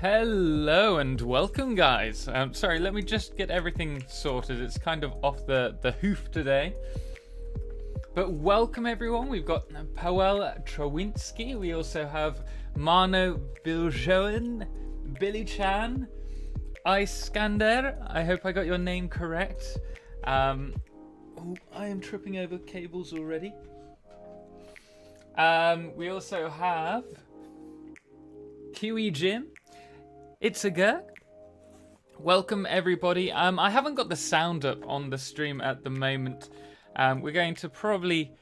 Hello and welcome, guys. Sorry, let me just get everything sorted. It's kind of off the hoof today. But welcome, everyone. We've got Paweł Trowinski. We also have Mano Biljoen, Billy Chan, Iskander. I hope I got your name correct. I am tripping over cables already. We also have QE Jim. It's a girl. Welcome, everybody. I haven't got the sound up on the stream at the moment. We're going to probably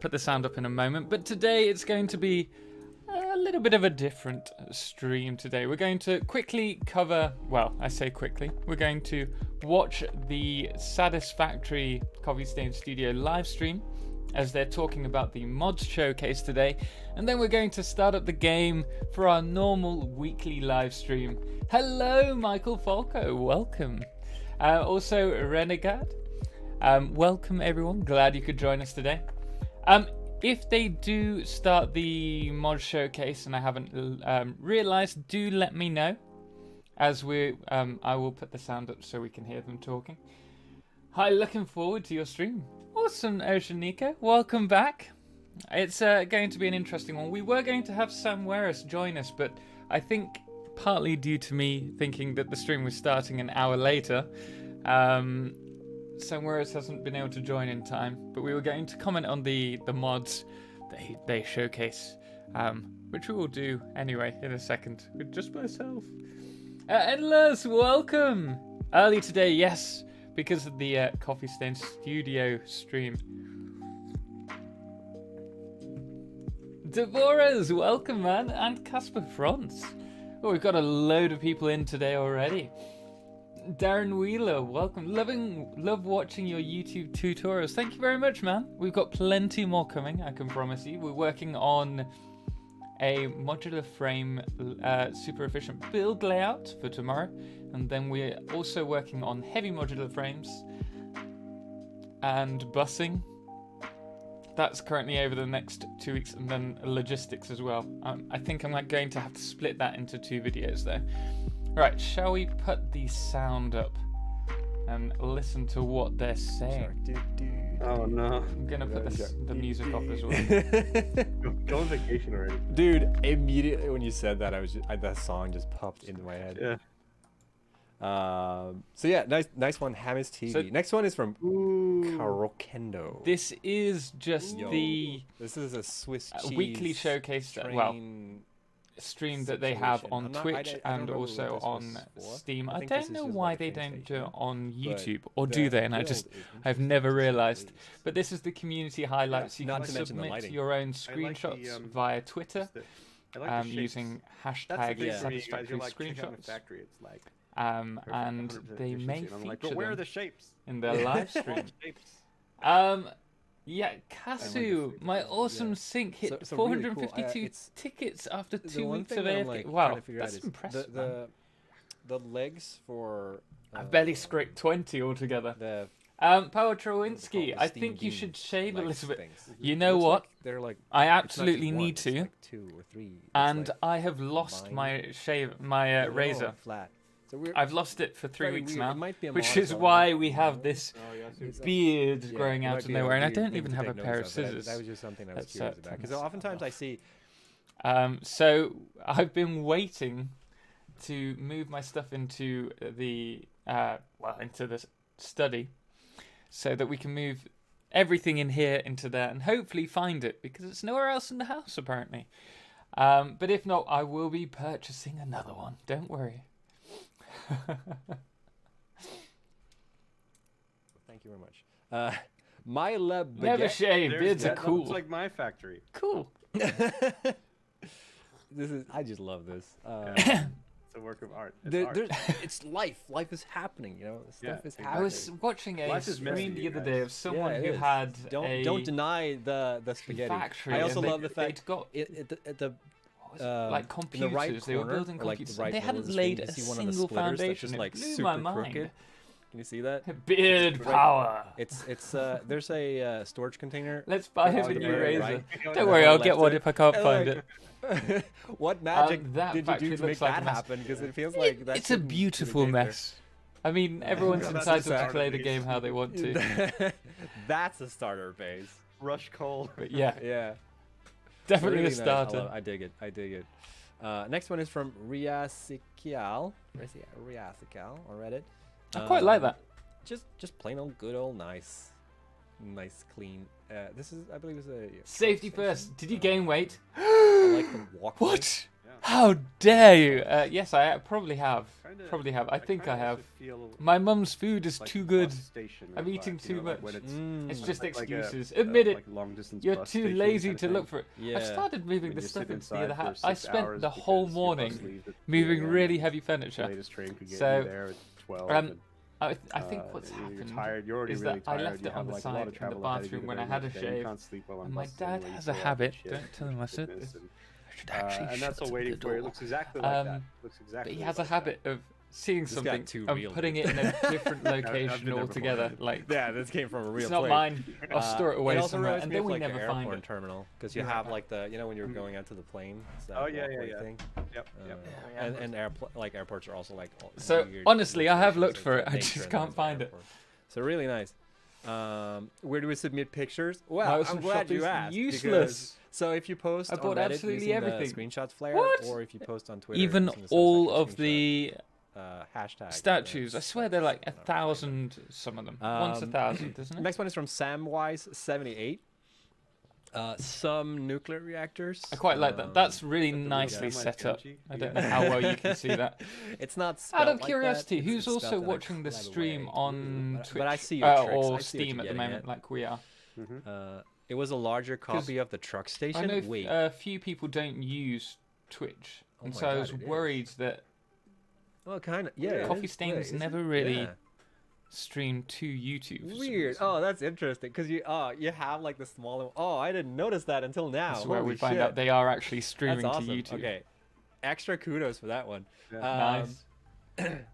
put the sound up in a moment, but today it's going to be a little bit of a different stream today. We're going to quickly cover, well, I say quickly, we're going to watch the Satisfactory Coffee Stain Studio live stream as they're talking about the mods showcase today, and then we're going to start up the game for our normal weekly live stream. Hello, Michael Falco, welcome. Also, Renegade, welcome everyone, glad you could join us today. If they do start the mod showcase and I haven't realized, do let me know, as I will put the sound up so we can hear them talking. Hi, looking forward to your stream. Awesome, Oceanica. Welcome back. It's going to be an interesting one. We were going to have Samueras join us, but I think partly due to me thinking that the stream was starting an hour later, Samueras hasn't been able to join in time. But we were going to comment on the mods they showcase, which we will do anyway in a second with just myself. Endless, welcome. Early today, yes. Because of the Coffee Stain Studio stream. Devorah's, welcome, man. And Casper Franz. Oh, we've got a load of people in today already. Darren Wheeler, welcome. Love watching your YouTube tutorials. Thank you very much, man. We've got plenty more coming, I can promise you. We're working on a modular frame super efficient build layout for tomorrow, and then we're also working on heavy modular frames and busing. That's currently over the next 2 weeks, and then logistics as well. I think I'm going to have to split that into 2 videos though. Right, shall we put the sound up and listen to what they're saying? Oh no. I'm gonna put the music off as well. Go on vacation already. Dude, immediately when you said that, that song just popped into my head. Yeah. So yeah, nice one, Hamis TV. So, next one is from Karokendo. This is just this is a Swiss cheese weekly showcase stream that they have on Twitch and also on Steam. I don't know why they don't do it on YouTube, or do they? And I've never realized. But this is the community highlights. You can submit your own screenshots via Twitter using hashtag Satisfactory screenshots. And they may feature them in their live stream. Yeah, Kasu, my awesome sync hit 452 tickets after 2 weeks of AFK. Wow, that's impressive. The legs for... I've barely scraped 20 altogether. Paweł Trowinski, I think you should shave a little bit. You know what? I absolutely need to. And I have lost my razor. So I've lost it for 3 weeks now, which is why we have this beard growing out of nowhere, and I don't even have a pair of scissors. That was just something I was curious about, because oftentimes I see... So I've been waiting to move my stuff into the study, so that we can move everything in here into there and hopefully find it, because it's nowhere else in the house apparently. But if not, I will be purchasing another one. Don't worry. Thank you very much. My lab never shave. Beards are cool. Looks like my factory. Cool. I just love this. It's a work of art. It's life. Life is happening. You know, stuff is happening. I was watching a stream the other day of someone who had don't deny the spaghetti. Factory. I also love the fact like computers, in the right they were building computers. Like they hadn't laid a single foundation. Like it blew super my mind. Crooked. Can you see that? Beard power. It's there's a storage container. Let's buy him a new razor. Don't worry, I'll get one if I can't find it. What magic that did you factory do to make looks like a that mess. happen? Because it feels like that It's a shouldn't be the beautiful case there. mess. I mean, everyone's Yeah, that's entitled the to starter play the base. game how they want to. That's a starter base. Rush coal. But yeah, Yeah. definitely Really a nice. starter. I dig it. I dig it. Next one is from Riasical. Riasical on Reddit. I quite like that. Just plain old good old nice clean. This is I believe is a Safety first. Did you gain weight? I like the walkway. What? Yeah. How dare you? Yes, I probably have. Kinda- Probably have. I think I kinda have. also feel My mum's food is like too bus good. station I'm vibes, eating you know, too like much. when it's It's Mm. just like a- excuses. a, Admit it. like long distance You're bus too station lazy kinda to look thing. for it. Yeah. I started moving When the you stuff sit into the inside other for house. I 6 spent hours the whole because your bus morning leaves at 3 moving a.m. really heavy The furniture. latest train could get So, you there at 12. Um, I think what's you're happened tired. You're already is really that I tired. left you it have on the like a lot side of in the travel ahead of you bathroom the when I very had a next day. You shave. can't sleep well on And my buses dad anyway, has so a all habit. that shit, Don't tell him I said fitness this. and- I should actually and that's shut all waiting the for you. It door. looks exactly like that. Um, Looks exactly But he has a like habit of seeing This got something too and real, putting dude. it in a different I've location been there altogether. before. Like, Yeah, this came from a real it's not place. mine. I'll store it away also somewhere, reminds and me then of, we like, never an find airport it. terminal because you have like the when you're going out to the plane. It's that Oh, yeah, walkway yeah. Thing. Yep, yep. And like airports are also like all So, weird honestly, I have locations, looked like for the it, I nature just of can't those find it. airports. So really nice. Where do we submit pictures? No, Well, some I'm glad you shopping's asked. useless. Because, so if you post I on bought Reddit absolutely using everything. the screenshots flare, What? or if you post on Twitter Even using the all Satisfactory of the hashtag statues, I swear they're like 1,000, Um, some of them. Once 1,000, isn't it? Next one is from Samwise78. Some nuclear reactors. I quite like that. That's really the nicely Gamma set up. Genji? I don't Yeah. know how well you can see that. It's not Out spelled of like curiosity, that. who's It's also spelled in a watching the clever stream way. on But Twitch I see your tricks. I or see what Steam you're at the getting moment, like we are? It was a larger copy of the truck I station. know Wait. a few people don't use Twitch, Oh and my so I God, was it is. worried that Well, kind of. Yeah. Coffee Stains never really Yeah. streamed to YouTube. for some Weird. reason. Oh, that's interesting. Because you have like the smaller. Oh, I didn't notice that until now. That's where we Holy find shit. out they are actually streaming That's awesome. to YouTube. Okay. Extra kudos for that one. Yeah. Nice.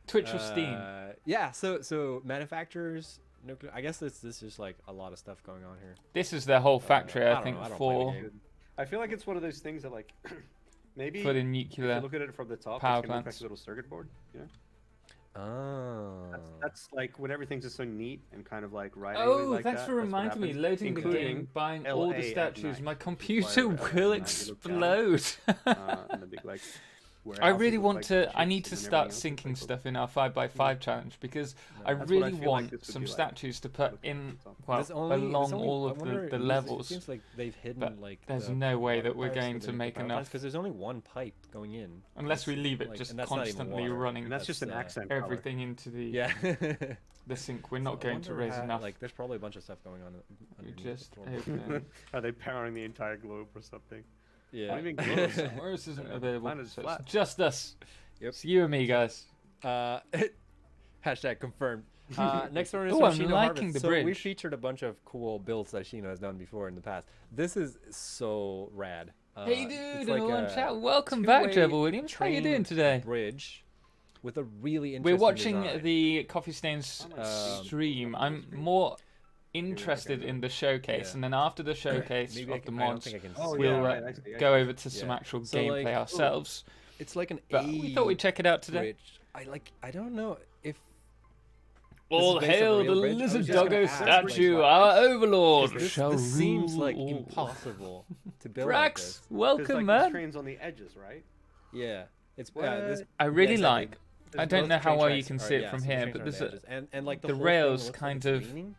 Twitch or Steam? Yeah. So manufacturers. Nuclear. I guess this is just like a lot of stuff going on here. This is their whole factory, I I don't think, know, I don't for play the game. I feel like it's one of those things that like maybe for the if you nuclear. look at it from the top, power it's gonna look like plants. a little circuit board. You know, Oh. that's like when everything's just so neat and kind of like right. Oh, like thanks that, for that's what reminding me. happens, Loading the including game, buying all LA the at statues. night. My It's computer required LA at will night. You look explode. and the big like. I warehouses really with, want like, to. I chips need to and start everything else. syncing It's stuff in our 5x5 challenge because I That's what I really feel like want this would some be like. statues to put Look in, at the top. well, There's only- along there's only- all I of wonder, the it levels. seems like they've hidden but like. there's the no way that we're pipes going within to the make power enough. plants, because there's only one pipe going in. Unless we leave it like- just and that's not even constantly water. running And that's just an accent. everything into the Yeah. the sink. We're not So I going to wonder raise how- enough. Like, there's probably a bunch of stuff going on. We underneath just the floor. open. Are they powering the entire globe or something? Yeah. Not even globe. Samueras isn't available. Planet is So flat. it's just us. Yep. It's you and me, guys. Hashtag confirmed. Next one is Ooh, from I'm Shino liking Harvest. the So we bridge. featured a bunch of cool builds that Shino has done before in the past. This is so rad. Hey, it's dude, like and all a chat. Welcome back, two-way Trevor Williams. How you train doing today? Bridge with a really interesting We're watching design. the Coffee Stains stream. I'm more interested in the showcase, Yeah. and then after the showcase Maybe I of the can- I don't mods, think I can Oh, see we'll yeah, it. right, I see, I go see. over to some Yeah. actual So, gameplay like- ourselves. It's like an But we thought we'd check it out today. bridge. I don't know if All is based on a hail the real bridge. I was lizard just gonna doggo ask, statue, like, our overlord. this shall seems like rule. impossible to build like Drax, this. welcome, There's like man. the trains on the edges, right? Yeah, it's What? this. I really exactly. like. There's I don't both know how train well you tracks can are- see it yeah, from so the here, trains but are there's on a the edges. And like the the whole rails thing looks kind like it's of leaning.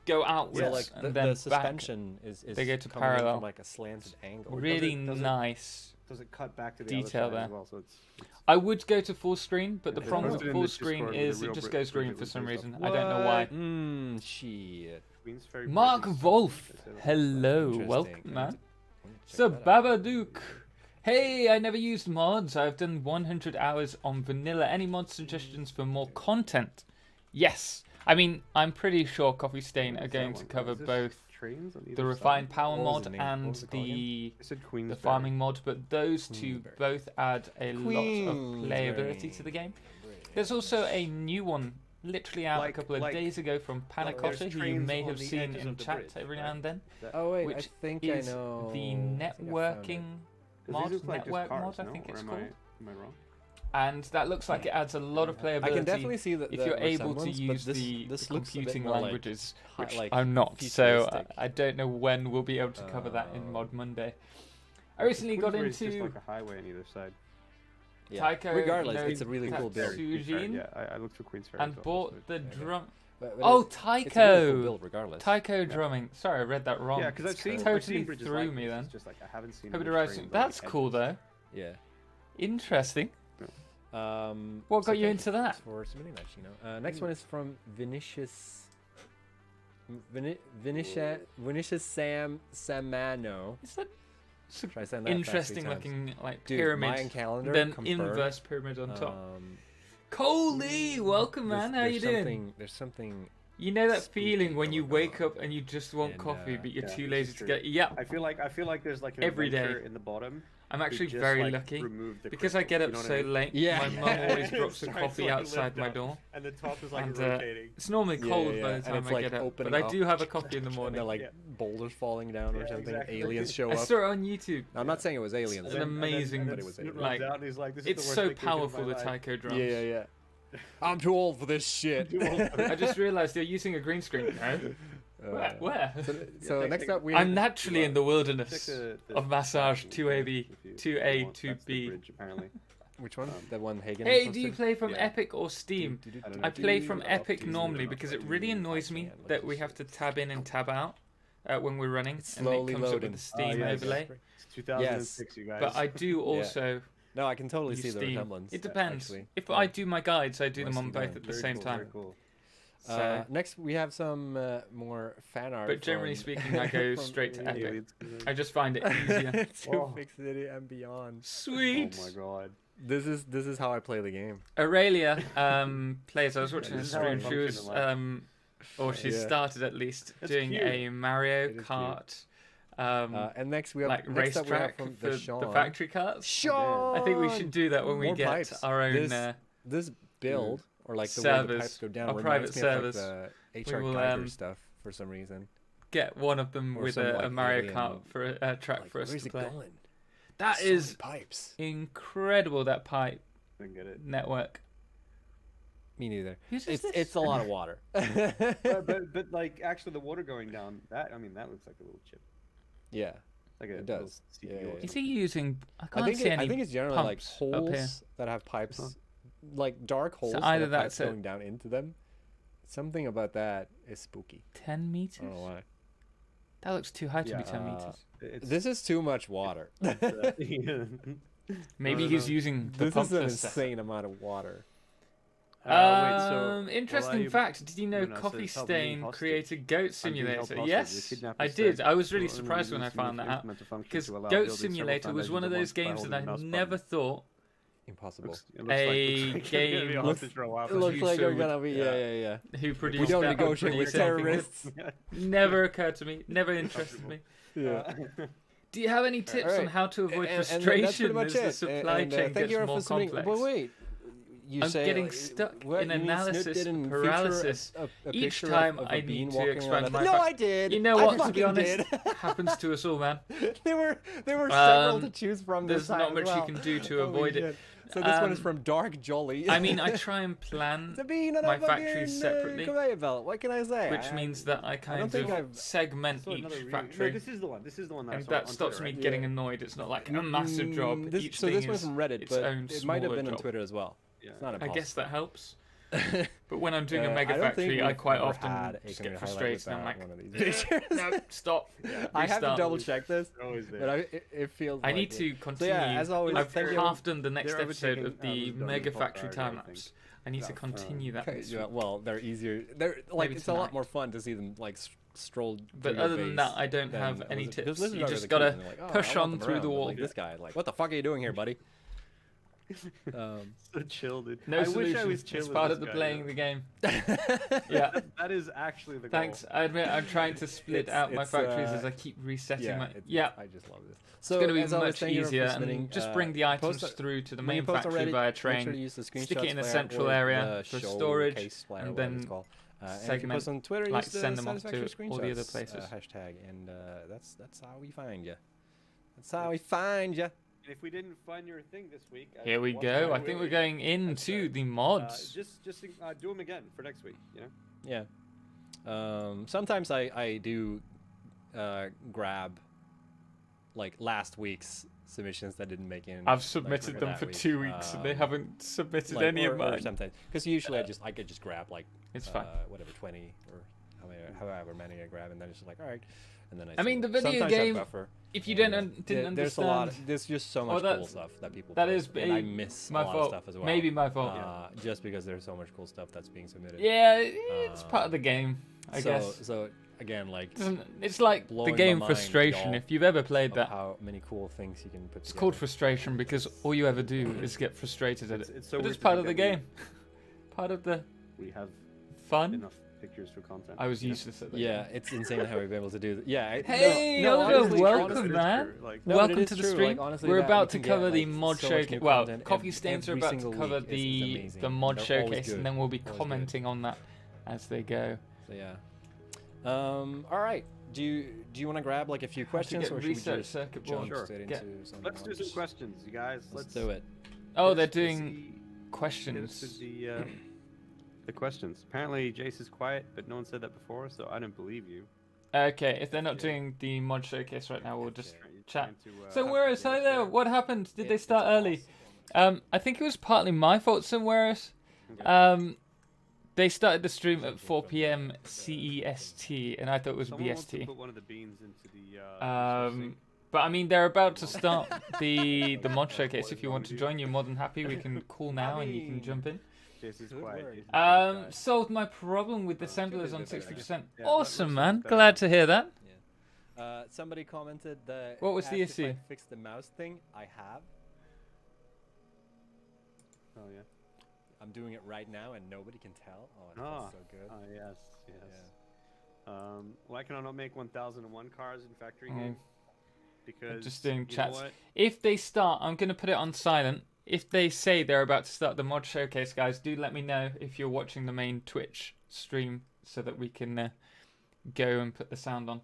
go outwards So like and the then back. suspension is They go to coming in parallel. from like a slanted angle. Or Really does it- nice. Does it cut back to the Detail other side there. as well? So it's I would go to full screen, but the Yeah, problem posted with in full the screen Discord with is the it real just Brit- goes green Brit- for some Brit- reason. I don't know why. Shit. Queen's Ferry Mark Bridge is- Wolf, is a- hello, Interesting. welcome, man. Check that out. Sababadook. Hey, I never used mods. I've done 100 hours on vanilla. Any mod suggestions for more content? Yes. I mean, I'm pretty sure Coffee Stain What are is going that to one? cover Is this both trains on the either refined side? power What was mod the name? What and was it called again? the I said Queen's Ferry. farming mod, but those two Queensberry. both add a lot of playability Queensberry. to the game. There's also a new one literally out a Like- couple of like- days ago from there's Panacotta, who you trains may on have the seen edges in of the chat bridge, every now right? and then, Oh wait, I which think is I know. the I think I found it. networking mod, these look like just network cars, mod, I no? think Or it's am called. Am I wrong? And that looks like it adds a lot of playability. I can definitely see that if you're able to use the looks a bit computing more like languages, hi- which like I'm not, so futuristic. I don't know when we'll be able to cover that in Mod Monday. I recently got Queensbury is just into like a highway on either side. Yeah. Taiko Regardless, no it's a really cool build. Tatsujin Yeah, I looked for Queensbury. and as well, bought the Okay. drum. But Oh, it's a really cool Taiko! build regardless. Taiko drumming. Sorry, I read that wrong. Yeah, because I've seen totally I've seen bridges threw like me this. then. It's just like I haven't seen. Hope it wood arrives frame soon. with That's cool edges. though. Yeah. Interesting. What so got you thank into that? For submitting that, you know. Next one is from Vinicius. Vinicius Samano. Is that Should I send that interesting back 3 times? looking like Dude, pyramid? Mayan calendar Then confirmed. inverse pyramid on top. Um, Coley, welcome man. How you doing? There's something. You know that spooky feeling when you going wake on. up and you just want And, coffee, but you're yeah, too this lazy is to true. get. Yeah, I feel like there's like an Every day. adventure in the bottom. I'm who actually just, very like, lucky removed the because I get up crystals, so you know what I mean? late. Yeah. My mum always drops the Starts coffee like outside lift my up. door. And the top is like And, rotating. It's normally Yeah, cold yeah, by yeah. the And time it's, I like, get up, opening but I up. do have a coffee in the And morning. then like Yeah. boulders falling down or Yeah, something. exactly. Aliens show I up. saw it on YouTube. I'm not saying it was aliens. It's an amazing, but it was aliens. like, Out and he's like, this is It's the worst so vacation of my powerful, the life. taiko drums. Yeah. I'm too old for this shit. I just realised you're using a green screen. No? Where? So take- next take- up we. I'm naturally in the Check wilderness the of massage if 2AB, you 2A, want. That's the 2B. bridge, apparently. Which one? That one Hagen. Hey, posted? do you play from Yeah. Epic or Steam? I don't I know. play from Do- Epic do- normally do- because it do- really annoys me can, that we have to tab in and tab out when we're running, It's and slowly it comes up loading. with the Steam yeah, overlay. It's 2006, you guys. But I do also No, I can totally use see the Steam. resemblance. It depends. Actually. If Yeah. I do my guides, I do them Nicely on both done. at the Very same cool, time. very cool. So, Next, we have some more fan art. but generally from- speaking, I go from straight to Epic. Aliens. I just find it easier. to Whoa. Fix City and beyond. Sweet. Oh my god. This is how I play the game. Aurelia plays. I was watching her This is how I stream. She was, function in or she Yeah. started at least That's doing cute. a Mario It is cute. Kart, And next we have like next up we have racetrack from for the Sean. the factory carts. Sean. I think we should do that when we More get pipes. our own. This build or like the way the servers, pipes go down our reminds private me servers. of like the HR will, Geiger stuff for some reason. Get one of them Or with some, a like, Mario alien, Kart for a track Like, for us where's to it play. going? That So many is pipes. incredible. That pipe Didn't get it. network. Me neither. Whose is It's this? it's a lot of water. but like actually the water going down that that looks like a little chip. Yeah. Like a It little does. CPU Yeah, or yeah. Is something. he using? I I can't think see any. I think it's generally like pumps up here. holes that have pipes, Huh. like dark holes that either have pipes that's it- going down into them. Something about that is spooky. 10 I meters. don't know why. That looks too high to be Yeah, 10 meters. It's, This is too much water. Maybe no, he's no. using the This pump is an system. insane amount of water. Interesting fact. Did you know no, so Coffee it's help being Stain hostage. created Goat I'm being held Simulator? hostage. The Yes, kidnapper I said, did. I was really "Well, surprised when I release me found for that out. instrumental function Because to allow Goat building several Simulator was one of foundations those at once by games that I holding mouse never button." thought Impossible. It looks a like you're gonna be game hostage for a while. It looks like producer you're gonna be yeah. who produced We don't that would negotiate with produce anything that terrorists. Never occurred to me. Never interested me. Yeah. Do you have any tips on Alright. how to avoid And that's frustration pretty much as the it. supply chain thank gets you more for submitting. complex? But wait, you I'm say getting like, stuck what, in you mean Snoop analysis didn't feature paralysis. a Each picture time of a I bean need to walking expand around my No, fact- I did. You know I what? To be fucking honest, did. happens to us all, man. there were several Um, to choose from. There's this time not as much well. you can do to Holy avoid it. shit. So this one is Um, from Dark Jolly. I mean, I try and plan It's a bean on my a fucking, factories separately, conveyor belt. What can I say? which means that I kind of think I've- segment So each another review. factory, No, this is the one. This is the one that I and saw that on stops Twitter, me right? getting annoyed. It's not like a massive job. This, Each so thing this one's is from Reddit, its but own it might have smaller been on job. Twitter as well. Yeah. It's not I impossible. guess that helps. But when I'm doing a I mega don't think factory, I we've quite ever often had a just community get highlight frustrated. with And I'm like, one of these pictures. no, stop. I have to restart. double check this, They're always there. but it feels. I like need it. to continue. as always, I've thank you. half done the next They're episode of overtaking, the Donny mega Pop factory Art, time I think. lapse. I need to Yeah, continue that. Okay, this yeah, week. well, they're easier. They're like Maybe it's a lot tonight. more fun to see them like stroll. But through other your than base that, I don't than have any Lizard- tips. because Lizard You Dog are just the gotta kids, and they're like, "Oh, push I want on them through around," the but, wall. Like this guy, like, what the fuck are you doing here, buddy? So chill, dude. No I solution. wish I was chill It's with part this of the guy, playing though. the game. Yeah. That is actually the Thanks. goal. I admit I'm trying to split It's- out my it's, factories as I keep resetting yeah, my. it's- Yeah. I just love this. It's So going to be as always, much thank you for easier submitting, and just bring the items post- through to the when main you post factory already, via make train. sure to use the stick it in a screenshots central or area the for show storage, case flyer, and whatever it's then called. And if you segment, post on Twitter, like, use the send them off to Satisfactory all the other screenshots, places. hashtag, and that's how we find you. That's how we find you. If we didn't find your thing this week, Here we go. I think we're going into the mods. Just do them again for next week. You know. Yeah. Sometimes I do grab like last week's submissions that didn't make it. I've submitted them for 2 weeks and they haven't submitted any of mine. Sometimes, because usually I could just grab like it's fine. Whatever 20 or however many I grab, and then it's just like all right. And then I mean, the video game. If you didn't understand, there's just so much cool stuff that people. That post, is and I miss my a lot fault. of stuff as well. Maybe my fault. Just because there's so much cool stuff that's being submitted. Yeah, it's part of the game, I guess. So again, like it's like the game Frustration. If you've ever played that, how many cool things you can put. It's called Frustration because all you ever do is get frustrated at it. It's so but it's part of the game. Part of the. We have fun. Enough pictures for content. I was useless at that. Yeah, it's insane how we've been able to do that. Yeah. Hey, honestly, welcome, man. Welcome to the stream. Like, honestly, we're about to cover the mod so showcase. Well, Coffee Stains are about to cover the mod They're showcase, good. and then we'll be commenting on that as they go. So yeah. All right. Do you want to grab like a few questions, or should we just jump straight into some? Let's do some questions, you guys. Let's do it. Oh, they're doing questions. This is the questions. Apparently, Jace is quiet, but no one said that before, so I didn't believe you. Okay, if they're not doing the mod showcase right now, we'll just chat. Samueras, hi there. What happened? Did they start early? I think it was partly my fault, Samueras. They started the stream at 4 p.m. CEST, and I thought it was Someone BST. wants to put one of the beans into the. But I mean, they're about to start the mod showcase. If you want to join, you're more than happy. We can call now, and you can jump in. Jason's quiet. Solved my problem with the assemblers on 60%. Awesome, man. Glad to hear that. Yeah. Somebody commented that. What was the issue? Fix the mouse thing. I have. Oh yeah. I'm doing it right now, and nobody can tell. Oh, that's so good. Oh yes. Yeah. Why can I not make 1001 cars in factory game? Because just doing chats. If they start, I'm gonna put it on silent. If they say they're about to start the mod showcase, guys, do let me know if you're watching the main Twitch stream so that we can go and put the sound on.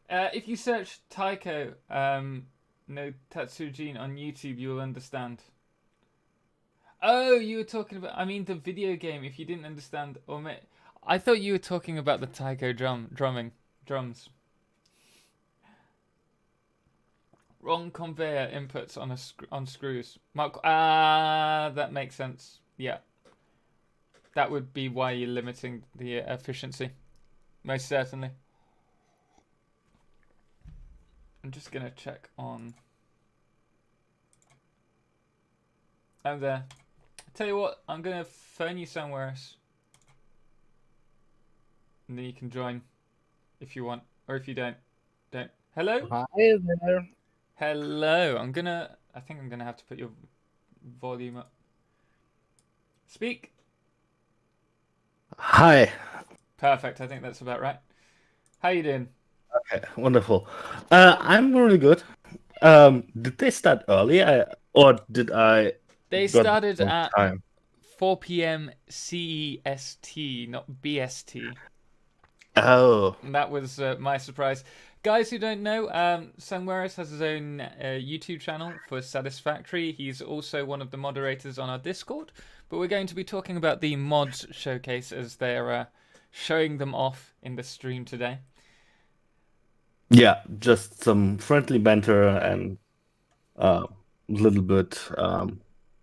If you search Taiko no Tatsujin on YouTube, you'll understand. Oh, you were talking about, I mean, the video game. If you didn't understand, I thought you were talking about the Taiko drums. Wrong conveyor inputs on screws. That makes sense. Yeah. That would be why you're limiting the efficiency. Most certainly. I'm just going to check on... Oh, there. Tell you what, I'm going to phone you somewhere else. And then you can join if you want. Or if you don't. Hello? Hi there. Hello. I think I'm gonna have to put your volume up. Speak. Hi. Perfect. I think that's about right. How you doing? Okay, wonderful. I'm really good. Did they start early, or did I? They started at 4 p.m. CEST, not BST. Oh. And that was my surprise. Guys who don't know, Samueras has his own YouTube channel for Satisfactory. He's also one of the moderators on our Discord. But we're going to be talking about the mods showcase as they're showing them off in the stream today. Yeah, just some friendly banter and a little bit,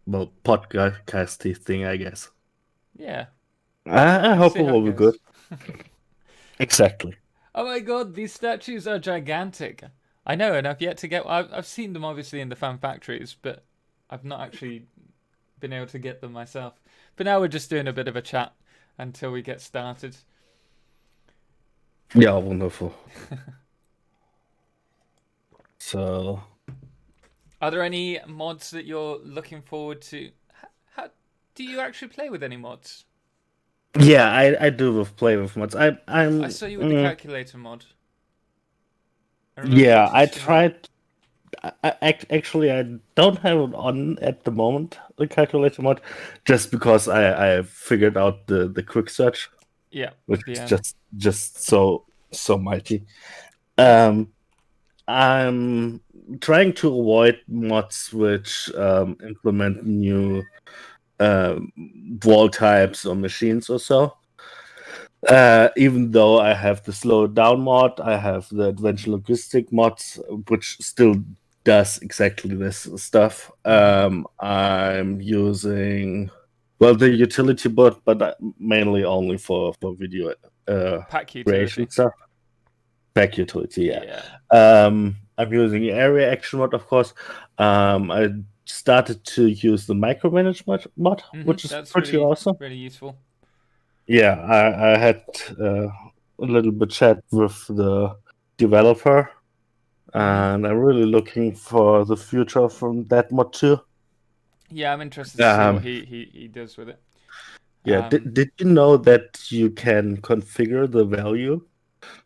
podcasty thing, I guess. Yeah. I hope it will be good. Exactly. Oh my god, these statues are gigantic. I know, and I've yet to get... I've seen them obviously in the fan factories, but I've not actually been able to get them myself. But now we're just doing a bit of a chat until we get started. Yeah, wonderful. So... Are there any mods that you're looking forward to? How do you actually play with any mods? Yeah, I do play with mods. I saw you with the calculator mod. Yeah, I tried. Actually, I don't have it on at the moment, the calculator mod, just because I figured out the quick search. Yeah, which is just so mighty. I'm trying to avoid mods which implement new wall types or machines or so. Even though I have the slow down mod, I have the advanced logistic mods, which still does exactly this stuff. I'm using the utility bot, but mainly only for video Pack creation utility. stuff. Pack utility, yeah. I'm using area action mod, of course. I started to use the micromanage mod, which is That's pretty really awesome. really useful. Yeah, I had a little bit chat with the developer, and I'm really looking for the future from that mod too. Yeah, I'm interested to see what he does with it. Yeah, did you know that you can configure the value,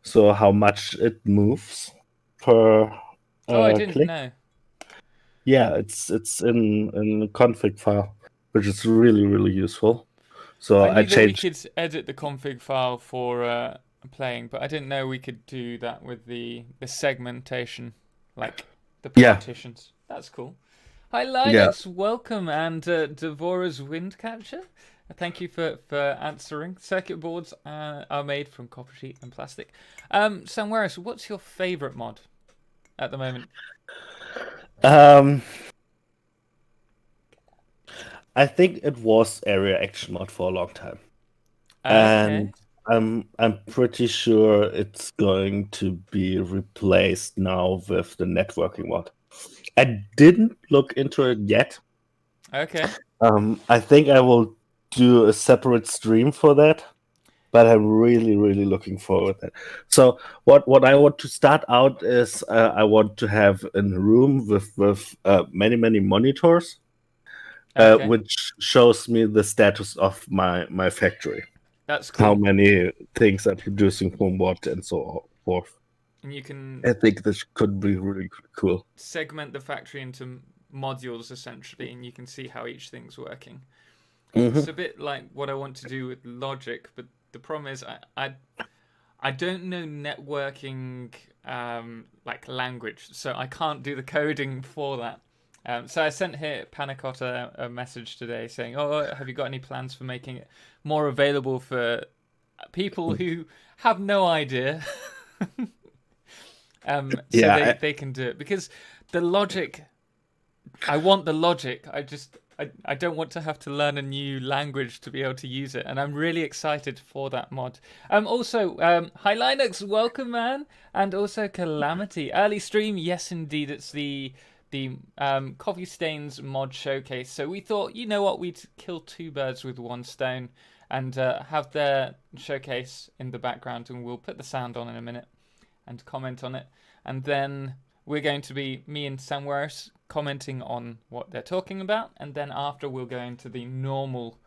so how much it moves per I didn't click? know. Yeah, it's in a config file, which is really useful. So I knew that we changed. could edit the config file for playing, but I didn't know we could do that with the segmentation, like the partitions. That's cool. Hi Linux, welcome, and Devora's Windcatcher. Thank you for answering. Circuit boards are made from copper sheet and plastic. Samueras, what's your favorite mod at the moment? I think it was area action mod for a long time. Okay. And I'm pretty sure it's going to be replaced now with the networking mod. I didn't look into it yet. Okay. I think I will do a separate stream for that, but I'm really looking forward to that. So what I want to start out is I want to have a room with many monitors, which shows me the status of my factory. That's cool. How many things are producing from what and so forth. And you can. I think this could be really cool. Segment the factory into modules essentially, and you can see how each thing's working. Mm-hmm. It's a bit like what I want to do with logic, but the problem is I don't know networking like language, so I can't do the coding for that. So I sent here Panacotta a message today saying, "Oh, have you got any plans for making it more available for people who have no idea?" So they can do it, because the logic. I want the logic. I don't want to have to learn a new language to be able to use it, and I'm really excited for that mod. Also, hi Linux, welcome man, and also Calamity early stream. Yes, indeed, it's the Coffee Stains mod showcase. So we thought, you know what, we'd kill two birds with one stone and have their showcase in the background, and we'll put the sound on in a minute and comment on it, and then we're going to be me and Samueras commenting on what they're talking about, and then after we'll go into the normal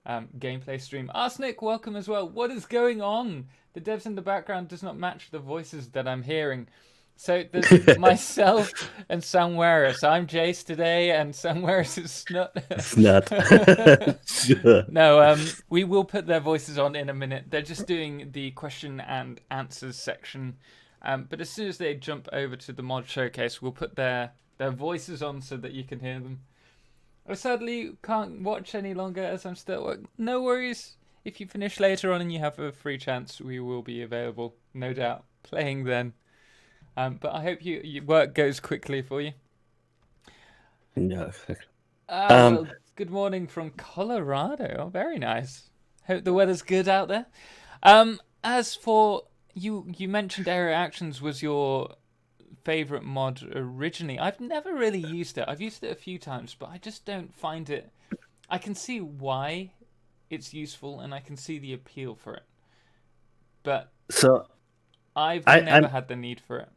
gameplay stream. Arsenic, welcome as well. What is going on? The devs in the background does not match the voices that I'm hearing. So there's myself and Samueras. I'm Jace today, and Samueras is Snut. Sure. No, we will put their voices on in a minute. They're just doing the question and answers section. But as soon as they jump over to the mod showcase, we'll put their voices on so that you can hear them. I sadly can't watch any longer as I'm still at work. No worries. If you finish later on and you have a free chance, we will be available, no doubt, playing then. But I hope your work goes quickly for you. Yeah. Well, good morning from Colorado. Oh, very nice. Hope the weather's good out there. As for you mentioned Area Actions was your favorite mod originally. I've never really used it. I've used it a few times, but I just don't find it. I can see why it's useful, and I can see the appeal for it, but so I've never had the need for it.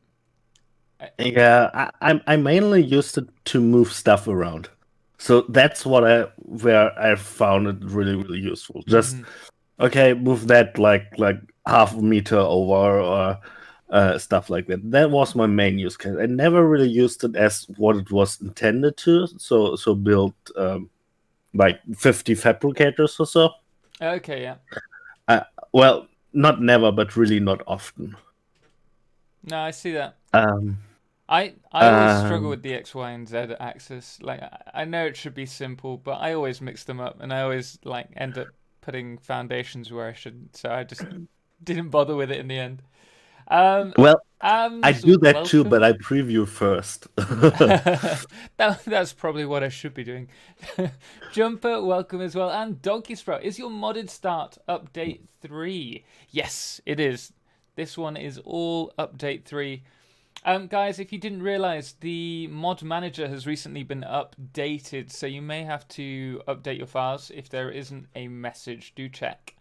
I mainly used it to move stuff around, so that's where I found it really useful. Just okay, move that like half a meter over or stuff like that. That was my main use case. I never really used it as what it was intended to. So build like 50 fabricators or so. Okay, yeah. Well, not never, but really not often. No, I see that. I always struggle with the X, Y, and Z axis. Like I know it should be simple, but I always mix them up, and I always like end up putting foundations where I shouldn't. So I just didn't bother with it in the end. Well, I do that too, welcome. but I preview first. That's probably what I should be doing. Jumper, welcome as well. And Donkey Sprout, is your modded start update 3? Yes, it is. This one is all update 3. Guys, if you didn't realize, the mod manager has recently been updated, so you may have to update your files. If there isn't a message, do check.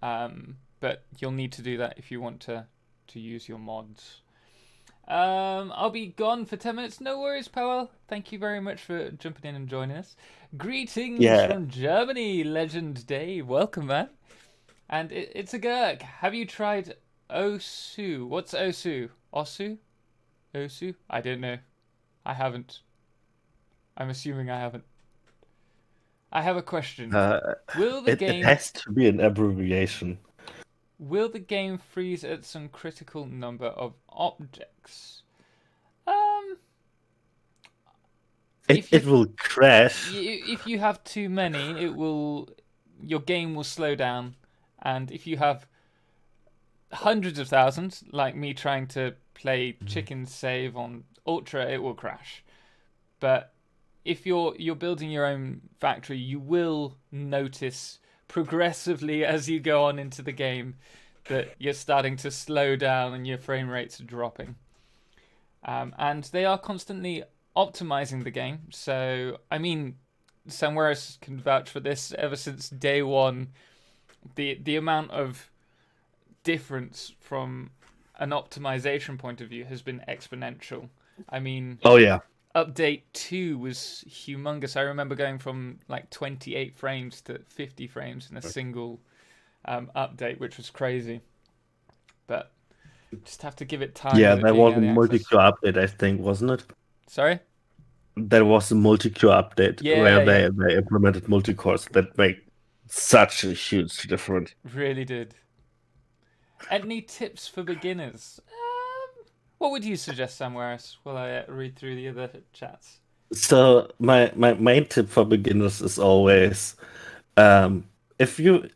But you'll need to do that if you want to use your mods. I'll be gone for 10 minutes. No worries, Powell. Thank you very much for jumping in and joining us. Greetings from Germany, Legend Dave. Welcome, man. And it's a Gurk. Have you tried Osu? What's Osu? Osu? Osu? I don't know. I haven't. I'm assuming I haven't. I have a question. Will the game... It has to be an abbreviation. Will the game freeze at some critical number of objects? It will crash. If you have too many, your game will slow down, and if you have hundreds of thousands, like me trying to play Chicken Save on Ultra, it will crash. But if you're building your own factory, you will notice progressively as you go on into the game that you're starting to slow down and your frame rates are dropping. And they are constantly optimizing the game. So, I mean, Samueras can vouch for this. Ever since day one, the amount of difference from an optimization point of view has been exponential. I mean... Oh, yeah. Update 2 was humongous. I remember going from like 28 frames to 50 frames in a single update, which was crazy. But just have to give it time. Yeah, that was a multi-core update, I think, wasn't it? Sorry? There was a multi-core update where they implemented multi-cores that make such a huge difference. Really did. Any tips for beginners? What would you suggest, Samueras, while I read through the other chats? So my main tip for beginners is always, if you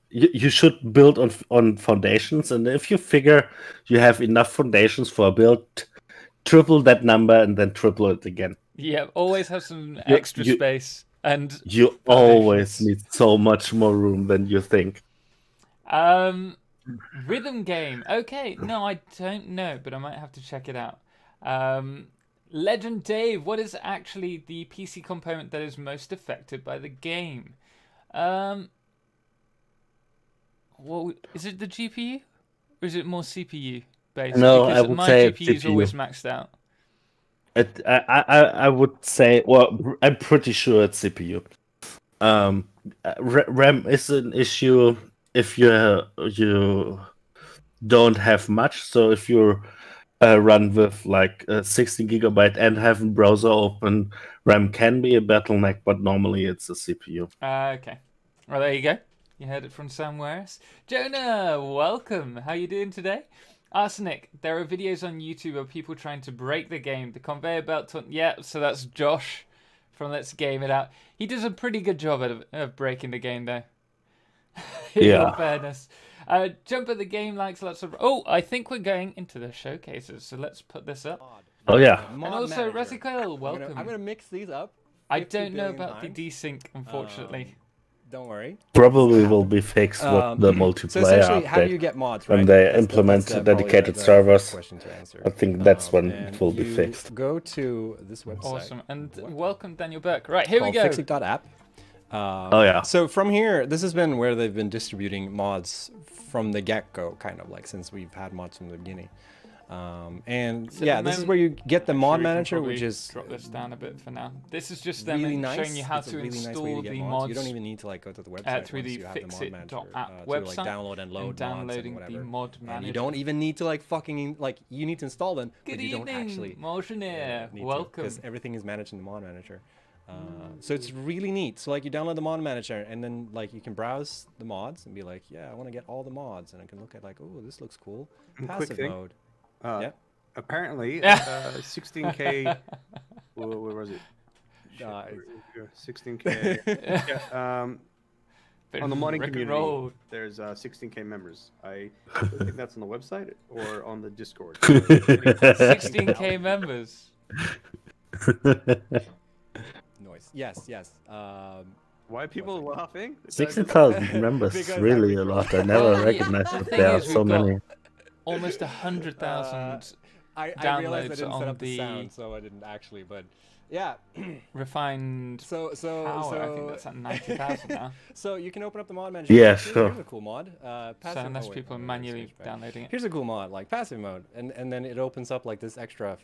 should build on foundations, and if you figure you have enough foundations for a build, triple that number and then triple it again. Yeah, always have some extra space, and you always need so much more room than you think. Rhythm game. Okay, no, I don't know, but I might have to check it out. Legend Dave, what is actually the PC component that is most affected by the game? What is it? The GPU, or is it more CPU based? No, because I would my say GPU is CPU. always maxed out. I would say, well, I'm pretty sure it's CPU. RAM is an issue if you don't have much. So if you run with like 60 gigabyte and have a browser open, RAM can be a bottleneck, but normally it's a CPU. Okay. Well, there you go. You heard it from Samueras. Jonah, welcome. How you doing today? Arsenic, there are videos on YouTube of people trying to break the game. The conveyor belt... Yeah, so that's Josh from Let's Game It Out. He does a pretty good job of breaking the game, though. In all fairness. Jump at the game likes lots of... Oh, I think we're going into the showcases, so let's put this up. Oh, yeah. And also, Resicoil, welcome. I'm going to mix these up. I don't know about the desync, unfortunately. Don't worry. Probably will be fixed with the multiplayer so essentially, update. how do you get mods, right? When they implement dedicated servers, question to answer. I think that's when it will be fixed. Go to this website. Awesome. And welcome, Daniel Burke. Right, here we go. Fixit.app. Oh, yeah. So from here, this has been where they've been distributing mods from the get-go, kind of like since we've had mods from the beginning. And So yeah, this is where you get the mod manager, which is drop this down a bit for now. This is just them really nice. showing you how It's a to really nice install way to get the mods. mods. You don't even need to like go to the website through once the you have the mod manager, Fixit.app to website like download and load downloading mods and the whatever. mod manager. And you don't even need to like fucking like you need to install them, Good but you don't evening, actually Motionaire. need Welcome. because everything is managed in the mod manager. So it's really neat. So like you download the mod manager and then like you can browse the mods and be like, yeah, I want to get all the mods, and I can look at like, oh, this looks cool. Quick Passive thing. mode. Yeah. Apparently, 16K. Where was it? Shit, Uh, 16K. Yeah. Bit On the of modding rock and community, roll. there's 16K members. I think that's on the website or on the Discord. 16K members. Noise. Yes. Why are people laughing? 60,000 members is Because really a every- lot. I never Well, recognized the that thing there are is, so we've got many. almost 100,000 I realized I downloads didn't on set up the the sound, so I didn't actually. But yeah. refined So power. I think that's at 90,000 now. So you can open up the mod manager. Yeah, Here's sure. a cool mod. So Passive. unless oh, wait, people are I'm gonna manually switch back. downloading it. Here's a cool mod, like passive mode, and then it opens up like this extra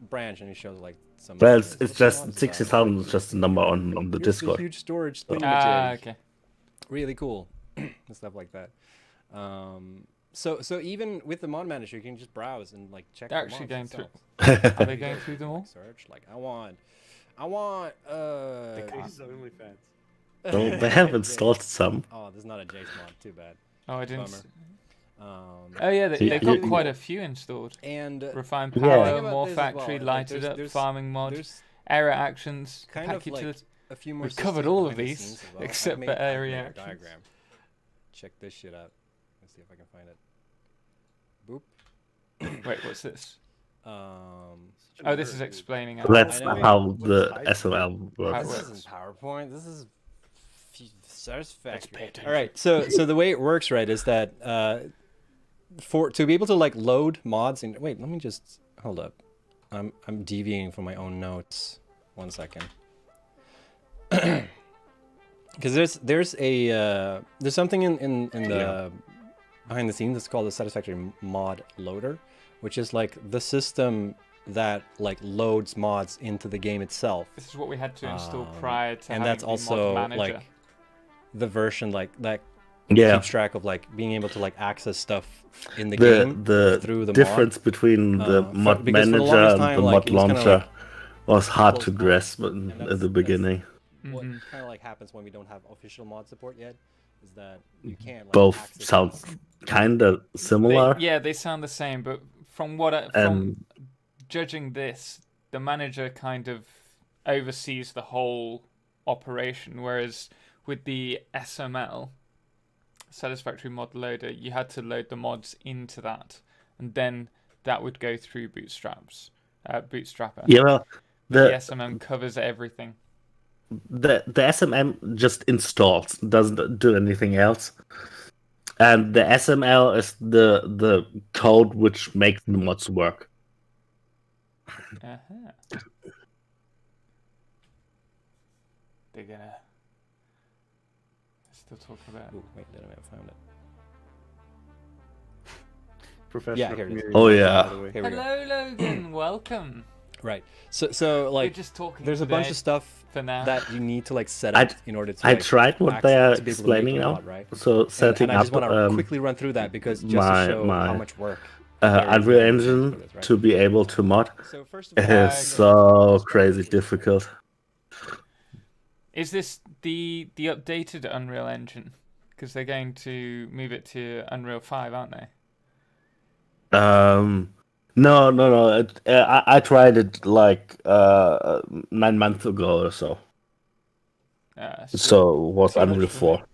branch, and it shows like some. Well, what's it's the just mod? 60,000 is just a number on the Here's Discord. The huge storage thing. Okay. Really cool, and stuff like that. So even with the mod manager, you can just browse and like check. They're the actually mods going themselves. Are they going through them all? Search like I want. Jace's OnlyFans. So they have installed some. Oh, there's not a Jace mod. Too bad. Oh, I didn't. Bummer. Oh yeah, So they've got you- quite a few installed. And Refined Yeah. power, Think about more this as well, factory, like, lighted up, there's- farming mod, there's error actions, kind pack of utility. like a few more. We've covered systems all of behind the these, scenes as well. except I've for made- I've area made a actions. diagram. Check this shit out. Let's see if I can find it. Boop. Wait, what's this? Um, Oh, this is explaining. That's I know. how the SML How works. it this works. isn't PowerPoint. This is Satisfactory. attention. All right. So the way it works, right, is that to be able to like load mods in. Wait, let me just hold up. I'm deviating from my own notes. 1 second. Because there's something in the behind the scenes that's called the Satisfactory mod loader, which is like the system that like loads mods into the game itself. This is what we had to install prior to And having that's the also mod manager. like the version like that Yeah. keeps track of like being able to like access stuff in the game The through the difference between the mod because for the manager longest and time, the like, mod it was kinda launcher like was hard close to mod. grasp And at that's the beginning. what Mhm. kind of like happens when we don't have official mod support yet, is that you can't like, Both access sounds kind of similar. They sound the same, but from from Um, judging this, the manager kind of oversees the whole operation, whereas with the SML, Satisfactory Mod Loader, you had to load the mods into that, and then that would go through Bootstrapper. Yeah, well, The the SMM covers everything. the SMM just installs, doesn't do anything else. And the SML is the code which makes the mods work. Uh-huh. They're gonna still talking about. Ooh, wait, did I found it? Professional Yeah, here it is. community, Oh, yeah. by the way. Here we go. Hello, Logan. Welcome. Right. So We're like just talking. there's a bunch today of stuff for now. that you need to like set I- up in order to I like, tried what they are access- to be able to make explaining a now. mod, right? So setting and I just up want to quickly run through that because just my- to show my, how much work there is Unreal behind the scenes Engine for this, right? to be able to mod So first of all, is so crazy difficult. Is this the updated Unreal Engine? Because they're going to move it to Unreal 5, aren't they? No. I tried it like 9 months ago or so. So it was so much Unreal for 4.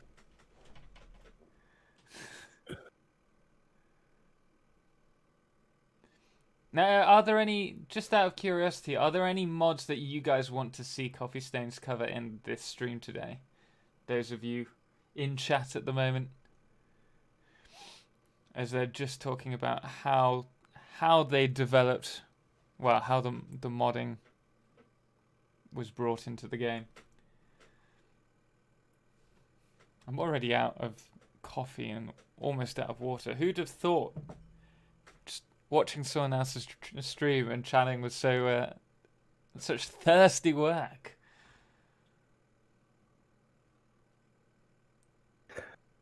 Now, are there any, just out of curiosity, are there any mods that you guys want to see Coffee Stains cover in this stream today? Those of you in chat at the moment, as they're just talking about how they developed, well, how the modding was brought into the game. I'm already out of coffee and almost out of water. Who'd have thought? Just watching someone else's stream and chatting was so such thirsty work.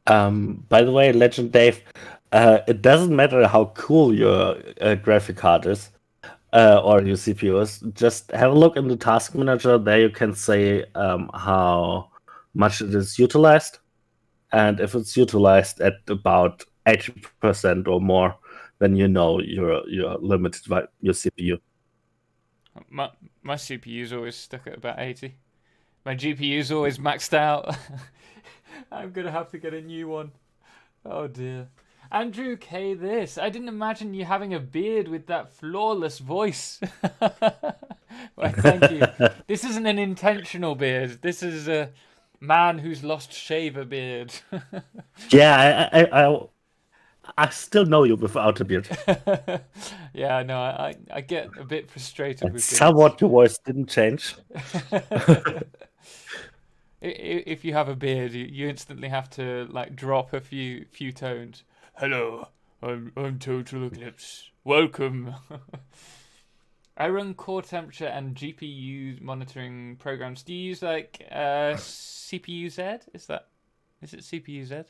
By the way, Legend Dave, it doesn't matter how cool your graphic card is or your CPU is. Just have a look in the task manager. There you can say how much it is utilized. And if it's utilized at about 80% or more, then you know you're limited by your CPU. My CPU's always stuck at about 80. My GPU's always maxed out. I'm gonna have to get a new one. Oh dear. Andrew K. This. I didn't imagine you having a beard with that flawless voice. Well, thank you. This isn't an intentional beard. This is a man who's lost shaver beard. Yeah, I still know you without a beard. Yeah, no, I get a bit frustrated with beards. Somewhat your voice didn't change. If you have a beard, you instantly have to like drop a few tones. Hello, I'm TotalXclipse. Welcome. I run core temperature and GPU monitoring programs. Do you use like CPU Z? Is it CPU Z?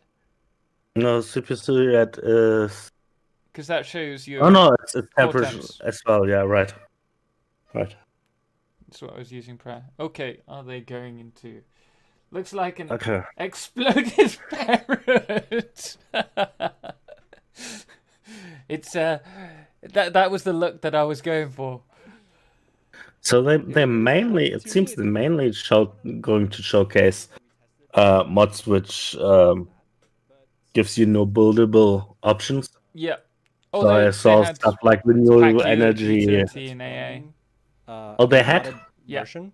No, CPU is. Because that shows your. Oh no, it's temperature temps. as well. Yeah, right. Right. That's what I was using prior. Okay, are they going into? Looks like an Okay. exploded parrot. It's that was the look that I was going for. So they mainly, it seems they mainly going to showcase mods which gives you no buildable options. Yeah. So I saw stuff like renewable energy. utility in AA. Oh, they had? modded Yeah. version.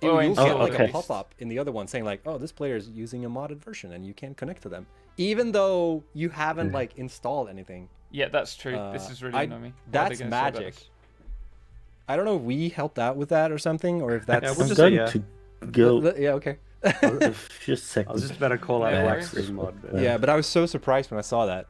Oh, You'll get like okay. a pop-up in the other one saying like, "Oh, this player is using a modded version," and you can't connect to them, even though you haven't like installed anything. Yeah, that's true. This is really annoying me. That's magic. I don't know if we helped out with that or something, or if that's. Yeah, we'll I'm just going say, yeah. to go Yeah, okay. a few I was seconds. just about to call out Yeah, Black yeah. Screen mod. But, Yeah, but I was so surprised when I saw that.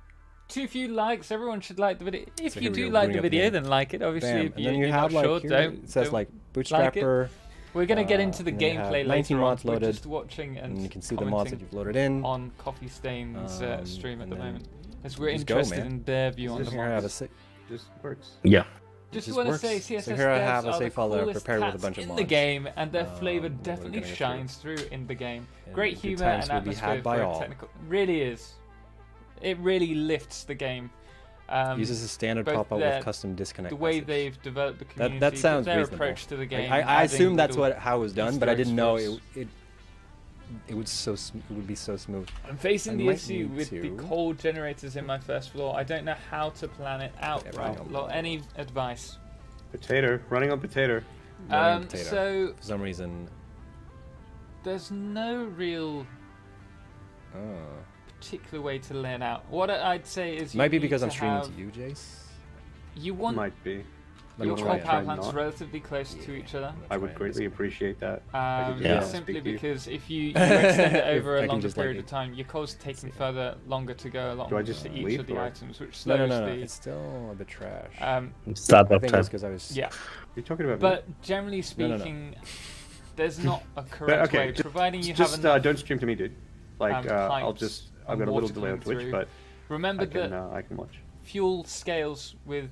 Too few likes. Everyone should like the video. If So you here we do go, like bring the up the video, name. then like it. Obviously, Bam. if And then you you're have not like sure, here, don't. it says don't like like it. Bootstrapper, We're gonna get into the and then you have gameplay 19 later on. mods We're loaded, just watching and and you can see the mods that commenting you've loaded in. on Coffee Stain's stream at and the then moment, as we're just go, interested man. in their view on the Here I have a mods. just works. Yeah. Just just want to works. say, So CSS here I devs have a are the save file that I coolest prepared with a cats bunch of in the mods. game, and their flavor we're definitely gonna go shines through in the game. And Great good humor times and will be atmosphere had by for a all. technical. Really is. It really lifts the game. Uses a standard both pop-up their- with custom disconnect. The way message. they've developed the community, that sounds their reasonable. approach to the game. I adding assume that's little how it was done, but I Easter didn't know eggs for us. it would it would be so smooth. I'm facing I the might issue need with the to- cold generators in my first floor. I don't know how to plan it out Yeah, right. right. Lo- Any advice? Potato, running on potato. Running potato. So For some reason, there's no real oh, particular way to lay it out. What I'd say is you might be need because I'm to streaming have- to you, Jace. You want Might be. Let your me core try it. power Try plants not. relatively close to each other. I would greatly appreciate that. Yeah. Simply Speak to you. because if you extend it over If I a can longer just, like, period of time, your core's taking further longer to go along Do I just to each leave, of the or- items, which No, slows no. the. It's still a bit trash. Start I up think time. it's because I was. Yeah, You're talking about but generally No, no, no. speaking, there's not a correct okay, way, just- providing you just have enough. don't stream to me, dude. Like I'll pipes just and I've got a little water delay on coming Twitch, through. but Remember I can watch. fuel scales with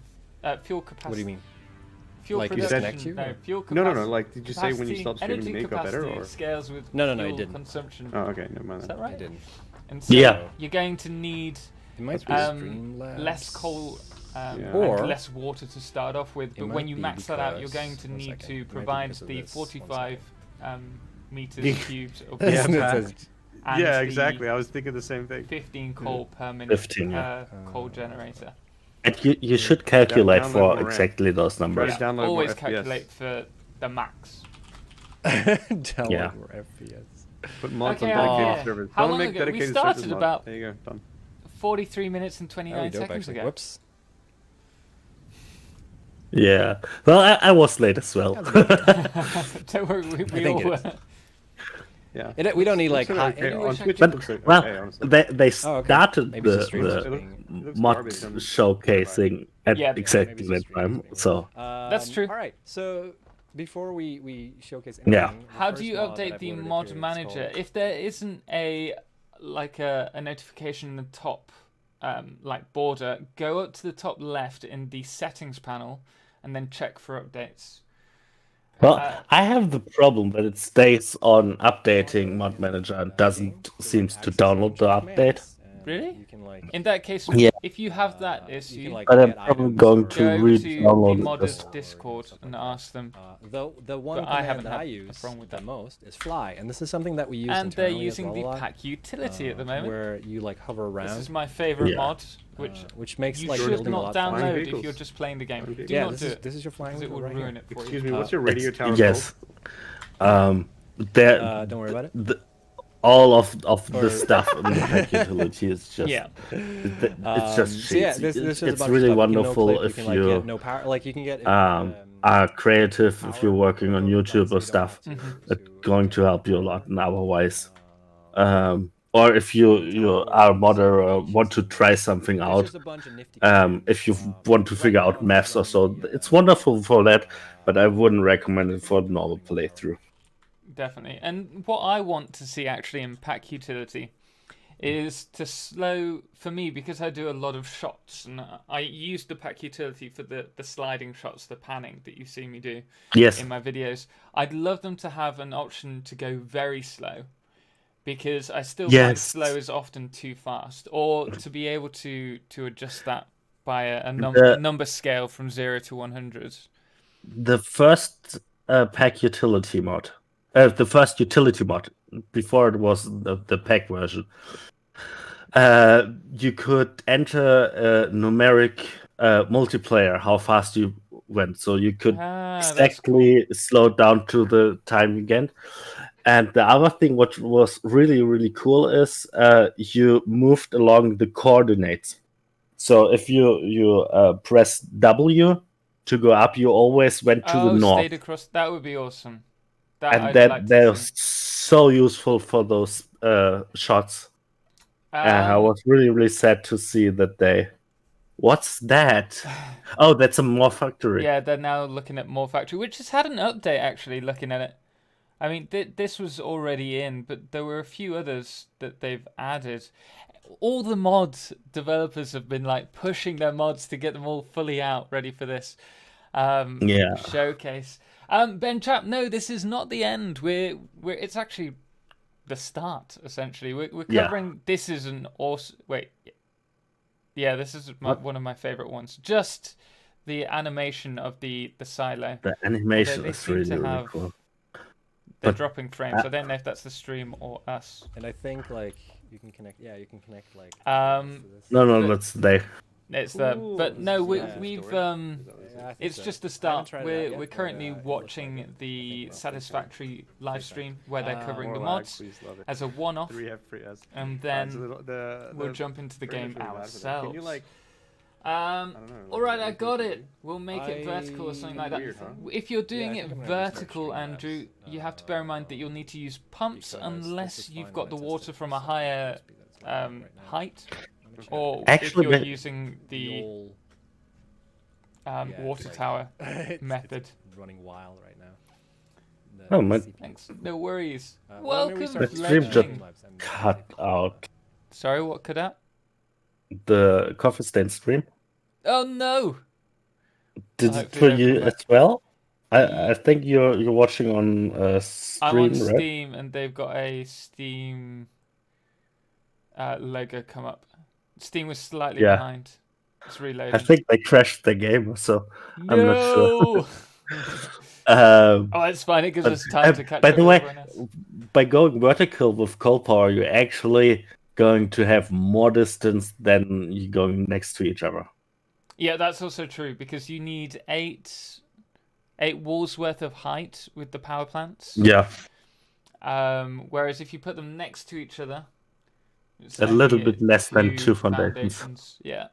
fuel capacity. What do you mean? Fuel Like, production, disconnect you, no, or- fuel capacity. No. Like, did you say when you stopped streaming energy to me it got better, capacity or? scales with No, it fuel didn't. consumption? Oh, okay, never mind. Is Then. that right? I didn't. And so Yeah. you're going to need It might be Streamlabs. less coal Yeah. Or- and less water to start off with. It But might when you be max that out, you're because- going to one need second. It to might be provide because of the this. One 45 meters Yeah. cubed of Yeah, It water says- and Yeah, the exactly. I was thinking the same thing. 15 coal per minute 15, yeah. coal generator. And you should calculate Download for more RAM. exactly those numbers. Try to download more Always FPS. calculate for the max. Download Yeah. more FPS. Put mods Okay, on dedicated okay. servers. How Don't long make ago? We dedicated started servers mod. about- There you go. Done. 43 minutes and Oh, 29 dope, seconds actually. ago. Whoops. Yeah. Well, I was late as well. Don't worry, we think all it were. Yeah. We don't need like Looks high. okay. Anyway, On check Twitch, it. it But looks okay, well, honestly. they Oh, okay. started Maybe it's the the stream It looks mod garbage on- showcasing at Yeah, exactly maybe that it's the stream. time. So That's true. All right. So before we showcase Yeah. anything, the How do first you mod that update I've the loaded mod here is manager called- if there isn't a notification in the top border? Go up to the top left in the settings panel and then check for updates. well, I have the problem that it stays on updating mod manager and doesn't seems to download the update. Really? You can like. In that case, Yeah. if you have that you issue, can, like, But I'm get probably items going or- to go read to the download it modders just- Discord stuff and like that. ask them. Though the one But I haven't command that I had a use problem with the that. most is fly, and this is something that we use And they're internally as using well a the lot, pack utility at the moment. where you like hover around. This is my favorite Yeah. mod, which makes you like should building a not lot faster. download if vehicles. you're just playing the game. Flying Do vehicles. Yeah, not do it. this is your flying Because it wheel would right ruin here. it for you. Excuse me, what's your radio It's- tower yes. called? There, Don't worry about it. all of the Or- stuff in the pack utility is just Yeah. it's just So yeah, cheesy. this is a It's bunch of really stuff. You can wonderful no-click, if you can, like, you get no power. Like you can get are creative, if you're working on power, YouTube so or you don't stuff. have to- It's going to help you a lot in our ways. Or if you are a modder or want to try something There's out, just a bunch of nifty if you want to figure out maps or so, it's wonderful for that. But I wouldn't recommend it for the normal playthrough. Definitely. And what I want to see actually in pack utility is to slow, for me, because I do a lot of shots, and I use the pack utility for the sliding shots, the panning that you see me do Yes. in my videos. I'd love them to have an option to go very slow, because I still find Yes. slow is often too fast, or to be able to adjust that by a The- number scale from 0 to 100. The first pack utility mod, the first utility mod before it was the pack version, you could enter a numeric multiplayer how fast you went, so you could That's exactly slow down to the time you get. And the other thing what was really cool is you moved along the coordinates. So if you press W to go up, you always went to the north. Stayed across. That would be awesome. That And I'd that like to they're see. so useful for those shots. I was really sad to see that they. What's that? Oh, that's a more factory. Yeah, they're now looking at More Factory, which has had an update actually. Looking at it, I mean, this was already in, but there were a few others that they've added. All the mods developers have been like pushing their mods to get them all fully out, ready for this Yeah. showcase. Ben Chap, no, this is not the end. We're it's actually the start essentially. We're Yeah. covering. This is an awesome. Wait, yeah, this is one of my favorite ones. Just the animation of the silo. The animation They is seem to really have- cool. They're But- dropping frames. I don't know if that's the stream or us. And I think like you can connect. Yeah, you can connect like. Um, to this. No, But- that's they. It's the but no, yeah. we've Yeah, I think it's so. just the I haven't start. tried it out We're yet, we're but, currently it looks watching like it. the Satisfactory live stream where they're covering More the lag, mods please, love it. as a one-off, 3 have free as. and So then we'll the jump into the game frames really bad for that. ourselves. Can you like? Um, I don't know. all right, I got it. We'll make it vertical or something like that. Weird, huh? If you're doing I it think I'm gonna restart vertical, stream Andrew, apps, you have to bear in mind that you'll need to use pumps because this unless is you've fine got the when I water tested from it, a so higher speed that's not right now. height, Let me check. or Actually, if you're the- using the old- yeah, it's water like- tower it's method. running wild right now. Oh, my- CPU. Thanks. No worries. Well, I'm gonna Welcome, restart The stream just- Fledgling. Cut out Sorry, what could that? the coffee stain stream. Oh no! Did I it hope for they don't you come as well? I think you're watching on I'm stream, on right? Steam, and they've got a Steam logo come up. Steam was slightly Yeah. behind. It's reloading. I think they crashed the game, so I'm not no! um, Oh, it's fine. It gives But, us time to catch by up the with way, everyone else. by going vertical with coal power, you're actually going to have more distance than you going next to each other. Yeah, that's also true because you need eight walls worth of height with the power plants. Yeah, Whereas if you put them next to each other, it's a little only bit less than two foundations. Yeah.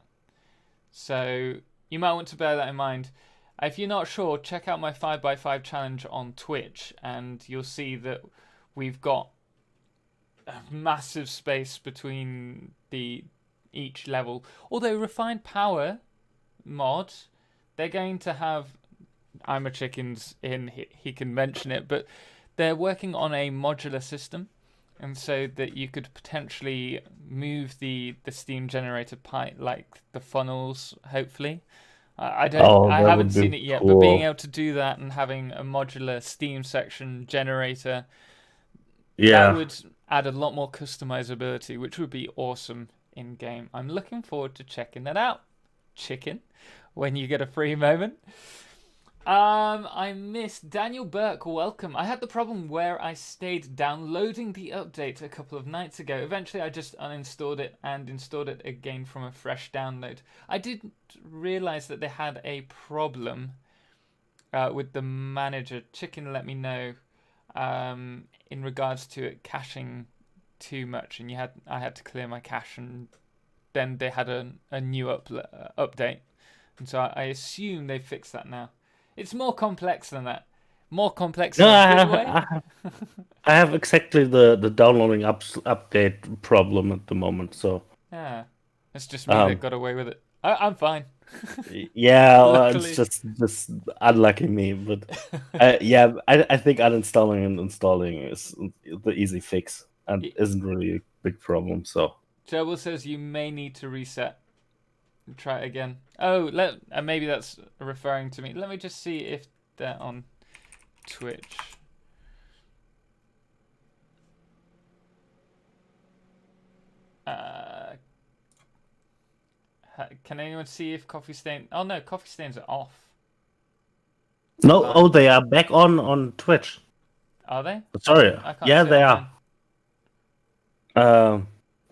So you might want to bear that in mind. If you're not sure, check out my 5x5 challenge on Twitch, and you'll see that we've got a massive space between each level. Although Refined Power mod, they're going to have I'm a Chicken's in. He can mention it, but they're working on a modular system, and so that you could potentially move the steam generator pipe, like the funnels, hopefully. I don't. Oh, I that haven't would be seen it yet, but being cool. able to do that and having a modular steam section generator, Yeah, that would add a lot more customizability, which would be awesome. in game. I'm looking forward to checking that out. Chicken, when you get a free moment. I missed Daniel Burke. Welcome. I had the problem where I stayed downloading the update a couple of nights ago. Eventually, I just uninstalled it and installed it again from a fresh download. I didn't realize that they had a problem with the manager. Chicken let me know in regards to it caching too much, and I had to clear my cache, and then they had a new update, and so I assume they fixed that now. It's more complex than that. More complex in a good way. I have exactly the downloading update problem at the moment. So Yeah, it's just me that got away with it. I'm fine. yeah, Luckily. it's just unlucky me. But yeah, I think uninstalling and installing is the easy fix and isn't really a big problem. So Jobel says you may need to reset. Try it again. Oh, maybe that's referring to me. Let me just see if they're on Twitch. Can anyone see if Coffee Stain? Oh no, Coffee Stains are off. no, oh, they are back on Twitch. Are they? Sorry, I can't yeah, see they online. are.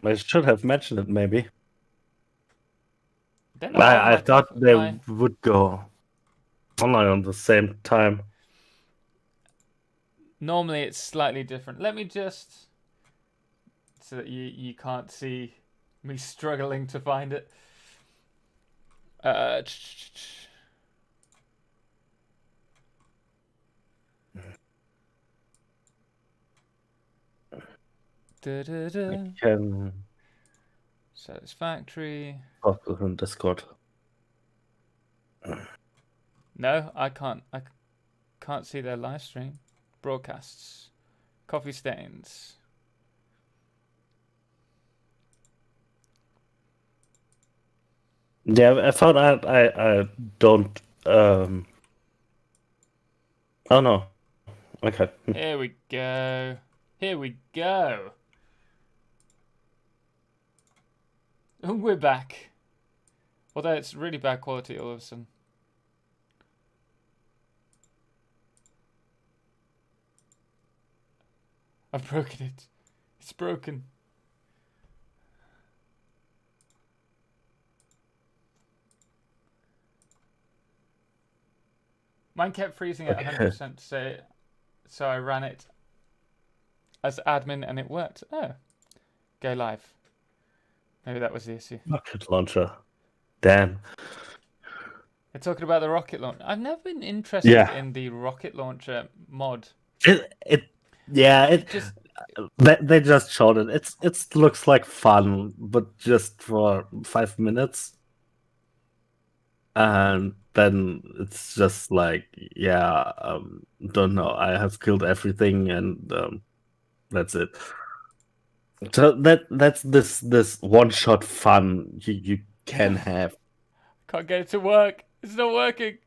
I should have mentioned it maybe. They're not on I my thought they my- would go online on the same time. Normally it's slightly different. Let me just so that you can't see me struggling to find it. I can Satisfactory. talk with on Discord. No, I can't. I can't see their live stream. Broadcasts. Coffee Stains. Yeah, I found out I don't. Oh no. Okay. Here we go. Here we go. And we're back. Although it's really bad quality all of a sudden. I've broken it. It's broken. Mine kept freezing at 100%, so I ran it as admin and it worked. Oh. Go live. Maybe that was the issue. Rocket launcher. Damn. They're talking about the rocket launcher. I've never been interested in the rocket launcher mod. Just they just showed it. It looks like fun, but just for 5 minutes. And then it's just like, don't know. I have killed everything, and that's it. So that's this one shot fun you can have. Can't get it to work. It's not working.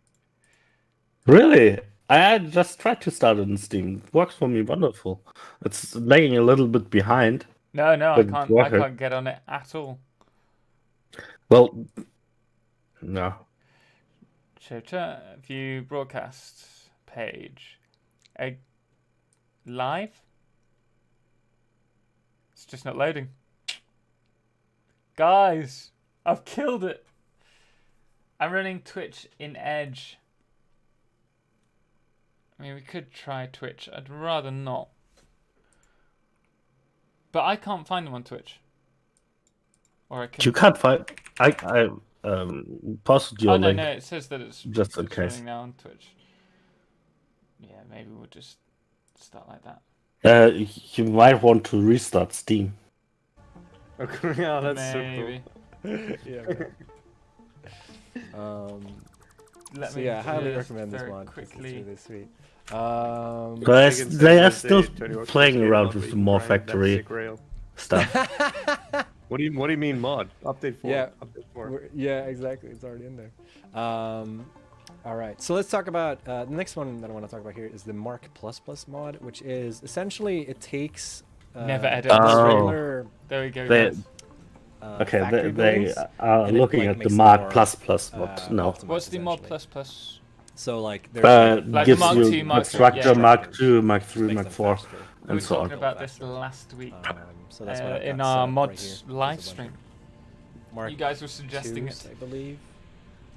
Really? I just tried to start it in Steam. It works for me wonderful. It's lagging a little bit behind. No, I but can't. it's I working. can't get on it at all. Well, no. Show chat, view broadcast page. Live? It's just not loading. Guys, I've killed it. I'm running Twitch in Edge. I mean, we could try Twitch. I'd rather not. But I can't find them on Twitch. Or I can. You can't find. I posted your Oh no, link. no, it says that it's just in it's case. running now on Twitch. Yeah, maybe we'll just start like that. You might want to restart Steam. Okay, yeah, that's Maybe. so Yeah. Let So me yeah, I highly just recommend this very one. 'cause it's quickly. really sweet. Guys, Megan says they are that still Tony Hawk's playing game around mod with that the you More can grind that Factory sick rail. stuff. What do you mean mod? Update 4. Yeah. Update 4. Yeah, exactly. It's already in there. All right, so let's talk about the next one that I want to talk about here is the Mark++ mod, which is essentially it takes Never edit Oh. the stream. regular. There we go. They- Guys. Okay, factory they buildings, are and it, looking like, at the makes them Mark more, plus plus mod. No, optimized, What's the mod essentially. plus plus? So like there's Like gives the Mark you II, Mark III, constructor yeah. Mark II, Mark Just III, makes Mark them IV, faster. We and were so talking on. about this last week So that's what I've in got our set up right mods here. There's live a bunch stream. of Mark You guys were suggesting IIs, it. I believe.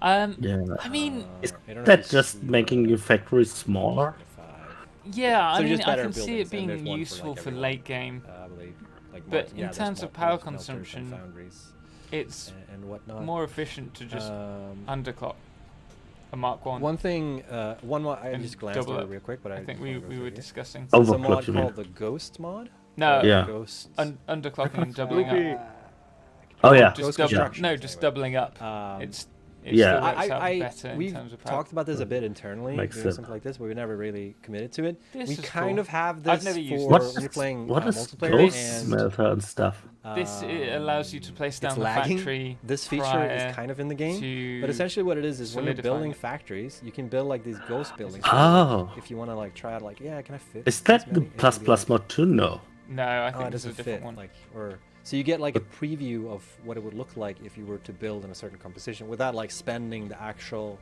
Yeah. I mean, Is I don't know if that you just see, making your factory smaller? 25. yeah, So I mean, just I better can see buildings, it being and there's one for, useful like, for everyone. late game. I believe. Like But in there's terms of more power smelters and consumption, foundries It's and whatnot. more efficient to just Um, underclock a Mark 1. One thing, one more, I and just glanced double over it. real quick, but I think we were discussing. So there's a mod Overclock, you mean? called the Ghost mod. No, Yeah. Ghost. underclocking and doubling up. Oh yeah. Just Ghost double, constructions, no, just anyway. doubling up. It Yeah. still works out better in We've terms of power. talked about this a bit internally, Makes doing sense. something like this, but we never really committed to it. This We is kind cool. of have I've this never used for this. when you're playing What is multiplayer ghost and smelter and stuff? This it allows you to place down it's the lagging. factory. This feature prior is kind of in the game, to but essentially what it is when you're solidifying building it. factories, you can build like these ghost buildings. Oh. If you want to like try out like, yeah, can I fit? Is this that the many? It plus can be plus like, mod too? No. No, I oh, think it this is a doesn't different fit. one. Like, or so you get like a preview of what it would look like if you were to build in a certain composition without like spending the actual.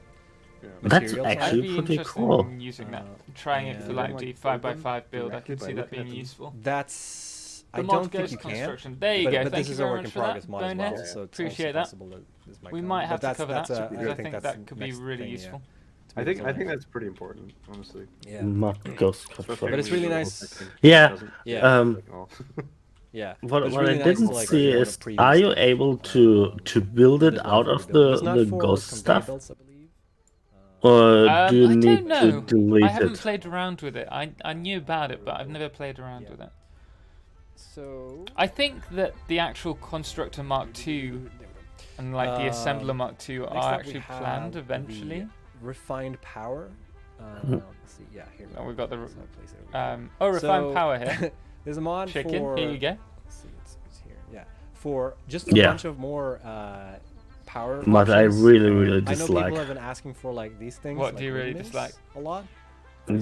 That's materials on it. I'd actually be pretty interested cool. in using that, Uh, trying it and- for They like don't, the like, 5x5 build. I directly could by see that looking being at them. useful. That's The I mod don't think goes you can. construction. There you but, go. But Thank this you is a very work much in for that. progress mod as well, Bonehead. so it's Appreciate also that. possible this might We come. might But have to that's- cover that's that a- because I think that's that could be next really thing, yeah. useful. I think that's pretty important, honestly. Yeah. Mod ghost Especially construction. But it's when really you nice. double-clicking. Yeah. Doesn't- Yeah. like, oh. Yeah. What, But it's what really I nice didn't to, like, see go on a is, preview are you stuff, able to build and it there's one out for of rebuild. the It's not the for ghost conveyor stuff, belts, I believe. or do you I don't need know. to delete I haven't it? played around with it. I knew about it, but I've never played around Yeah. with it. So. I think that the actual Constructor Mark II and like the Assembler Mark II next are up we actually have planned the eventually. Refined power. Hmm. Let's see. Yeah, here we And go. we've got the So I'll place it over here. refined So, power here. There's a mod Chicken. for. Here you go. Let's see, it's here. Yeah, for just a Yeah. bunch of more power. But I options. really I know dislike people have been asking for like these things. What like do you really windmills dislike? A lot. the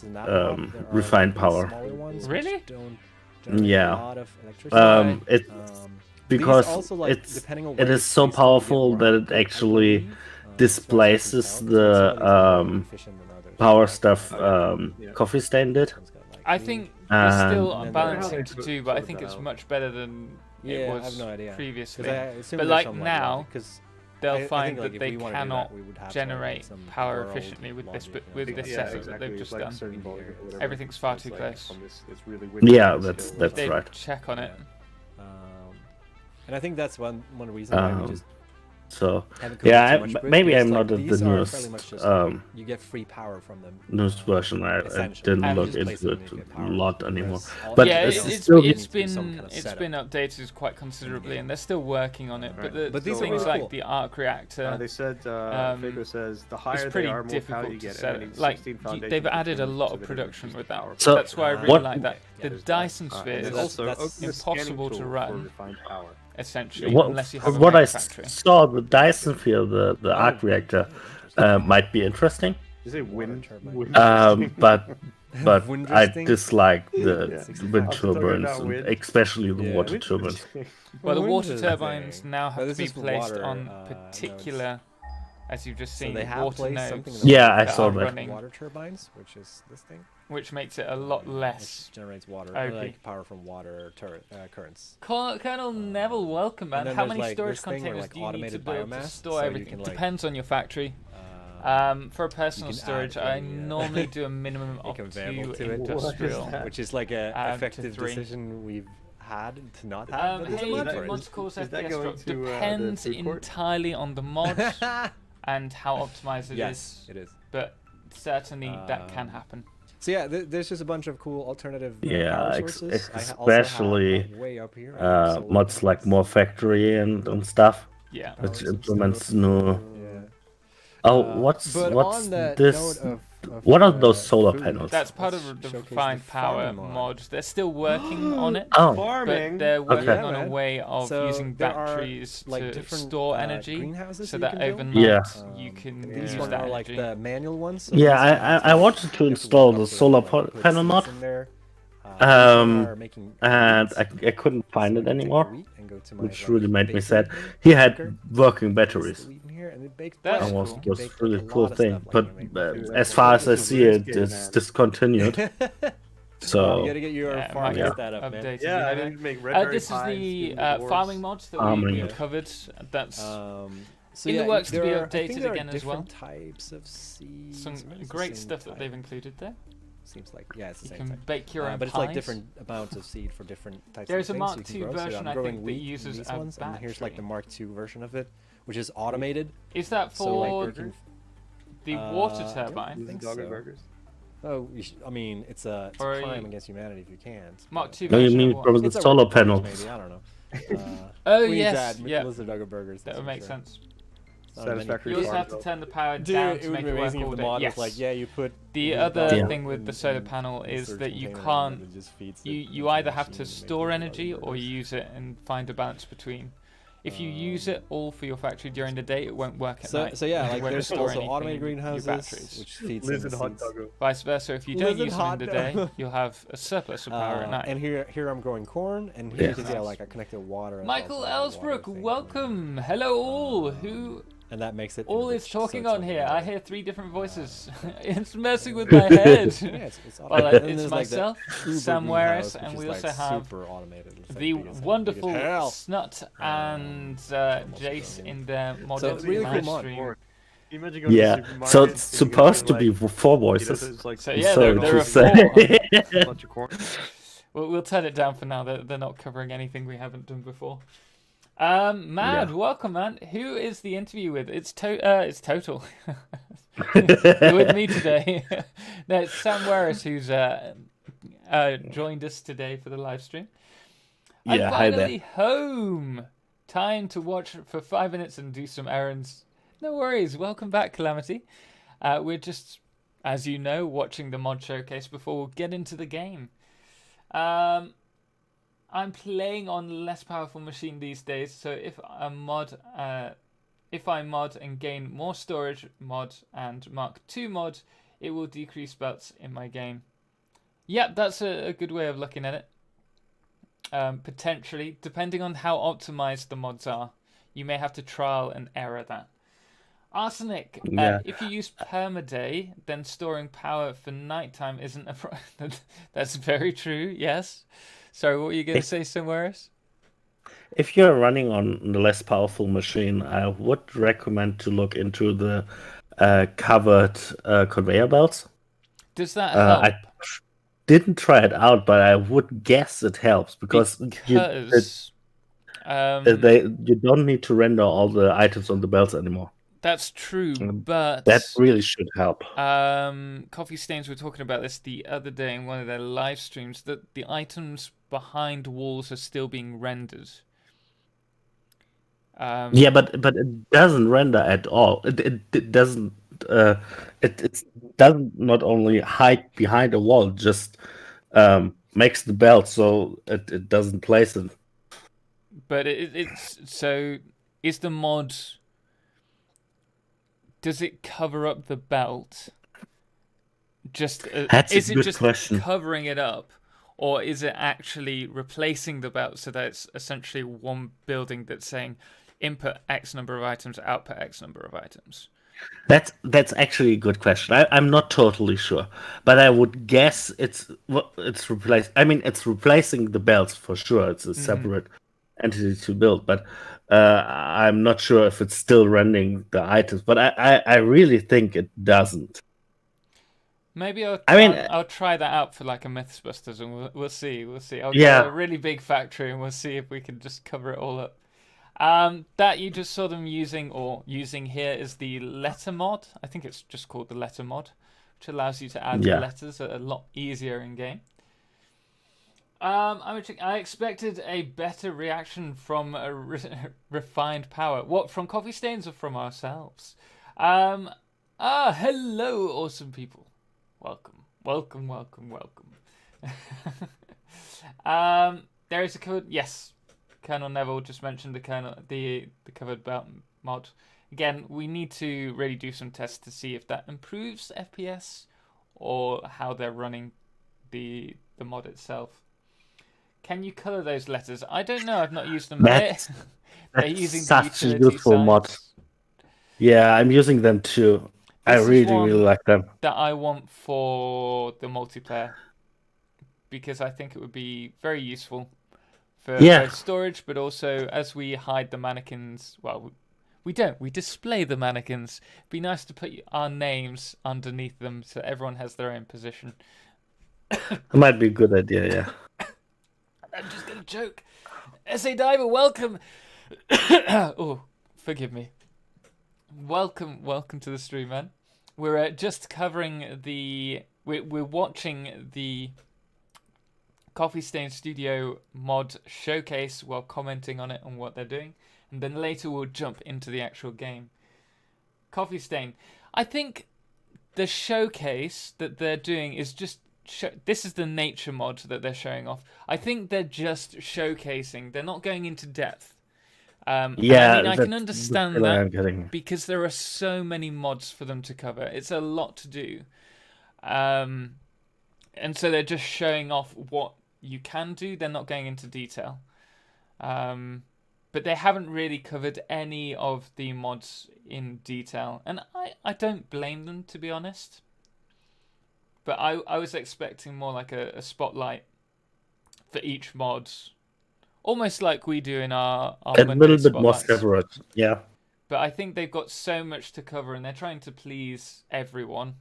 In that mod, there are, refined like, power. smaller ones which Really? don't generate Yeah. A lot of electricity. It These because also, like, it's depending on it where is it's so placed, you can get powerful more that it output, I actually believe. displaces So I can tell, 'cause some of these are more efficient than others. power Like, stuff Yeah. coffee stain did. this one's got, like, I green. think there's still And then balancing there- to do, but I think it's much better than Yeah, it I was have no idea. 'Cause previously. I assume But there's like some, now, logic, 'cause They'll I find think, like, that if they we wanted to do cannot that, we would have to, like, generate some power world efficiently with this, logic, with you know. this Yeah, setup that exactly. they've It's just like done. certain volume or whatever. Everything's far It's too like, close. it's really Yeah, windy, that's so- that's They right. check on it. Um, and I think that's one reason why we just So haven't yeah, committed too much to it, maybe because, I'm like, not at these the are newest fairly much just, you you get free power from them. newest version. I essentially. didn't And look just place into them it and you get a power. lot anymore. Whereas all But the Yeah, others it's don't. still- You it's need to do some been kind of it's setup. been updated quite considerably, and they're still working on it. But the But these are things really like cool. the arc reactor, They said, Faco says, the it's higher they pretty are, more power difficult you to get. set and it. need Like 16 foundation they've added a components lot so of that it production increases with that. power. So, That's why I really what- like that. The there's Dyson that. sphere And is there's also it's open the impossible scanning to tool for run, refined power. essentially, What, unless you have from a what I main factory. saw, the Dyson sphere, the arc reactor, might be interesting. You say wind? turbine. wind But I Windrusting? dislike the Yeah. wind After talking turbines, about and wind. especially the Yeah. water turbines. Well, the water Windrusting. turbines now But have to this be is for placed water, on nodes. particular, as you've just So seen, they have water placed nodes, something in the Yeah, I that saw are that. running, water turbines, which is this thing, which makes it a lot less. which generates water, OP. like power from water currents. Colonel Neville, welcome, man. then how there's, many like, storage this thing where, containers like, do you need to automated build to biomass, store so you everything? can, like, Depends on your factory. For personal can add storage, a, I normally do a minimum a of 2 conveyor to it. industrial. which is like a to effective 3. decision we've had to not have. But there's a Hey, mod the for it. mods course Is that FPS going drop to, the depends food court? entirely on the mod and how optimized it is. Yes, it is. But certainly that can happen. So yeah, there's just a bunch of cool alternative Yeah, power ex- sources. ex- I also have, especially, like, way up here. I have solar mods like panels. more factory and stuff, Yeah. which Some implements stuff. new. Yeah. Oh, But what's on that this? note of What are those food, solar panels? That's part let's of the showcase refined power farming mod. mod. They're still working on it, Oh, Farming. but they're working Okay. on a man. way of So using there are, batteries like, to different, store energy, greenhouses so that that you can build. overnight Yeah. you can These use ones that are like energy. the manual ones. So yeah. these ones I you wanted to have install walk the up to, solar like, put panel seeds mod, in there. are making and wheat. I couldn't find So I it can take the anymore, wheat and go to my, which like, really made me bakery sad. thing, He had cooker, working place the batteries. wheat in here, and it bakes That's bread. cool. Almost You can was bake really a cool lot of thing, stuff, like, but you can make muffins, as far as I This is see it, risky, it's man. discontinued. So you gotta get your Yeah, farming might stat up, man. updated, Yeah, I you know. need to make red This is pies, the give me dwarves. farming mod that Farming we mod. covered. That's So in the yeah, works to be there are- I think updated there are again as well. different types of seeds. some Maybe it's the great same stuff that type. they've included there. Seems like, yeah, it's the You same can thing. bake your own But it's pies. like different amounts of seed for different types There's of a things Mark you can II grow. So version, I'm I growing think, that wheat in uses these a ones, and here's like the battery. Mark II version of it, which is automated. Is that So like for you can, the water I don't turbine? think Using dog and so. burgers. Oh, I mean, it's a Or a- crime against humanity if you can't. Mark but- II no, you version of mean what? probably It's the a solar burgers, panels. Maybe, I don't know. Oh we need yes, to add yeah, Blizzard Dogger Burgers. that would make sense. Satisfactory. You also farm have to bill. turn the power Dude, down it to would make be it work amazing if all the day. mod Yes. was like, yeah, you put The this other valve thing with the solar in panel the is storage that you container, can't. and it just feeds it You into either the have machine to and makes store Dogger energy or Burgers. you use it and find a balance between. If you use it all for your factory during the day, it won't work at night. So yeah, You like won't there's store also anything automated in your greenhouses, batteries. which feeds Lives in in the hot seeds. doggo. Vice versa, if you don't Lives in use them in hot the dog. day, you'll have a surplus of power at night. And here I'm growing corn, and here Yeah. you can see how like I connected water. and Michael also a water Ellsbrook, thing. welcome. Hello all. Who And that makes it. all is enriched, so talking it's on like here? a- I hear 3 different voices. It's messing with my head. Yeah, it's Well, automated. And it's there's, like, the myself, Uber Samueras, greenhouse, and which we is, also like, have super automated. It's, like, the big as wonderful hell. Snut and Jace in their mod So it's really cool live mod. stream. Can you imagine going to Yeah, the supermarket so and it's you get supposed to like, be 4 you know, voices. there's, like, So yeah, So there are to say. 4. a bunch of corn. We'll turn it down for now. They're not covering anything we haven't done before. Mad, Yeah. welcome, man. Who is the interview with? It's Total. You're with me today. No, it's Samueras who's joined us today for the live stream. I'm Yeah, hi there. finally home. Time to watch for 5 minutes and do some errands. No worries. Welcome back, Calamity. We're just, as you know, watching the mod showcase before we get into the game. I'm playing on less powerful machine these days, so if I mod and gain more storage mod and Mark II mod, it will decrease belts in my game. Yep, that's a good way of looking at it. Potentially, depending on how optimized the mods are, you may have to trial and error that. Arsenic, Yeah. if you use permaday, then storing power for nighttime isn't a problem. That's very true, yes. Sorry, what were you going to say, Samueras? If you're running on the less powerful machine, I would recommend to look into the covered conveyor belts. Does that help? I didn't try it out, but I would guess it helps because you don't need to render all the items on the belts anymore. That's true, but That really should help. Coffee Stains were talking about this the other day in one of their live streams, that the items behind walls are still being rendered. Yeah, but it doesn't render at all. It doesn't. It doesn't not only hide behind a wall, just makes the belt so it doesn't place it. But it's so. Is the mod? Does it cover up the belt? Just That's is a it good just question. covering it up, or is it actually replacing the belt so that it's essentially one building that's saying input X number of items, output X number of items? That's actually a good question. I'm not totally sure, but I would guess it's replaced. I mean, it's replacing the belts for sure. It's a separate entity to build, but I'm not sure if it's still rendering the items. But I really think it doesn't. Maybe I'll try that out for like a Mythbusters, and we'll see. I'll get a really big factory, and we'll see if we can just cover it all up. That you just saw them using here is the letter mod. I think it's just called the letter mod, which allows you to add letters a lot easier in game. I expected a better reaction from a refined power. What, from Coffee Stains or from ourselves? Hello, awesome people. Welcome. There is a code. Yes, Colonel Neville just mentioned the covered belt mod. Again, we need to really do some tests to see if that improves FPS or how they're running the the mod itself. Can you color those letters? I don't know. I've not used them. That's They're using the such a utility useful mod. signs. Yeah, I'm using them too. I This is really, one really like them. that I want for the multiplayer because I think it would be very useful for both storage, but also as we hide the mannequins. Well, we don't. We display the mannequins. It'd be nice to put our names underneath them so everyone has their own position. It might be a good idea, yeah. I'm just gonna joke. SA Diver, welcome. Oh, forgive me. Welcome to the stream, man. We're just covering the. We're watching the Coffee Stain Studio mod showcase while commenting on it and what they're doing, and then later we'll jump into the actual game. Coffee Stain, I think the showcase that they're doing is just. This is the nature mod that they're showing off. I think they're just showcasing. They're not going into depth. Yeah, I can understand the feeling that I'm getting. because there are so many mods for them to cover. It's a lot to do. And so they're just showing off what you can do. They're not going into detail. But they haven't really covered any of the mods in detail. And I don't blame them, to be honest. But I was expecting more like a spotlight for each mod. Almost like we do in our A Monday little bit more spotlights. separate, yeah. But I think they've got so much to cover and they're trying to please everyone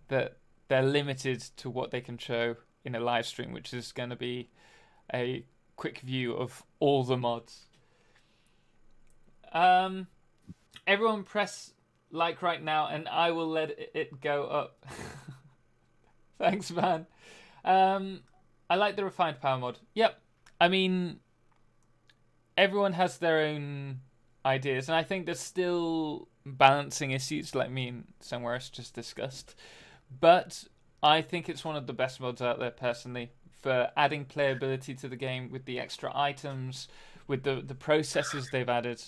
that they're limited to what they can show in a live stream, which is going to be a quick view of all the mods. Everyone press like right now and I will let it go up. Thanks, man. I like the refined power mod. Yep. I mean, everyone has their own ideas, and I think there's still balancing issues like me and Samueras just discussed. But I think it's one of the best mods out there, personally, for adding playability to the game with the extra items, with the processes they've added.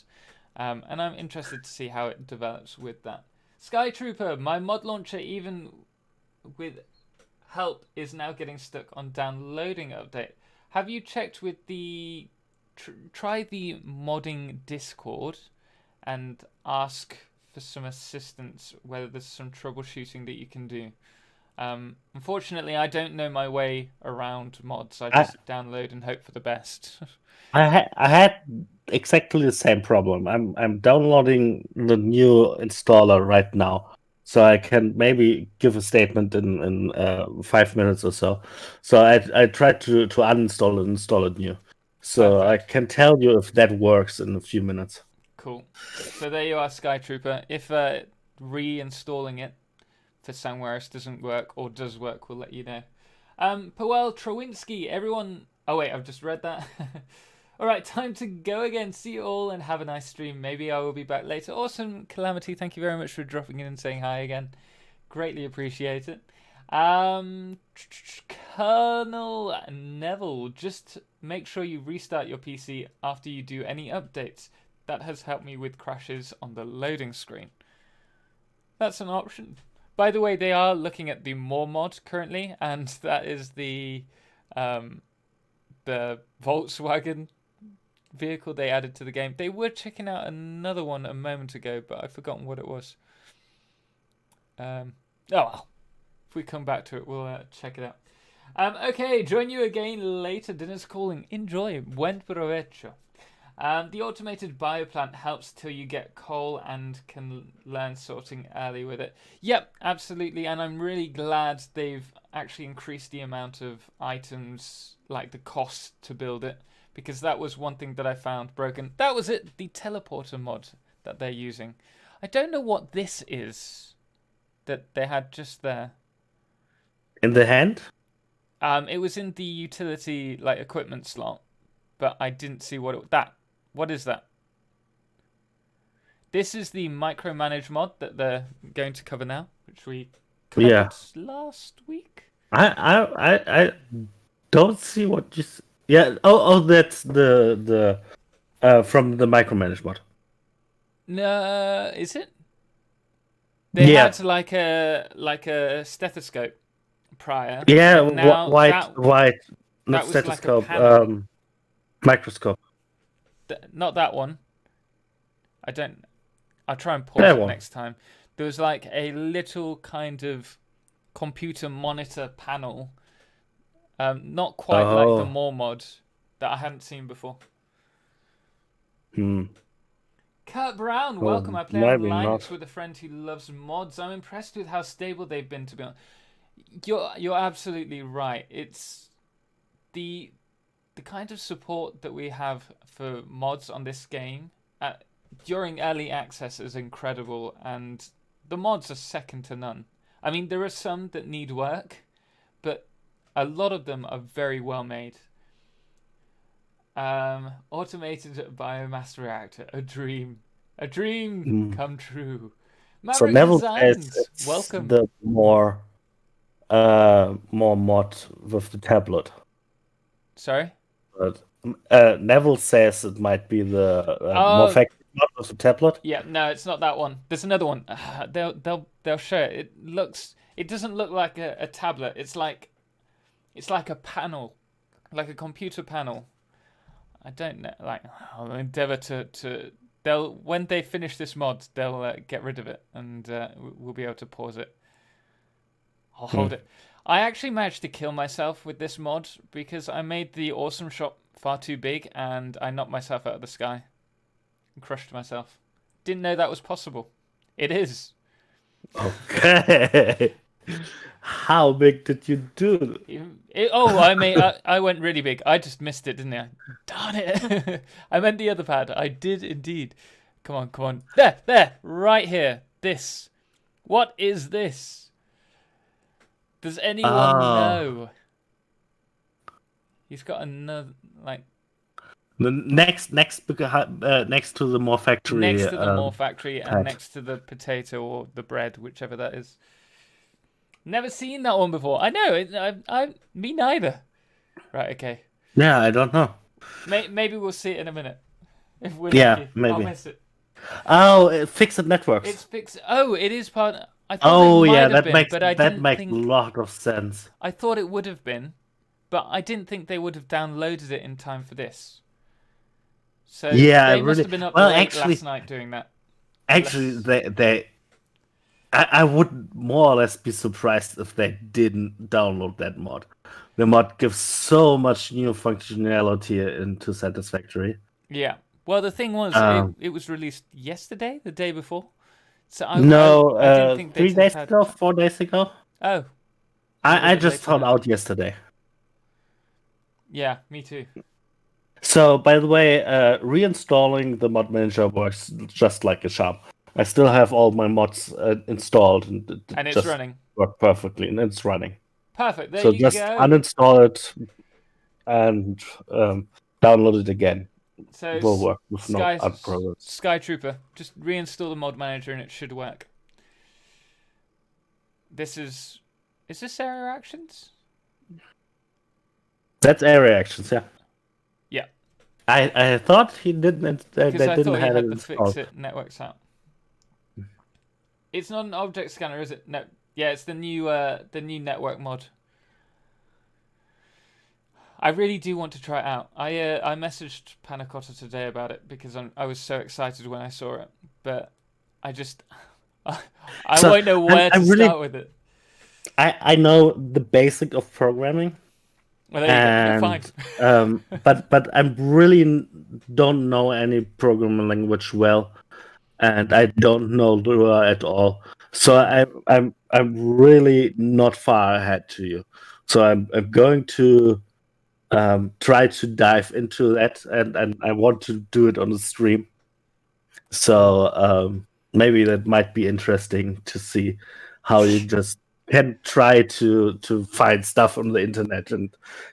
And I'm interested to see how it develops with that. Sky Trooper, my mod launcher, even with help, is now getting stuck on downloading update. Have you checked with the try the modding Discord and ask for some assistance, whether there's some troubleshooting that you can do? Unfortunately, I don't know my way around mods. I just download and hope for the best. I had exactly the same problem. I'm downloading the new installer right now, so I can maybe give a statement in 5 minutes or so. So I tried to uninstall and install it new. So Perfect. I can tell you if that works in a few minutes. Cool. So there you are, Sky Trooper. If reinstalling it for Samueras doesn't work or does work, we'll let you know. Powell Trowinski, everyone. Oh wait, I've just read that. All right, time to go again. See you all and have a nice stream. Maybe I will be back later. Awesome, Calamity. Thank you very much for dropping in and saying hi again. Greatly appreciate it. Colonel Neville, just make sure you restart your PC after you do any updates. That has helped me with crashes on the loading screen. That's an option. By the way, they are looking at the More mod currently, and that is the Volkswagen vehicle they added to the game. They were checking out another one a moment ago, but I've forgotten what it was. Oh well, if we come back to it, we'll check it out. Okay, join you again later. Dinner's calling. Enjoy. Buen provecho. The automated bioplant helps till you get coal and can learn sorting early with it. Yep, absolutely, and I'm really glad they've actually increased the amount of items, like the cost to build it, because that was one thing that I found broken. That was it, the teleporter mod that they're using. I don't know what this is that they had just there. In the hand? It was in the utility, like, equipment slot, but I didn't see what it... What is that? This is the micromanage mod that they're going to cover now, which we covered last week. I don't see what you... Yeah, that's the from the micromanage mod. No, is it? They had like a stethoscope, prior. Yeah, but now white, not was like a stethoscope, panel. microscope. Not that one. I'll try and pause That it one. next time. There was like a little kind of computer monitor panel. Not quite like the More mod that I hadn't seen before. Kurt Brown, welcome. I play on maybe Linux not. with a friend who loves mods. I'm impressed with how stable they've been, to be honest. You're absolutely right. It's the kind of support that we have for mods on this game during early access is incredible, and the mods are second to none. I mean, there are some that need work, but a lot of them are very well made. Automated biomass reactor, a dream come true. So Maverick Neville Designs, says it's welcome. the more mod with the tablet. Sorry? But Neville says it might be the more factory mod with the tablet. Yeah, no, it's not that one. There's another one. They'll show it. It doesn't look like a tablet. It's like a panel, like a computer panel. I don't know. Like, I'll endeavor to. They'll when they finish this mod, they'll get rid of it, and we'll be able to pause it. I'll hold it. I actually managed to kill myself with this mod because I made the awesome shot far too big, and I knocked myself out of the sky and crushed myself. Didn't know that was possible. It is. Okay. How big did you do? I went really big. I just missed it, didn't I? Darn it. I meant the other pad. I did indeed. Come on. There, right here. This. What is this? Does anyone know? He's got another, like... The next to the more factory. Next to the more factory pad. and next to the potato or the bread, whichever that is. Never seen that one before. I know. Me neither. Right. Okay. Yeah, I don't know. Maybe we'll see it in a minute. If we're lucky. Maybe. I'll miss it. Oh, fixed networks. It's fixed. Oh, it is part. I thought it might have been, makes but I didn't makes think. a lot of sense. I thought it would have been, but I didn't think they would have downloaded it in time for this. So they must have been up late last night doing that. Actually, I would more or less be surprised if they didn't download that mod. The mod gives so much new functionality into Satisfactory. Yeah. Well, the thing was, it was released yesterday, the day before. So I didn't think 3 days ago, 4 days ago. Oh. I just found out yesterday. Yeah, me too. So, by the way, reinstalling the mod manager works just like a charm. I still have all my mods installed, and it's just running. Work perfectly, and it's running. Perfect. There so you just go. uninstall it and download it again. So it will work with no other programs. Sky Trooper, just reinstall the mod manager and it should work. Is this Area Actions? That's Area Actions, yeah. Yeah. I thought he didn't. They didn't have it the installed. Fix It networks out. It's not an object scanner, is it? No. Yeah, it's the new network mod. I really do want to try it out. I messaged Panacotta today about it because I was so excited when I saw it, but I just I won't know where to start with it. I know the basic of programming. Well, there you go. Fine. but I really don't know any programming language well, and I don't know Lua at all. So I'm really not far ahead to you. So I'm going to try to dive into that, and I want to do it on the stream. So maybe that might be interesting to see how you just can try to find stuff on the internet and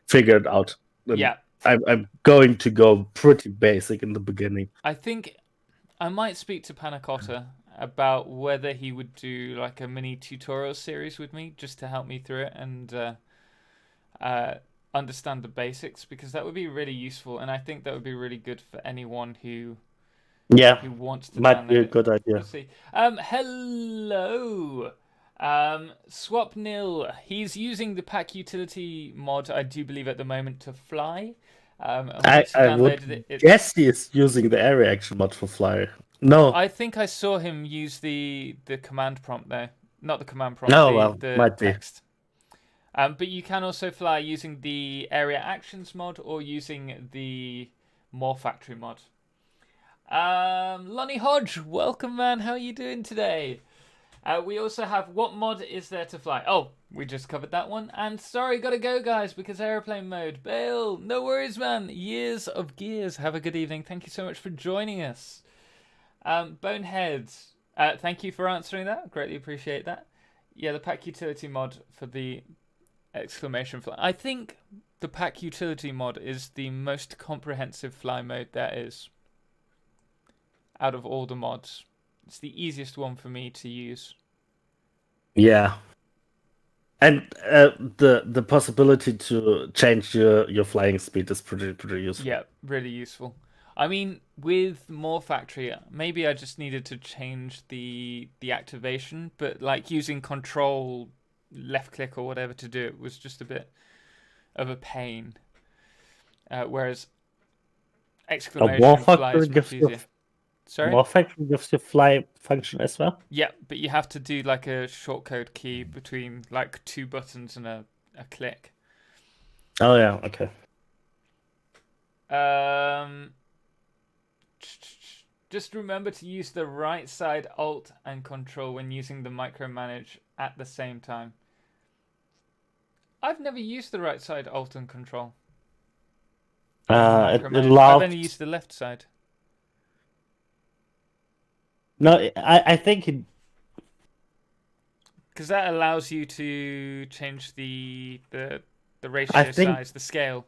figure it out. And yeah. I'm going to go pretty basic in the beginning. I think I might speak to Panacotta about whether he would do like a mini tutorial series with me just to help me through it and understand the basics, because that would be really useful, and I think that would be really good for anyone who wants to might be a it. good idea. We'll see. Hello. Swap Nil, he's using the pack utility mod, I do believe, at the moment to fly. And once he I downloaded would it, guess he is using the area action mod for fly. No. I think I saw him use the command prompt there. Not the command prompt, No, the, well, the might be. text. But you can also fly using the area actions mod or using the More Factory mod. Lonnie Hodge, welcome, man. How are you doing today? We also have what mod is there to fly? Oh, we just covered that one. And sorry, gotta go, guys, because airplane mode. Bale, no worries, man. Years of gears. Have a good evening. Thank you so much for joining us. Boneheads, thank you for answering that. Greatly appreciate that. Yeah, the pack utility mod for the exclamation fly. I think the pack utility mod is the most comprehensive fly mode there is. Out of all the mods. It's the easiest one for me to use. Yeah. And the possibility to change your flying speed is pretty useful. Yeah, really useful. I mean, with More Factory, maybe I just needed to change the activation, but like using control, left click or whatever to do it was just a bit of a pain. Whereas exclamation fly is much easier. Sorry? More Factory gives you fly function as well? Yeah, but you have to do like a shortcode key between like two buttons and a click. Oh yeah, okay. Just remember to use the right side Alt and Control when using the micromanage at the same time. I've never used the right side Alt and Control. It I've allows... only used the left side. No, I think it... Because that allows you to change the ratio size, the scale.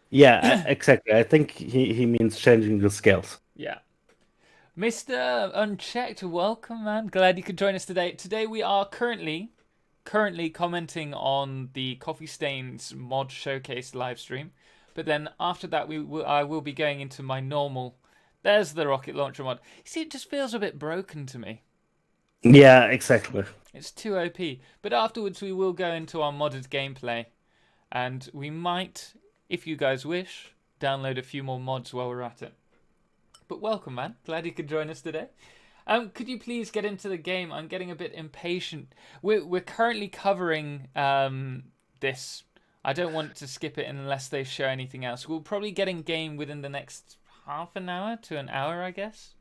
Yeah, exactly. I think he means changing the scales. Yeah. Mr. Unchecked, welcome, man. Glad you could join us today. Today we are currently commenting on the Coffee Stains mod showcase live stream. But then after that, I will be going into my normal... There's the rocket launcher mod. You see, it just feels a bit broken to me. Yeah, exactly. It's too OP. But afterwards, we will go into our modded gameplay. And we might, if you guys wish, download a few more mods while we're at it. But welcome, man. Glad you could join us today. Could you please get into the game? I'm getting a bit impatient. We're currently covering this. I don't want to skip it unless they show anything else. We'll probably get in game within the next half an hour to an hour, I guess.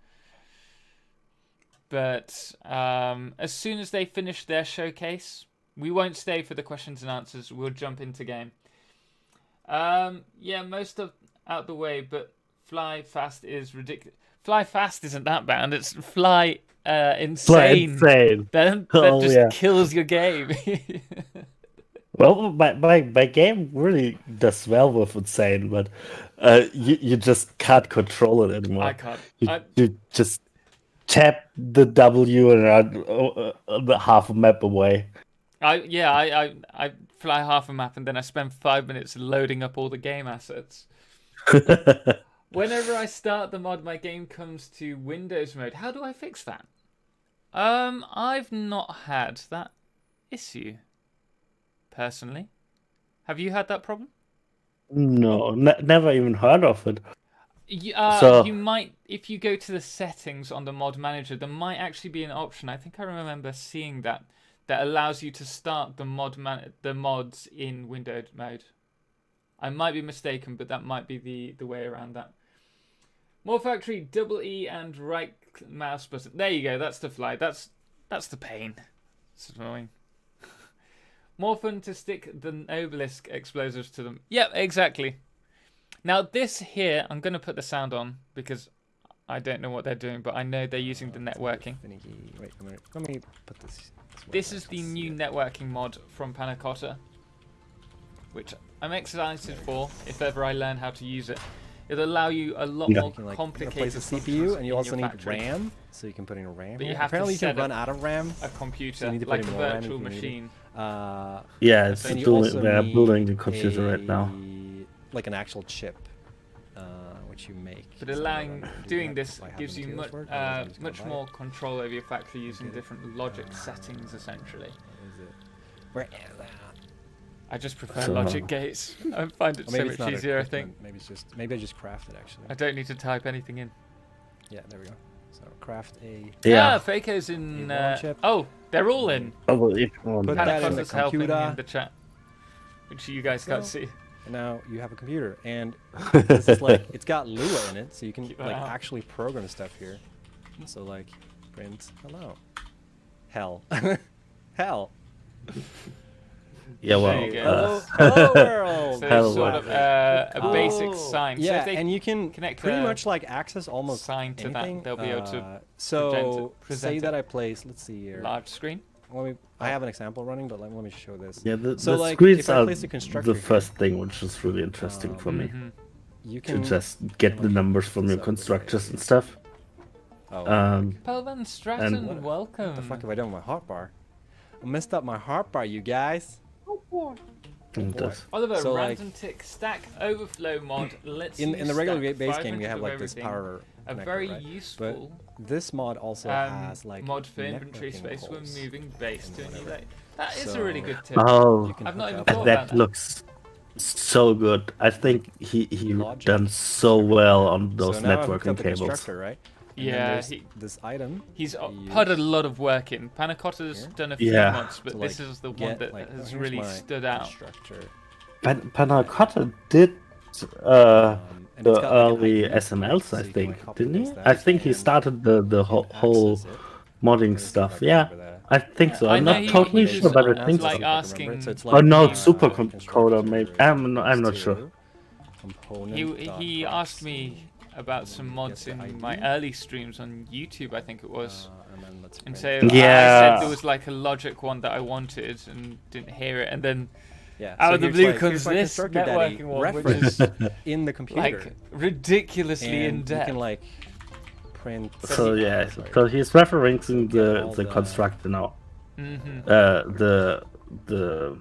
But as soon as they finish their showcase, we won't stay for the questions and answers. We'll jump into game. Yeah, most of out the way, but Fly Fast is ridiculous. Fly Fast isn't that bad. It's Fly Insane. Fly Insane. That just kills your game. Well, my game really does well with Insane, but you just can't control it anymore. I can't. You just tap the W and run half a map away. I fly half a map and then I spend 5 minutes loading up all the game assets. Whenever I start the mod, my game comes to Windows mode. How do I fix that? I've not had that issue, personally. Have you had that problem? No, never even heard of it. You might, if you go to the settings on the mod manager, there might actually be an option. I think I remember seeing that allows you to start the mods in Windows mode. I might be mistaken, but that might be the way around that. More Factory, double E and right mouse button. There you go. That's the fly. That's the pain. It's annoying. More fun to stick the obelisk explosives to them. Yep, exactly. Now this here, I'm going to put the sound on because I don't know what they're doing, but I know they're using the networking. Wait a minute. Let me put this. This is the new networking mod from Panna Cotta, which I'm excited for if ever I learn how to use it. It'll allow you a lot more complicated replace a CPU, and you also need RAM, so you can put in a RAM. But you have Apparently, to you can run out of RAM. A computer, so you need to like put a in more RAM virtual machine. Yeah, it's they're building the computer right now. Like an actual chip, what you make. But So I'm allowing gonna do doing that this by having gives you materials for it, otherwise I'm just gonna much buy more it. control over your factory using Get it? different logic settings, essentially. What is it? Where is that? I just prefer So- logic gates. I find it Or so maybe it's much not easier, I think. equipment, maybe I just craft it actually. I don't need to type anything in. Yeah, there we go. So craft a. Ah, Faco's in. A chip. Oh, they're all in. Oh, well, if you want Put that. that in Panacotta's the helping computer. in the chat, which you guys can't see. And now you have a computer, and this is like it's got Lua in it, so you can Keep that like out. actually program stuff here. So like print hello, hell, hell. Yeah, There well, you go. Hello world. So Hello. it's sort of a basic sign. So Yeah, if they and you can connect pretty a much like access almost sign to that, anything. they'll be able to So present say it. that I place. Let's see here. large screen. I have an example running, but let me show this. yeah, the So, like, screens if I are place a constructor the here, first thing, which is really interesting for me. Mhm. You To can just get the numbers from your So, constructors and stuff. Oh, Pelvan Stratton, And- welcome. what the fuck have I done with my hotbar? I messed up my hotbar, you guys. And boy. that's- Oliver, So, like, random tick stack overflow mod lets In you the regular stack base game, you 500 have of like this everything. power. A connector, very right? useful This mod also has like mod for inventory networking space when holes moving base to a and new whatever. lane. That is a So- really good tip. Oh, You can I've not hook even up thought a- about that looks so good. I think he Logic. done so well on those so now I've hooked up networking the cables. constructor, right? And then Yeah, there's he- this item. He's you put a use lot of work in. Panacotta's here. done a few Yeah. mods, but to, this like, is the one get, that like, has here's really my stood out. Constructor. Panna Cotta did And the it's got, like, an early ID, SMLs, so I you can, think, like, copy didn't he? paste that I think he and started the you can whole access it. modding Let me see if stuff. I can Yeah, remember that. I think so. I I'm know not he totally was, sure, but I think like, so. asking- So it's Oh no, uh, supercoder maybe. I'm not equals sure. to He component asked dot me about some Get mods the in ID. my early streams on YouTube, I think it was. and then let's And print so it. I said Yeah. there was like a logic one that I wanted and didn't hear it, and then Yeah, out so of the here's, blue like, comes here's my this constructor daddy networking one, which reference is in the computer. like ridiculously and in you depth. can like print. So yeah, sorry. so he's referencing get all the the- constructor now. Mhm. The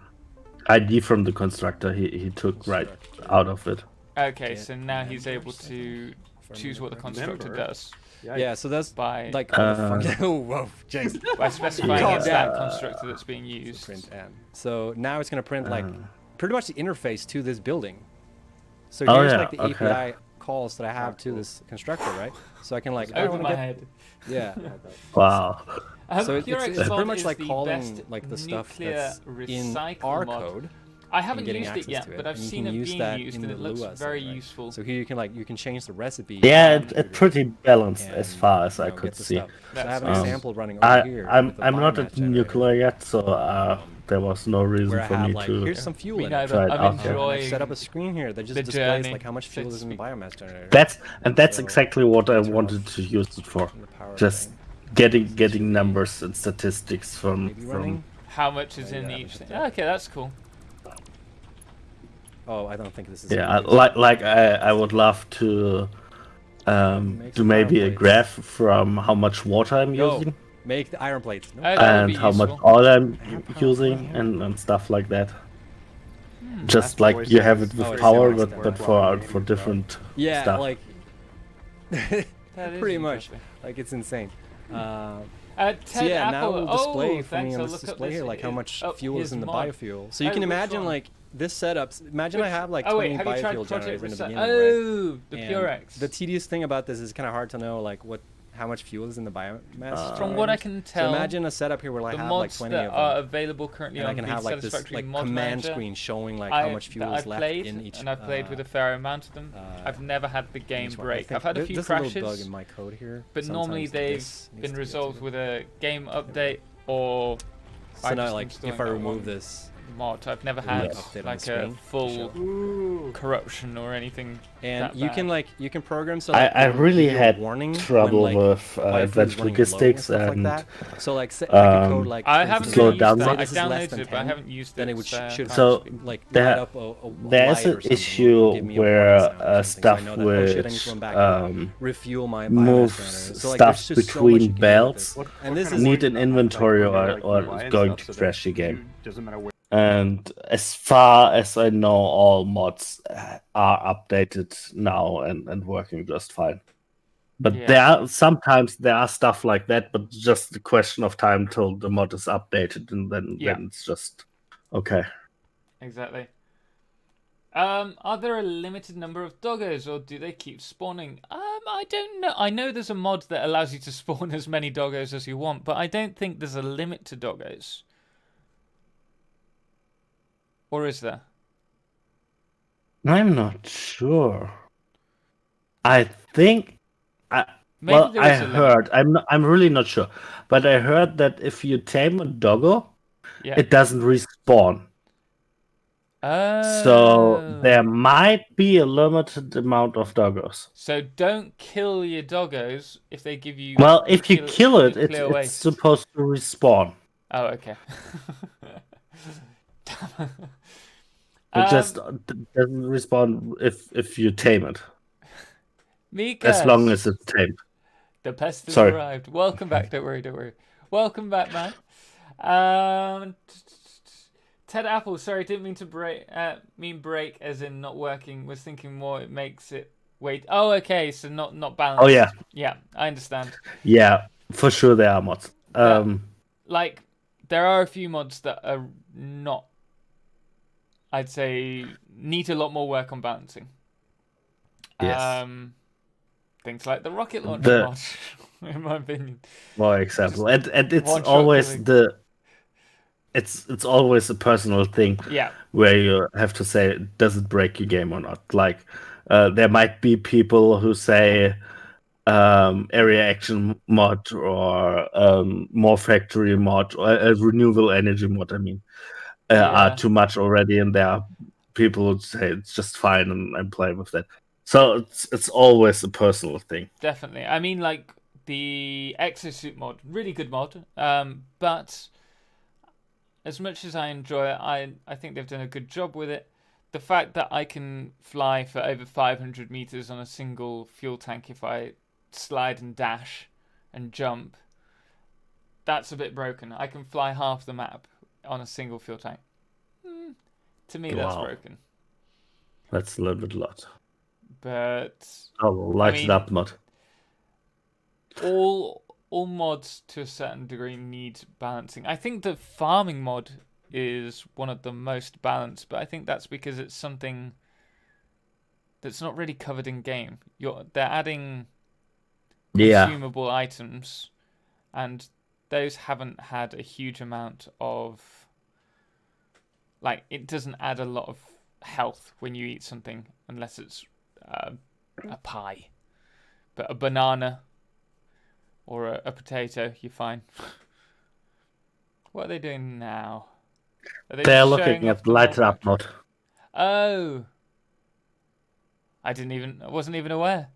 ID from the constructor he took right out of it. Okay, Get so now he's able members, I to think, if I choose what the remember constructor Member? does Yeah, so that's by like oh, fuck. Oh, whoa, James. by specifying Calm it's that down. constructor that's being used. Print n. So now it's gonna print like Uh. pretty much the interface to this building. So Oh, here's yeah, like the okay. API calls that I have to this constructor, right? So I can like I Over wanna my get- head. Yeah. Wow. So it's Purex pretty Mod much is like the calling best like the stuff nuclear that's in recycle our mod. code. I and haven't getting used it access yet, to but it, I've and you seen can it use being that used, in and the it looks Lua very side, right? useful. So here you can change the recipe. Yeah, on it's the pretty balanced and, as far as I you know, could get the see. stuff. So I have an That's example running over here. I'm with the not biomass at generator, nuclear yet, so there was no reason where I for have me like to. here's some fuel We in know it. Try that it I'm out, yeah. And I enjoying set up a screen here that just the displays journey, like how much so fuel to is in the speak. biomass generator. That's So, exactly what I turn wanted off to use it for. the power Just thing. getting numbers and statistics Maybe running. How much is Oh, in yeah, each thing? yeah. Okay, that's cool. Oh, I don't think this is. yeah, I would love to Make do some maybe a fireplace. graph from how much water I'm Yo, using make the iron plates. No. That would and be how much useful. oil I'm have power using right and stuff like that. Hmm. Just That's like always you nice. have it with Oh, it's power, nice but that but work for well. different Yeah, stuff. like That is pretty much. interesting. Like it's insane. Ted So yeah, now Apple. we'll display oh, for me thanks. on I'll this look up display this. here, like how much Oh, fuel here's is in the mod. biofuel. So you Oh, can which imagine one? like this setup. Imagine I have like Oh 20 wait, have you tried biofuel Project generators in the Research? beginning, right? Oh, the And Purex. The tedious thing about this is kind of hard to know like how much fuel is in the biomass. From what I generators. can So tell, imagine a setup here where I the have like mods 20 that of are them, available currently and I on can the have like this Satisfactory like mod command manager, screen showing like how much fuel that is I've left played, in each. and I've played with a fair amount of them. I've never had the game each one. I break. think I've had a there- few there's a little bug crashes, in my code here. but normally Sometimes they've this needs been to be resolved updated. with a game update or So by now, just like, installing if I that remove one this, mod, I've never It'll, had like, update on like the a screen to full show. corruption or anything. and that you can bad. like you can program so I that it'll really give you a had warning trouble when, like, with biofuel is advanced running low and logistics stuff like and that. So like I could code like I for haven't instance, Slow really it down used now. it. I This is less downloaded than it, but I 10, haven't used it. then it would so I should can't So speak. like there- light up a there's light or an something, issue give me a where warning sound or something, so I stuff know that, oh shit, I need which to run back and refuel my biomass moves generator. So, like, stuff there's just so much you between can do with belts this. And this kind is of need an work inventory like, or UI it's and going stuff to so that crash your game. doesn't matter where And as far as I know, all mods are updated now and working just fine. But Yeah. sometimes there are stuff like that, but just a question of time till the mod is updated, and then it's just okay. Exactly. Are there a limited number of doggos, or do they keep spawning? I don't know. I know there's a mod that allows you to spawn as many doggos as you want, but I don't think there's a limit to doggos. Or is there? I'm not sure. I think Maybe there I is a limit. heard. I'm really not sure, but I heard that if you tame a doggo, Yeah. it doesn't respawn. So there Oh. might be a limited amount of doggos. So don't kill your doggos if they give you. Well, if you kill it, clear it's waste. supposed to respawn. Oh, okay. It just doesn't respawn if you tame it. Mikas, As long as it's tamed. the pest has Sorry. arrived. Welcome back. Don't worry. Don't worry. Welcome back, man. Ted Apple. Sorry, didn't mean to break. Break as in not working. Was thinking more. It makes it wait. Oh, okay. So not balanced. Oh yeah. Yeah, I understand. Yeah, for sure there are mods. Like there are a few mods that are not. I'd say need a lot more work on balancing. Yes. Things like the rocket launcher mod, in my opinion. For example, and it's one-shot always killing. it's always a personal thing. Yeah. Where you have to say, does it break your game or not? Like, there might be people who say area action mod or more factory mod or a renewable energy mod. I mean, are too much already, and there are people who say it's just fine and I'm playing with that. So it's always a personal thing. Definitely. I mean, like the exosuit mod, really good mod. But as much as I enjoy it, I think they've done a good job with it. The fact that I can fly for over 500 meters on a single fuel tank if I slide and dash and jump, that's a bit broken. I can fly half the map on a single fuel tank. To me, that's broken. That's a little bit a lot. But light it up mod. All mods to a certain degree need balancing. I think the farming mod is one of the most balanced, but I think that's because it's something that's not really covered in game. They're adding consumable items, and those haven't had a huge amount of, like, it doesn't add a lot of health when you eat something unless it's a pie. But a banana or a potato, you're fine. What are they doing now? They're looking at light up mod. Oh, I wasn't even aware.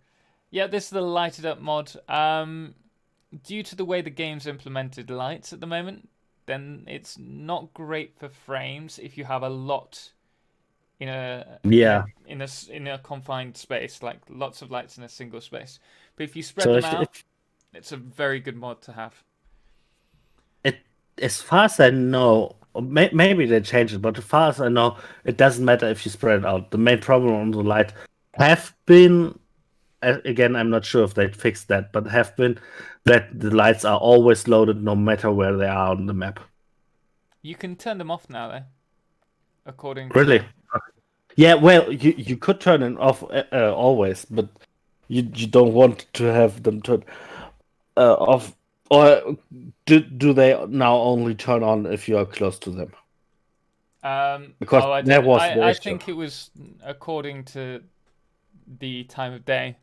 Yeah, this is the lighted up mod. Due to the way the game's implemented lights at the moment, then it's not great for frames if you have a lot in a confined space, like lots of lights in a single space. But if you spread them out, it's a very good mod to have. As far as I know, maybe they changed it, but as far as I know, it doesn't matter if you spread it out. The main problem on the light have been, again, I'm not sure if they fixed that, but have been that the lights are always loaded no matter where they are on the map. You can turn them off now, though. According to... Yeah, well, you could turn it off always, but you don't want to have them turned off. Or do they now only turn on if you are close to them? Because I think it was according to the time of day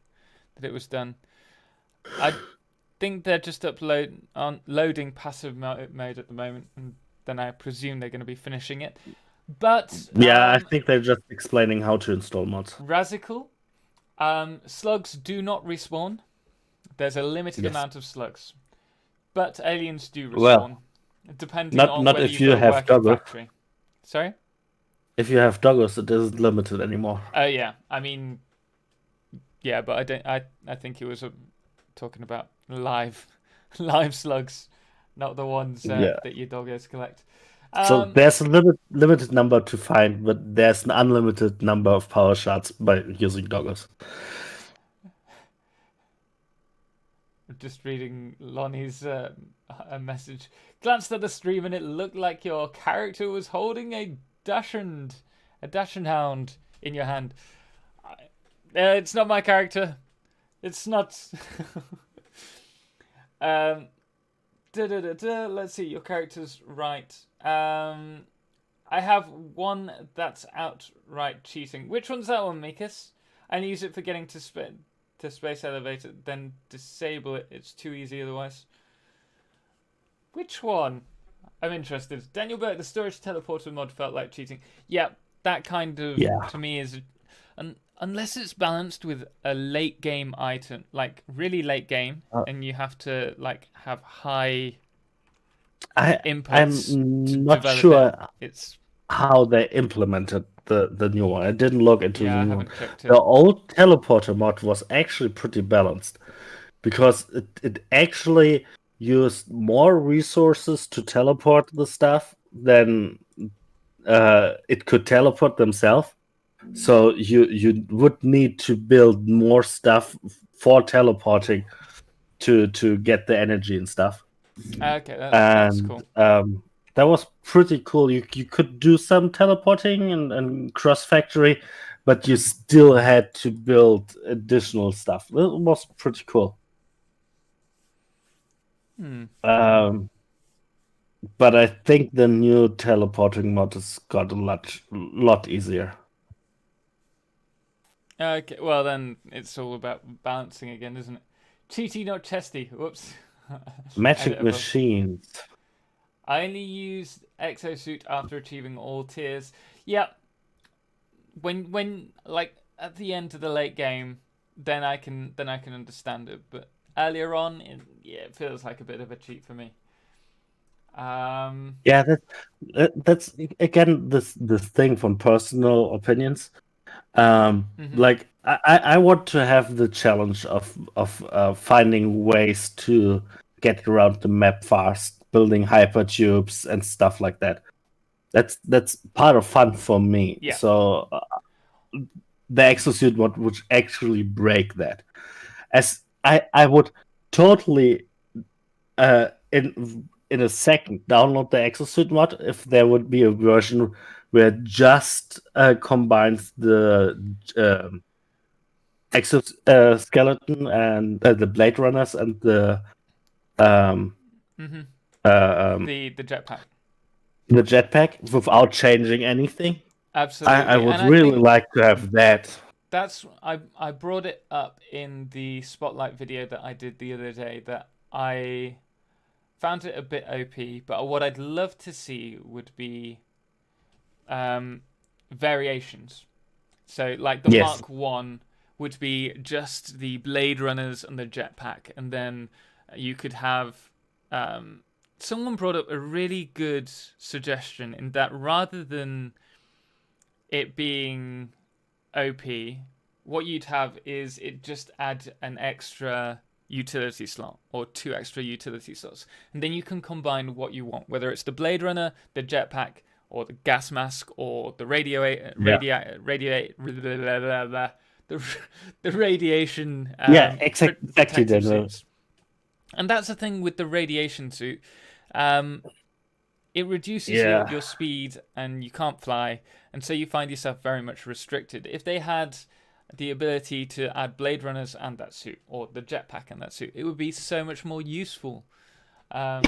that it was done. I think they're just loading passive mode at the moment, and then I presume they're going to be finishing it. But I think they're just explaining how to install mods. Razical, slugs do not respawn. There's a limited amount of slugs. But aliens do respawn, depending on not whether if you have doggos. Factory. Sorry? If you have doggos, it isn't limited anymore. Oh yeah, I mean, yeah, but I don't. I think it was talking about live slugs, not the ones that your doggos collect. So there's a limited number to find, but there's an unlimited number of power shots by using doggles. Just reading Lonnie's a message. Glanced at the stream and it looked like your character was holding a Dachshund in your hand. It's not my character. It's not. Let's see. Your character's right. I have one that's outright cheating. Which one's that one, Mikas? I use it for getting to space elevator, then disable it. It's too easy otherwise. Which one? I'm interested. Daniel Burke, the storage teleporter mod felt like cheating. Yeah, that kind of, to me, is... unless it's balanced with a late game item, like really late game, and you have to like have high inputs. I'm not sure it's how they implemented the new one. I didn't look into the new one. checked it. The old teleporter mod was actually pretty balanced because it actually used more resources to teleport the stuff than it could teleport themselves. So you would need to build more stuff for teleporting to get the energy and stuff. Okay, that's cool. That was pretty cool. You could do some teleporting and cross factory, but you still had to build additional stuff. It was pretty cool. But I think the new teleporting mod has got a lot easier. Okay, well then it's all about balancing again, isn't it? Cheaty, not chesty. Whoops. Magic machines. I only used exosuit after achieving all tiers. Yeah. When like at the end of the late game, then I can understand it. But earlier on, it feels like a bit of a cheat for me. Yeah, that's again this thing from personal opinions. Like I want to have the challenge of finding ways to get around the map fast, building hypertubes and stuff like that. That's part of fun for me. Yeah. So the exosuit would actually break that. As I would totally in a second download the exosuit mod if there would be a version where it just combines the exoskeleton and the Blade Runners and the jetpack. The jetpack without changing anything. Absolutely. I would really like to have that. I brought it up in the spotlight video that I did the other day that I found it a bit OP, but what I'd love to see would be variations. So like the Mark 1 would be just the Blade Runners and the jetpack, and then you could have someone brought up a really good suggestion in that rather than it being OP, what you'd have is it just add an extra utility slot or 2 extra utility slots, and then you can combine what you want, whether it's the Blade Runner, the jetpack, or the gas mask, or the radiation. Exactly. Suits. And that's the thing with the radiation suit. It reduces your speed, and you can't fly, and so you find yourself very much restricted. If they had the ability to add Blade Runners and that suit, or the jetpack and that suit, it would be so much more useful.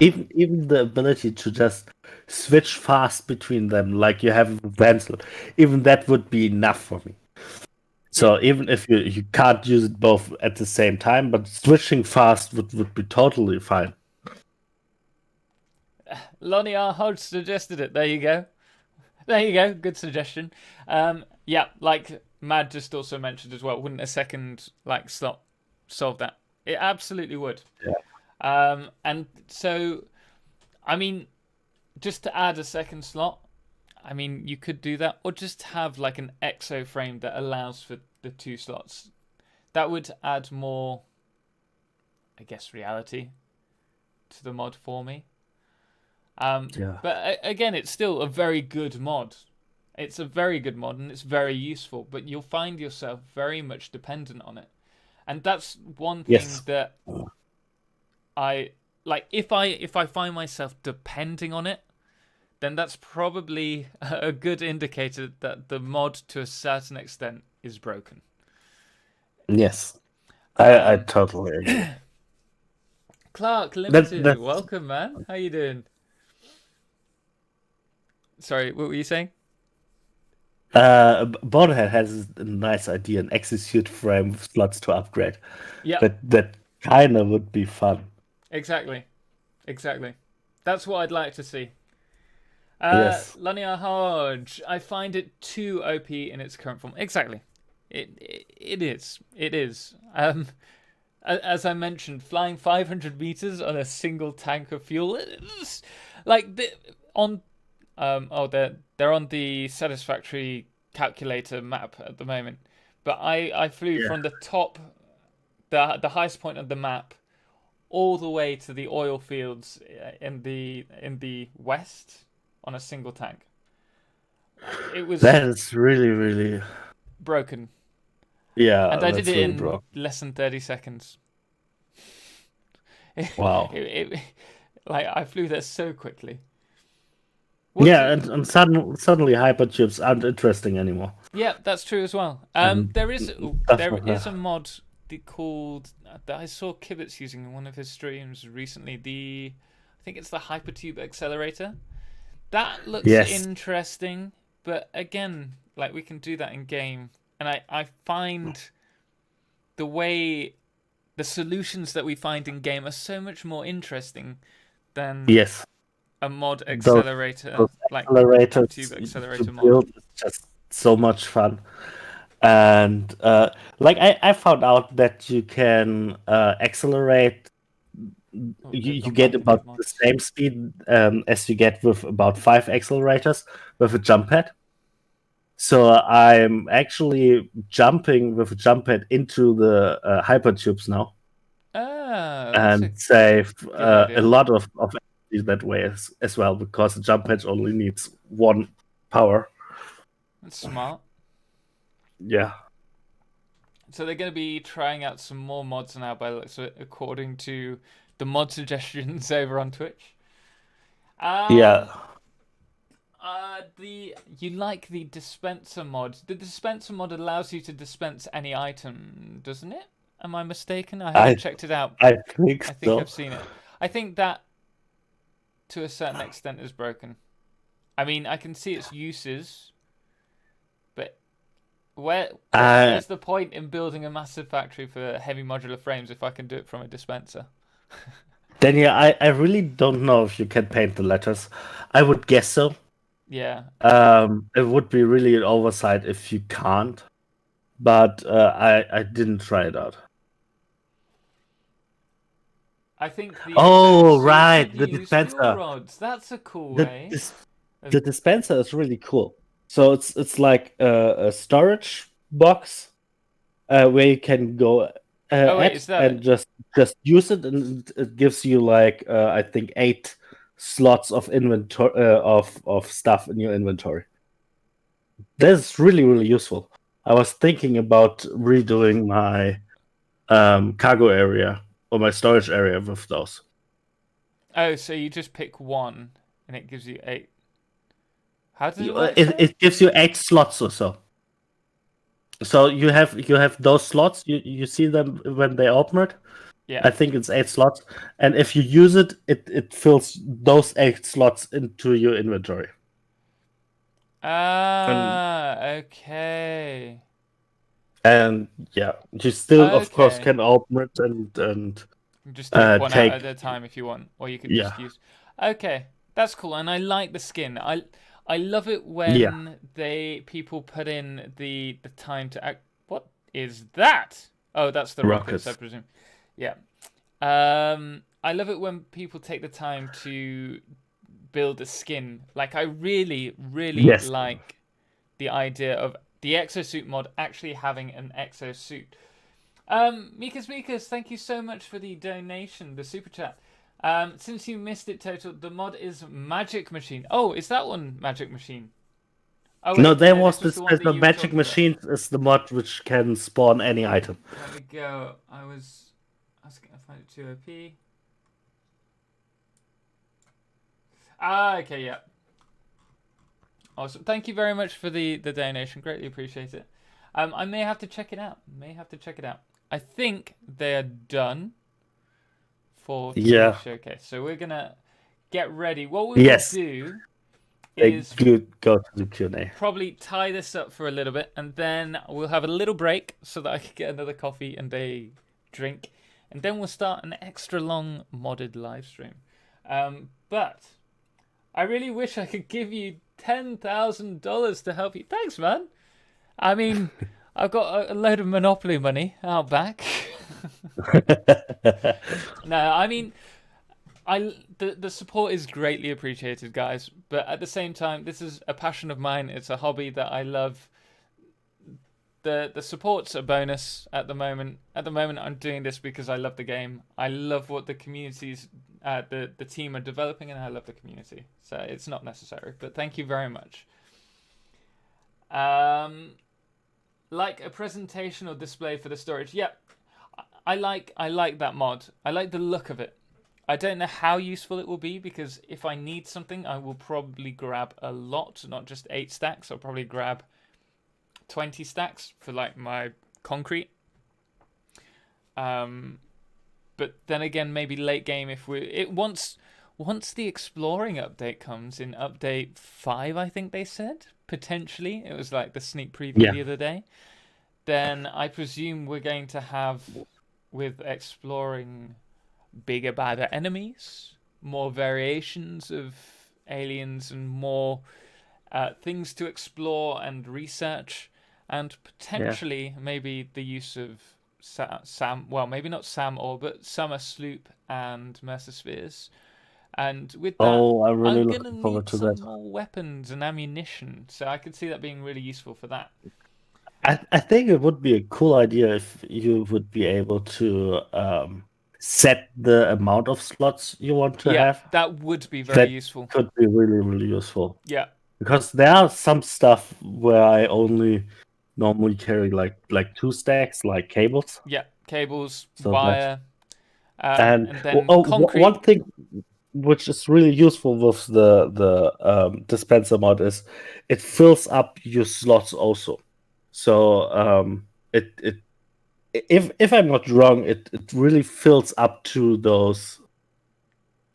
Even the ability to just switch fast between them, like you have with Vansel, even that would be enough for me. So even if you can't use it both at the same time, but switching fast would be totally fine. Lonnie R. Hodge suggested it. There you go. Good suggestion. Yeah, like Mad just also mentioned as well, wouldn't a second like slot solve that? It absolutely would. Yeah. And so, I mean, just to add a second slot, I mean, you could do that, or just have like an exo frame that allows for the 2 slots. That would add more, I guess, reality to the mod for me. Yeah. But again, it's still a very good mod. It's a very good mod and it's very useful, but you'll find yourself very much dependent on it. And that's one thing Yes. that I like. If I find myself depending on it, then that's probably a good indicator that the mod to a certain extent is broken. Yes. I Um, totally agree. Clark That Limited, that's welcome, man. How you doing? Sorry, what were you saying? Bonehead has a nice idea, an execute frame with slots to upgrade. Yeah, That kind of would be fun. exactly. That's what I'd like to see. Yes. Lania Hodge, I find it too OP in its current form. Exactly. It is. It is. As I mentioned, flying 500 meters on a single tank of fuel. It's like they're on the Satisfactory calculator map at the moment. But I flew Yeah. from the top, the highest point of the map, all the way to the oil fields in the west on a single tank. It was That is really, really, broken, yeah, and I did that's it really in broke. less than 30 seconds. Wow. Like I flew there so quickly. Yeah, and suddenly hypertubes aren't interesting anymore. Yeah, that's true as well. And There is stuff there like is that. a mod called that I saw Kibitz using in one of his streams recently. I think it's the Hypertube Accelerator. That looks Yes. interesting, but again, like we can do that in game, and I find the solutions that we find in game are so much more interesting than Yes. a mod Those accelerator, like accelerators Hypertube to Accelerator mod. build is just so much fun. And like I found out that you can accelerate. Oh, You don't get like about mod. the same speed as you get with about 5 accelerators with a jump pad. So I'm actually jumping with a jump pad into the hypertubes now That's a and save good a idea. lot of energy that way as well, because the jump pad only needs one power. That's smart. Yeah. So they're going to be trying out some more mods now, by the looks of it, according to the mod suggestions over on Twitch. Yeah. You like the dispenser mod? The dispenser mod allows you to dispense any item, doesn't it? Am I mistaken? I haven't checked it out. I think I think so. I've seen it. I think that, to a certain extent, is broken. I mean, I can see its uses, but where's the point in building a massive factory for heavy modular frames if I can do it from a dispenser? Then yeah, I really don't know if you can paint the letters. I would guess so. Yeah. It would be really an oversight if you can't, but I didn't try it out. I think the Oh, exosuit right, could the use fuel dispenser. rods. That's a cool The way. the dispenser is really cool. So it's like a storage box where you can go is that and just use it, and it gives you like I think 8 slots of inventory of stuff in your inventory. That's really, really useful. I was thinking about redoing my cargo area or my storage area with those. Oh, so you just pick one and it gives you 8. How does it work? It gives you 8 slots or so. So you have those slots. You see them when they open it. Yeah. I think it's 8 slots, and if you use it, it fills those 8 slots into your inventory. Okay. And yeah, you still of course Okay. can open it and You just take one out take at a time if you want, or you could yeah. just use. Okay, that's cool, and I like the skin. I love it Yeah. when people put in the time to act. What is that? Oh, that's the rockets, I Rockets. presume. Yeah. I love it when people take the time to build a skin. Like I really, really Yes. like the idea of the exosuit mod actually having an exosuit. Mikas, thank you so much for the donation, the super chat. Since you missed it, Total, the mod is Magic Machine. Oh, is that one Magic Machine? Oh, wait, No, there was this was this the one that special you were magic talking about. machine is the mod which can spawn any item. Let me go. I was going to find it too OP. Okay, yeah. Awesome. Thank you very much for the donation. Greatly appreciate it. I may have to check it out. I think they're done for today's showcase. So we're going to get ready. What we will do is go to the Q&A. probably tie this up for a little bit, and then we'll have a little break so that I can get another coffee and a drink, and then we'll start an extra long modded live stream. But I really wish I could give you $10,000 to help you. Thanks, man. I mean, I've got a load of Monopoly money out back. No, I mean, the support is greatly appreciated, guys. But at the same time, this is a passion of mine. It's a hobby that I love. The support's a bonus at the moment. At the moment, I'm doing this because I love the game. I love what the communities, the team are developing, and I love the community. So it's not necessary. But thank you very much. Like a presentation or display for the storage. Yep, I like that mod. I like the look of it. I don't know how useful it will be, because if I need something, I will probably grab a lot, not just 8 stacks. I'll probably grab 20 stacks for like my concrete. But then again, maybe late game if once the exploring update comes in update 5, I think they said, potentially. It was like the sneak preview the other day. Then I presume we're going to have, with exploring, bigger, badder enemies, more variations of aliens, and more things to explore and research, and potentially maybe the use of maybe not but Summer Sloop and Mercer Spheres. And with that, I'm really I'm going to looking forward need to some that. more weapons and ammunition, so I could see that being really useful for that. I think it would be a cool idea if you would be able to set the amount of slots you want to have. That would be very useful. Could be really, really useful. Yeah. Because there are some stuff where I only normally carry like 2 stacks, like cables. Yeah, cables, So wire, and then concrete. One thing which is really useful with the dispenser mod is it fills up your slots also. So if I'm not wrong, it really fills up to those.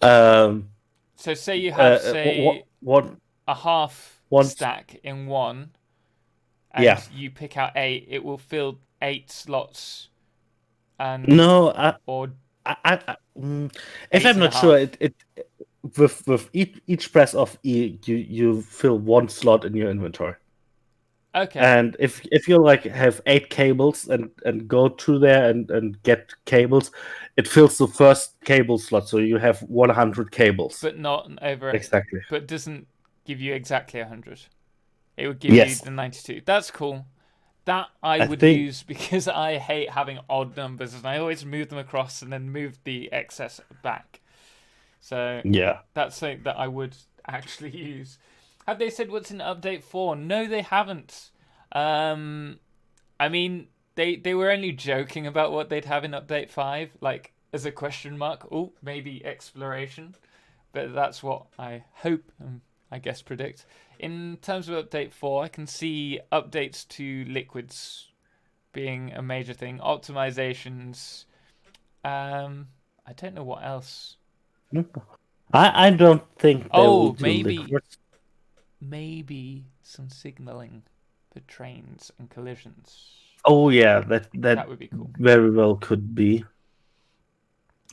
So say you have a half one stack in one, and you pick out 8, it will fill 8 slots. And if I'm not sure, it with each press of E, you fill 1 slot in your inventory. Okay. And if you like have 8 cables and go through there and get cables, it fills the first cable slot, so you have 100 cables. But not over exactly. But doesn't give you exactly 100. It would give you the 92. That's cool. That I would use, because I hate having odd numbers, and I always move them across and then move the excess back. So that's something that I would actually use. Have they said what's in update 4? No, they haven't. I mean, they were only joking about what they'd have in update 5, like as a question mark. Oh, maybe exploration. But that's what I hope and I guess predict. In terms of update 4, I can see updates to liquids being a major thing. Optimizations. I don't know what else. I don't think they will do liquids. Maybe some signaling for trains and collisions. Oh yeah, that would be cool. Very well could be.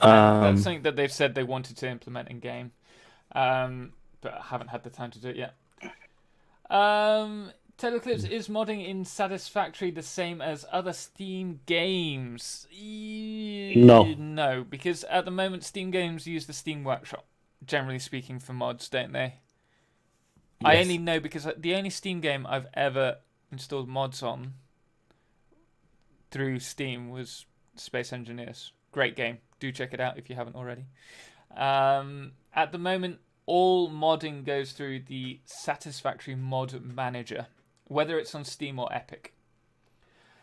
That's something that they've said they wanted to implement in game, but I haven't had the time to do it yet. TotalXclipse, is modding in Satisfactory the same as other Steam games? No, because at the moment Steam games use the Steam Workshop, generally speaking, for mods, don't they? Yes. I only know because the only Steam game I've ever installed mods on through Steam was Space Engineers. Great game. Do check it out if you haven't already. At the moment, all modding goes through the Satisfactory mod manager, whether it's on Steam or Epic.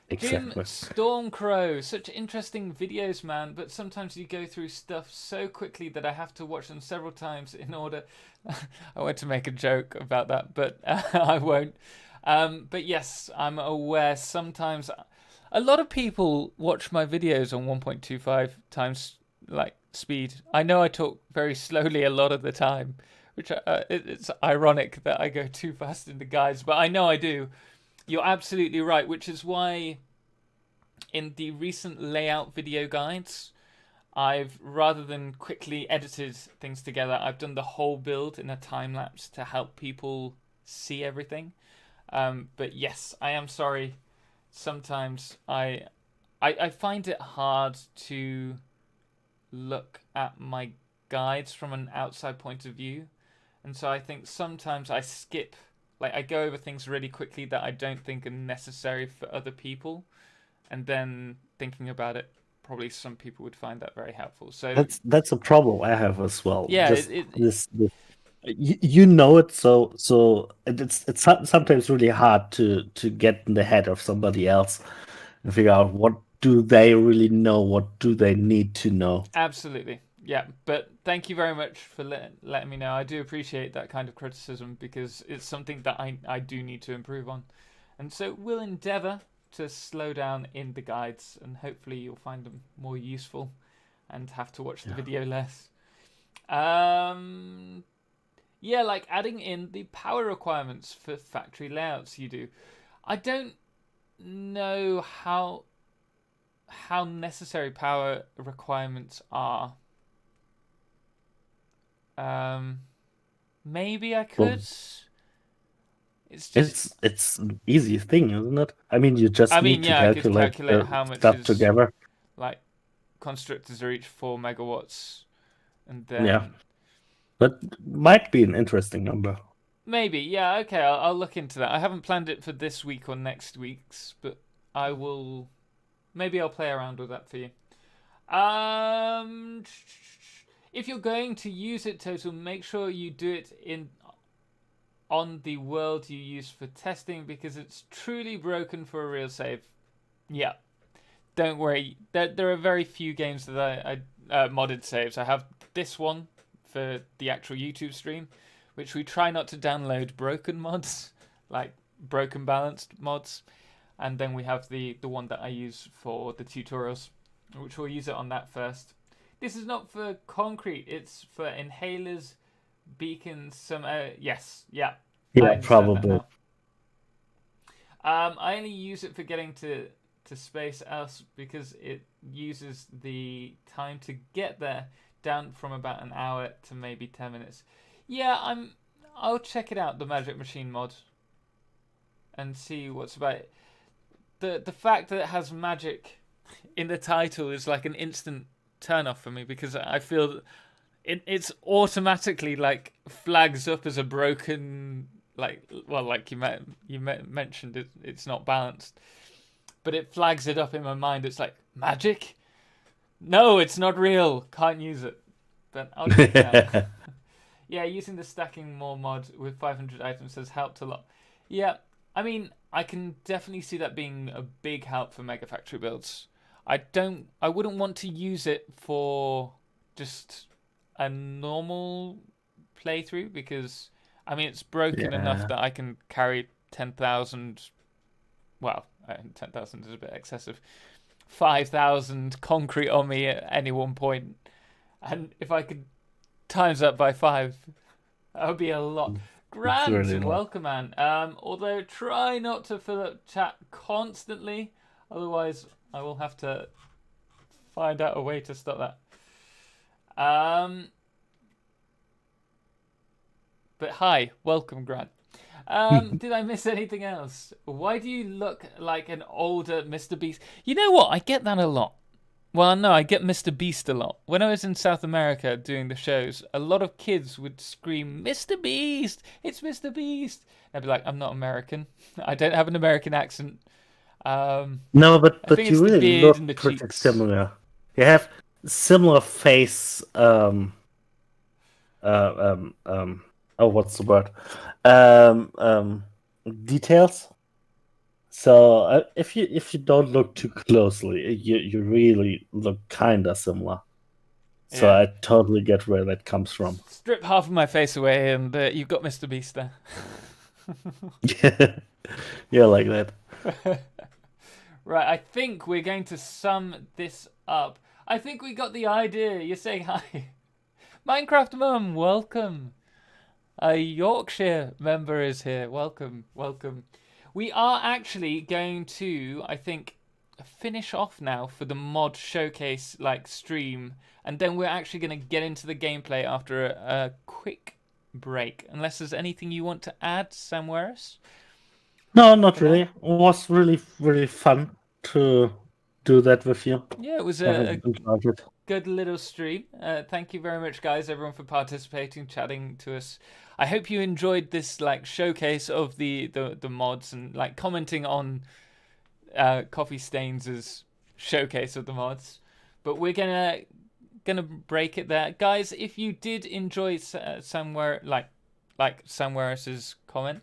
Jim Exactly. Stormcrow, such interesting videos, man, but sometimes you go through stuff so quickly that I have to watch them several times in order. I want to make a joke about that, but I won't. But yes, I'm aware sometimes a lot of people watch my videos on 1.25 times like speed. I know I talk very slowly a lot of the time, which it's ironic that I go too fast in the guides, but I know I do. You're absolutely right, which is why in the recent layout video guides, I've, rather than quickly edited things together, I've done the whole build in a time lapse to help people see everything. But yes, I am sorry. Sometimes I find it hard to look at my guides from an outside point of view. And so I think sometimes I skip, like I go over things really quickly that I don't think are necessary for other people. And then thinking about it, probably some people would find that very helpful. So That's a problem I have as well. yeah, Just this you know it, so it's sometimes really hard to get in the head of somebody else and figure out what do they really know, what do they need to know. Absolutely. Yeah, but thank you very much for letting me know. I do appreciate that kind of criticism because it's something that I do need to improve on. And so we'll endeavour to slow down in the guides and hopefully you'll find them more useful and have to watch the video less. Yeah, like adding in the power requirements for factory layouts you do. I don't know how necessary power requirements are. Maybe I could. It's an easy thing, isn't it? I mean, you just need to I could calculate how much stuff together. Like constructors are each 4 megawatts, and then but might be an interesting number. Maybe, yeah, okay, I'll look into that. I haven't planned it for this week or next week's, but I will. Maybe I'll play around with that for you. If you're going to use it, Total, make sure you do it on the world you use for testing because it's truly broken for a real save. Yeah, don't worry. There are very few games that I modded saves. I have this one for the actual YouTube stream, which we try not to download broken mods, like broken balanced mods. And then we have the one that I use for the tutorials, which we'll use it on that first. This is not for concrete, it's for inhalers, beacons, some... yes, yeah. Yeah, probably. I only use it for getting to space else because it uses the time to get there down from about an hour to maybe 10 minutes. Yeah, I'll check it out, the Magic Machine mod, and see what's about it. The fact that it has magic in the title is like an instant turn off for me because I feel it's automatically like flags up as a broken, like you mentioned it's not balanced, but it flags it up in my mind. It's like magic. No, it's not real. Can't use it. But I'll check it out. Yeah, using the stacking more mod with 500 items has helped a lot. Yeah, I mean, I can definitely see that being a big help for Mega Factory builds. I wouldn't want to use it for just a normal playthrough because, I mean, it's broken enough that I can carry 10,000, well, 10,000 is a bit excessive, 5,000 concrete on me at any one point. And if I could times that by 5, that would be a lot. Grant, really welcome, man. Although try not to fill up chat constantly, otherwise I will have to find out a way to stop that. But hi, welcome, Grant. Did I miss anything else? Why do you look like an older Mr. Beast? You know what? I get that a lot. Well, no, I get Mr. Beast a lot. When I was in South America doing the shows, a lot of kids would scream, "Mr. Beast! It's Mr. Beast!" I'd be like, "I'm not American. I don't have an American accent." No, but you really look pretty similar. You have similar face what's the word? Details. So if you don't look too closely, you really look kinda similar. So Yeah. I totally get where that comes from. Strip half of my face away, and you've got Mr. Beast there. Yeah, like that. Right, I think we're going to sum this up. I think we got the idea. You're saying hi. Minecraft Mum, welcome. A Yorkshire member is here. Welcome, welcome. We are actually going to, I think, finish off now for the mod showcase stream, and then we're actually going to get into the gameplay after a quick break. Unless there's anything you want to add, Samueras? No, not really. It was really, really fun to do that with you. Yeah, it was I a enjoyed it. good little stream. Thank you very much, guys, everyone, for participating, chatting to us. I hope you enjoyed this showcase of the mods and commenting on Coffee Stains' showcase of the mods. But we're gonna break it there, guys. If you did enjoy somewhere like Samueras' comment,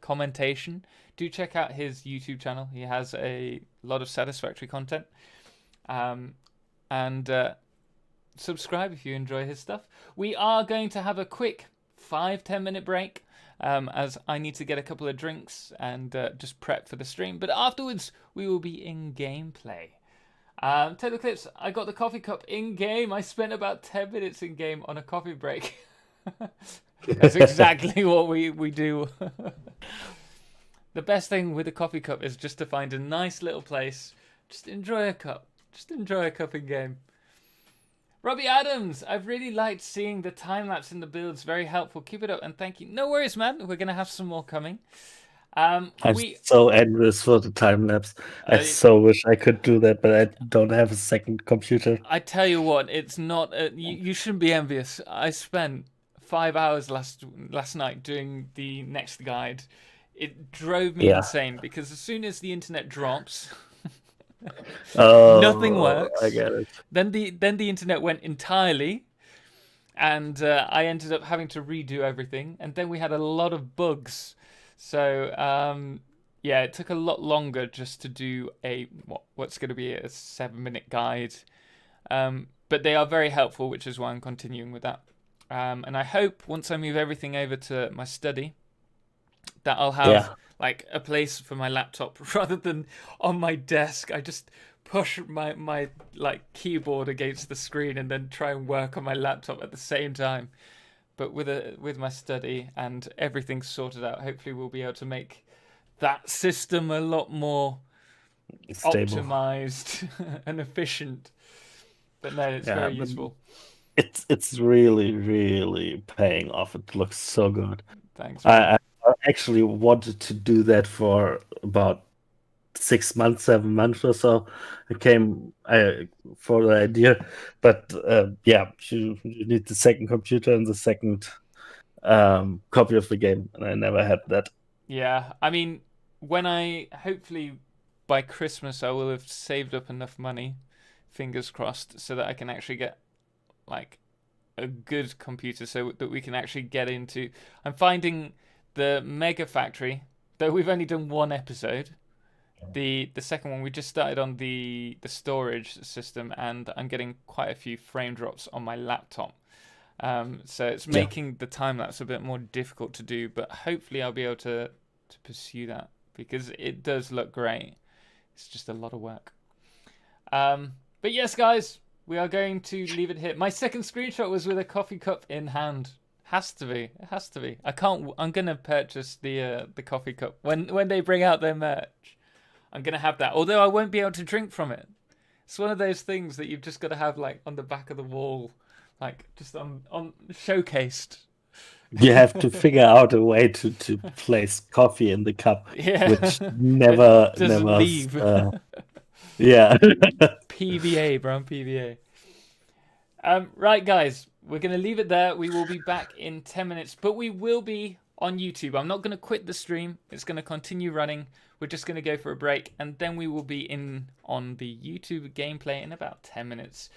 commentation, do check out his YouTube channel. He has a lot of Satisfactory content. And subscribe if you enjoy his stuff. We are going to have a quick 5-10 minute break as I need to get a couple of drinks and just prep for the stream. But afterwards, we will be in gameplay. TotalXclipse, I got the coffee cup in game. I spent about 10 minutes in game on a coffee break. That's exactly what we do. The best thing with a coffee cup is just to find a nice little place. Just enjoy a cup. Just enjoy a cup in game. Robbie Adams, I've really liked seeing the time lapse in the builds. Very helpful. Keep it up and thank you. No worries, man. We're gonna have some more coming. I'm so envious for the time lapse. I so wish I could do that, but I don't have a second computer. I tell you what, it's not. You shouldn't be envious. I spent 5 hours last night doing the next guide. It drove me insane because as soon as the internet drops. Nothing works. I get it. Then the internet went entirely, and I ended up having to redo everything. And then we had a lot of bugs, so it took a lot longer just to do what's going to be a 7-minute guide. But they are very helpful, which is why I'm continuing with that. And I hope once I move everything over to my study, that I'll have a place for my laptop rather than on my desk. I just push my keyboard against the screen and then try and work on my laptop at the same time. But with my study and everything sorted out, hopefully we'll be able to make that system a lot more stable, optimized and efficient. But no, it's very useful. It's really, really paying off. It looks so good. Thanks. I actually wanted to do that for about 6 months, 7 months or so. I came for the idea, but you need the second computer and the second copy of the game, and I never had that. Yeah, I mean, hopefully by Christmas I will have saved up enough money, fingers crossed, so that I can actually get a good computer so that we can actually get into. I'm finding the Mega Factory, though we've only done one episode. The second one, we just started on the storage system, and I'm getting quite a few frame drops on my laptop. So it's making the time lapse a bit more difficult to do, but hopefully I'll be able to pursue that because it does look great. It's just a lot of work. But yes, guys, we are going to leave it here. My second screenshot was with a coffee cup in hand. Has to be. It has to be. I'm gonna purchase the coffee cup when they bring out their merch. I'm gonna have that. Although I won't be able to drink from it. It's one of those things that you've just got to have on the back of the wall, just on showcased. You have to figure out a way to place coffee in the cup, which never leave. PVA, bro, PVA. Right, guys. We're going to leave it there. We will be back in 10 minutes, but we will be on YouTube. I'm not going to quit the stream. It's going to continue running. We're just going to go for a break, and then we will be in on the YouTube gameplay in about 10 minutes.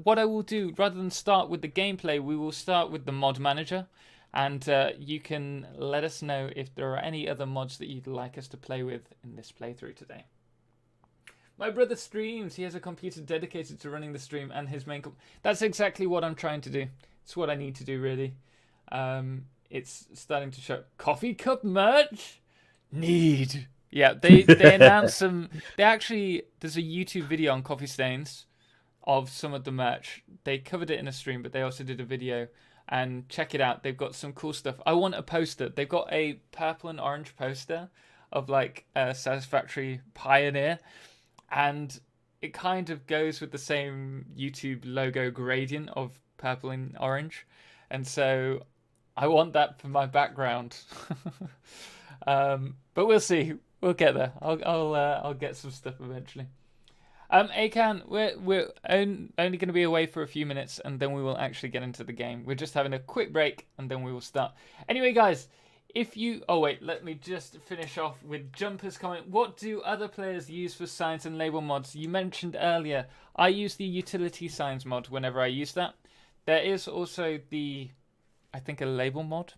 What I will do, rather than start with the gameplay, we will start with the mod manager, and you can let us know if there are any other mods that you'd like us to play with in this playthrough today. My brother streams. He has a computer dedicated to running the stream and his main... That's exactly what I'm trying to do. It's what I need to do, really. It's starting to show. Coffee cup merch? Need. Yeah, they announced some... They actually... There's a YouTube video on coffee stains of some of the merch. They covered it in a stream, but they also did a video. And check it out. They've got some cool stuff. I want a poster. They've got a purple and orange poster of like a Satisfactory Pioneer. And it kind of goes with the same YouTube logo gradient of purple and orange. And so I want that for my background. But we'll see. We'll get there. I'll get some stuff eventually. Akan, we're only going to be away for a few minutes, and then we will actually get into the game. We're just having a quick break, and then we will start. Anyway, guys, if you... Oh, wait, let me just finish off with Jumper's comment. What do other players use for signs and label mods? You mentioned earlier, I use the utility signs mod whenever I use that. There is also the, I think, a label mod,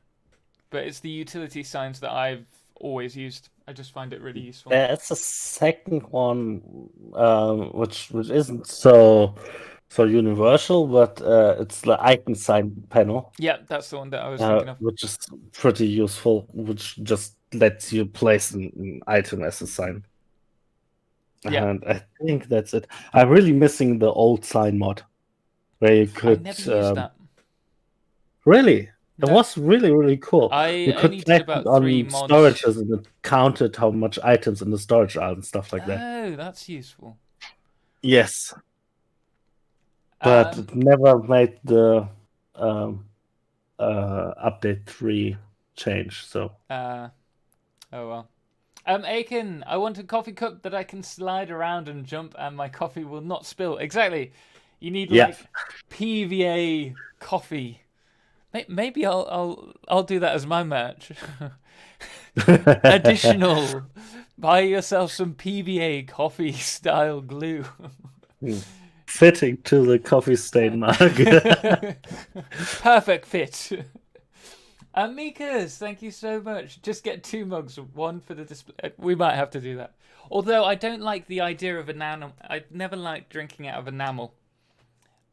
but it's the utility signs that I've always used. I just find it really useful. It's the second one, which isn't so universal, but it's the icon sign panel. Yeah, that's the one that I was thinking of. Which is pretty useful, which just lets you place an item as a sign. Yeah. And I think that's it. I'm really missing the old sign mod, where you could... I never used that. Really? No. It was really, really cool. I you only could did about on 3 mods. storages, and it counted how much items in the storage are and stuff like that. Oh, that's useful. Yes. But it never made the update 3 change, so... Oh, well. Aiken, I want a coffee cup that I can slide around and jump and my coffee will not spill. Exactly. You need like PVA coffee. Maybe I'll do that as my merch. Additional. Buy yourself some PVA coffee style glue. Fitting to the coffee stain mug. Perfect fit. Mikas, thank you so much. Just get 2 mugs, one for the display. We might have to do that. Although I don't like the idea of enamel. I never liked drinking out of enamel.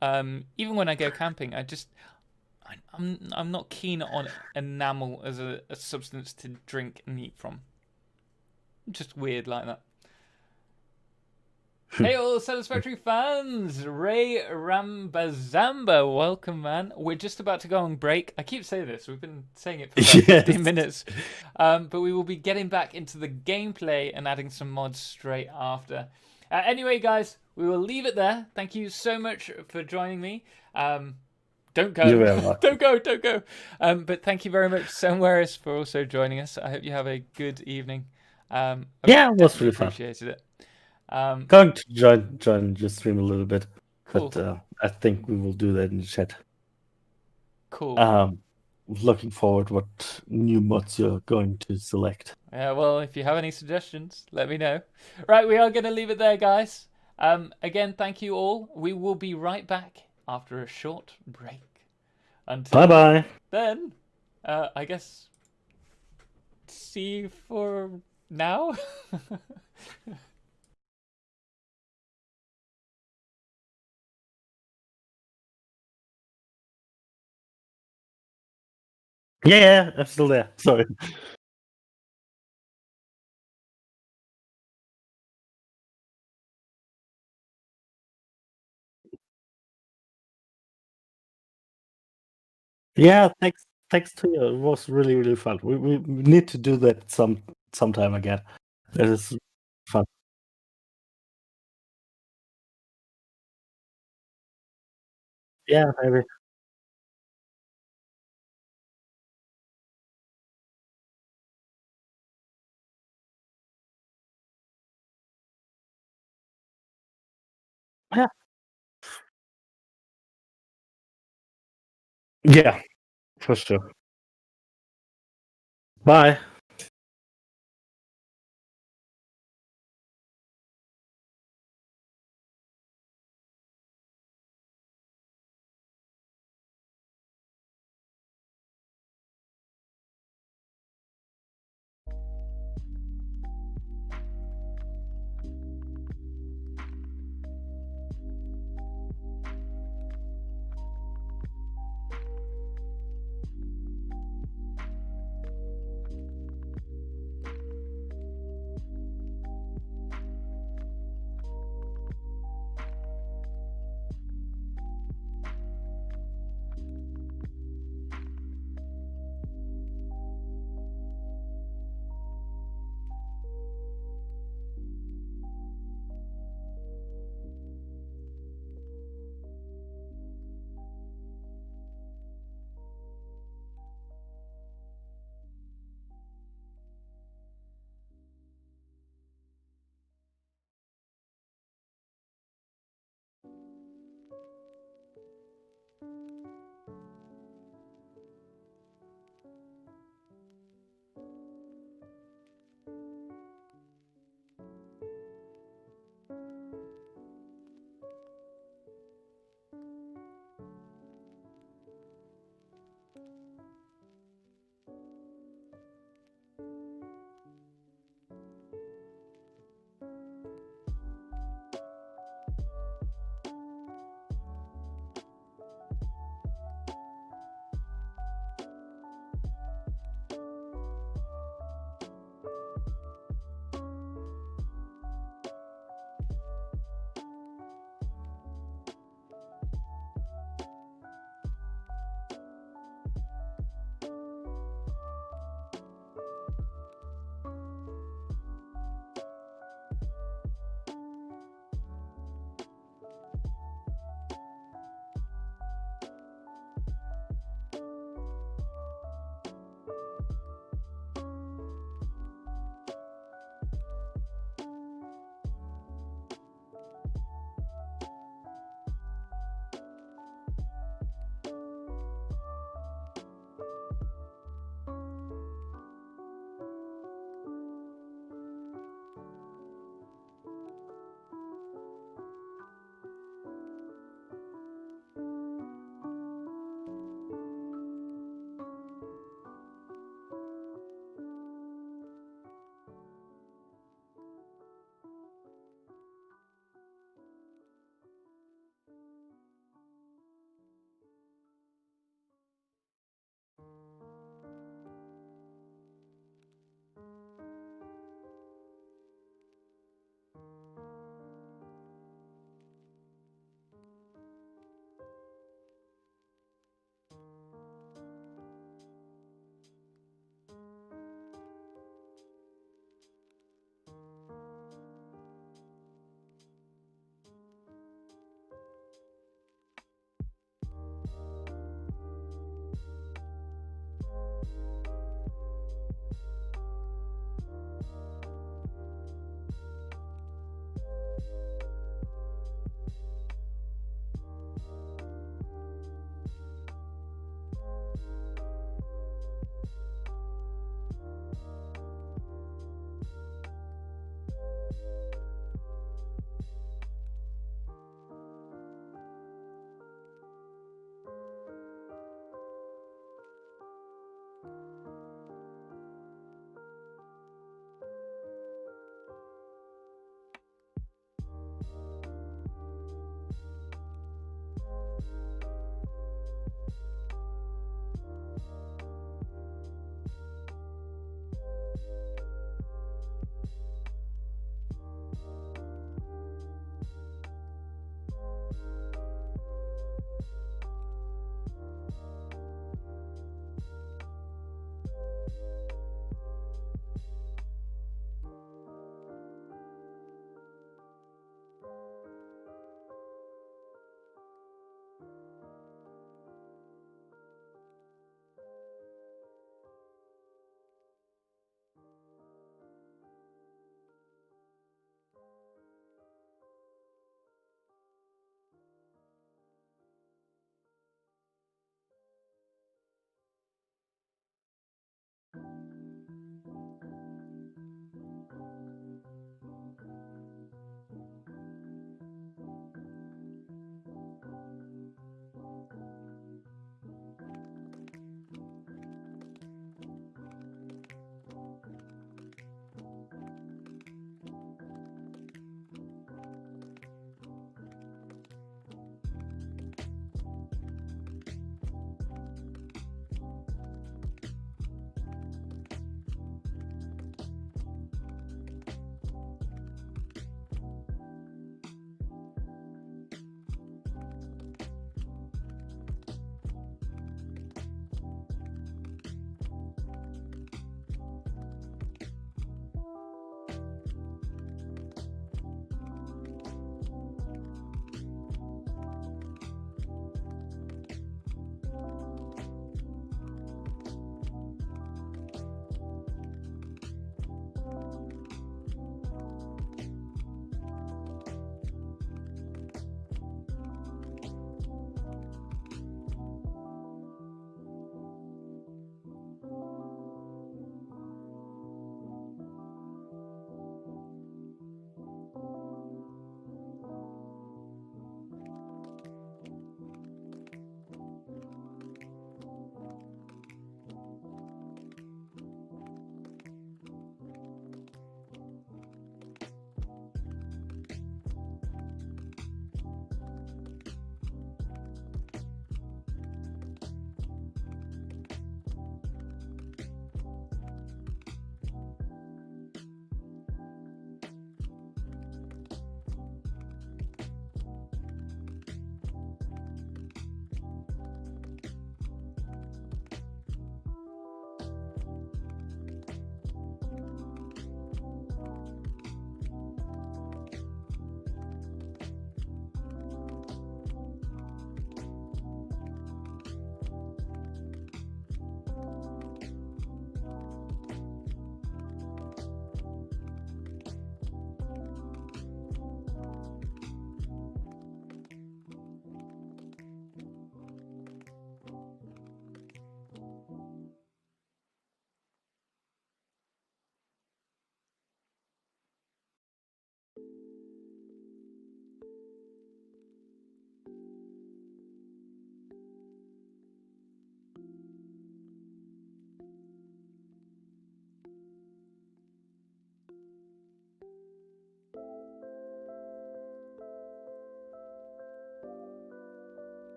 Even when I go camping, I'm not keen on enamel as a substance to drink and eat from. Just weird like that. Hey all Satisfactory fans! Ray Rambazamba, welcome man. We're just about to go on break. I keep saying this, we've been saying it for about 15 minutes. But we will be getting back into the gameplay and adding some mods straight after. Anyway guys, we will leave it there. Thank you so much for joining me. Don't go. Don't go. But thank you very much, Samueras, for also joining us. I hope you have a good evening. Yeah, it was really fun. Appreciated it. Going to join your stream a little bit, cool. But I think we will do that in the chat. Cool. Looking forward what new mods you're going to select. Yeah, well, if you have any suggestions, let me know. Right, we are going to leave it there, guys. Again, thank you all. We will be right back after a short break. Until bye. Then, I guess, see you for now. Yeah, I'm still there. Sorry. Yeah, thanks to you. It was really, really fun. We need to do that sometime again. It is fun. Yeah, maybe. Yeah, for sure. Bye.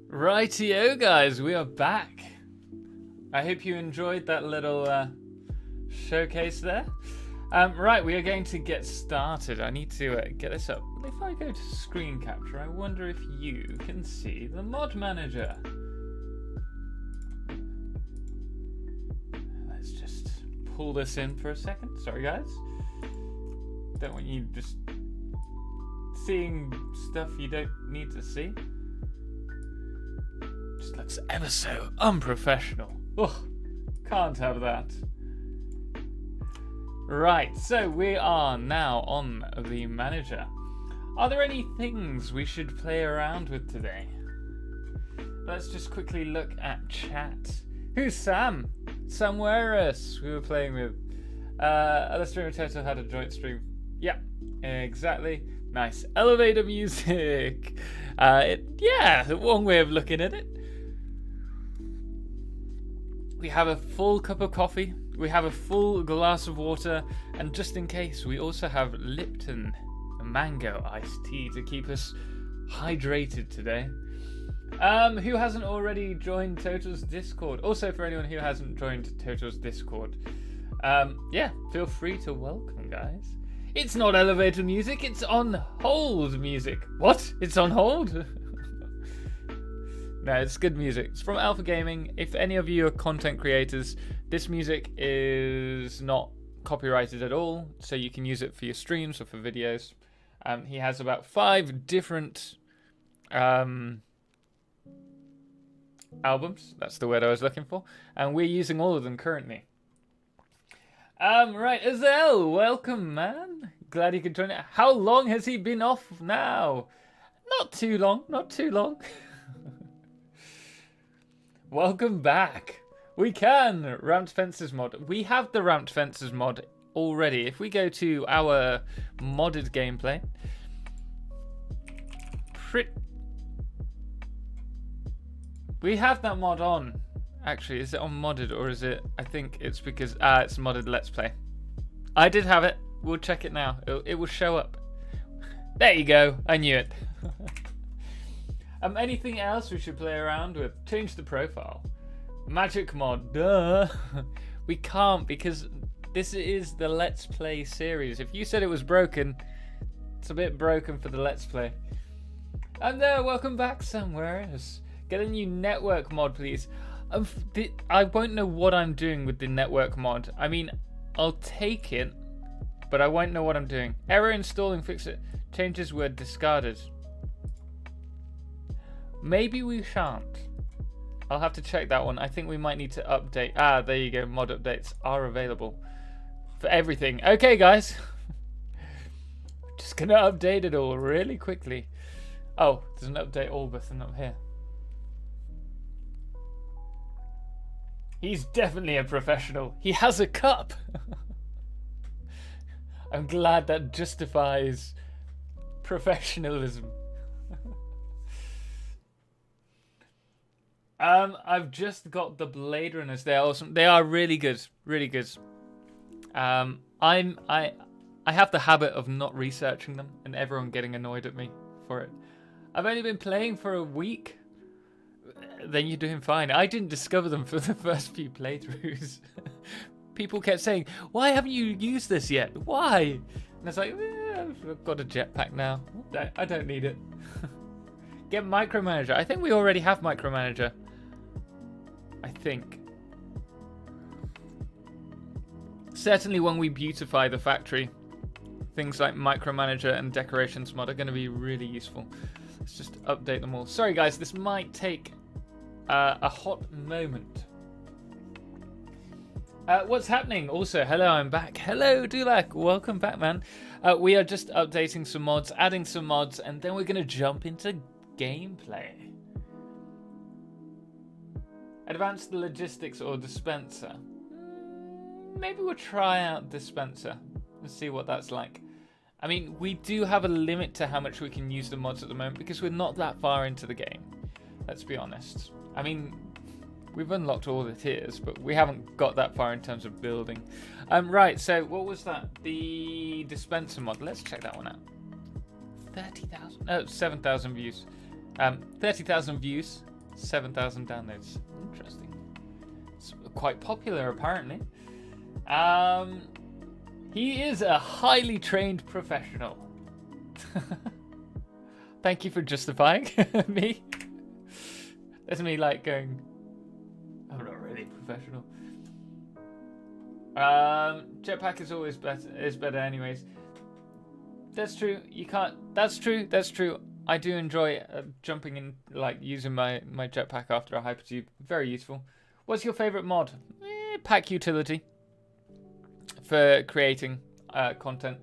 Rightio, guys, we are back. I hope you enjoyed that little showcase there. Right, we are going to get started. I need to get this up. If I go to screen capture, I wonder if you can see the mod manager. Let's just pull this in for a second. Sorry, guys. Don't want you just seeing stuff you don't need to see. Just looks ever so unprofessional. Ugh, can't have that. Right, so we are now on the manager. Are there any things we should play around with today? Let's just quickly look at chat. Who's Sam? Samueras, we were playing with. Other streamer Total had a joint stream. Yeah, exactly. Nice. Elevator music. Yeah, one way of looking at it. We have a full cup of coffee. We have a full glass of water. And just in case, we also have Lipton mango iced tea to keep us hydrated today. Who hasn't already joined Total's Discord? Also, for anyone who hasn't joined Total's Discord, yeah, feel free to welcome, guys. It's not elevator music, it's on hold music. What? It's on hold? No, it's good music. It's from Alpha Gaming. If any of you are content creators, this music is not copyrighted at all, so you can use it for your streams or for videos. He has about 5 different albums. That's the word I was looking for. And we're using all of them currently. Right, Azel, welcome, man. Glad you could join it. How long has he been off now? Not too long, not too long. Welcome back. We can. Ramped Fences mod. We have the Ramped Fences mod already. If we go to our modded gameplay. We have that mod on. Actually, is it on modded or is it? I think it's because it's modded Let's Play. I did have it. We'll check it now. It will show up. There you go. I knew it. Anything else we should play around with? Change the profile. Magic mod. Duh. We can't because this is the Let's Play series. If you said it was broken, it's a bit broken for the Let's Play. And welcome back, Samueras. Get a new network mod, please. I won't know what I'm doing with the network mod. I mean, I'll take it, but I won't know what I'm doing. Error installing, fix it. Changes were discarded. Maybe we shan't. I'll have to check that one. I think we might need to update. There you go. Mod updates are available for everything. Okay, guys. Just gonna update it all really quickly. Oh, there's an update all button up here. He's definitely a professional. He has a cup. I'm glad that justifies professionalism. I've just got the Blade Runners. They're awesome. They are really good. Really good. I have the habit of not researching them and everyone getting annoyed at me for it. I've only been playing for a week. Then you're doing fine. I didn't discover them for the first few playthroughs. People kept saying, why haven't you used this yet? Why? And it's like, I've got a jetpack now. I don't need it. Get Micromanager. I think we already have Micromanager. I think. Certainly when we beautify the factory, things like Micromanager and Decorations mod are going to be really useful. Let's just update them all. Sorry guys, this might take a hot moment. What's happening? Also, hello, I'm back. Hello, Dulac. Welcome back, man. We are just updating some mods, adding some mods, and then we're going to jump into gameplay. Advance the logistics or dispenser. Maybe we'll try out dispenser and see what that's like. I mean, we do have a limit to how much we can use the mods at the moment because we're not that far into the game. Let's be honest. I mean, we've unlocked all the tiers, but we haven't got that far in terms of building. Right, so what was that? The dispenser mod. Let's check that one out. 30,000? No, 7,000 views. 30,000 views. 7,000 downloads. Interesting. It's quite popular, apparently. He is a highly trained professional. Thank you for justifying me. That's me like going, I'm not really professional. Jetpack is always better anyways. That's true. You can't. That's true. I do enjoy jumping in, like using my jetpack after a hypertube. Very useful. What's your favorite mod? Pack utility for creating content.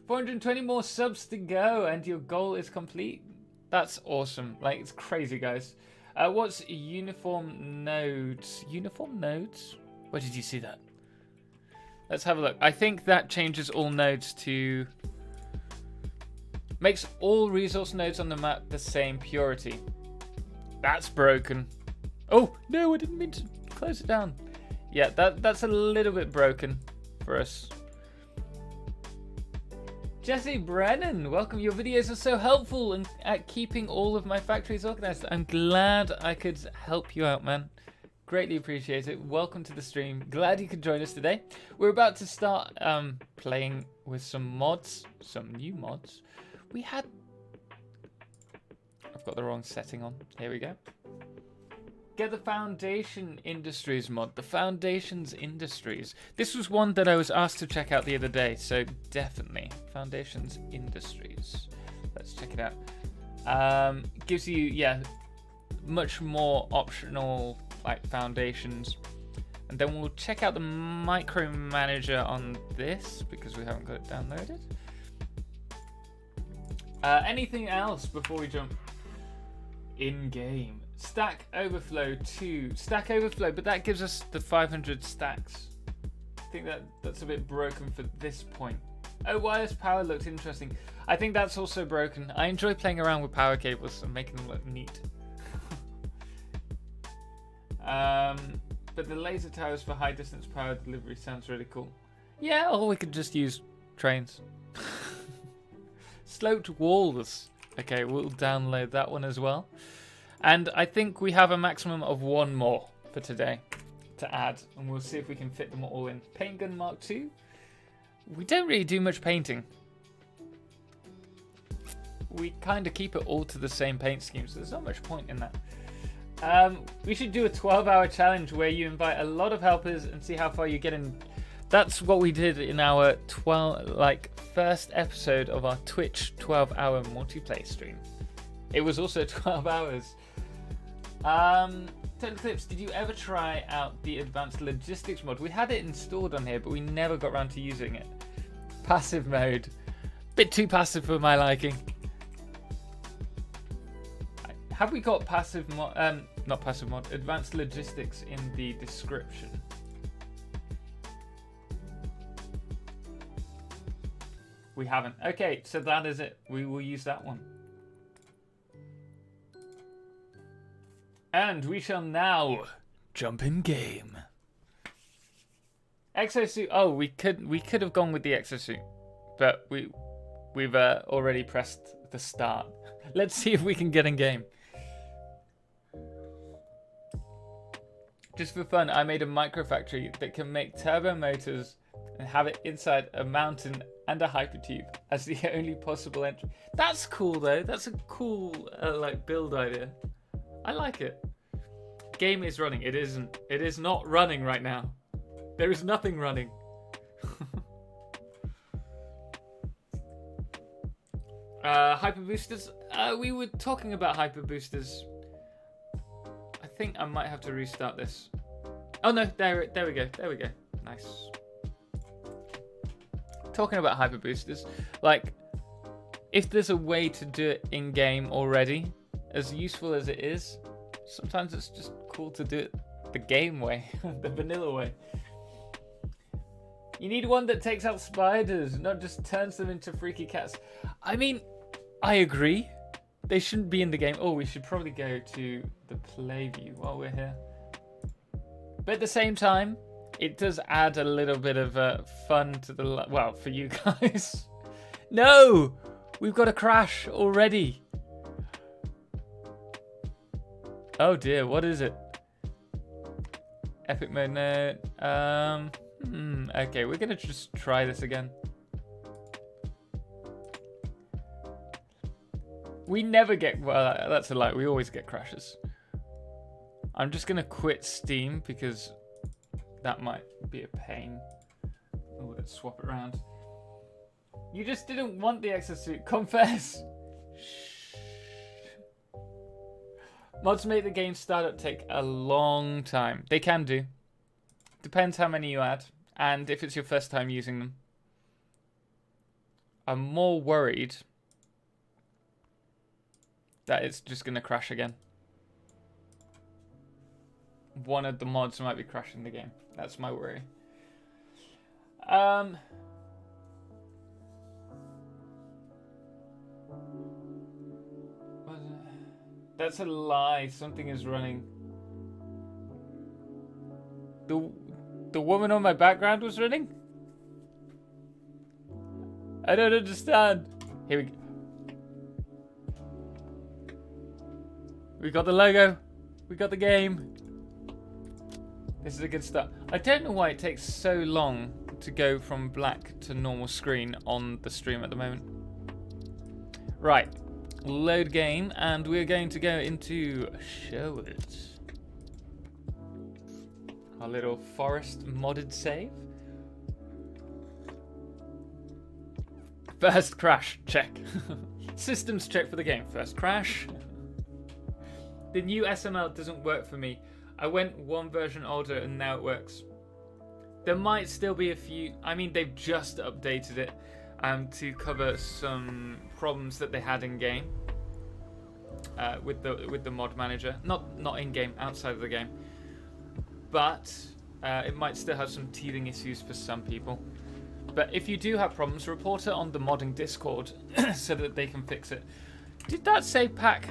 420 more subs to go, and your goal is complete. That's awesome. Like, it's crazy, guys. What's uniform nodes? Uniform nodes? Where did you see that? Let's have a look. I think that changes all nodes to... Makes all resource nodes on the map the same purity. That's broken. Oh, no, I didn't mean to close it down. Yeah, that's a little bit broken for us. Jesse Brennan, welcome. Your videos are so helpful at keeping all of my factories organized. I'm glad I could help you out, man. Greatly appreciate it. Welcome to the stream. Glad you could join us today. We're about to start playing with some mods, some new mods. We had... I've got the wrong setting on. Here we go. Get the Foundation Industries mod. The Foundations Industries. This was one that I was asked to check out the other day, so definitely. Foundations Industries. Let's check it out. Gives you, yeah, much more optional like foundations. And then we'll check out the micromanager on this because we haven't got it downloaded. Anything else before we jump in game? Stack Overflow 2. Stack Overflow, but that gives us the 500 stacks. I think that's a bit broken for this point. Oh, wireless power looked interesting. I think that's also broken. I enjoy playing around with power cables and making them look neat. But the laser towers for high distance power delivery sounds really cool. Yeah, or we could just use trains. Sloped walls. Okay, we'll download that one as well. And I think we have a maximum of one more for today to add. And we'll see if we can fit them all in. Paint gun Mark II. We don't really do much painting. We kind of keep it all to the same paint scheme, so there's not much point in that. We should do a 12-hour challenge where you invite a lot of helpers and see how far you get in. That's what we did in our first episode of our Twitch 12-hour multiplayer stream. It was also 12 hours. TotalXclipse, did you ever try out the advanced logistics mod? We had it installed on here, but we never got around to using it. Passive mode. Bit too passive for my liking. Have we got passive mod, not passive mod, advanced logistics in the description? We haven't. Okay, so that is it. We will use that one. And we shall now jump in game. Exosuit. Oh, we could have gone with the exosuit, but we've already pressed the start. Let's see if we can get in game. Just for fun, I made a microfactory that can make turbo motors and have it inside a mountain and a hypertube as the only possible entry. That's cool though. That's a cool build idea. I like it. Game is running. It isn't. It is not running right now. There is nothing running. Hyper boosters. We were talking about hyper boosters. I think I might have to restart this. Oh no, there we go. There we go. Nice. Talking about hyper boosters, like if there's a way to do it in game already, as useful as it is, sometimes it's just cool to do it the game way, the vanilla way. You need one that takes out spiders, not just turns them into freaky cats. I mean, I agree. They shouldn't be in the game. Oh, we should probably go to the play view while we're here. But at the same time, it does add a little bit of fun to the... Well, for you guys. No! We've got a crash already. Oh dear, what is it? Epic mode note. Okay, we're gonna just try this again. We never get, well, that's a lie. We always get crashes. I'm just gonna quit Steam because that might be a pain. Oh, let's swap it around. You just didn't want the exosuit. Confess. Mods make the game startup take a long time. They can do. Depends how many you add and if it's your first time using them. I'm more worried that it's just going to crash again. One of the mods might be crashing the game. That's my worry. That's a lie. Something is running. The woman on my background was running? I don't understand. Here we go. We got the logo. We got the game. This is a good start. I don't know why it takes so long to go from black to normal screen on the stream at the moment. Right. Load game, and we're going to go into show it. Our little forest modded save. First crash, check. Systems check for the game. First crash. The new SML doesn't work for me. I went one version older and now it works. There might still be a few, I mean they've just updated it to cover some problems that they had in game with the mod manager. Not in game, outside of the game. But it might still have some teething issues for some people. But if you do have problems, report it on the modding Discord so that they can fix it. Did that say pack?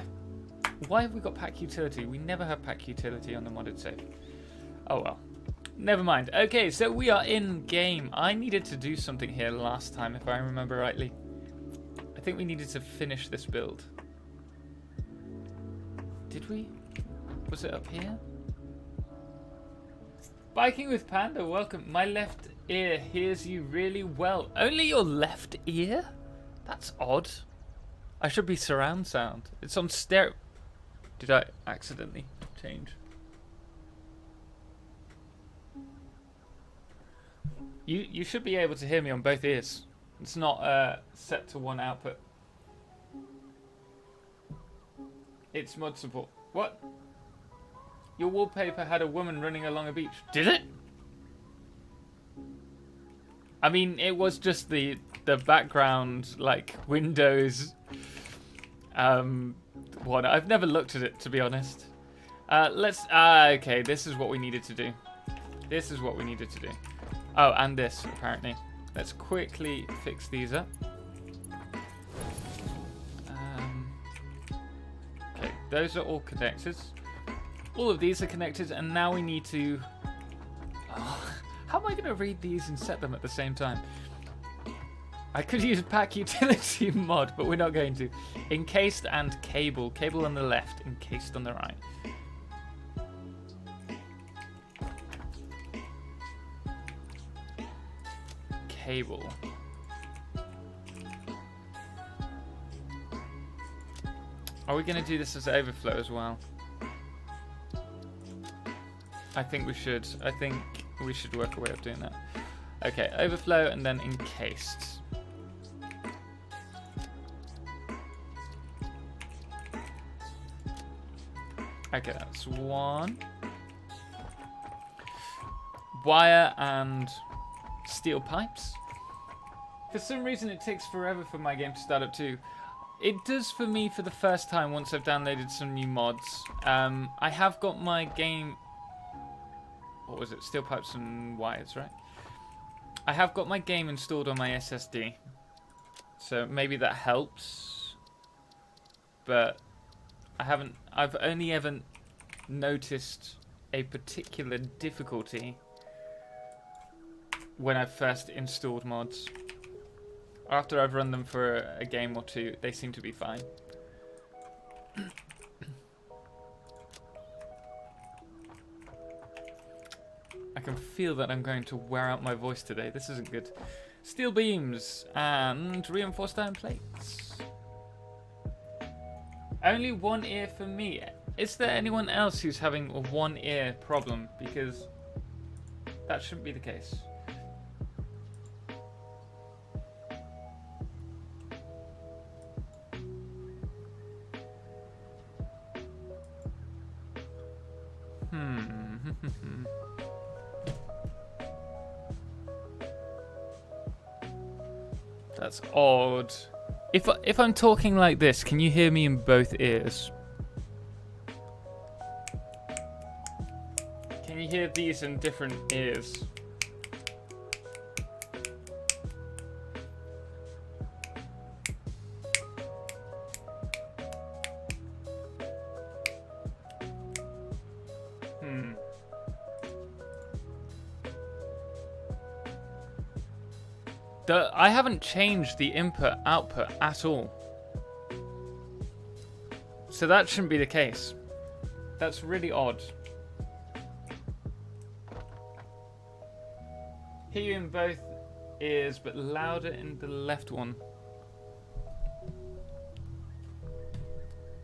Why have we got pack utility? We never have pack utility on the modded save. Oh well. Never mind. Okay, so we are in game. I needed to do something here last time, if I remember rightly. I think we needed to finish this build. Did we? Was it up here? Biking with Panda, welcome. My left ear hears you really well. Only your left ear? That's odd. I should be surround sound. It's on stereo. Did I accidentally change? You should be able to hear me on both ears. It's not set to one output. It's mod support. What? Your wallpaper had a woman running along a beach. Did it? I mean, it was just the background, like, windows. What? I've never looked at it, to be honest. Okay, this is what we needed to do. This is what we needed to do. Oh, and this, apparently. Let's quickly fix these up. Okay, those are all connected. All of these are connected, and now we need to... Oh, how am I going to read these and set them at the same time? I could use pack utility mod, but we're not going to. Encased and cable. Cable on the left, encased on the right. Cable. Are we going to do this as overflow as well? I think we should. I think we should work a way of doing that. Okay, overflow and then encased. Okay, that's one. Wire and steel pipes. For some reason it takes forever for my game to start up too. It does for me for the first time once I've downloaded some new mods. I have got my game... What was it? Steel pipes and wires, right? I have got my game installed on my SSD. So maybe that helps. But I've only ever noticed a particular difficulty when I first installed mods. After I've run them for a game or two, they seem to be fine. can feel that I'm going to wear out my voice today. This isn't good. Steel beams and reinforced iron plates. Only one ear for me. Is there anyone else who's having a one ear problem? Because that shouldn't be the case. That's odd. If I'm talking like this, can you hear me in both ears? Can you hear these in different ears? I haven't changed the input-output at all. So that shouldn't be the case. That's really odd. Hear you in both ears, but louder in the left one.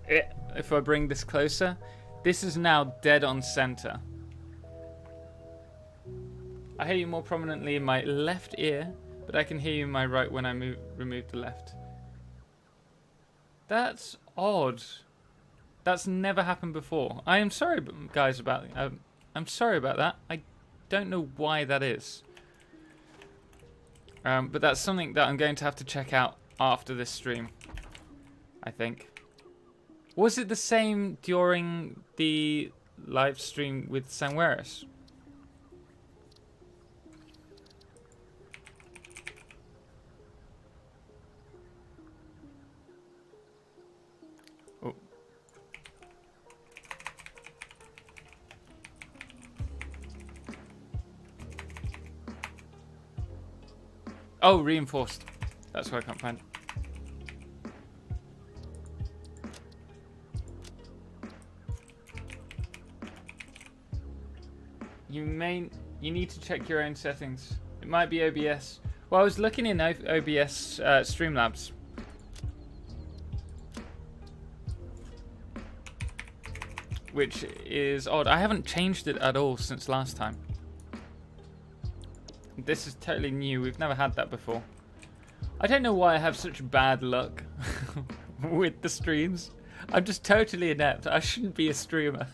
If I bring this closer, this is now dead on center. I hear you more prominently in my left ear, but I can hear you in my right when I remove the left. That's odd. That's never happened before. I am sorry, guys, about I'm sorry about that. I don't know why that is. But that's something that I'm going to have to check out after this stream, I think. Was it the same during the live stream with Samueras? Oh, reinforced. That's what I can't find. You need to check your own settings. It might be OBS. Well, I was looking in OBS Streamlabs. Which is odd. I haven't changed it at all since last time. This is totally new. We've never had that before. I don't know why I have such bad luck with the streams. I'm just totally inept. I shouldn't be a streamer.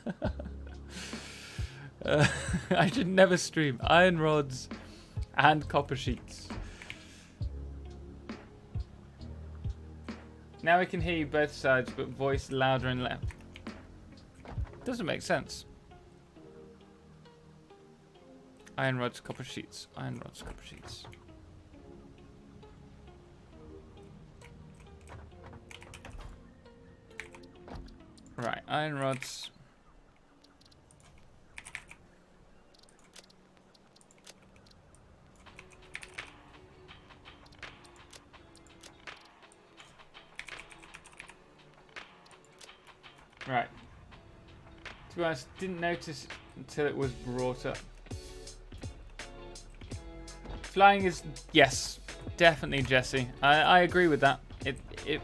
I should never stream iron rods and copper sheets. Now we can hear you both sides, but voice louder and left. Doesn't make sense. Iron rods, copper sheets. Iron rods, copper sheets. Right, iron rods. Right. To be honest, didn't notice until it was brought up. Flying is, yes, definitely Jesse. I agree with that. It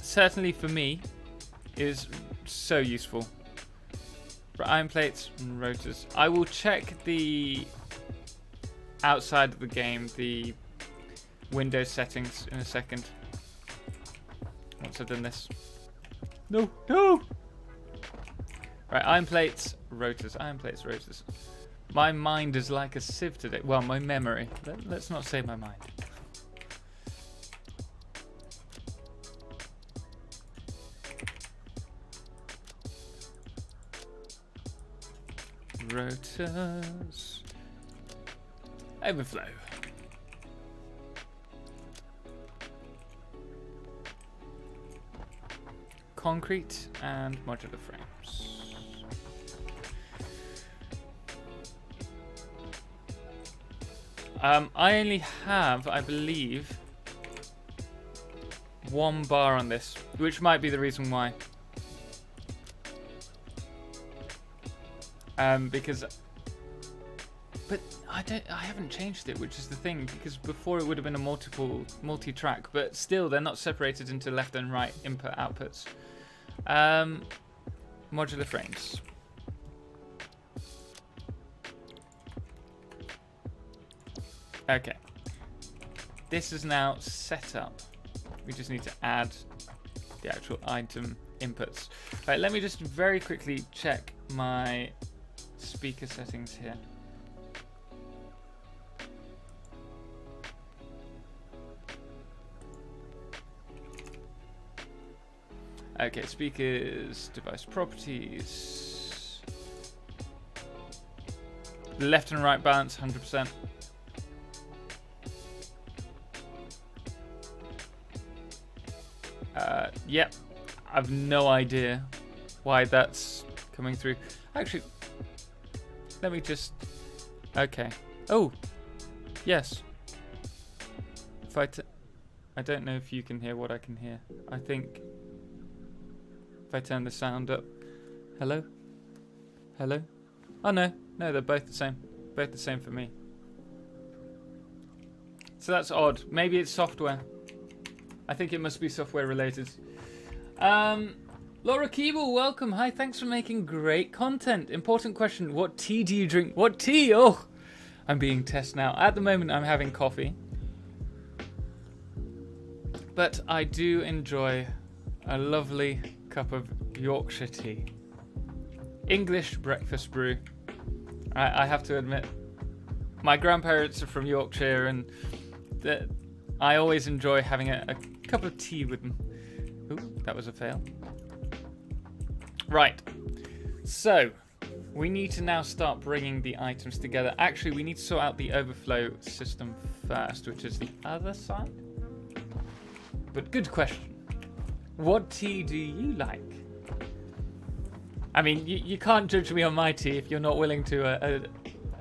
certainly for me is so useful. Iron plates and rotors. I will check the outside of the game, the Windows settings in a second. Once I've done this. No, no! Right, iron plates, rotors, iron plates, rotors. My mind is like a sieve today. Well, my memory. Let's not say my mind. Rotors. Overflow. Concrete and modular frames. I only have, I believe, one bar on this, which might be the reason why. Because But I haven't changed it, which is the thing, because before it would have been a multi-track, but still they're not separated into left and right input outputs. Modular frames. Okay. This is now set up. We just need to add the actual item inputs. Right, let me just very quickly check my speaker settings here. Okay, speakers, device properties. Left and right balance, 100%. Yep, I've no idea why that's coming through. Actually, let me just... Okay. Oh, yes. If I don't know if you can hear what I can hear. I think if I turn the sound up... Hello? Hello? Oh, no. No, they're both the same. Both the same for me. So that's odd. Maybe it's software. I think it must be software related. Laura Keeble, welcome. Hi, thanks for making great content. Important question. What tea do you drink? What tea? Oh, I'm being tested now. At the moment, I'm having coffee. But I do enjoy a lovely cup of Yorkshire tea. English breakfast brew. I have to admit, my grandparents are from Yorkshire, and I always enjoy having a cup of tea with them. Ooh, that was a fail. Right. So, we need to now start bringing the items together. Actually, we need to sort out the overflow system first, which is the other side. But good question. What tea do you like? I mean, you can't judge me on my tea if you're not willing to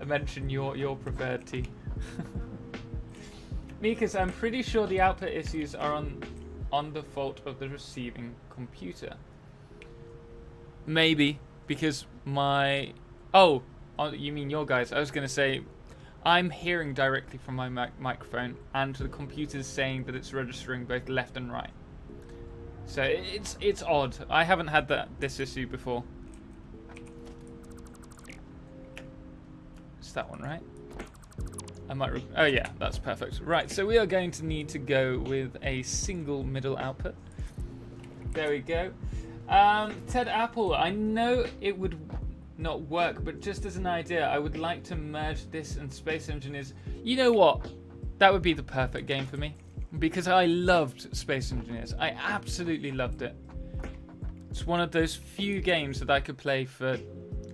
mention your preferred tea. Mikas, I'm pretty sure the output issues are on the fault of the receiving computer. Maybe, because my... Oh, you mean your guys. I was going to say, I'm hearing directly from my microphone, and the computer's saying that it's registering both left and right. So it's odd. I haven't had this issue before. It's that one, right? I might... Oh yeah, that's perfect. Right, so we are going to need to go with a single middle output. There we go. Ted Apple, I know it would not work, but just as an idea, I would like to merge this and Space Engineers. You know what? That would be the perfect game for me, because I loved Space Engineers. I absolutely loved it. It's one of those few games that I could play for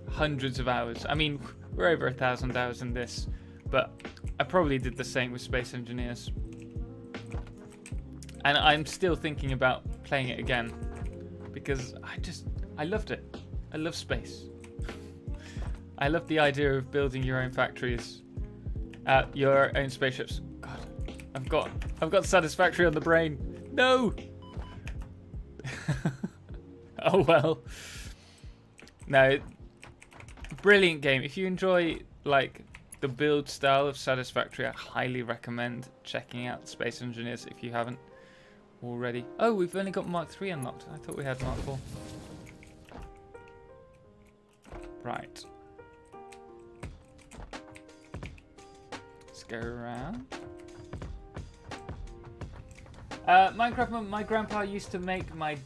hundreds of hours. I mean, we're over 1,000 hours in this, but I probably did the same with Space Engineers. And I'm still thinking about playing it again, because I loved it. I love space. I love the idea of building your own factories, your own spaceships. God, I've got Satisfactory on the brain. No. Oh well. No, brilliant game. If you enjoy like the build style of Satisfactory, I highly recommend checking out Space Engineers if you haven't already. Oh, we've only got Mark 3 unlocked. I thought we had Mark 4. Right. Let's go around. Minecraft, my grandpa used to make my...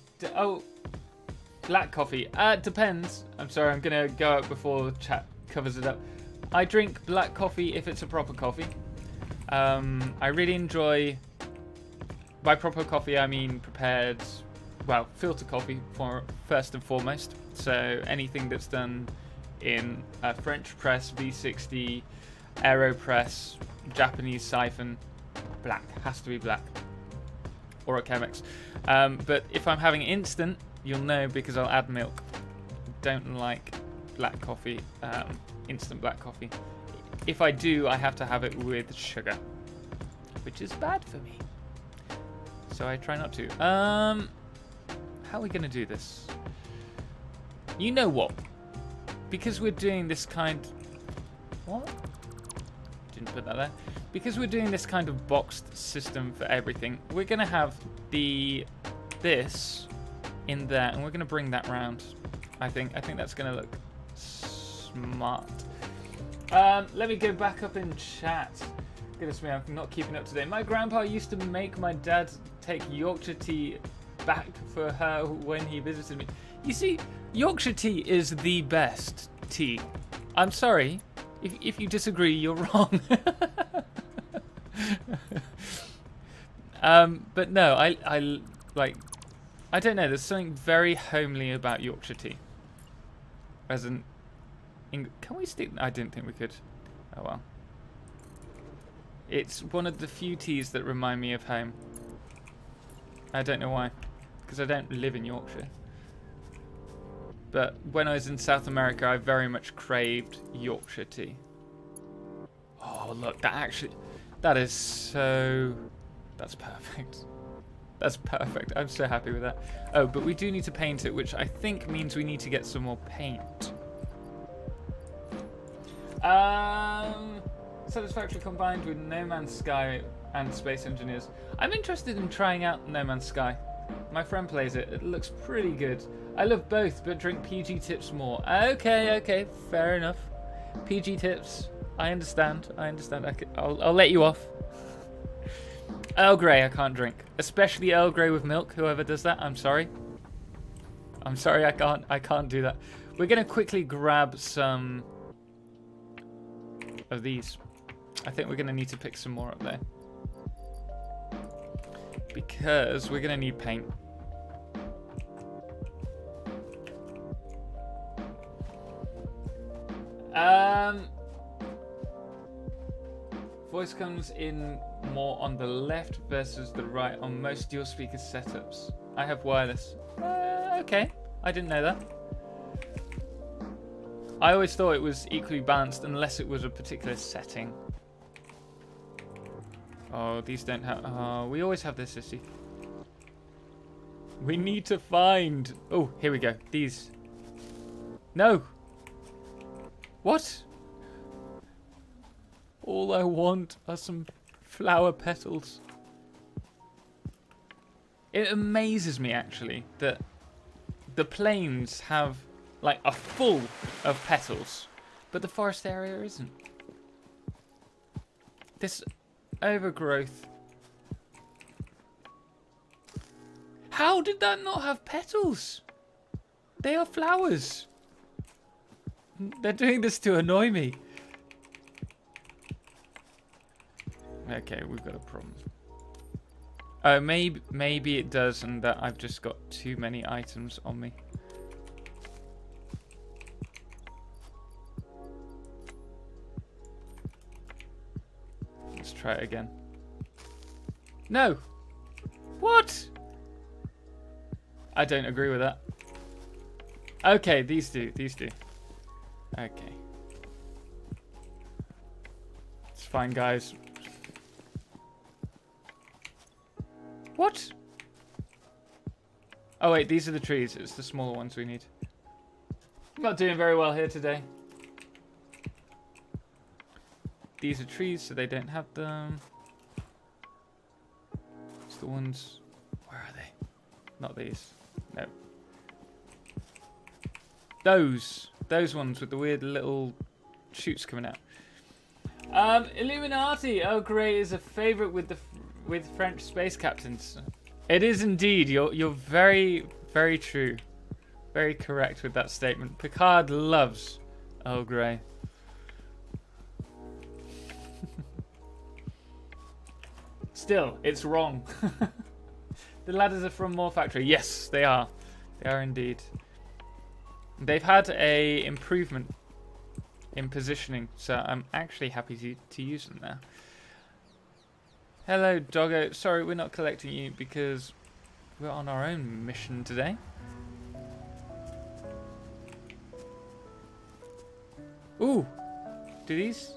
black coffee. Depends. I'm sorry, I'm going to go out before the chat covers it up. I drink black coffee if it's a proper coffee. I really enjoy... By proper coffee, I mean prepared, well, filter coffee first and foremost. So anything that's done in a French press, V60, AeroPress, Japanese siphon, black. Has to be black. Or a Chemex. But if I'm having instant, you'll know because I'll add milk. Don't like black coffee, instant black coffee. If I do, I have to have it with sugar, which is bad for me. So I try not to. How are we going to do this? You know what? Because we're doing this kind... What? didn't put that there. Because we're doing this kind of boxed system for everything, we're going to have this in there, and we're going to bring that round. I think that's going to look smart. Let me go back up in chat. Goodness me, I'm not keeping up to date. My grandpa used to make my dad take Yorkshire tea back for her when he visited me. You see, Yorkshire tea is the best tea. I'm sorry. If you disagree, you're wrong. But no, I don't know. There's something very homely about Yorkshire tea. As an, can we stick? I didn't think we could. Oh well. It's one of the few teas that remind me of home. I don't know why, because I don't live in Yorkshire. But when I was in South America, I very much craved Yorkshire tea. Oh, look, that is so... That's perfect. That's perfect. I'm so happy with that. Oh, but we do need to paint it, which I think means we need to get some more paint. Satisfactory combined with No Man's Sky and Space Engineers. I'm interested in trying out No Man's Sky. My friend plays it. It looks pretty good. I love both, but drink PG tips more. Okay, fair enough. PG tips. I understand. I'll let you off. Earl Grey I can't drink. Especially Earl Grey with milk. Whoever does that, I'm sorry. I'm sorry, I can't do that. We're going to quickly grab some of these. I think we're going to need to pick some more up there. Because we're going to need paint. Voice comes in more on the left versus the right on most dual speaker setups. I have wireless. Okay, I didn't know that. I always thought it was equally balanced unless it was a particular setting. Oh, these don't have... Oh, we always have this issue. We need to find... Oh, here we go. These. No. What? All I want are some flower petals. It amazes me, actually, that the plains have, like, a full of petals, but the forest area isn't. This overgrowth. How did that not have petals? They are flowers. They're doing this to annoy me. Okay, we've got a problem. Oh, maybe it does, and that I've just got too many items on me. Let's try it again. No! What? I don't agree with that. Okay, these do. Okay. It's fine, guys. What? Oh wait, these are the trees. It's the smaller ones we need. I'm not doing very well here today. These are trees, so they don't have them. It's the ones... Where are they? Not these. No. Those ones with the weird little shoots coming out. Illuminati. Oh, great, is a favourite with French space captains. It is indeed. You're very, very true. Very correct with that statement. Picard loves Earl Grey. Still, it's wrong. The ladders are from More Factory. Yes, they are. They are indeed. They've had a improvement in positioning, so I'm actually happy to use them now. Hello, Doggo. Sorry, we're not collecting you because we're on our own mission today. Ooh, do these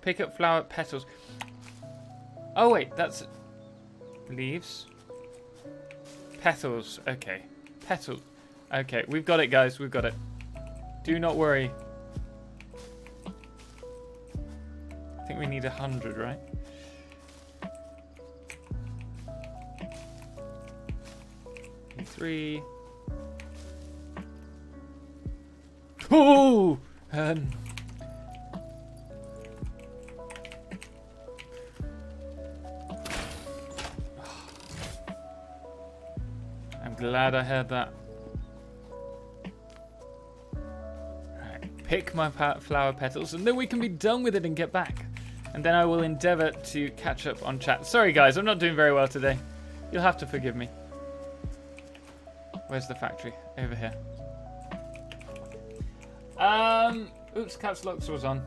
pick up flower petals? Oh wait, that's leaves. Petals. Okay, petals. Okay, we've got it, guys. We've got it. Do not worry. think we need 100, right? Three. Oh! I'm glad I heard that. Right, pick my flower petals and then we can be done with it and get back. And then I will endeavor to catch up on chat. Sorry guys, I'm not doing very well today. You'll have to forgive me. Where's the factory? Over here. Oops, caps lock was on.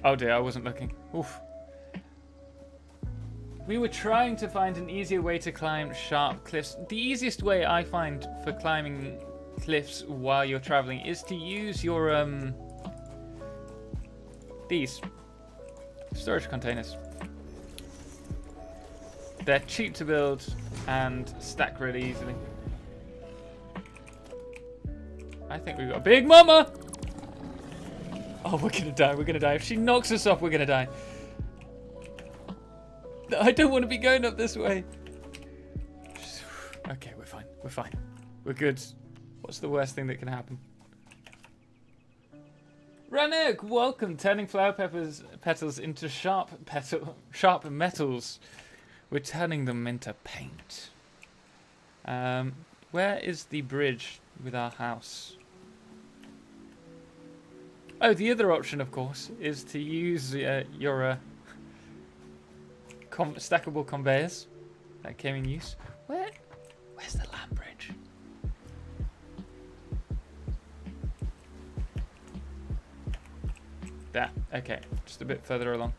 Oh dear, I wasn't looking. Oof. We were trying to find an easier way to climb sharp cliffs. The easiest way I find for climbing cliffs while you're traveling is to use your these storage containers. They're cheap to build and stack really easily. I think we've got a big mama! Oh, we're gonna die, we're gonna die. If she knocks us off, we're gonna die. I don't want to be going up this way. Okay, we're fine, we're fine. We're good. What's the worst thing that can happen? Ranek, welcome. Turning flower petals into sharp metals. We're turning them into paint. Where is the bridge with our house? Oh, the other option, of course, is to use your stackable conveyors that came in use. Where's the land bridge? There. Okay, just a bit further along.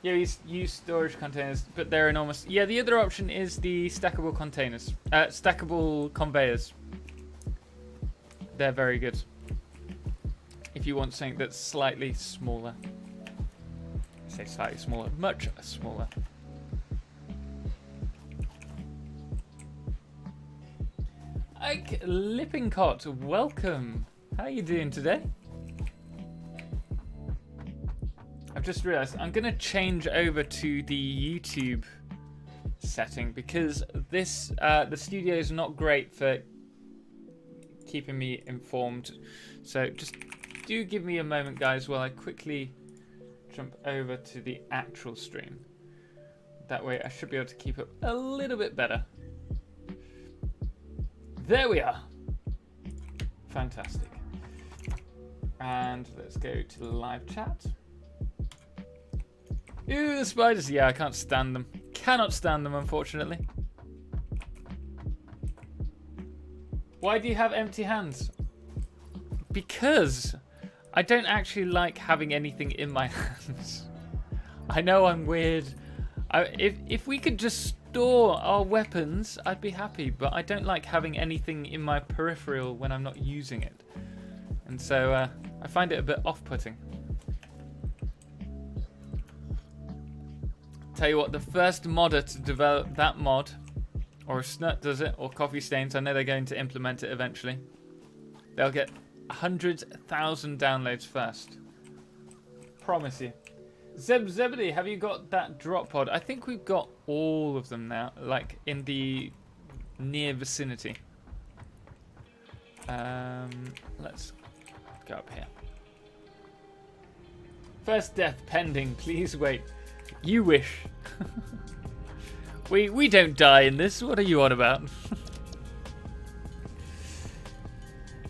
Yeah, we use storage containers, but they're enormous. Yeah, the other option is the stackable containers, stackable conveyors. They're very good. If you want something that's slightly smaller. I say slightly smaller, much smaller. Ike Lippincott, welcome. How are you doing today? I've just realised I'm going to change over to the YouTube setting because this the studio is not great for keeping me informed. So just do give me a moment, guys, while I quickly jump over to the actual stream. That way I should be able to keep up a little bit better. There we are. Fantastic. And let's go to the live chat. Ooh, the spiders. Yeah, I can't stand them. Cannot stand them, unfortunately. Why do you have empty hands? Because I don't actually like having anything in my hands. I know I'm weird. If we could just store our weapons, I'd be happy, but I don't like having anything in my peripheral when I'm not using it. And so I find it a bit off-putting. Tell you what, the first modder to develop that mod, or if Snut does it, or Coffee Stains, I know they're going to implement it eventually. They'll get 100,000 downloads first. Promise you. Zebedee, have you got that drop pod? I think we've got all of them now, like in the near vicinity. Let's go up here. First death pending, please wait. You wish. We don't die in this. What are you on about?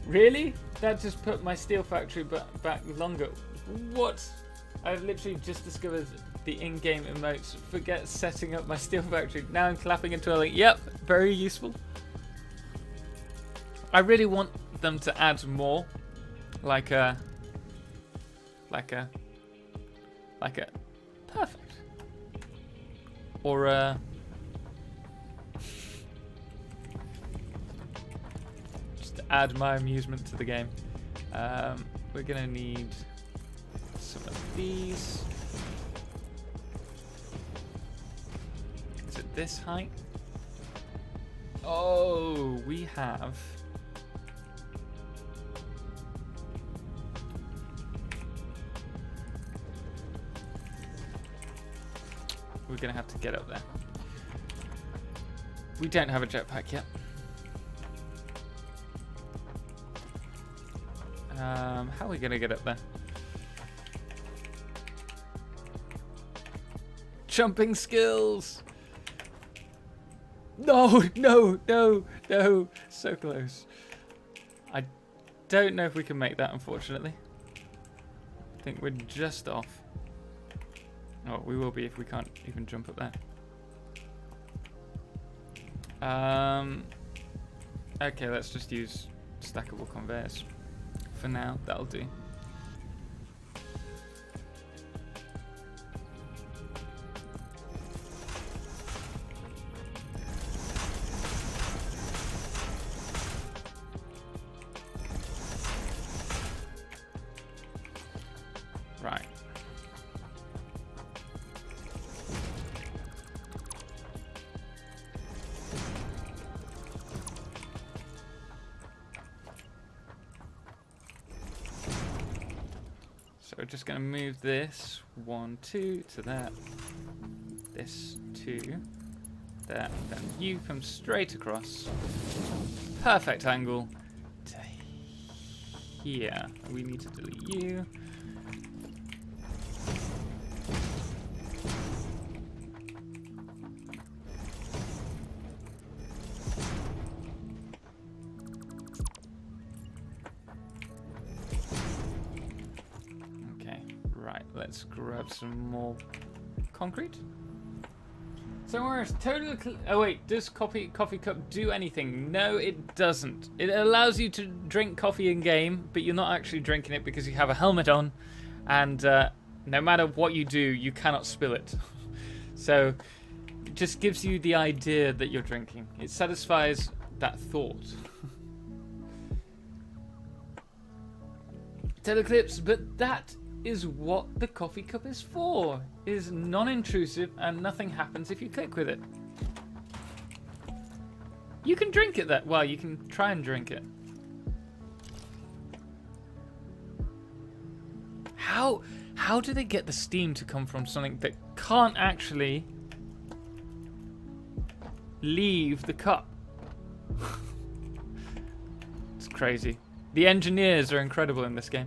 Really? That just put my steel factory back longer. What? I've literally just discovered the in-game emotes. Forget setting up my steel factory. Now I'm clapping and twirling. Yep, very useful. I really want them to add more, like a perfect, or a. Just to add my amusement to the game. We're gonna need some of these. Is it this height? Oh, we have. we're going to have to get up there. We don't have a jetpack yet. How are we going to get up there? Jumping skills! No, no, no, no. So close. I don't know if we can make that, unfortunately. I think we're just off. Oh, we will be if we can't even jump up there. Okay, let's just use stackable conveyors. For now, that'll do. Right. So we're just going to move this 1, 2 to that. This 2 there. Then you come straight across. Perfect angle to here. We need to delete you. Let's grab some more concrete. Samueras, oh wait, does coffee cup do anything? No, it doesn't. It allows you to drink coffee in game, but you're not actually drinking it because you have a helmet on, and no matter what you do, you cannot spill it. So it just gives you the idea that you're drinking. It satisfies that thought. TotalXclipse, but that is what the coffee cup is for. It is non-intrusive and nothing happens if you click with it. You can drink it that well, you can try and drink it. How do they get the steam to come from something that can't actually leave the cup? It's crazy. The engineers are incredible in this game.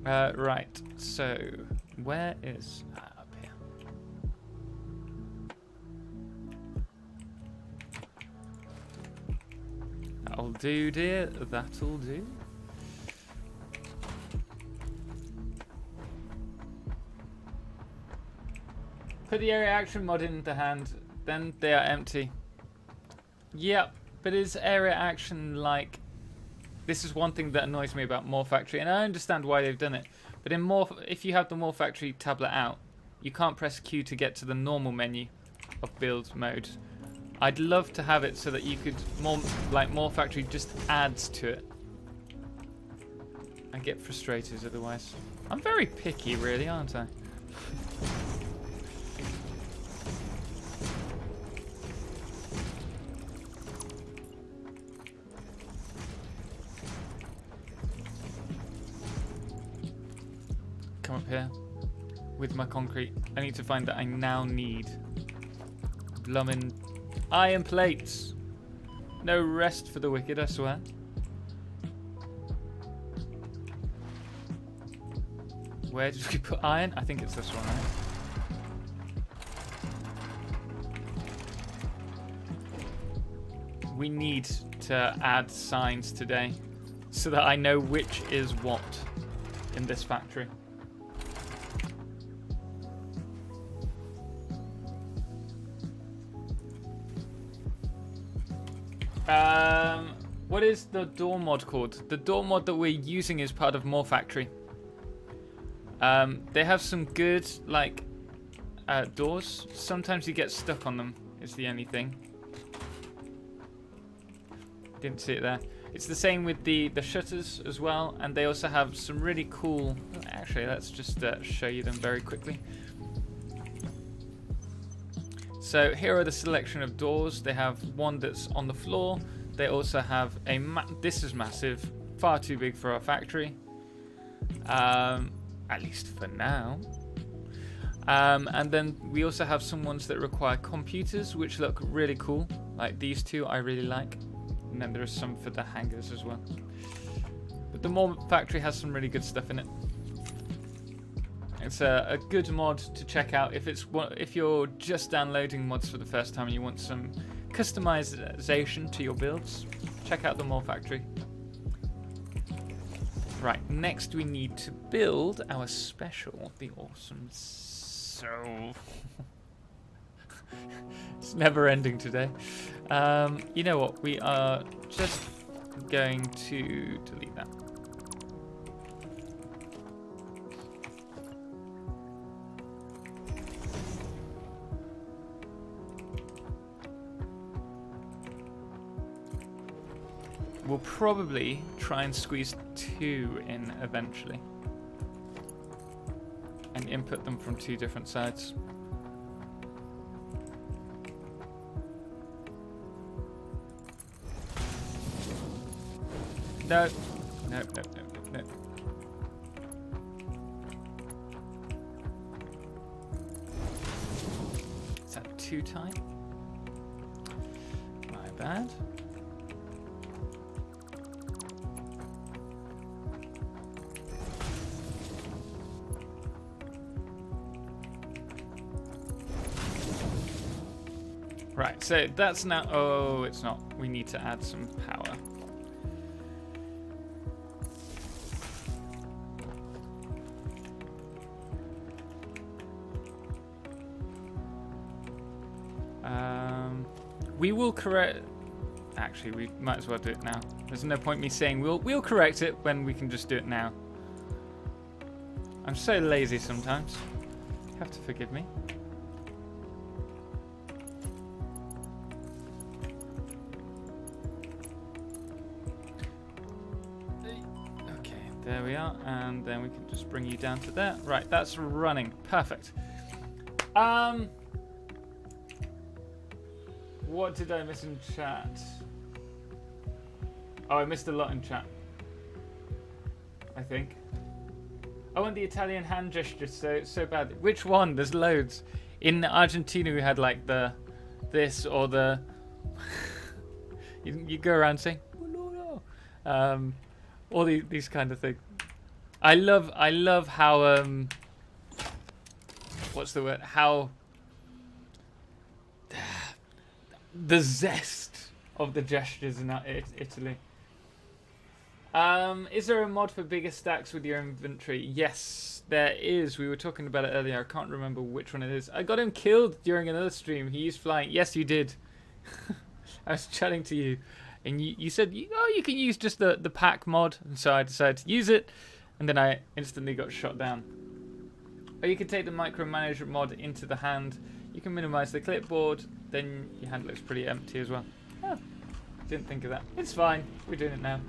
Right, so where is up here? That'll do, dear. That'll do. Put the area action mod in the hand, then they are empty. Yep, but is area action like... This is one thing that annoys me about More Factory, and I understand why they've done it. But in More, if you have the More Factory tablet out, you can't press Q to get to the normal menu of build mode. I'd love to have it so that you could More Factory just adds to it. I get frustrated otherwise. I'm very picky, really, aren't I? Come up here with my concrete. I need to find that I now need bloomin' iron plates. No rest for the wicked, I swear. Where did we put iron? I think it's this one, right? We need to add signs today so that I know which is what in this factory. What is the door mod called? The door mod that we're using is part of More Factory. They have some good, doors. Sometimes you get stuck on them, is the only thing. Didn't see it there. It's the same with the shutters as well, and they also have some really cool... Actually, let's just show you them very quickly. So here are the selection of doors. They have one that's on the floor. They also have a... This is massive. Far too big for our factory. At least for now. And then we also have some ones that require computers, which look really cool. Like these two, I really like. And then there are some for the hangars as well. But the mod factory has some really good stuff in it. It's a good mod to check out if you're just downloading mods for the first time and you want some customization to your builds. Check out the mod factory. Right, next we need to build our special, the awesome so. It's never ending today. You know what? We are just going to delete that. We'll probably try and squeeze 2 in eventually. And input them from 2 different sides. No. No. Is that too tight? My bad. Right, so that's now... Oh, it's not. We need to add some power. We will correct... Actually, we might as well do it now. There's no point me saying we'll correct it when we can just do it now. I'm so lazy sometimes. You have to forgive me. There we are, and then we can just bring you down to there. Right, that's running. Perfect. What did I miss in chat? Oh, I missed a lot in chat, I think. I want the Italian hand gesture so bad. Which one? There's loads. In Argentina, we had like this or the... you go around saying... all these kind of things. I love how what's the word? How the zest of the gestures in Italy. Is there a mod for bigger stacks with your inventory? Yes, there is. We were talking about it earlier. I can't remember which one it is. I got him killed during another stream. He used flying. Yes, you did. I was chatting to you. And you said, oh, you can use just the pack mod. And so I decided to use it. And then I instantly got shot down. Or you can take the micromanager mod into the hand. You can minimize the clipboard. Then your hand looks pretty empty as well. Oh, didn't think of that. It's fine. We're doing it now.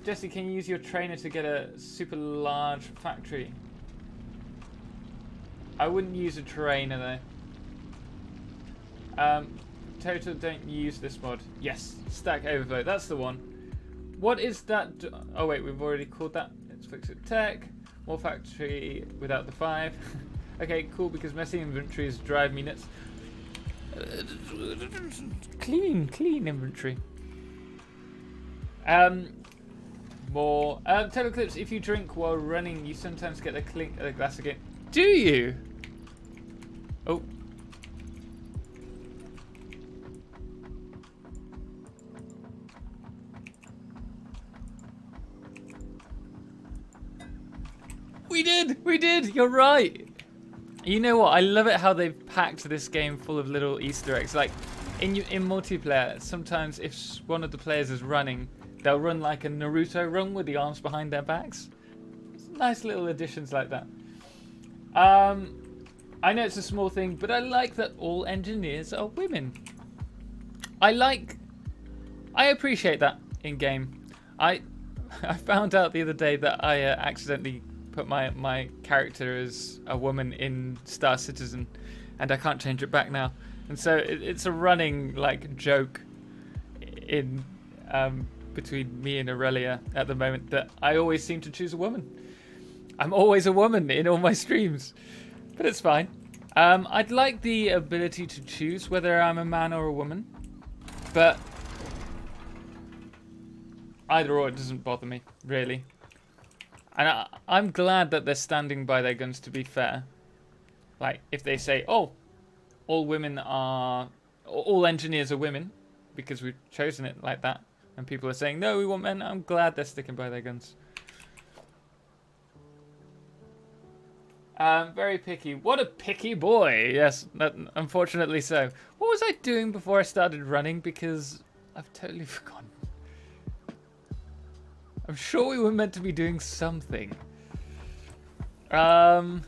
Jesse, can you use your trainer to get a super large factory? I wouldn't use a trainer though. Total, don't use this mod. Yes, Stack Overflow, that's the one. What is that? Oh wait, we've already called that. Let's fix it. Tech, more factory without the 5. Okay, cool, because messy inventories drive me nuts. Clean inventory. More. TotalXclipse, if you drink while running, you sometimes get a clink at the glass again. Do you? Oh. We did, you're right. You know what, I love it how they've packed this game full of little Easter eggs. Like, in multiplayer, sometimes if one of the players is running, they'll run like a Naruto run with the arms behind their backs. Nice little additions like that. I know it's a small thing, but I like that all engineers are women. I appreciate that in game. I found out the other day that I accidentally put my character as a woman in Star Citizen, and I can't change it back now. And so it's a running like joke in between me and Aurelia at the moment that I always seem to choose a woman. I'm always a woman in all my streams, but it's fine. I'd like the ability to choose whether I'm a man or a woman, but either or, it doesn't bother me, really. And I'm glad that they're standing by their guns, to be fair. Like, if they say, oh, all engineers are women, because we've chosen it like that, and people are saying, no, we want men, I'm glad they're sticking by their guns. Very picky. What a picky boy. Yes, unfortunately so. What was I doing before I started running? Because I've totally forgotten. I'm sure we were meant to be doing something. I've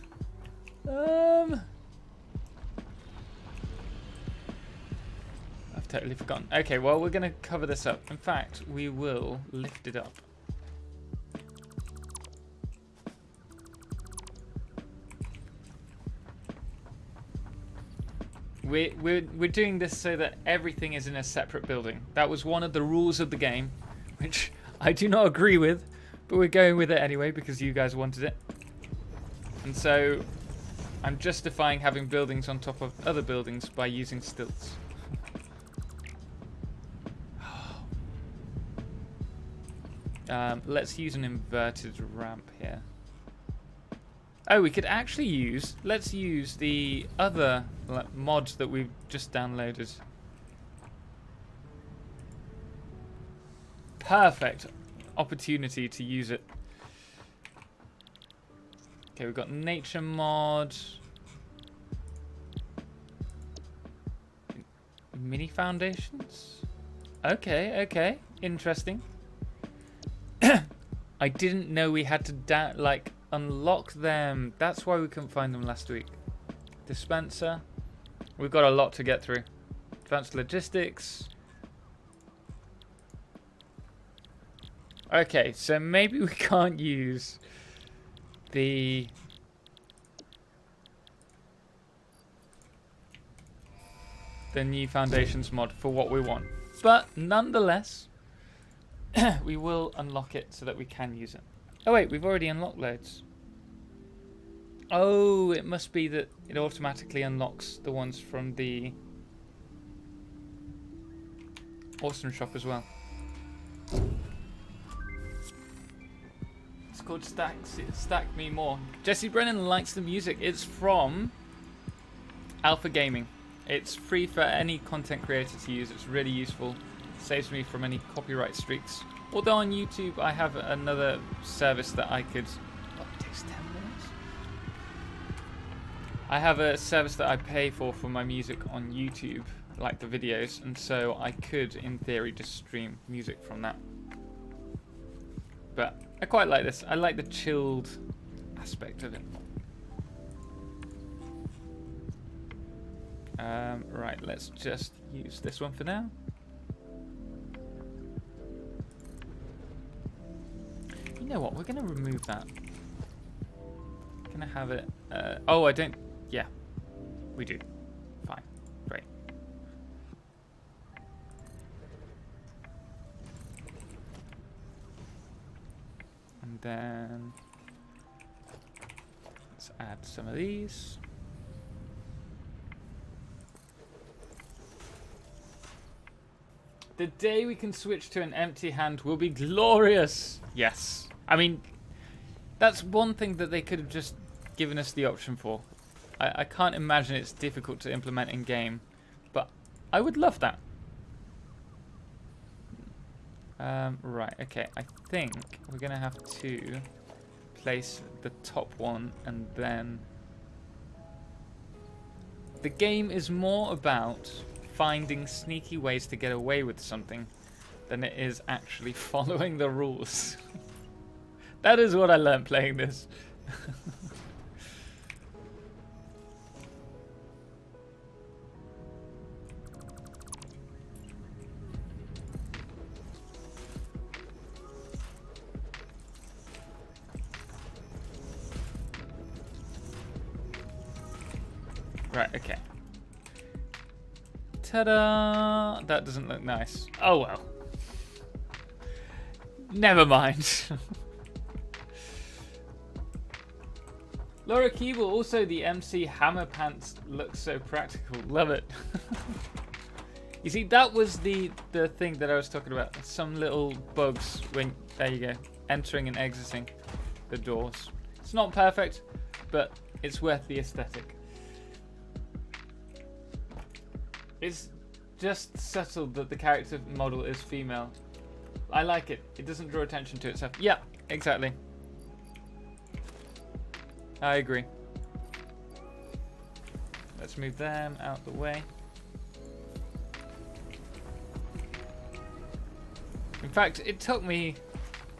totally forgotten. Okay, well, we're going to cover this up. In fact, we will lift it up. We're doing this so that everything is in a separate building. That was one of the rules of the game, which I do not agree with, but we're going with it anyway because you guys wanted it. And so I'm justifying having buildings on top of other buildings by using stilts. Let's use an inverted ramp here. Oh, we could actually use... Let's use the other mods that we've just downloaded. Perfect opportunity to use it. Okay, we've got nature mod. Mini foundations? Okay. Interesting. I didn't know we had to unlock them. That's why we couldn't find them last week. Dispenser. We've got a lot to get through. Advanced logistics. Okay, so maybe we can't use the new foundations mod for what we want. But nonetheless, we will unlock it so that we can use it. Oh wait, we've already unlocked loads. Oh, it must be that it automatically unlocks the ones from the Awesome Shop as well. It's called Stack Me More. Jesse Brennan likes the music. It's from Alpha Gaming. It's free for any content creator to use. It's really useful. Saves me from any copyright streaks. Although on YouTube I have another service that I could... Oh, it takes 10 minutes. I have a service that I pay for my music on YouTube, like the videos, and so I could, in theory, just stream music from that. But I quite like this. I like the chilled aspect of it. Right, let's just use this one for now. You know what? We're going to remove that. Going to have it... oh, I don't... Yeah, we do. Fine. Great. And then... let's add some of these. The day we can switch to an empty hand will be glorious. Yes. I mean, that's one thing that they could have just given us the option for. I can't imagine it's difficult to implement in game, but I would love that. Right, okay. I think we're going to have to place the top one and then... The game is more about finding sneaky ways to get away with something than it is actually following the rules. That is what I learned playing this. Right, okay. Ta-da! That doesn't look nice. Oh well. Never mind. Laura Keeble, also the MC Hammer Pants looks so practical. Love it. You see, that was the thing that I was talking about. Some little bugs when, there you go, entering and exiting the doors. It's not perfect, but it's worth the aesthetic. It's just subtle that the character model is female. I like it. It doesn't draw attention to itself. Yeah, exactly. I agree. Let's move them out the way. In fact, it took me,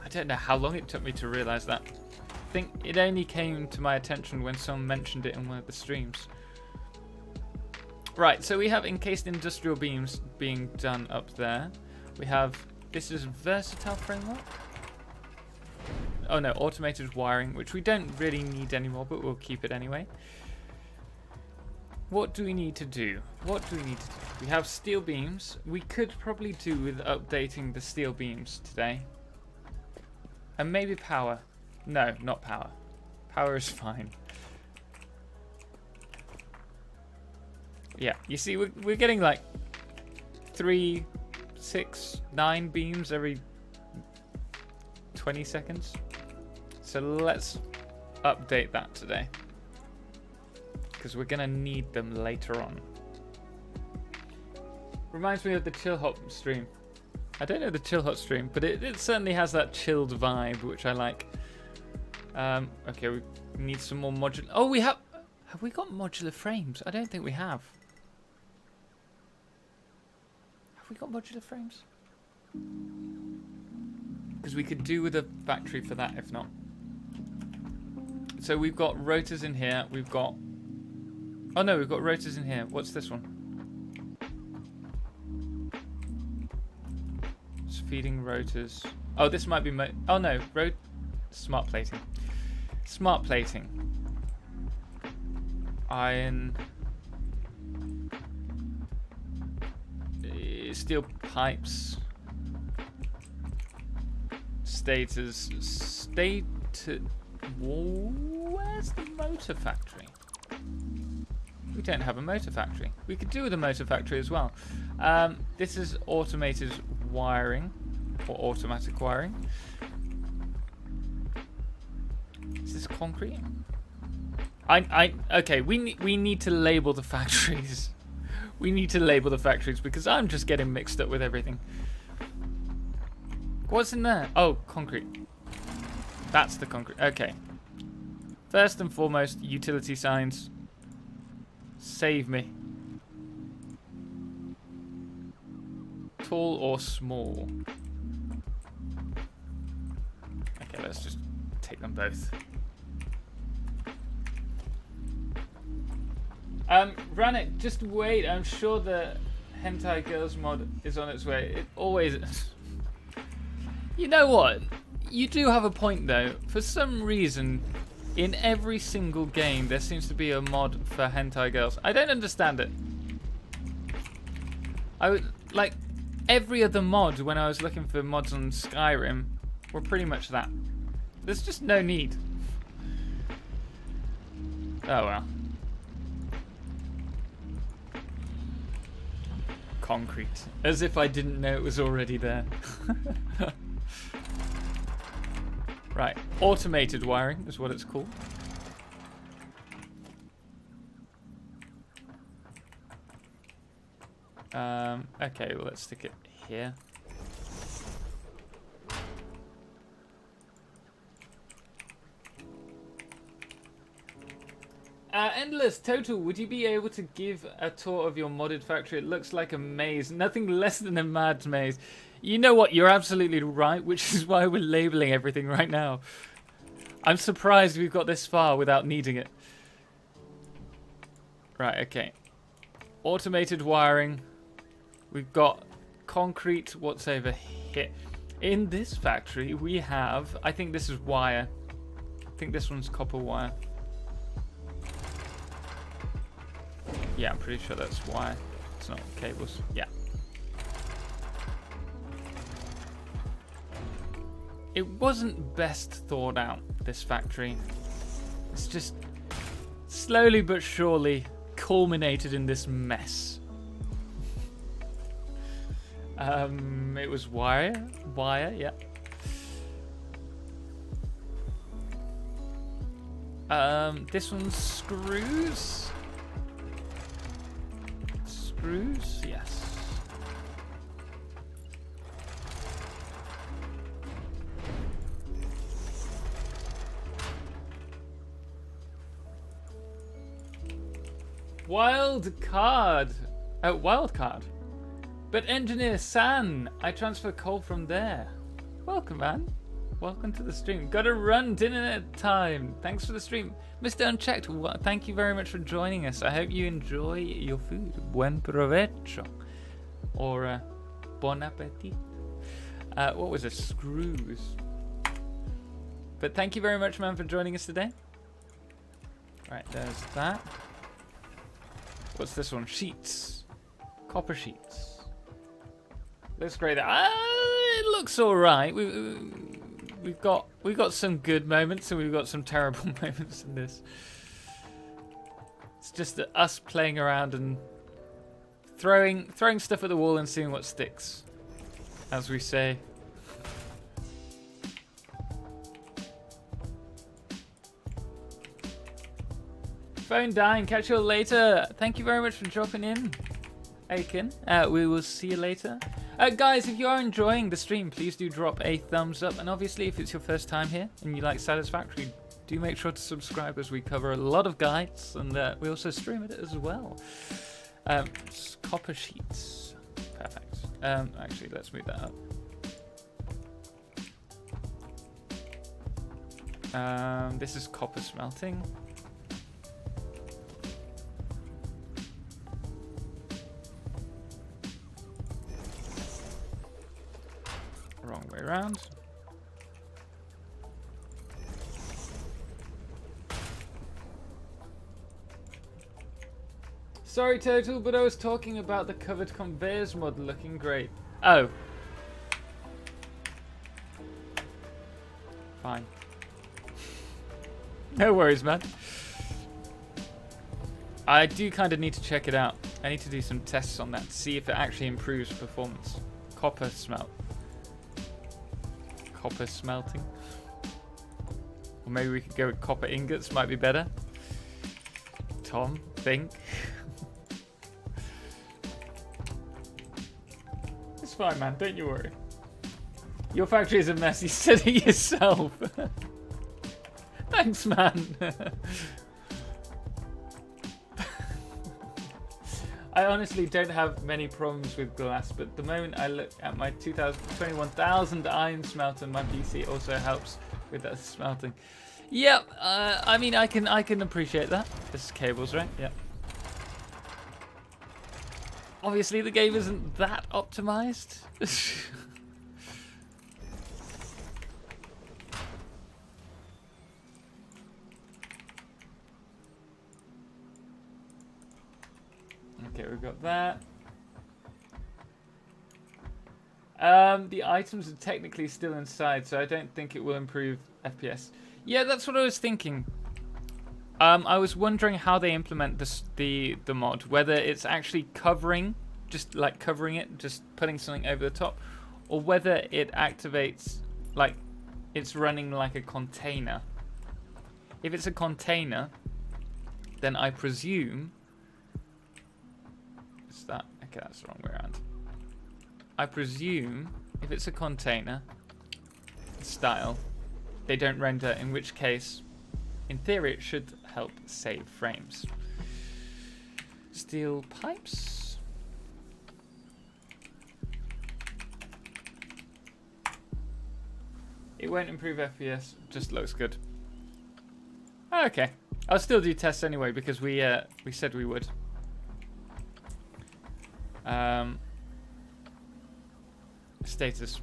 I don't know how long it took me to realize that. I think it only came to my attention when someone mentioned it in one of the streams. Right, so we have encased industrial beams being done up there. We have, this is versatile framework. Oh no, automated wiring, which we don't really need anymore, but we'll keep it anyway. What do we need to do? What do we need to do? We have steel beams. We could probably do with updating the steel beams today. And maybe power. No, not power. Power is fine. Yeah, you see, we're getting like 3, 6, 9 beams every 20 seconds. So let's update that today, because we're gonna need them later on. Reminds me of the Chill Hop stream. I don't know the Chill Hop stream, but it certainly has that chilled vibe, which I like. Okay, we need some more modular. Oh, we have we got modular frames? I don't think we have. Have we got modular frames? Because we could do with a factory for that, if not. So we've got rotors in here. We've got... Oh no, we've got rotors in here. What's this one? It's feeding rotors. Oh, this might be... Oh no, smart plating. Smart plating. Iron... Steel pipes. Where's the motor factory? We don't have a motor factory. We could do with a motor factory as well. This is automated wiring, or automatic wiring. Is this concrete? Okay, we need to label the factories. We need to label the factories because I'm just getting mixed up with everything. What's in there? Oh, concrete. That's the concrete. Okay. First and foremost, utility signs. Save me. Tall or small? Okay, let's just take them both. Ranik, just wait. I'm sure the Hentai Girls mod is on its way. It always is. You know what? You do have a point though. For some reason, in every single game, there seems to be a mod for Hentai Girls. I don't understand it. I would like every other mod when I was looking for mods on Skyrim were pretty much that. There's just no need. Oh well. Concrete. As if I didn't know it was already there. Right, automated wiring is what it's called. Okay, well, let's stick it here. Endless Total, would you be able to give a tour of your modded factory? It looks like a maze, nothing less than a mad maze. You know what, you're absolutely right, which is why we're labeling everything right now. I'm surprised we've got this far without needing it. Right, okay. Automated wiring. We've got concrete. What's over here? In this factory, we have... I think this is wire. I think this one's copper wire. Yeah, I'm pretty sure that's wire. It's not cables. Yeah. It wasn't best thought out, this factory. It's just slowly but surely culminated in this mess. It was wire, yeah. This one's screws. Screws, yes. Wild card. Wild card. But Engineer San, I transfer coal from there. Welcome, man. Welcome to the stream. Gotta run, dinner time. Thanks for the stream. Mr. Unchecked, thank you very much for joining us. I hope you enjoy your food. Buen provecho. Or bon appetit. What was it? Screws. But thank you very much, man, for joining us today. Right, there's that. What's this one? Sheets. Copper sheets. Looks great. It looks all right. We've got some good moments and we've got some terrible moments in this. It's just us playing around and throwing stuff at the wall and seeing what sticks, as we say. Phone dying. Catch you all later. Thank you very much for dropping in, Aiken. We will see you later. Guys, if you are enjoying the stream, please do drop a thumbs up. And obviously, if it's your first time here and you like Satisfactory, do make sure to subscribe, as we cover a lot of guides and we also stream it as well. Copper sheets. Perfect. Actually, let's move that up. This is copper smelting. Wrong way around. Sorry, Total, but I was talking about the covered conveyors mod looking great. Oh. Fine. No worries, man. I do kind of need to check it out. I need to do some tests on that to see if it actually improves performance. Copper smelt. Copper smelting. Or maybe we could go with copper ingots, might be better. Tom, think. It's fine, man, don't you worry. Your factory is a mess, you said it yourself. Thanks, man. I honestly don't have many problems with glass, but the moment I look at my 21,000 iron smelter, my PC also helps with that smelting. Yep, I mean, I can appreciate that. This is cables, right? Yep. Obviously, the game isn't that optimized. Okay, we've got that. The items are technically still inside, so I don't think it will improve FPS. Yeah, that's what I was thinking. I was wondering how they implement this, the mod, whether it's actually covering, just like covering it, just putting something over the top, or whether it activates like it's running like a container. If it's a container, then I presume. Is that okay? That's the wrong way around. I presume if it's a container style, they don't render, in which case, in theory, it should help save frames. Steel pipes. It won't improve FPS, just looks good. Okay, I'll still do tests anyway because we said we would. Status.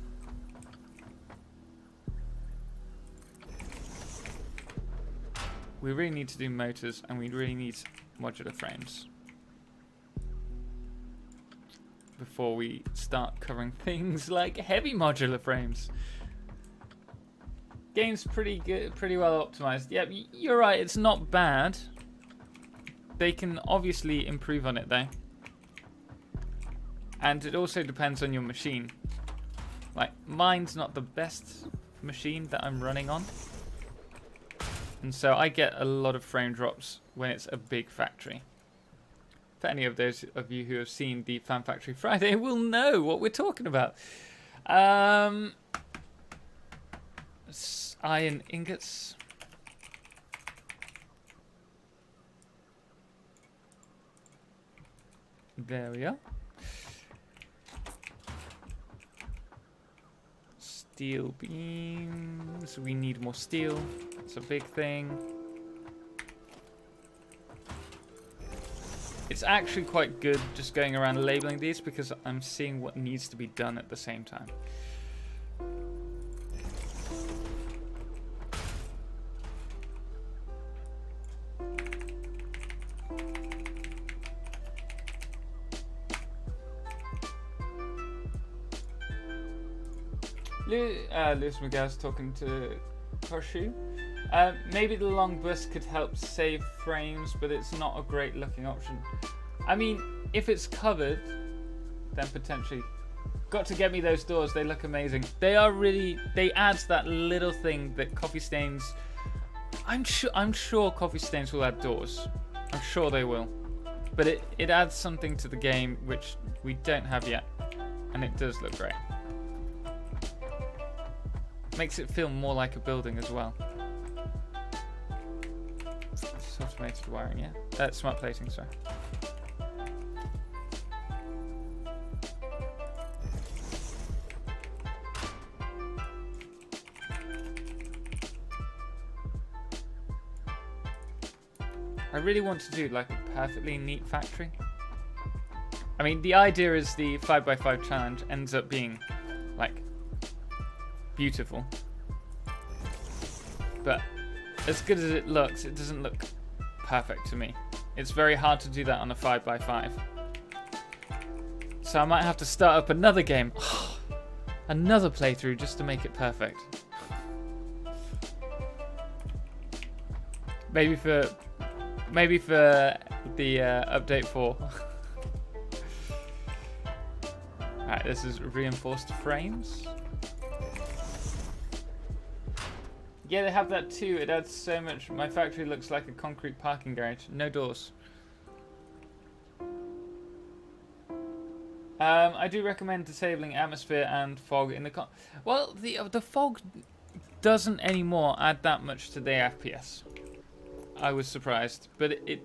We really need to do motors, and we really need modular frames before we start covering things like heavy modular frames. Game's pretty good, pretty well optimized. Yep, you're right, it's not bad. They can obviously improve on it though. And it also depends on your machine. Like, mine's not the best machine that I'm running on. And so I get a lot of frame drops when it's a big factory. For any of those of you who have seen the Fan Factory Friday will know what we're talking about. Iron ingots. There we are. Steel beams. We need more steel. That's a big thing. It's actually quite good just going around labeling these because I'm seeing what needs to be done at the same time. Lewis McGow's talking to Korshu. Maybe the long bus could help save frames, but it's not a great looking option. I mean, if it's covered, then potentially. Got to get me those doors, they look amazing. They are really, they add that little thing that Coffee Stains, I'm sure Coffee Stains will add doors. I'm sure they will. But it adds something to the game which we don't have yet. And it does look great. Makes it feel more like a building as well. It's automated wiring, yeah. Smart plating, sorry. I really want to do like a perfectly neat factory. I mean, the idea is the 5x5 challenge ends up being like beautiful, but as good as it looks, it doesn't look perfect to me. It's very hard to do that on a 5x5. So I might have to start up another game, another playthrough just to make it perfect. Maybe for the update 4. Alright, this is reinforced frames. Yeah, they have that too. It adds so much. My factory looks like a concrete parking garage. No doors. I do recommend disabling atmosphere and fog in the well, the fog doesn't anymore add that much to the FPS. I was surprised, but it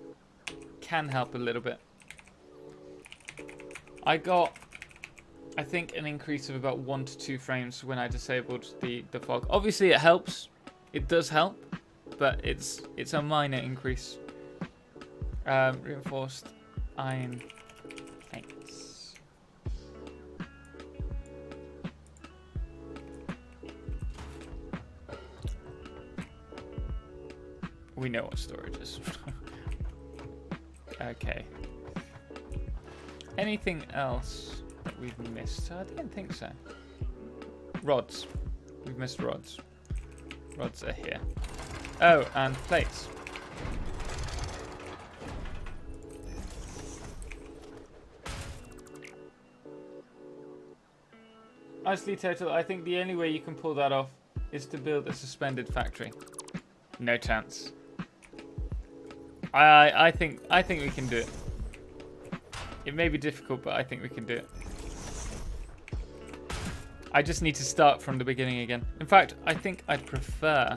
can help a little bit. I got, I think, an increase of about 1 to 2 frames when I disabled the fog. Obviously, it helps. It does help, but it's a minor increase. Reinforced iron plates. We know what storage is. Okay. Anything else that we've missed? I didn't think so. Rods. We've missed rods. Rods are here. Oh, and plates. Honestly, Total, I think the only way you can pull that off is to build a suspended factory. No chance. I think we can do it. It may be difficult, but I think we can do it. I just need to start from the beginning again. In fact, I think I'd prefer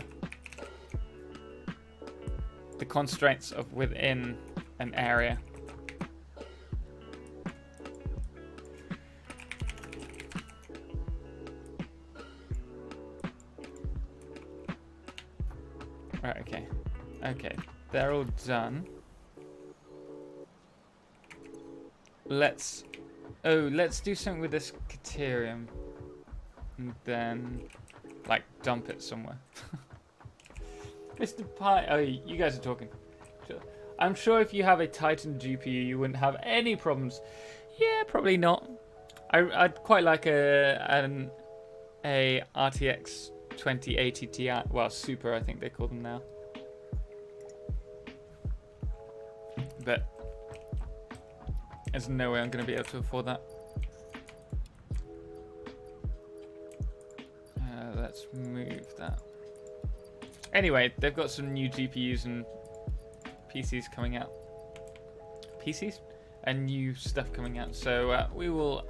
the constraints of within an area. Right, okay. Okay, they're all done. Let's do something with this Caterium. And then, like, dump it somewhere. Mr. Pie, oh, you guys are talking. Sure. I'm sure if you have a Titan GPU, you wouldn't have any problems. Yeah, probably not. I'd quite like a RTX 2080 Ti. Well, Super, I think they call them now. but there's no way I'm going to be able to afford that. Let's move that. Anyway, they've got some new GPUs and PCs coming out. PCs? And new stuff coming out. So we will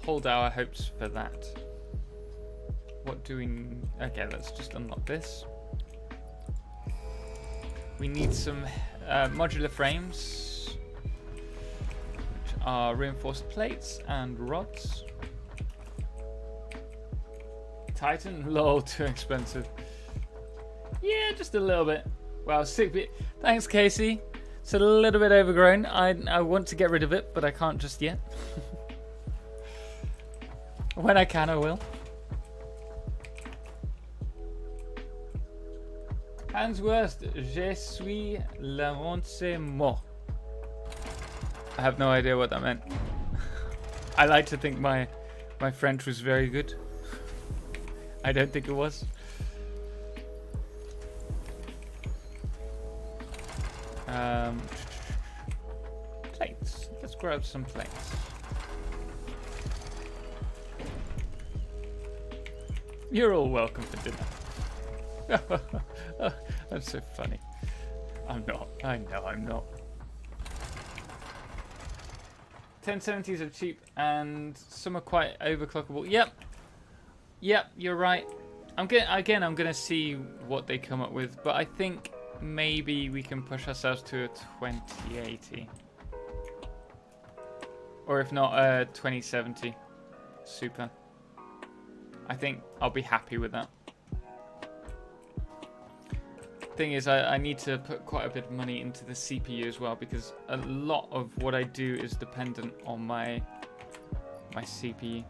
hold our hopes for that. What do we... Okay, let's just unlock this. We need some modular frames, which are reinforced plates and rods. Titan? Lol, too expensive. Yeah, just a little bit. Wow, sick bit. Thanks, Casey. It's a little bit overgrown. I want to get rid of it, but I can't just yet. When I can, I will. Hans Worst, je suis l'avancement. I have no idea what that meant. I like to think my French was very good. I don't think it was. Plates. Let's grab some plates. You're all welcome for dinner. That's so funny. I'm not. I know I'm not. 1070s are cheap and some are quite overclockable. Yep, you're right. I'm gonna see what they come up with, but I think maybe we can push ourselves to a 2080. Or if not, a 2070 Super. I think I'll be happy with that. Thing is, I need to put quite a bit of money into the CPU as well, because a lot of what I do is dependent on my CPU.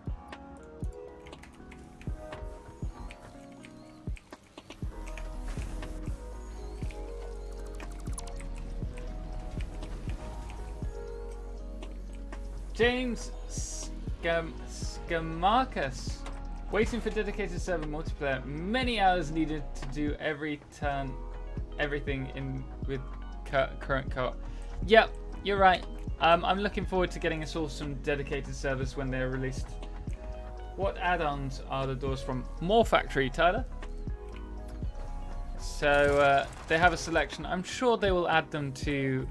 James Skamarkas. Waiting for dedicated server multiplayer. Many hours needed to do everything in with current co-op. Yep, you're right. I'm looking forward to getting us all some dedicated servers when they're released. What add-ons are the doors from? More Factory, Tyler. So they have a selection. I'm sure they will add them to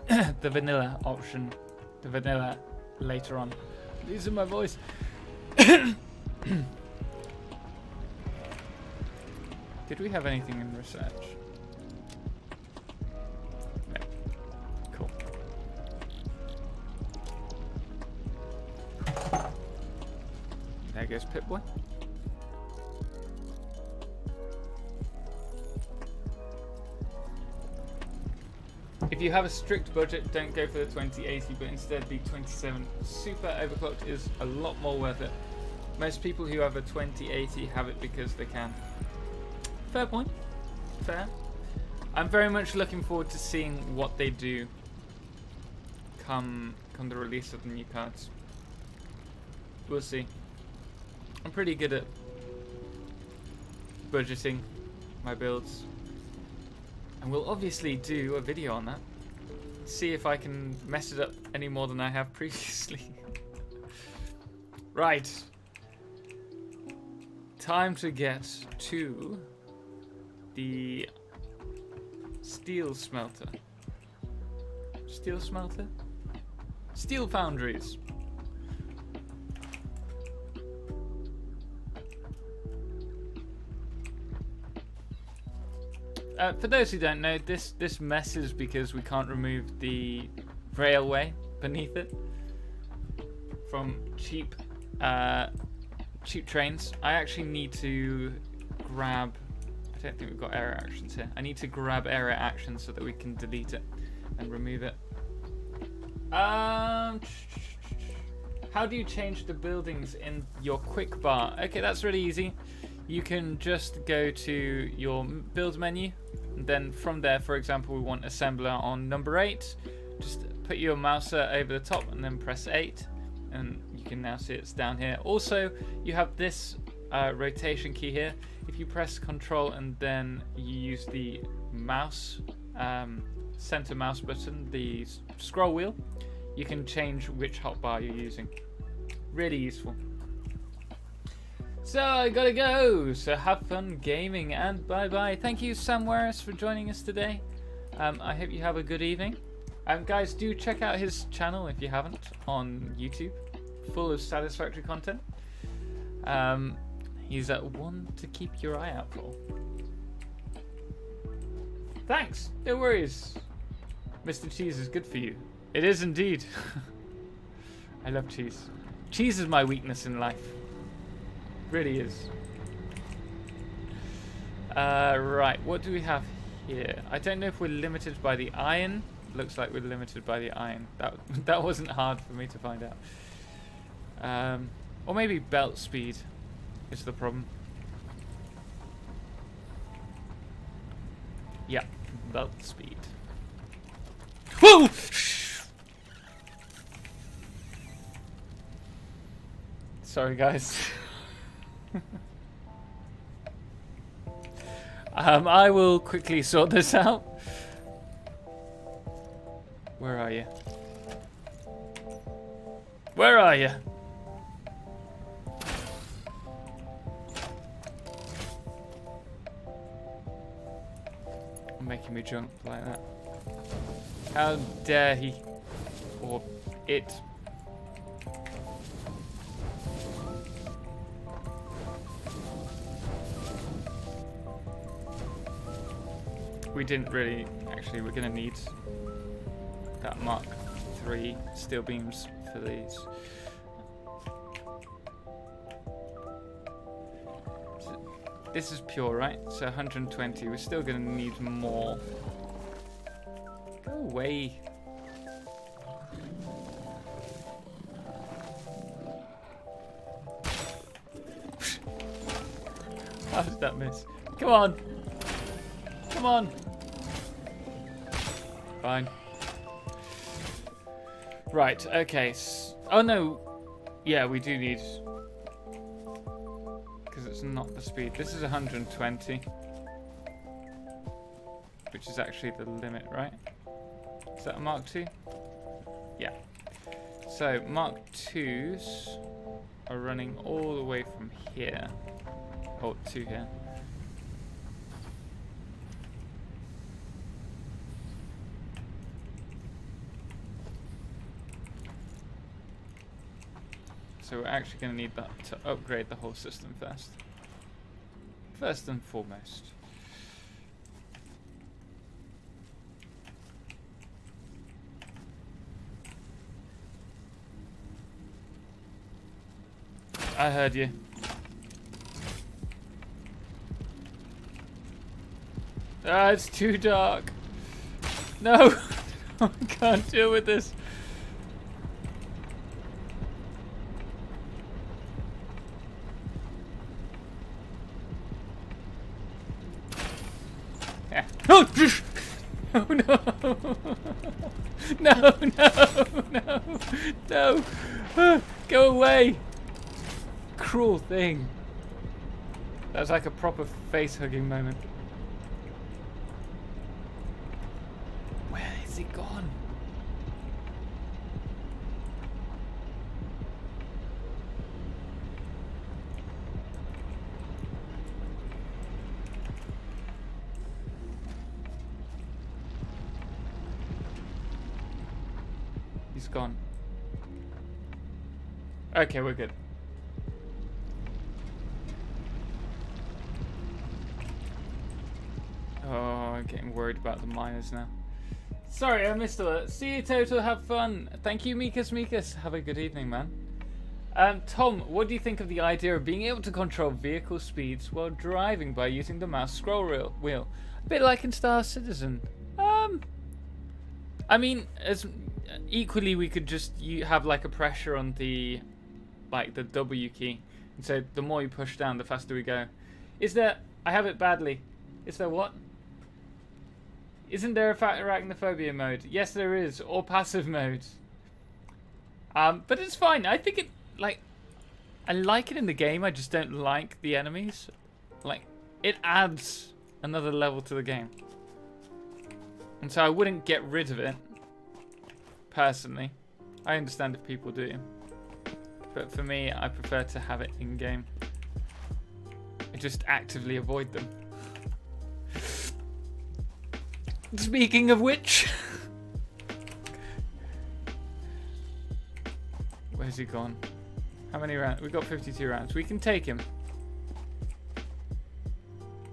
the vanilla option. The vanilla later on. Losing my voice. Did we have anything in research? No. Cool. There goes Pip-Boy. If you have a strict budget, don't go for the 2080, but instead the 27 Super overclocked is a lot more worth it. Most people who have a 2080 have it because they can. Fair point. Fair. I'm very much looking forward to seeing what they do come the release of the new cards. We'll see. I'm pretty good at budgeting my builds. And we'll obviously do a video on that. See if I can mess it up any more than I have previously. Right. Time to get to the steel smelter. Steel smelter? Steel foundries. For those who don't know, this messes because we can't remove the railway beneath it from cheap trains. I actually need to grab... I don't think we've got error actions here. I need to grab error actions so that we can delete it and remove it. How do you change the buildings in your quick bar? Okay, that's really easy. You can just go to your build menu, and then from there, for example, we want assembler on number 8. Just put your mouse over the top and then press 8, and you can now see it's down here. Also, you have this rotation key here. If you press Control and then you use the mouse center mouse button, the scroll wheel, you can change which hotbar you're using. Really useful. So I gotta go. So have fun gaming and bye bye. Thank you, Samueras, for joining us today. I hope you have a good evening. Guys, do check out his channel if you haven't on YouTube, full of Satisfactory content. He's one to keep your eye out for. Thanks. No worries. Mr. Cheese is good for you. It is indeed. I love cheese. Cheese is my weakness in life. Really is. Right, what do we have here? I don't know if we're limited by the iron. Looks like we're limited by the iron. That wasn't hard for me to find out. Or maybe belt speed is the problem. Yeah, belt speed. Whoa! Sorry, guys. I will quickly sort this out. Where are you? Where are you? Making me jump like that. How dare he? Or it. We didn't really, actually we're going to need that Mark III steel beams for these. So this is pure, right? So 120, we're still going to need more. Go away. How did that miss? Come on. Come on. Fine. Right, okay. Oh no. Yeah, we do need... Because it's not the speed. This is 120. Which is actually the limit, right? Is that a Mark II? Yeah. So, Mark IIs are running all the way from here. Or to here. So we're actually going to need that to upgrade the whole system first. First and foremost. I heard you. Ah, it's too dark. No! I can't deal with this. Oh no! No! No! Go away! Cruel thing. That was like a proper face-hugging moment. Where is he gone? He's gone. Okay, we're good. Oh, I'm getting worried about the miners now. Sorry, I missed it. See you, Total. Have fun. Thank you, Mikas. Have a good evening, man. Tom, what do you think of the idea of being able to control vehicle speeds while driving by using the mouse scroll wheel? A bit like in Star Citizen. I mean, as equally we could just have like a pressure on the W key, and so the more you push down, the faster we go. Is there? I have it badly. Is there what? Isn't there a arachnophobia mode? Yes, there is, or passive mode. But it's fine. I think it I like it in the game. I just don't like the enemies. Like, it adds another level to the game. And so I wouldn't get rid of it, personally. I understand if people do. But for me, I prefer to have it in-game. I just actively avoid them. Speaking of which... Where's he gone? How many rounds? We've got 52 rounds. We can take him.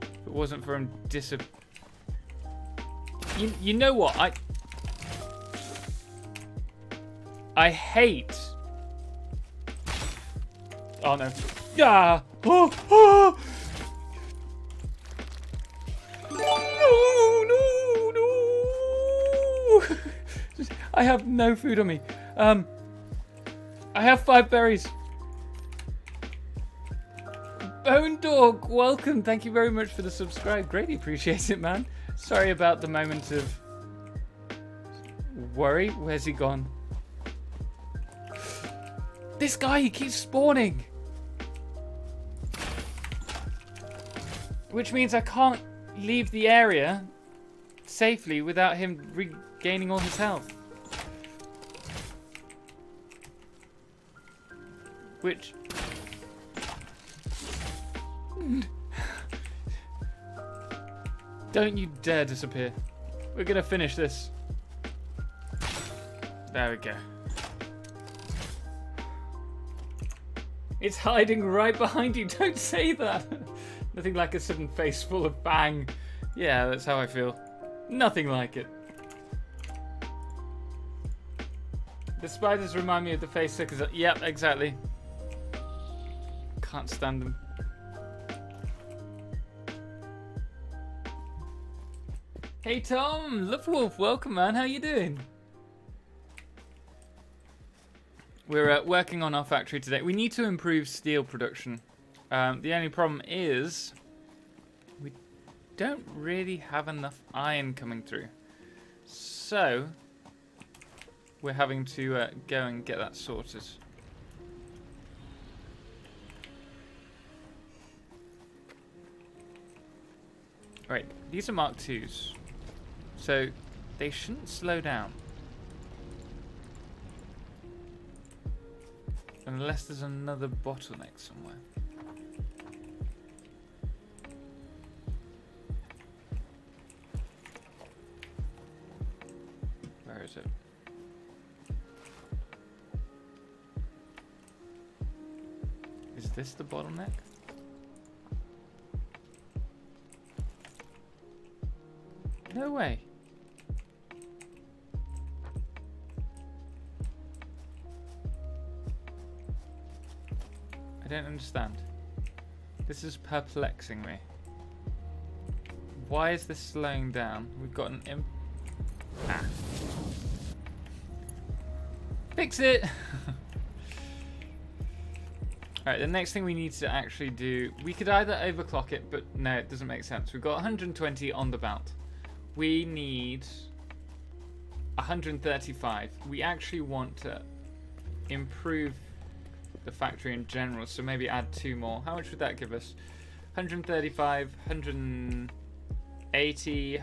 If it wasn't for him You know what? I hate... Oh no. Ah! Oh! Oh! No! I have no food on me. I have 5 berries. Bone Dog, welcome. Thank you very much for the subscribe. Greatly appreciate it, man. Sorry about the moment of worry. Where's he gone? This guy, he keeps spawning. Which means I can't leave the area safely without him regaining all his health. Which... Don't you dare disappear. We're gonna finish this. There we go. It's hiding right behind you. Don't say that. Nothing like a sudden face full of bang. Yeah, that's how I feel. Nothing like it. The spiders remind me of the face suckers. Yep, exactly. Can't stand them. Hey Tom, Lovewolf, welcome man. How you doing? We're working on our factory today. We need to improve steel production. The only problem is we don't really have enough iron coming through. So we're having to go and get that sorted. Right, these are Mark IIs. So they shouldn't slow down. Unless there's another bottleneck somewhere. Where is it? Is this the bottleneck? No way. I don't understand. This is perplexing me. Why is this slowing down? We've got an Fix it! Alright, the next thing we need to actually do... We could either overclock it, but no, it doesn't make sense. We've got 120 on the belt. We need 135. We actually want to improve the factory in general, so maybe add 2 more. How much would that give us? 135, 180,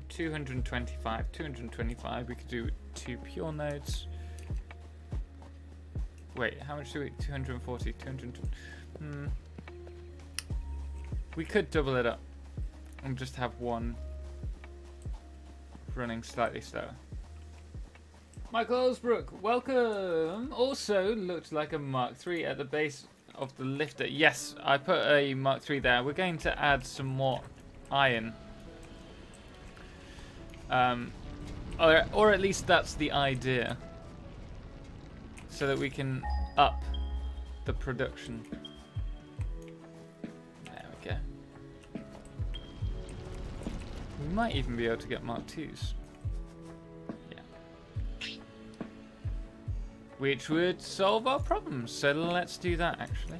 225. 225. We could do 2 pure nodes. Wait, how much do we... 240, 220. We could double it up and just have one running slightly slower. Michael Osbrook, welcome. Also looked like a Mark III at the base of the lifter. Yes, I put a Mark III there. We're going to add some more iron. Or at least that's the idea. So that we can up the production. There we go. We might even be able to get Mark IIs. Which would solve our problems. So let's do that, actually.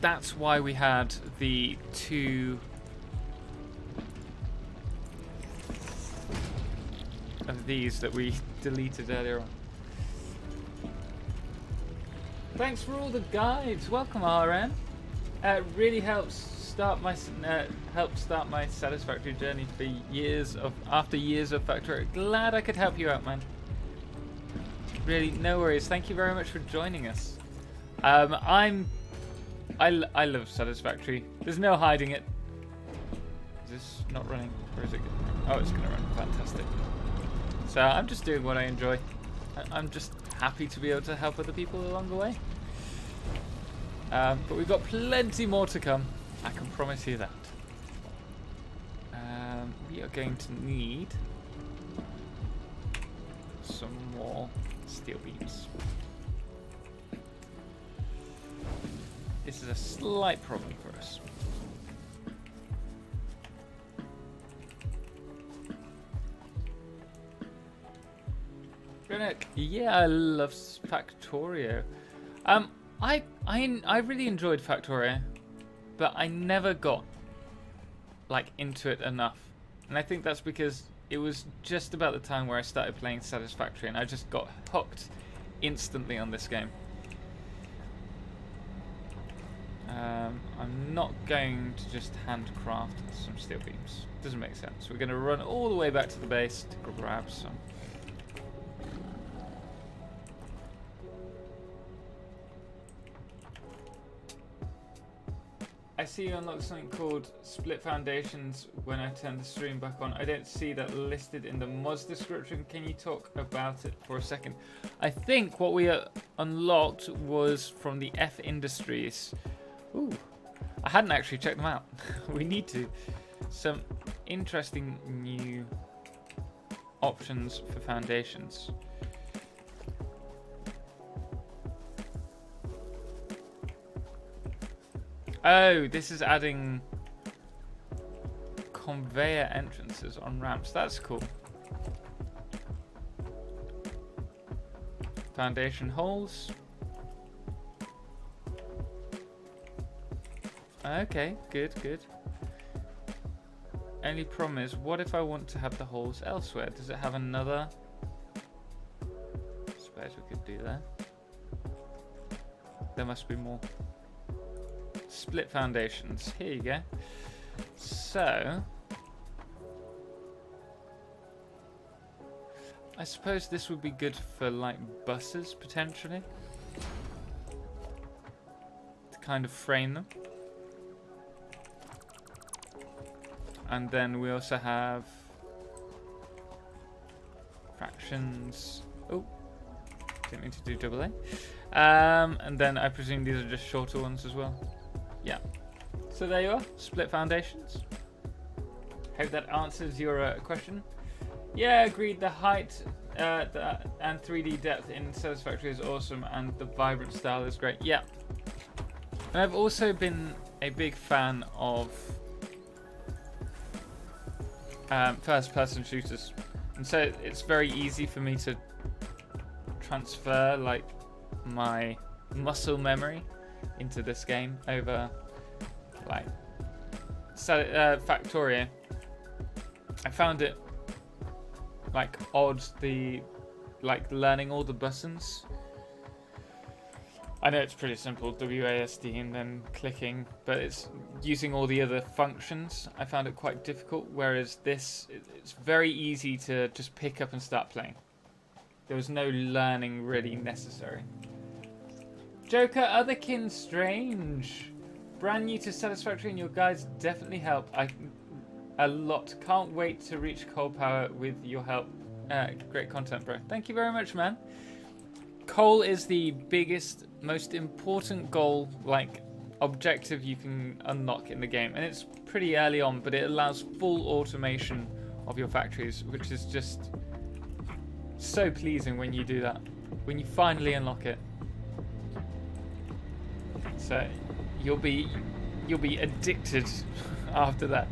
That's why we had the 2 of these that we deleted earlier on. Thanks for all the guides. Welcome, RN. It really helps helped start my Satisfactory journey for after years of Factorio. Glad I could help you out, man. Really, no worries. Thank you very much for joining us. I love Satisfactory. There's no hiding it. Is this not running? Or is it? Oh, it's gonna run. Fantastic. So I'm just doing what I enjoy. I'm just happy to be able to help other people along the way. But we've got plenty more to come. I can promise you that. We are going to need some more steel beams. This is a slight problem for us. Yeah, I love Factorio. I really enjoyed Factorio, but I never got into it enough. And I think that's because it was just about the time where I started playing Satisfactory and I just got hooked instantly on this game. I'm not going to just handcraft some steel beams. Doesn't make sense. We're going to run all the way back to the base to grab some. I see you unlocked something called Split Foundations when I turn the stream back on. I don't see that listed in the mods description. Can you talk about it for a second? I think what we unlocked was from the F Industries. Ooh, I hadn't actually checked them out. We need to. Some interesting new options for foundations. Oh, this is adding conveyor entrances on ramps. That's cool. Foundation holes. Okay, good, good. Only problem is, what if I want to have the holes elsewhere? Does it have another? I suppose we could do that. There must be more. Split foundations. Here you go. So, I suppose this would be good for buses potentially, to kind of frame them. And then we also have fractions. Oh, didn't mean to do double A. And then I presume these are just shorter ones as well. Yeah. So there you are, split foundations. Hope that answers your question. Yeah, agreed. The height and 3D depth in Satisfactory is awesome, and the vibrant style is great. Yeah. And I've also been a big fan of first-person shooters, and so it's very easy for me to transfer my muscle memory into this game over Factorio. I found it odd, learning all the buttons. I know it's pretty simple, WASD and then clicking, but it's using all the other functions. I found it quite difficult, whereas this, it's very easy to just pick up and start playing. There was no learning really necessary. Joker, Otherkin Strange. Brand new to Satisfactory, and your guides definitely help a lot. Can't wait to reach coal power with your help. Great content, bro. Thank you very much, man. Coal is the biggest, most important goal, objective you can unlock in the game, and it's pretty early on, but it allows full automation of your factories, which is just so pleasing when you do that, when you finally unlock it. So you'll be addicted after that.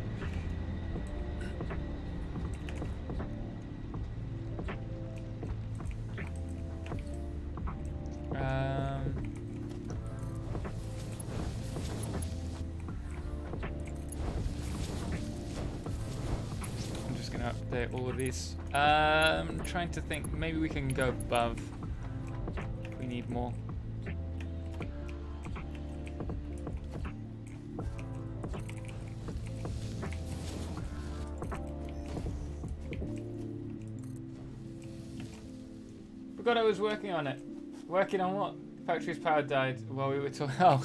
I'm just gonna update all of these. Trying to think, maybe we can go above. We need more. Forgot I was working on it. Working on what? Factory's power died while we were talking. Oh.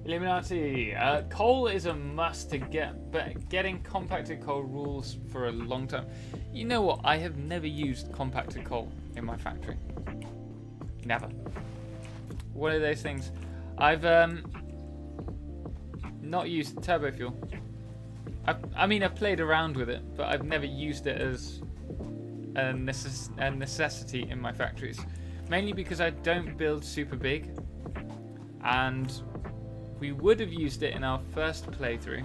Illuminati. Coal is a must to get, but getting compacted coal rules for a long time. You know what? I have never used compacted coal in my factory. Never. One of those things. I've not used turbo fuel. I mean, I've played around with it, but I've never used it as a necessity in my factories. Mainly because I don't build super big, and we would have used it in our first playthrough,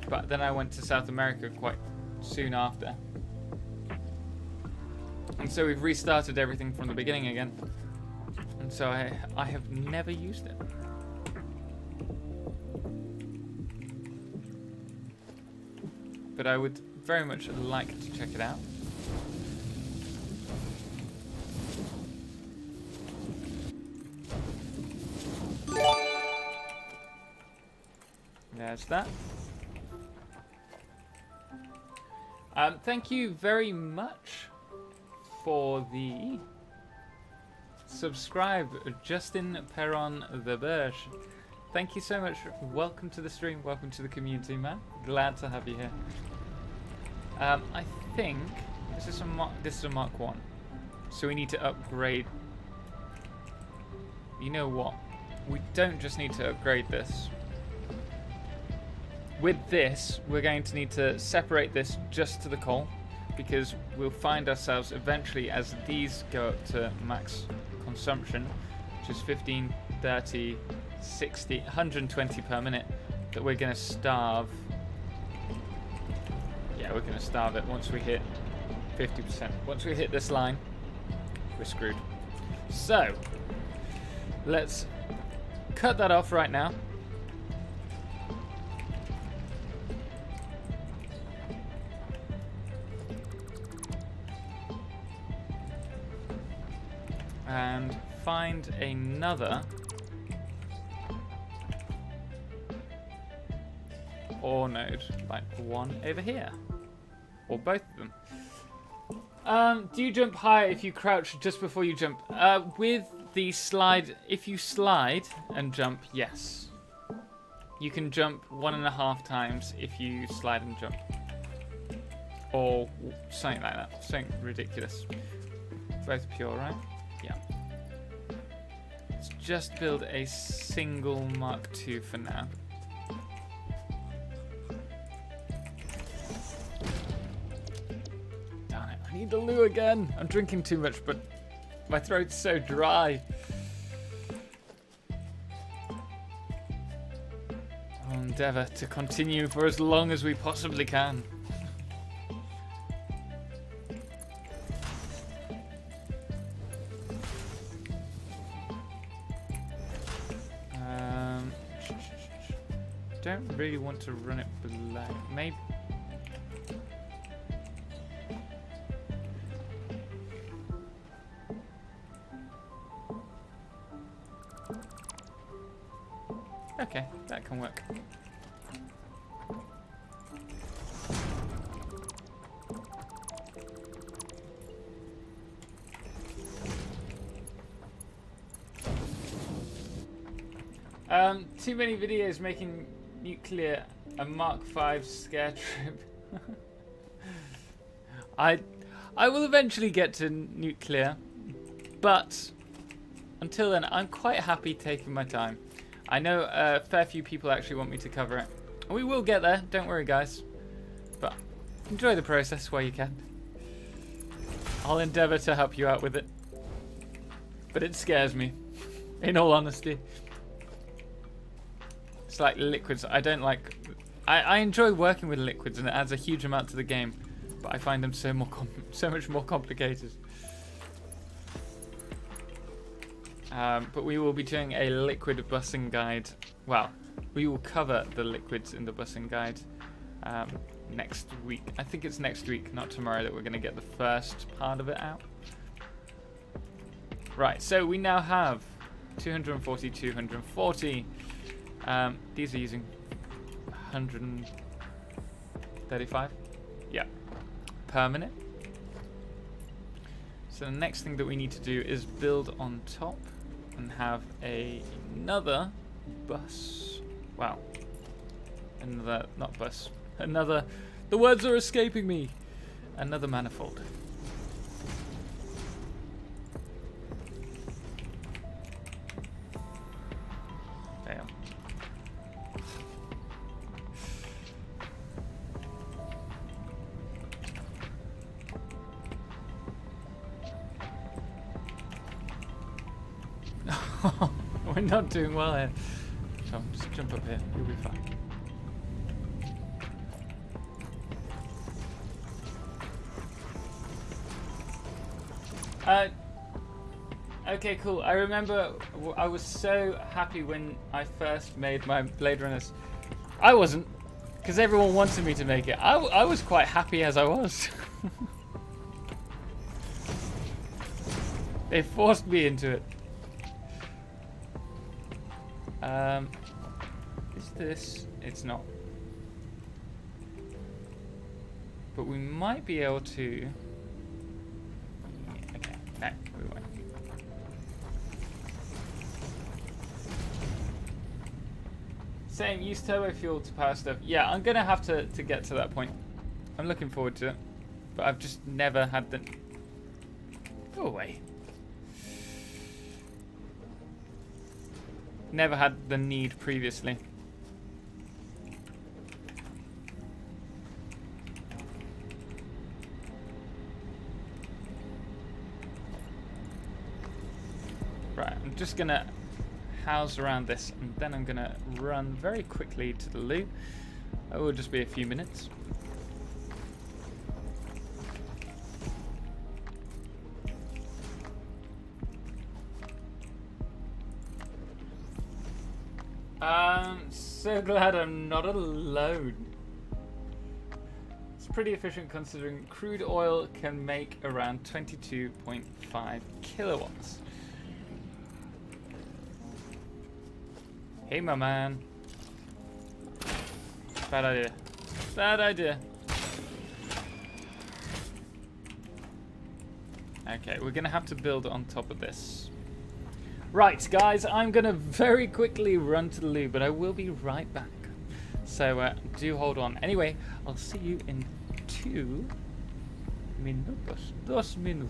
but then I went to South America quite soon after. And so we've restarted everything from the beginning again. And so I have never used it. But I would very much like to check it out. There's that. Thank you very much for the subscribe, Justin Perron the Birch. Thank you so much. Welcome to the stream. Welcome to the community, man. Glad to have you here. I think this is a Mark 1, so we need to upgrade. You know what? We don't just need to upgrade this. With this, we're going to need to separate this just to the coal, because we'll find ourselves eventually, as these go up to max consumption, which is 15, 30, 60, 120 per minute, that we're going to starve. Yeah, we're going to starve it once we hit 50%. Once we hit this line, we're screwed. So, let's cut that off right now. And find another ore node, like one over here, or both of them. Do you jump high if you crouch just before you jump? With the slide, if you slide and jump, yes. You can jump 1.5 times if you slide and jump, or something like that, something ridiculous. Both pure, right? Yeah. Let's just build a single Mark II for now. Darn it, I need the loo again. I'm drinking too much, but my throat's so dry. I'll endeavour to continue for as long as we possibly can. Don't really want to run it below. Maybe. Okay, that can work. Too many videos making nuclear a Mark 5 scare trip. I will eventually get to nuclear, but until then I'm quite happy taking my time. I know a fair few people actually want me to cover it. We will get there, don't worry guys, but enjoy the process while you can. I'll endeavour to help you out with it, but it scares me, in all honesty. It's like liquids. I don't like. I enjoy working with liquids, and it adds a huge amount to the game, but I find them so much more complicated. But we will be doing a liquid busing guide. Well, we will cover the liquids in the busing guide next week. I think it's next week, not tomorrow, that we're going to get the first part of it out. Right. So we now have 240, 240. These are using 135. Yeah, permanent. So the next thing that we need to do is build on top and have another bus. Wow. Another, not bus. Another, the words are escaping me. Another manifold. Damn. We're not doing well here. So just jump up here. You'll be fine. Okay, cool. I remember I was so happy when I first made my Blade Runners. I wasn't, because everyone wanted me to make it. I was quite happy as I was. They forced me into it. Is this? It's not. But we might be able to. Okay, no, we won't. Same, use turbo fuel to power stuff. Yeah, I'm gonna have to get to that point. I'm looking forward to it. But I've just never had the... Go away. Never had the need previously. Right, I'm just gonna house around this and then I'm gonna run very quickly to the loop. It will just be a few minutes. I'm so glad I'm not alone. It's pretty efficient considering crude oil can make around 22.5 kilowatts. Hey, my man. Bad idea. Bad idea. Okay, we're gonna have to build on top of this. Right, guys, I'm gonna very quickly run to the loo, but I will be right back. So do hold on. Anyway, I'll see you in 2 minutos. 2 minutos.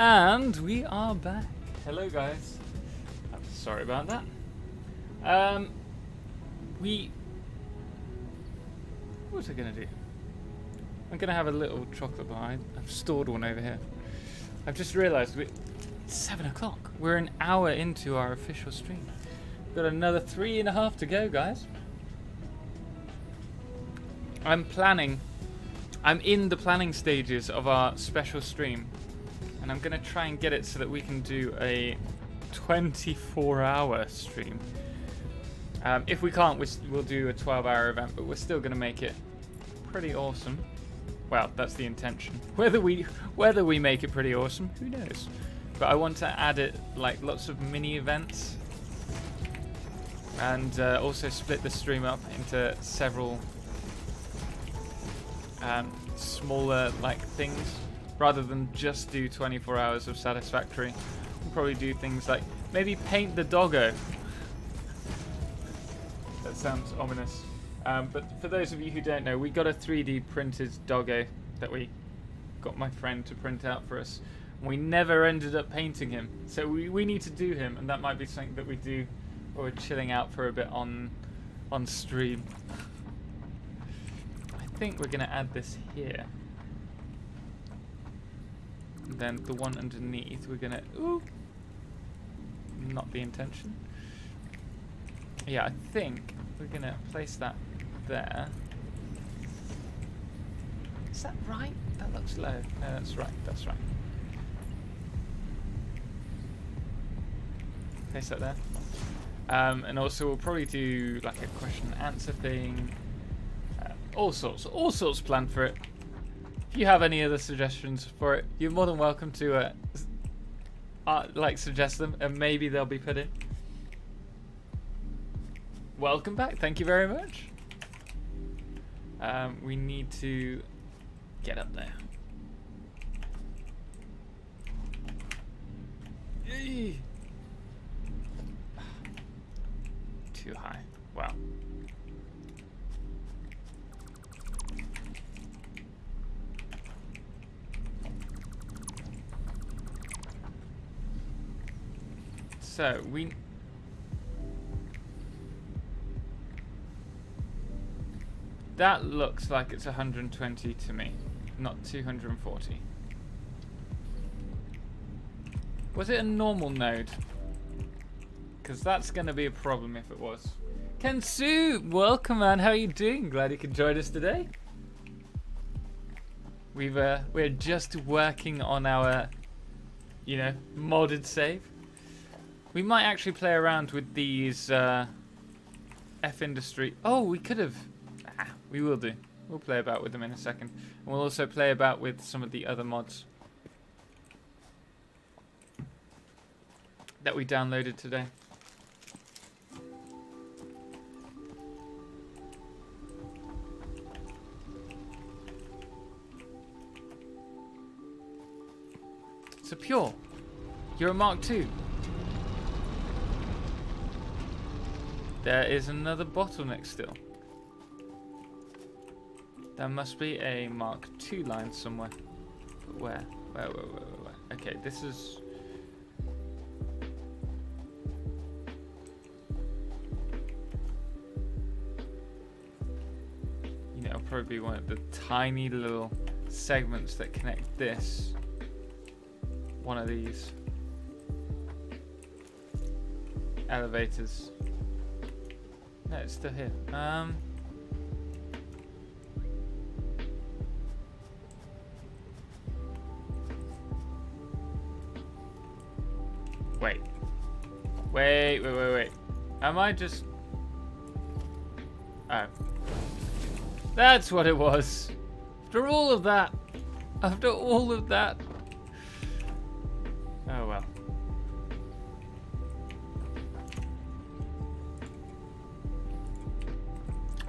And we are back. Hello, guys. I'm sorry about that. What was I gonna do? I'm gonna have a little chocolate bar. I've stored one over here. I've just realised it's 7 o'clock. We're an hour into our official stream. Got another 3.5 to go, guys. I'm in the planning stages of our special stream, and I'm gonna try and get it so that we can do a 24-hour stream. If we can't, we'll do a 12-hour event, but we're still gonna make it pretty awesome. Well, that's the intention. Whether we make it pretty awesome, who knows? But I want to add it like lots of mini events, and also split the stream up into several smaller like things, rather than just do 24 hours of Satisfactory. We'll probably do things like maybe paint the doggo. That sounds ominous. But for those of you who don't know, we got a 3D printed doggo that we got my friend to print out for us. We never ended up painting him, so we need to do him, and that might be something that we do while we're chilling out for a bit on stream. I think we're going to add this here. And then the one underneath, we're going to... Ooh! Not the intention. Yeah, I think we're going to place that there. Is that right? That looks low. No, that's right. That's right. Place that there. And also we'll probably do like a question and answer thing. All sorts planned for it. If you have any other suggestions for it, you're more than welcome to like suggest them, and maybe they'll be put in. Welcome back. Thank you very much. We need to get up there. Eee. Too high. Wow. So that looks like it's 120 to me, not 240. Was it a normal node? Because that's going to be a problem if it was. Kensu, welcome man, how are you doing? Glad you could join us today. We're just working on our, modded save. We might actually play around with these F-Industry. Oh, we could have. We will do. We'll play about with them in a second. And we'll also play about with some of the other mods that we downloaded today. So Pure, you're a Mark II. There is another bottleneck still. There must be a Mark II line somewhere. But where? Where? Okay, this is... it'll probably be one of the tiny little segments that connect this. One of these elevators. No, it's still here. Wait. Am I just... Oh. That's what it was. After all of that. Oh well.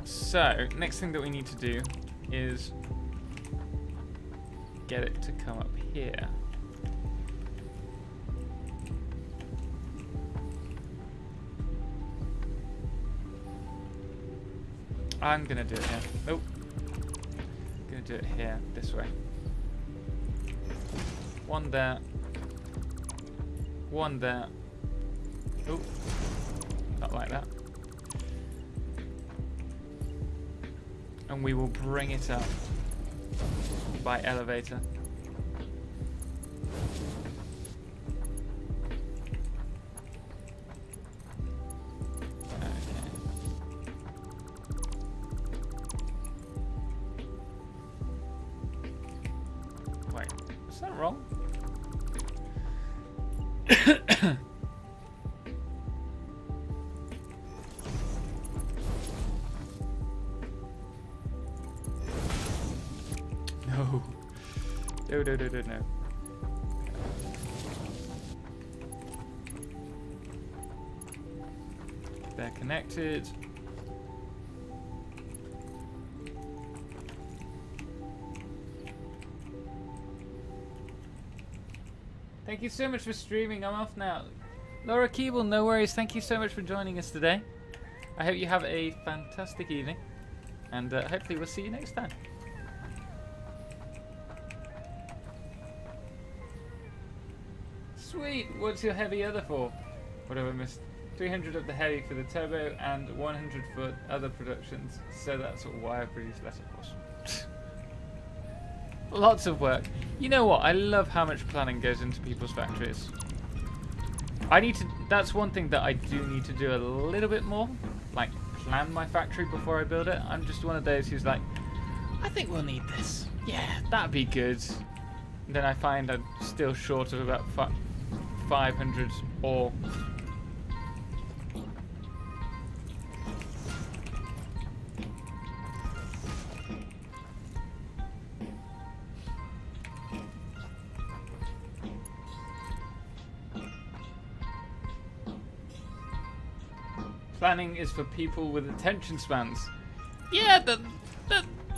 So, next thing that we need to do is get it to come up here. I'm gonna do it here. Nope. I'm gonna do it here, this way. One there. One there. Oh, not like that. and we will bring it up by elevator. Is that wrong? No. No. They're connected. Thank you so much for streaming. I'm off now. Laura Keeble, no worries. Thank you so much for joining us today. I hope you have a fantastic evening. And hopefully we'll see you next time. Sweet. What's your heavy other for? What have I missed? 300 of the heavy for the turbo and 100 for other productions. So that's why I produce less, of course. Lots of work. You know what? I love how much planning goes into people's factories. That's one thing that I do need to do a little bit more. Like, plan my factory before I build it. I'm just one of those who's like, I think we'll need this. Yeah, that'd be good. And then I find I'm still short of about 500 or... Planning is for people with attention spans. Yeah,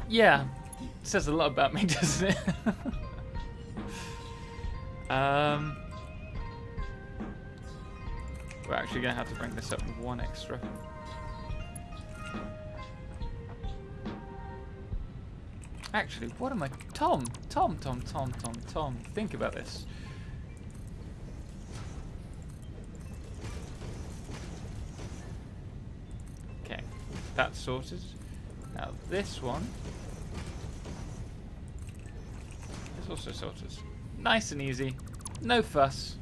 yeah. It says a lot about me, doesn't it? We're actually going to have to bring this up one extra. Actually, what am I... Tom. Think about this. Okay, that's sorted. Now this one is also sorted. Nice and easy. No fuss.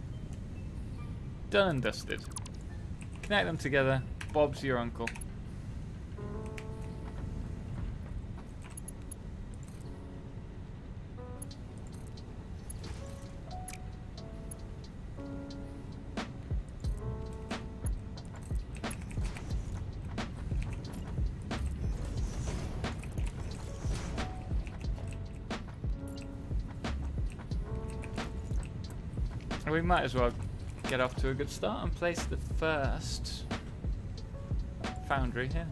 Done and dusted. Connect them together. Bob's your uncle. We might as well get off to a good start and place the first foundry here.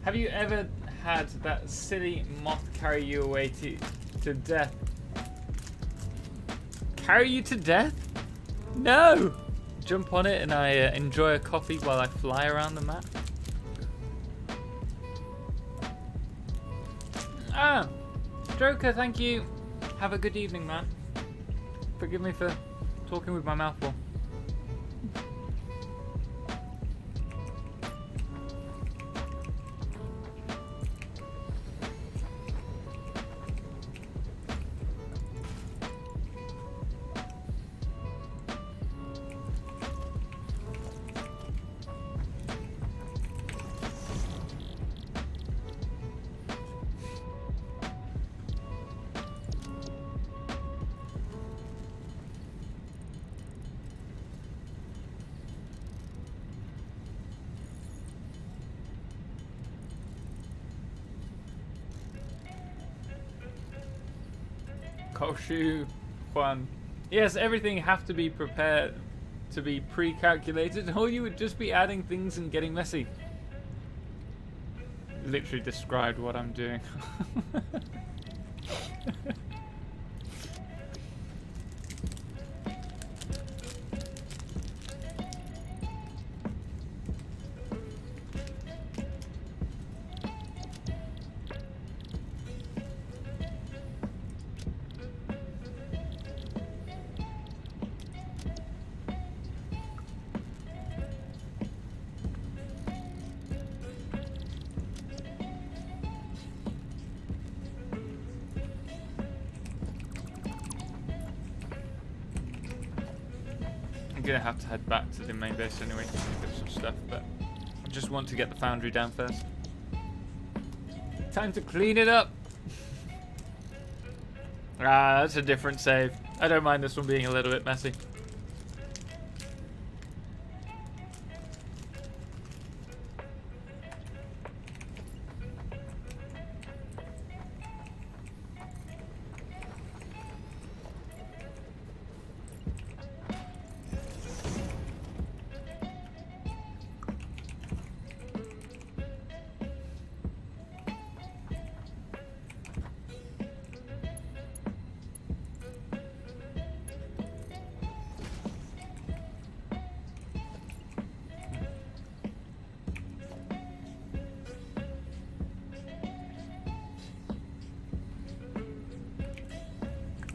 Have you ever had that silly moth carry you away to death? Carry you to death? No! Jump on it and I enjoy a coffee while I fly around the map. Ah! Joker, thank you. Have a good evening, man. Forgive me for talking with my mouth full. Koshu Juan. Yes, everything have to be prepared to be pre-calculated, or you would just be adding things and getting messy. Literally described what I'm doing. gonna have to head back to the main base anyway to pick up some stuff, but I just want to get the foundry down first. Time to clean it up. Ah, that's a different save. I don't mind this one being a little bit messy.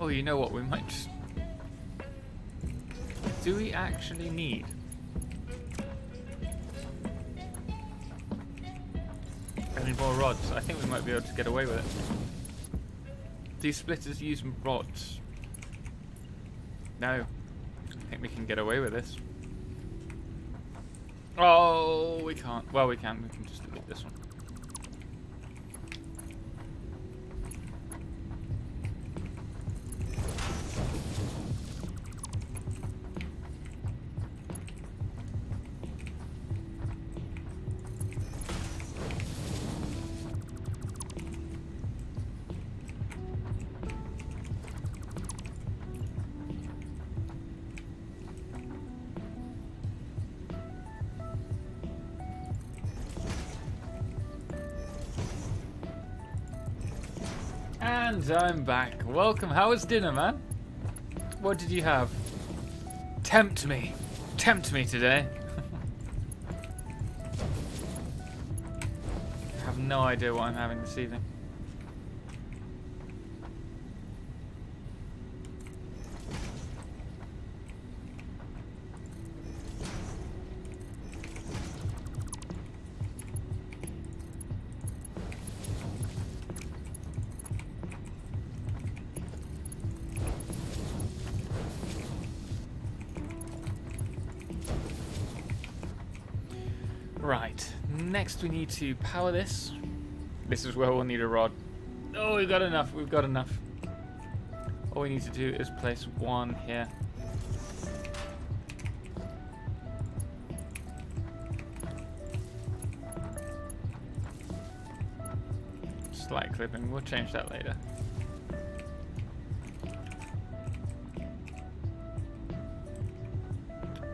Oh, you know what? We might just... Do we actually need... any more rods? I think we might be able to get away with it. These splitters use rods. No. I think we can get away with this. Oh, we can't. Well, we can. We can just delete this one. And I'm back. Welcome. How was dinner, man? What did you have? Tempt me. Tempt me today. I have no idea what I'm having this evening. Right, next we need to power this. This is where we'll need a rod. Oh, we've got enough, we've got enough. All we need to do is place one here. Slight clipping, we'll change that later.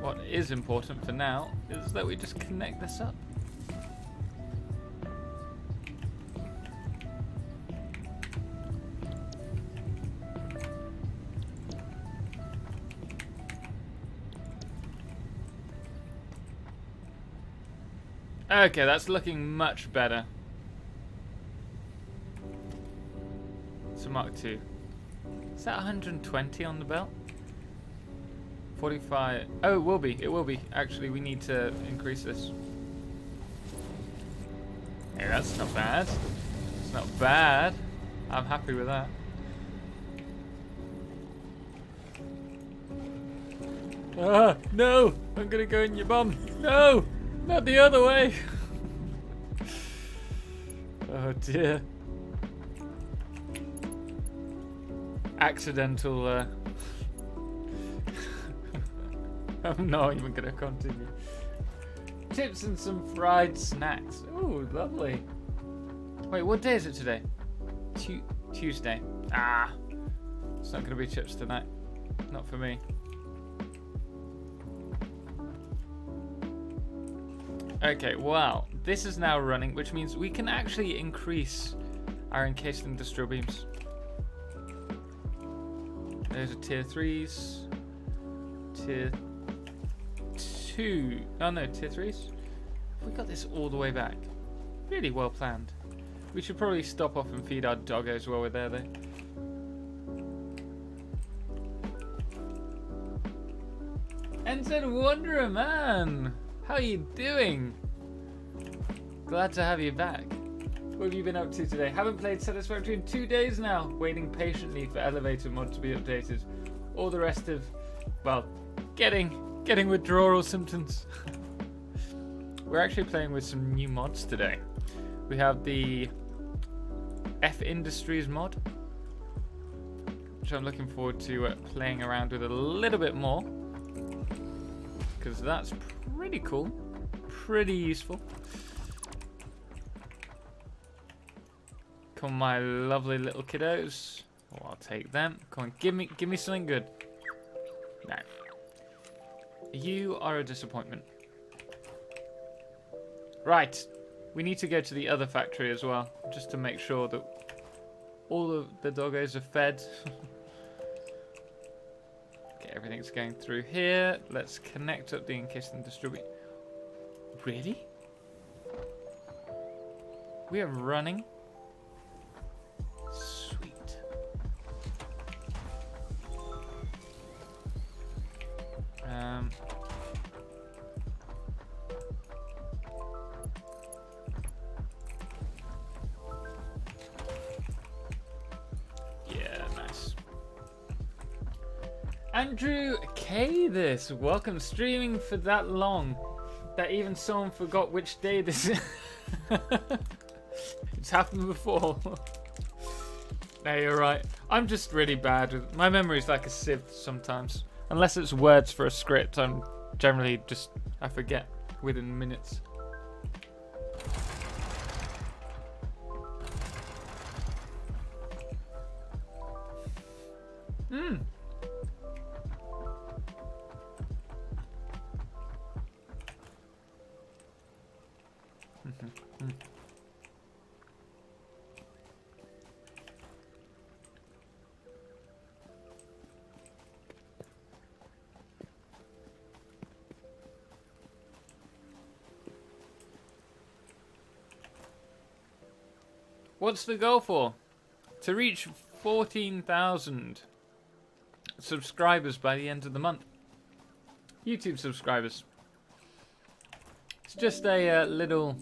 What is important for now is that we just connect this up. Okay, that's looking much better. So Mark II. Is that 120 on the belt? 45. Oh, it will be. It will be. Actually, we need to increase this. Hey, that's not bad. It's not bad. I'm happy with that. Ah, no! I'm gonna go in your bum. No! Not the other way. Oh dear. Accidental. I'm not even gonna continue. Chips and some fried snacks. Ooh, lovely. Wait, what day is it today? Tuesday. Ah, it's not gonna be chips tonight. Not for me. Okay, well, this is now running, which means we can actually increase our encased industrial beams. Those are tier 3s. Tier 2. Oh no, tier 3s. We got this all the way back. Really well planned. We should probably stop off and feed our doggos while we're there, though. Ensign Wanderer, man! How are you doing? Glad to have you back. What have you been up to today? Haven't played Satisfactory in 2 days now. Waiting patiently for Elevator mod to be updated. All the rest of, well, getting Getting withdrawal symptoms. We're actually playing with some new mods today. We have the F Industries mod, which I'm looking forward to playing around with a little bit more, because that's pretty cool, pretty useful. Come on, my lovely little kiddos. Oh, I'll take them. Come on, give me something good. No. You are a disappointment. Right. We need to go to the other factory as well, just to make sure that all of the doggos are fed. Okay, everything's going through here. Let's connect up the encased and distribute. Really? We are running. Sweet. Yeah, nice. Andrew K, welcome. Streaming for that long that even someone forgot which day this is. It's happened before. No, you're right. I'm just really bad with my memory's like a sieve sometimes. Unless it's words for a script, I'm generally just I forget within minutes. What's the goal for? To reach 14,000 subscribers by the end of the month. YouTube subscribers. It's just a little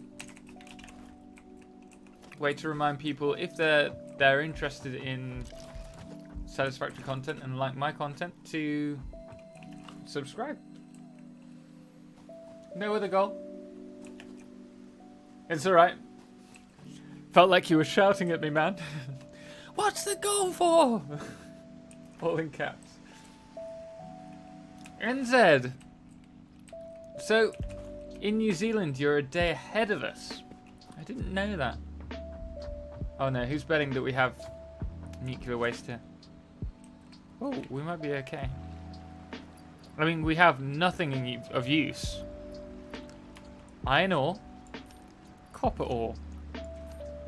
way to remind people if they're interested in Satisfactory content and like my content to subscribe. No other goal. It's alright. Felt like you were shouting at me, man. What's the goal for? All in caps. NZ. So, in New Zealand, you're a day ahead of us. I didn't know that. Oh no, who's betting that we have nuclear waste here? Oh, we might be okay. I mean, we have nothing of use. Iron ore. Copper ore.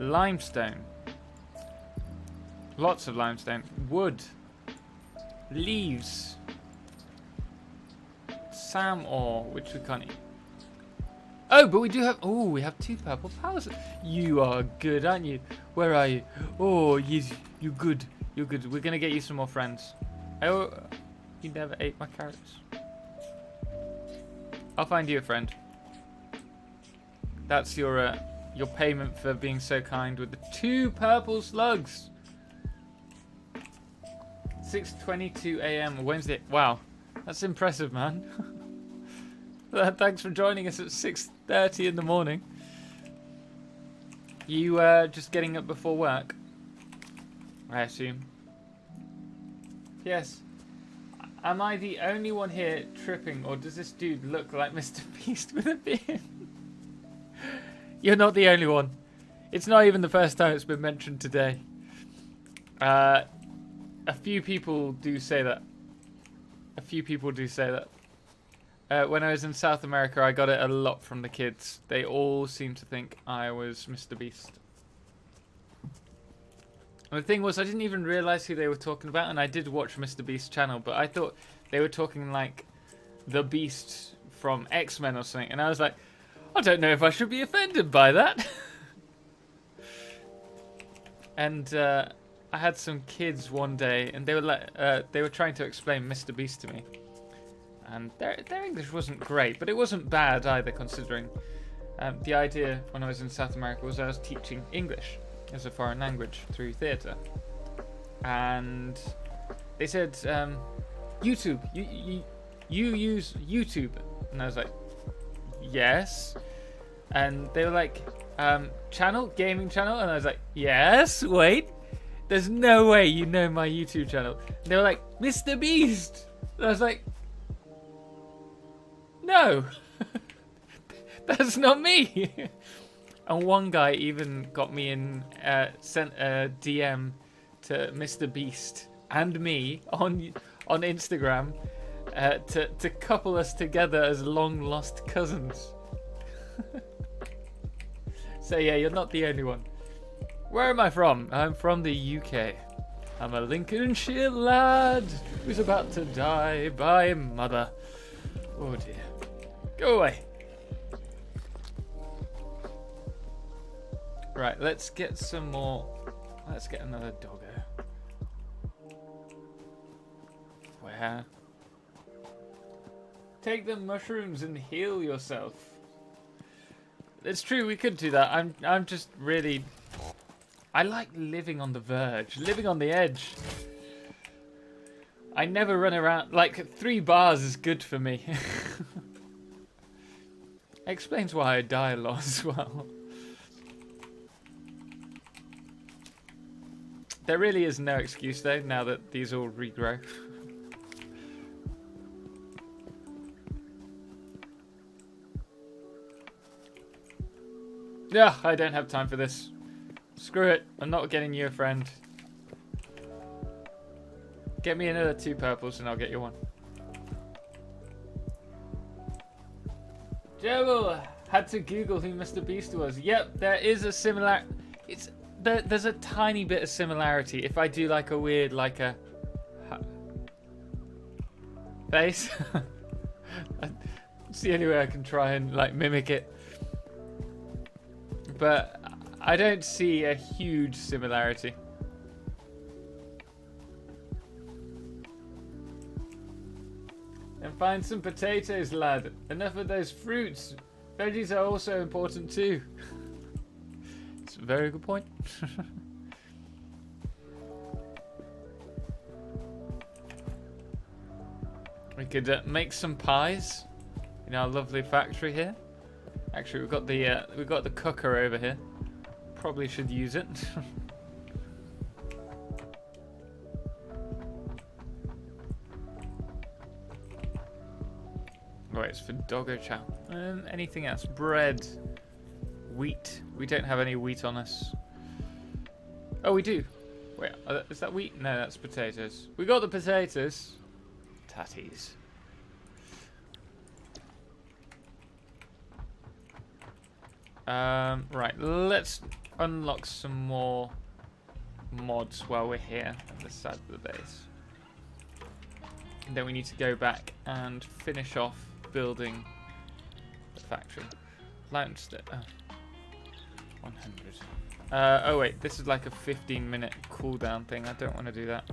Limestone. Lots of limestone. Wood. Leaves. Sam ore, which we can't eat. Oh, but we do have... Oh, we have 2 purple powers. You are good, aren't you? Where are you? Oh, yes, you're good. You're good. We're going to get you some more friends. Oh, you never ate my carrots. I'll find you a friend. That's your payment for being so kind with the 2 purple slugs. 6:22 a.m. Wednesday. Wow, that's impressive, man. Thanks for joining us at 6:30 in the morning. You just getting up before work, I assume. Yes. Am I the only one here tripping, or does this dude look like Mr. Beast with a beard? You're not the only one. It's not even the first time it's been mentioned today. A few people do say that. When I was in South America, I got it a lot from the kids. They all seemed to think I was Mr. Beast. And the thing was, I didn't even realize who they were talking about, and I did watch Mr. Beast's channel, but I thought they were talking like the Beast from X-Men or something, and I was like, I don't know if I should be offended by that. And I had some kids one day, and they were like, they were trying to explain Mr. Beast to me, and their English wasn't great, but it wasn't bad either, considering the idea when I was in South America was I was teaching English as a foreign language through theatre, and they said, YouTube, you use YouTube? And I was like, yes. And they were like, gaming channel? And I was like, yes, wait. There's no way you know my YouTube channel. And they were like, Mr. Beast. And I was like, no. That's not me. And one guy even got me in, sent a DM to Mr. Beast and me on Instagram to couple us together as long lost cousins. So yeah, you're not the only one. Where am I from? I'm from the UK. I'm a Lincolnshire lad who's about to die by mother. Oh dear. Go away. Right, let's get some more. Let's get another doggo. Where? Take the mushrooms and heal yourself. It's true, we could do that. I'm just really... I like living on the verge, living on the edge. I never run around... Like, 3 bars is good for me. Explains why I die a lot as well. There really is no excuse though, now that these all regrow. Yeah, I don't have time for this. Screw it, I'm not getting you a friend. Get me another 2 purples and I'll get you one. Jebel had to Google who Mr. Beast was. Yep, there is a similar... There's a tiny bit of similarity. If I do like a weird, like a face, it's the only way I can try and like mimic it. But I don't see a huge similarity. And find some potatoes, lad. Enough of those fruits. Veggies are also important too. It's a very good point. We could make some pies in our lovely factory here. Actually, we've got the cooker over here. Probably should use it. Right, it's for doggo chow. Anything else? Bread. Wheat. We don't have any wheat on us. Oh, we do. Wait, is that wheat? No, that's potatoes. We got the potatoes. Tatties. Right, let's unlock some more mods while we're here at the side of the base. And then we need to go back and finish off building the factory. Limestone. 100. Oh wait, this is like a 15-minute cooldown thing. I don't want to do that.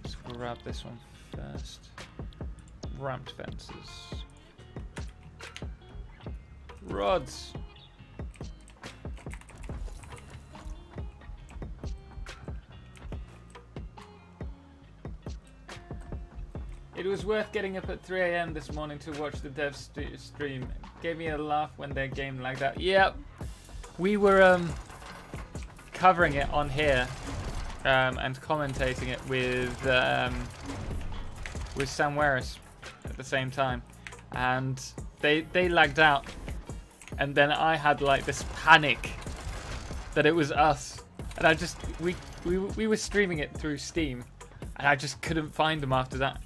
Let's grab this one first. Ramped fences. Rods. It was worth getting up at 3 AM this morning to watch the dev stream. Gave me a laugh when their game lagged out. Yep. We were covering it on here and commentating it with Samueras at the same time, and they lagged out, and then I had like this panic that it was us, and I just we were streaming it through Steam, and I just couldn't find them after that.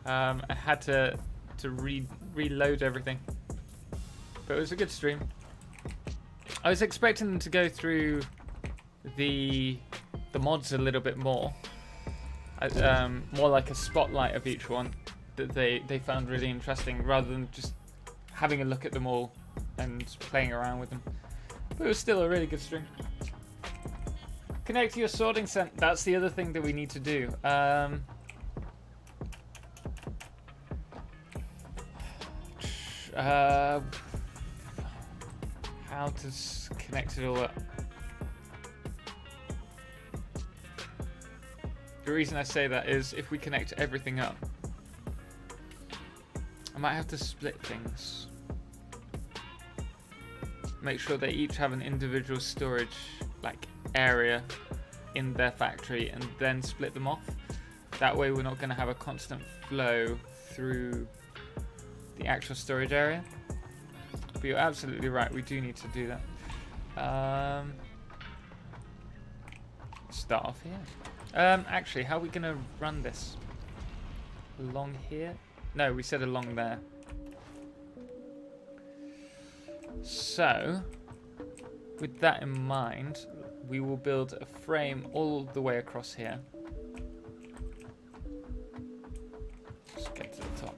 I had to reload everything, but it was a good stream. I was expecting them to go through the mods a little bit more, more like a spotlight of each one that they found really interesting, rather than just having a look at them all and playing around with them. But it was still a really good stream. Connect to your sorting center. That's the other thing that we need to do. How to connect it all up. The reason I say that is if we connect everything up, I might have to split things. Make sure they each have an individual storage like area in their factory and then split them off. That way we're not going to have a constant flow through the actual storage area. But you're absolutely right, we do need to do that. Start off here. Actually, how are we going to run this? Along here? No, we said along there. So, with that in mind, we will build a frame all the way across here. Let's get to the top.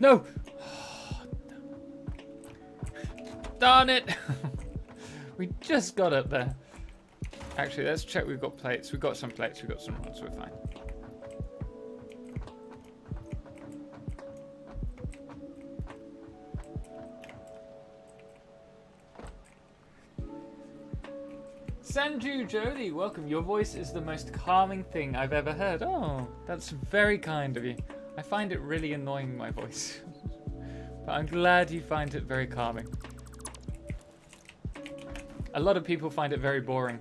No! Darn it! We just got up there. Actually, let's check we've got plates. We've got some plates, we've got some rods, we're fine. Sanju Jody, welcome. Your voice is the most calming thing I've ever heard. Oh, that's very kind of you. I find it really annoying, my voice. But I'm glad you find it very calming. A lot of people find it very boring.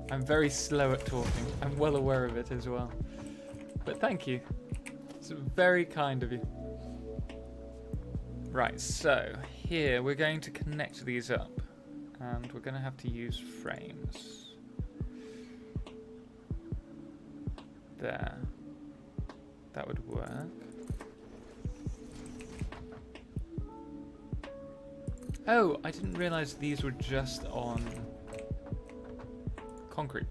I'm very slow at talking. I'm well aware of it as well. But thank you. It's very kind of you. Right, so here we're going to connect these up. And we're going to have to use frames. There. That would work. Oh, I didn't realize these were just on concrete.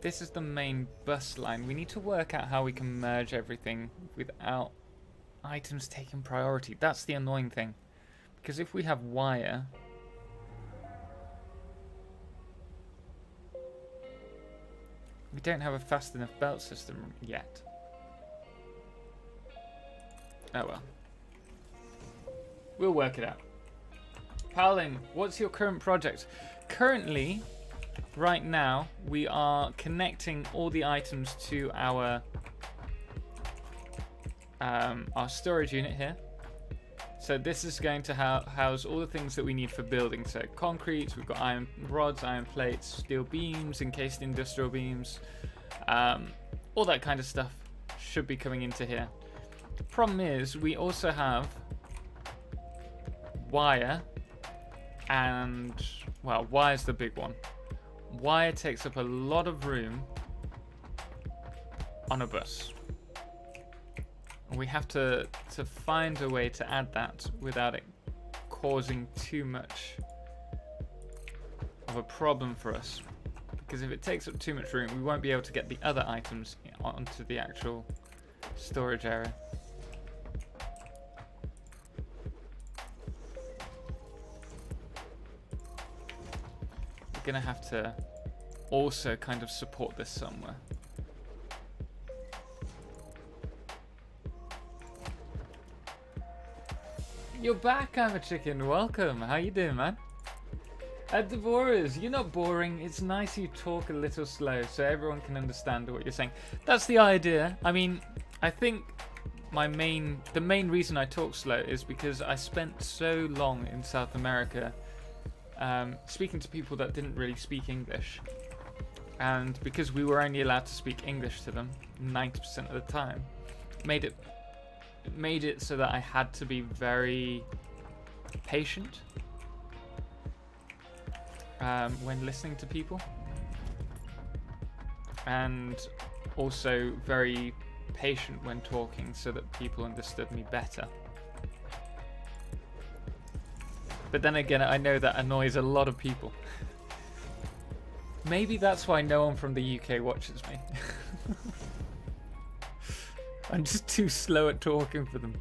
This is the main bus line. We need to work out how we can merge everything without items taking priority. That's the annoying thing. Because if we have wire... we don't have a fast enough belt system yet. Oh well. We'll work it out. Paulin, what's your current project? Currently, right now, we are connecting all the items to our storage unit here. So this is going to house all the things that we need for building. So concrete, we've got iron rods, iron plates, steel beams, encased industrial beams, all that kind of stuff should be coming into here. The problem is we also have wire and, well, wire's the big one. Wire takes up a lot of room on a bus. We have to find a way to add that without it causing too much of a problem for us. Because if it takes up too much room, we won't be able to get the other items onto the actual storage area. We're going to have to also kind of support this somewhere. You're back, I'm a chicken. Welcome. How you doing, man? Devorers, you're not boring. It's nice you talk a little slow so everyone can understand what you're saying. That's the idea. I mean, I think the main reason I talk slow is because I spent so long in South America speaking to people that didn't really speak English. And because we were only allowed to speak English to them 90% of the time, it made it so that I had to be very patient when listening to people, and also very patient when talking so that people understood me better. But then again, I know that annoys a lot of people. Maybe that's why no one from the UK watches me. I'm just too slow at talking for them.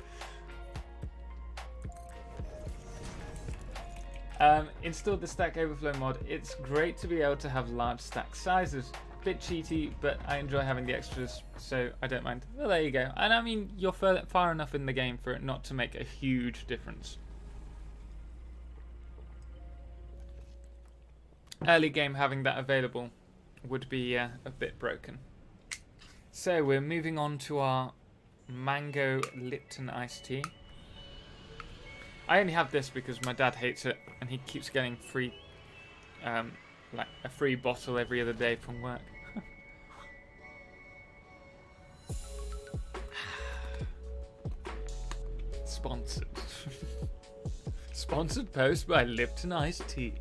Installed the Stack Overflow mod. It's great to be able to have large stack sizes. Bit cheaty, but I enjoy having the extras, so I don't mind. Well, there you go. And I mean, you're far enough in the game for it not to make a huge difference. Early game having that available would be a bit broken. So we're moving on to our mango Lipton iced tea. I only have this because my dad hates it and he keeps getting free, like a free bottle every other day from work. Sponsored. Sponsored post by Lipton iced tea.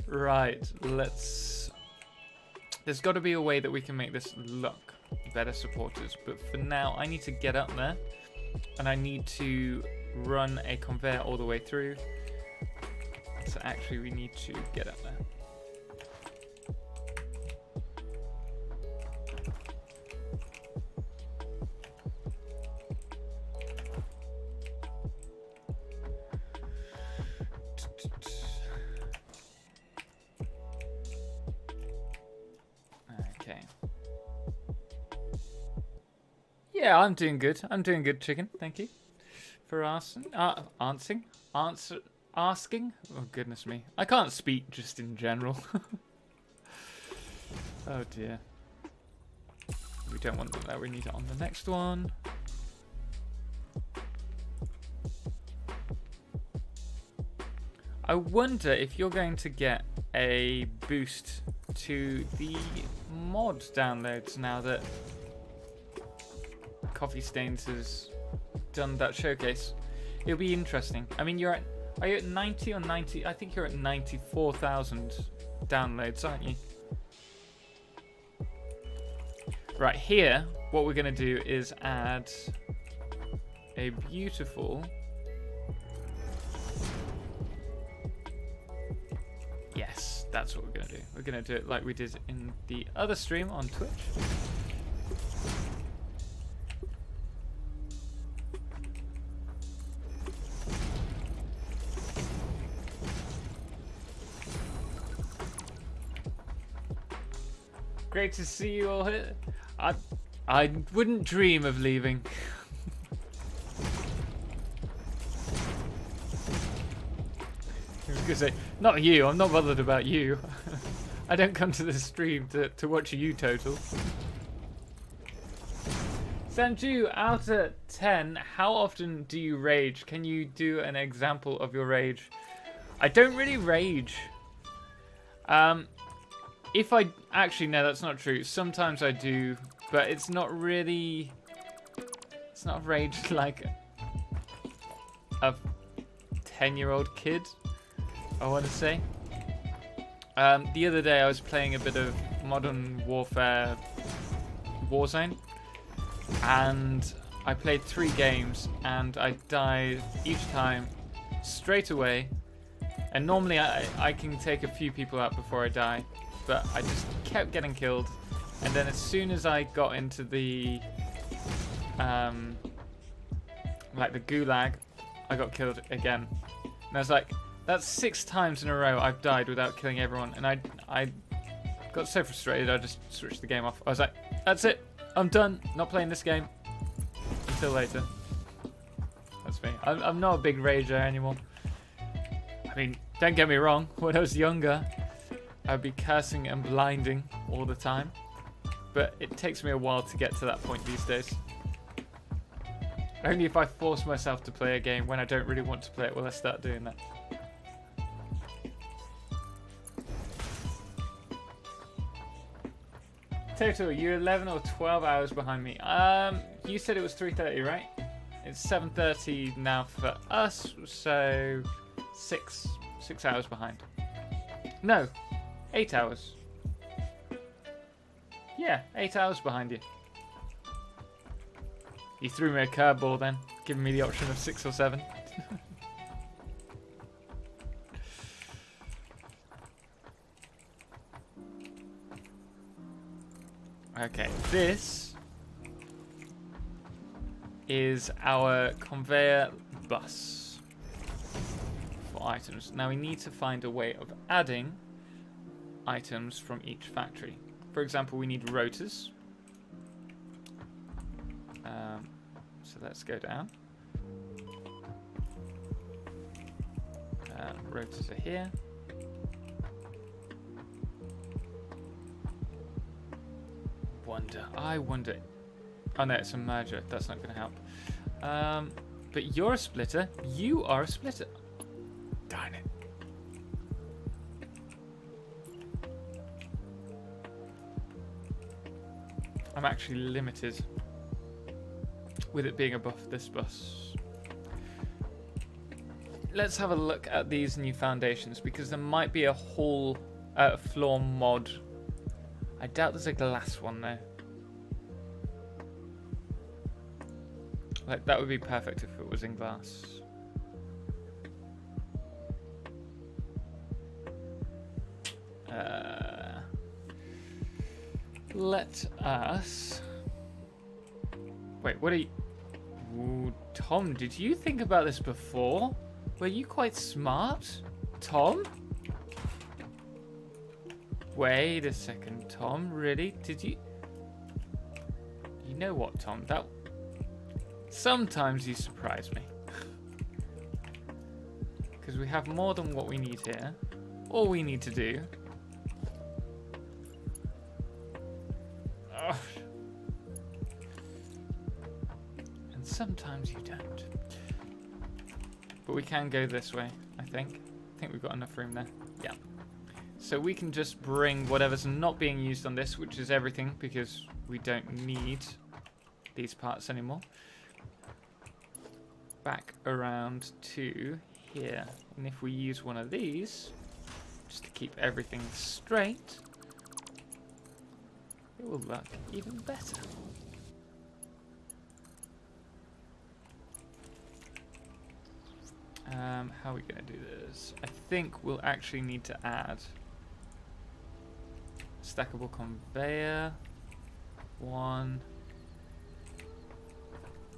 Right, let's... There's got to be a way that we can make this look better, supporters. But for now, I need to get up there. And I need to run a conveyor all the way through. So actually, we need to get up there. Yeah, I'm doing good. I'm doing good, chicken. Thank you for asking. Asking? Oh, goodness me. I can't speak just in general. Oh, dear. We don't want that. We need it on the next one. I wonder if you're going to get a boost to the mod downloads now that Coffee Stains has done that showcase. It'll be interesting. I mean, are you at 90 or 90? I think you're at 94,000 downloads, aren't you? Right, here, what we're going to do is add a beautiful... Yes, that's what we're going to do. We're going to do it like we did in the other stream on Twitch. Great to see you all here. I wouldn't dream of leaving. I was gonna say, not you. I'm not bothered about you. I don't come to this stream to watch you, Total. Sanju, out of 10, how often do you rage? Can you do an example of your rage? I don't really rage. If I... Actually, no, that's not true. Sometimes I do, but it's not really... It's not rage like a 10-year-old kid, I want to say. The other day I was playing a bit of Modern Warfare Warzone, and I played 3 games, and I died each time straight away. And normally I can take a few people out before I die, but I just kept getting killed. And then as soon as I got into the like the gulag, I got killed again. And I was like, that's 6 times in a row I've died without killing everyone. And I got so frustrated I just switched the game off. I was like, that's it, I'm done, not playing this game until later. That's me. I'm not a big rager anymore. I mean, don't get me wrong, when I was younger I'd be cursing and blinding all the time, but it takes me a while to get to that point these days. Only if I force myself to play a game when I don't really want to play it will I start doing that. Total, you're 11 or 12 hours behind me. You said it was 3:30, right? It's 7:30 now for us, so 6 hours behind. No, 8 hours. Yeah, 8 hours behind you. You threw me a curveball then, giving me the option of 6 or 7. Okay, this is our conveyor bus for items. Now we need to find a way of adding items from each factory. For example, we need rotors. So let's go down. Rotors are here. I wonder. Oh no, it's a merger. That's not going to help. But you're a splitter. You are a splitter. Darn it. I'm actually limited with it being above this bus. Let's have a look at these new foundations, because there might be a whole floor mod. I doubt there's a glass one though. Like, that would be perfect if it was in glass. Let us... Wait, what are you... Ooh, Tom, did you think about this before? Were you quite smart, Tom? Wait a second, Tom, really? Did you... You know what, Tom, that... Sometimes you surprise me. Because we have more than what we need here. All we need to do... Ugh. And sometimes you don't. But we can go this way, I think. I think we've got enough room there. Yeah. So we can just bring whatever's not being used on this, which is everything, because we don't need these parts anymore, back around to here. And if we use one of these, just to keep everything straight, it will look even better. How are we going to do this? I think we'll actually need to add stackable conveyor. One.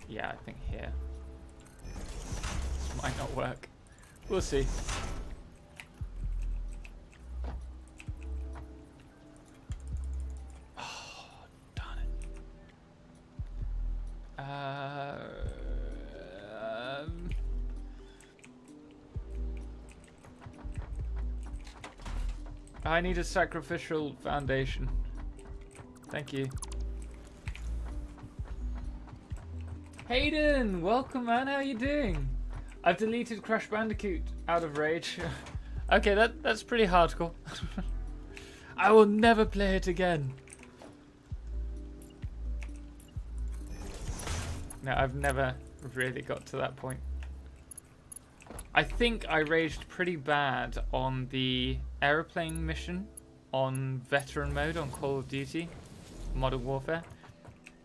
Yeah, I think here. This might not work. We'll see. Oh, darn it. I need a sacrificial foundation. Thank you. Hayden, welcome man, how are you doing? I've deleted Crash Bandicoot out of rage. Okay, that's pretty hardcore. I will never play it again. No, I've never really got to that point. I think I raged pretty bad on the aeroplane mission on veteran mode on Call of Duty Modern Warfare.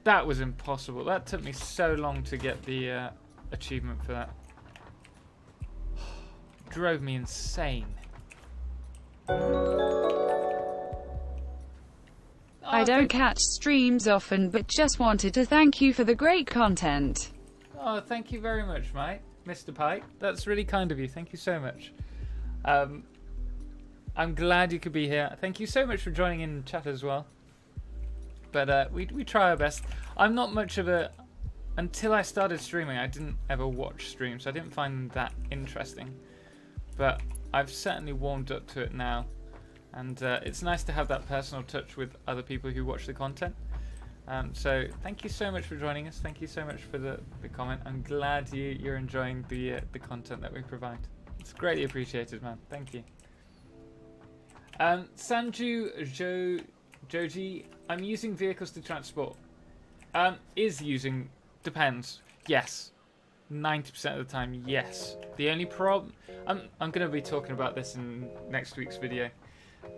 That was impossible. That took me so long to get the achievement for that. Drove me insane. I don't catch streams often, but just wanted to thank you for the great content. Oh, thank you very much, mate. Mr. Pike. That's really kind of you. Thank you so much. I'm glad you could be here. Thank you so much for joining in chat as well. But we try our best. I'm not much of a... Until I started streaming, I didn't ever watch streams. I didn't find that interesting. But I've certainly warmed up to it now. And it's nice to have that personal touch with other people who watch the content. So thank you so much for joining us. Thank you so much for the comment. I'm glad you're enjoying the content that we provide. It's greatly appreciated, man. Thank you. Sanju Joji, I'm using vehicles to transport. Depends. Yes. 90% of the time, yes. The only problem... I'm going to be talking about this in next week's video.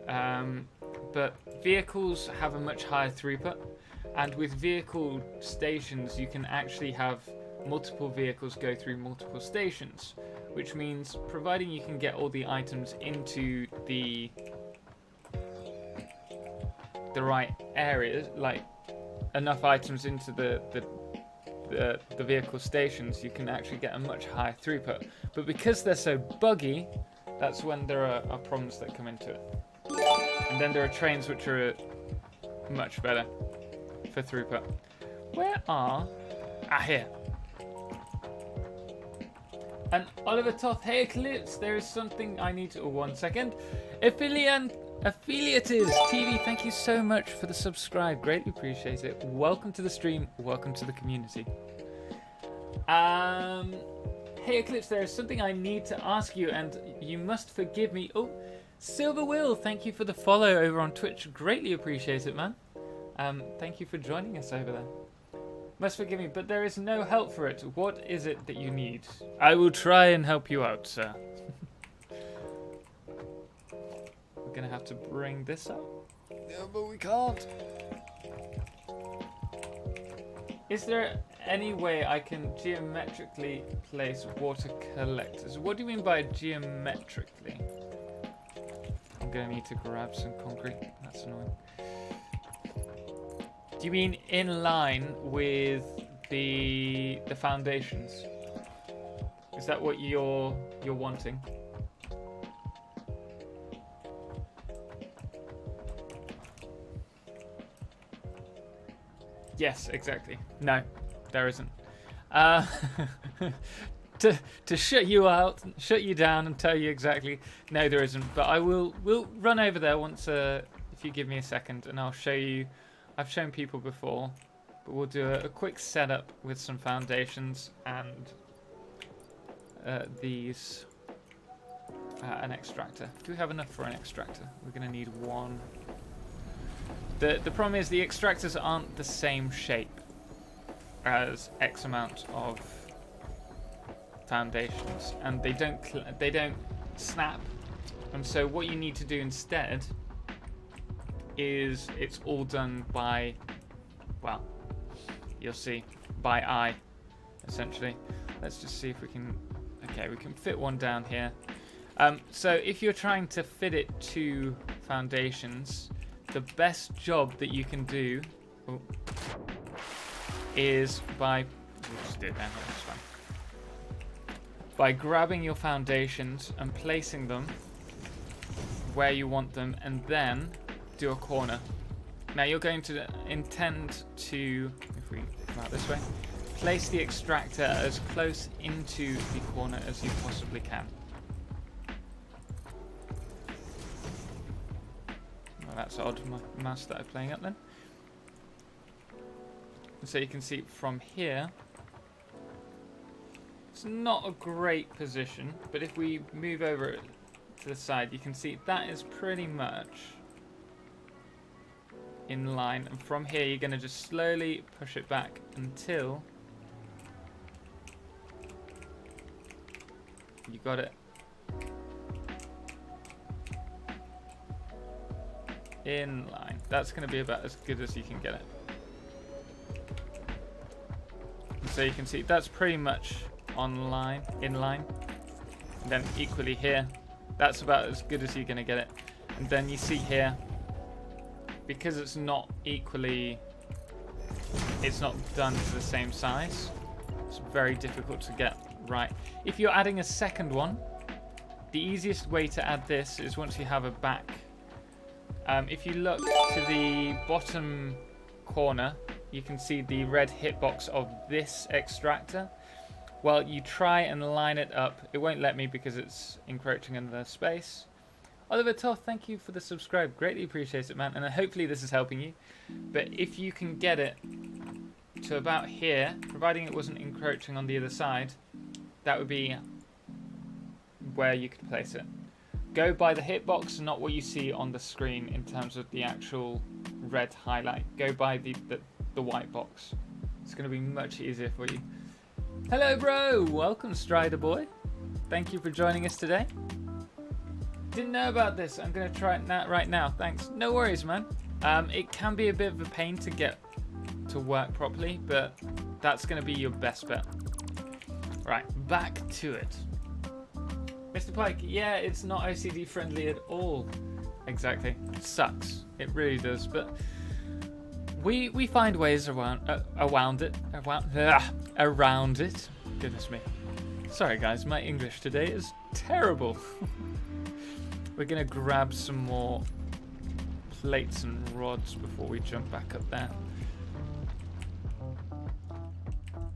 But vehicles have a much higher throughput. And with vehicle stations, you can actually have multiple vehicles go through multiple stations. Which means, providing you can get all the items into the right areas, like enough items into the the vehicle stations, you can actually get a much higher throughput. But because they're so buggy, that's when there are problems that come into it. And then there are trains which are much better for throughput. Where are... here. And Oliver Toth, hey Eclipse, there is something I need to... 1 second. Affiliated TV, thank you so much for the subscribe. Greatly appreciate it. Welcome to the stream. Welcome to the community. Hey Eclipse, there is something I need to ask you, and you must forgive me. Oh, Silver Will, thank you for the follow over on Twitch. Greatly appreciate it, man. Thank you for joining us over there. Must forgive me, but there is no help for it. What is it that you need? I will try and help you out, sir. We're gonna have to bring this up. No, but we can't. Is there any way I can geometrically place water collectors? What do you mean by geometrically? I'm gonna need to grab some concrete. That's annoying. Do you mean in line with the foundations? Is that what you're wanting? Yes, exactly. No, there isn't. To shut you out, shut you down, and tell you exactly. No, there isn't. But we'll run over there once. If you give me a second, and I'll show you. I've shown people before, but we'll do a quick setup with some foundations and these an extractor. Do we have enough for an extractor? We're going to need one. The problem is the extractors aren't the same shape as X amount of foundations, and they don't snap. And so what you need to do instead is it's all done by, well, you'll see, by eye, essentially. Let's just see if we can. Okay, we can fit one down here. So if you're trying to fit it to foundations, the best job that you can do is by, we'll just do it down here, that's fine. By grabbing your foundations and placing them where you want them, and then do a corner. Now you're going to intend to, if we come out this way, place the extractor as close into the corner as you possibly can. Well, that's odd, my mouse started playing up then. So you can see from here, it's not a great position, but if we move over to the side, you can see that is pretty much in line, and from here you're going to just slowly push it back until you got it in line. That's going to be about as good as you can get it. And so you can see that's pretty much in line. And then equally here, that's about as good as you're going to get it. And then you see here, because it's not equally, it's not done to the same size, it's very difficult to get right. If you're adding a second one, the easiest way to add this is once you have a back. If you look to the bottom corner, you can see the red hitbox of this extractor. Well, you try and line it up. It won't let me because it's encroaching into the space. Oliver Toth, thank you for the subscribe. Greatly appreciate it, man. And hopefully this is helping you. But if you can get it to about here, providing it wasn't encroaching on the other side, that would be where you could place it. Go by the hitbox, not what you see on the screen in terms of the actual red highlight. Go by the white box. It's going to be much easier for you. Hello, bro. Welcome, Strider Boy. Thank you for joining us today. Didn't know about this. I'm going to try it right now. Thanks. No worries, man. It can be a bit of a pain to get to work properly, but that's going to be your best bet. Right, back to it. Mr. Pike, yeah, it's not OCD friendly at all. Exactly. It sucks. It really does. But We find ways around it. Goodness me. Sorry guys, my English today is terrible. We're gonna grab some more plates and rods before we jump back up there.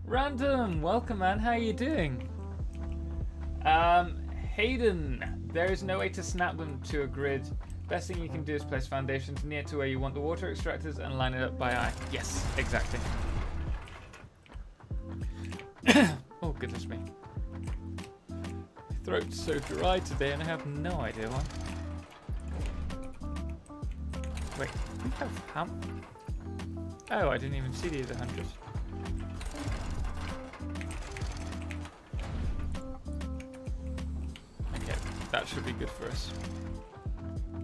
Random, welcome man, how are you doing? Hayden, there is no way to snap them to a grid. Best thing you can do is place foundations near to where you want the water extractors and line it up by eye. Yes, exactly. Oh, goodness me. My throat's so dry today and I have no idea why. Wait, we have how? Oh, I didn't even see the other 100. Okay, that should be good for us.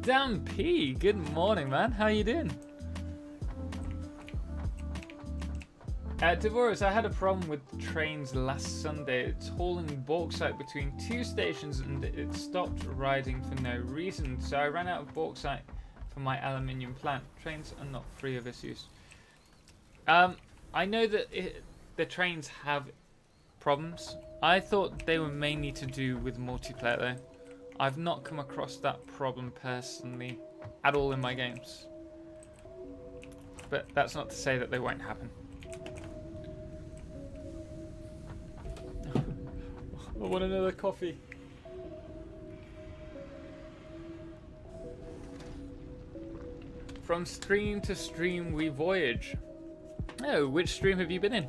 Dan P, good morning, man. How you doing? Devorus, I had a problem with trains last Sunday. It's hauling bauxite between 2 stations and it stopped riding for no reason. So I ran out of bauxite for my aluminium plant. Trains are not free of issues. I know that the trains have problems. I thought they were mainly to do with multiplayer though. I've not come across that problem personally at all in my games. But that's not to say that they won't happen. I want another coffee. From stream to stream we voyage. Oh, which stream have you been in?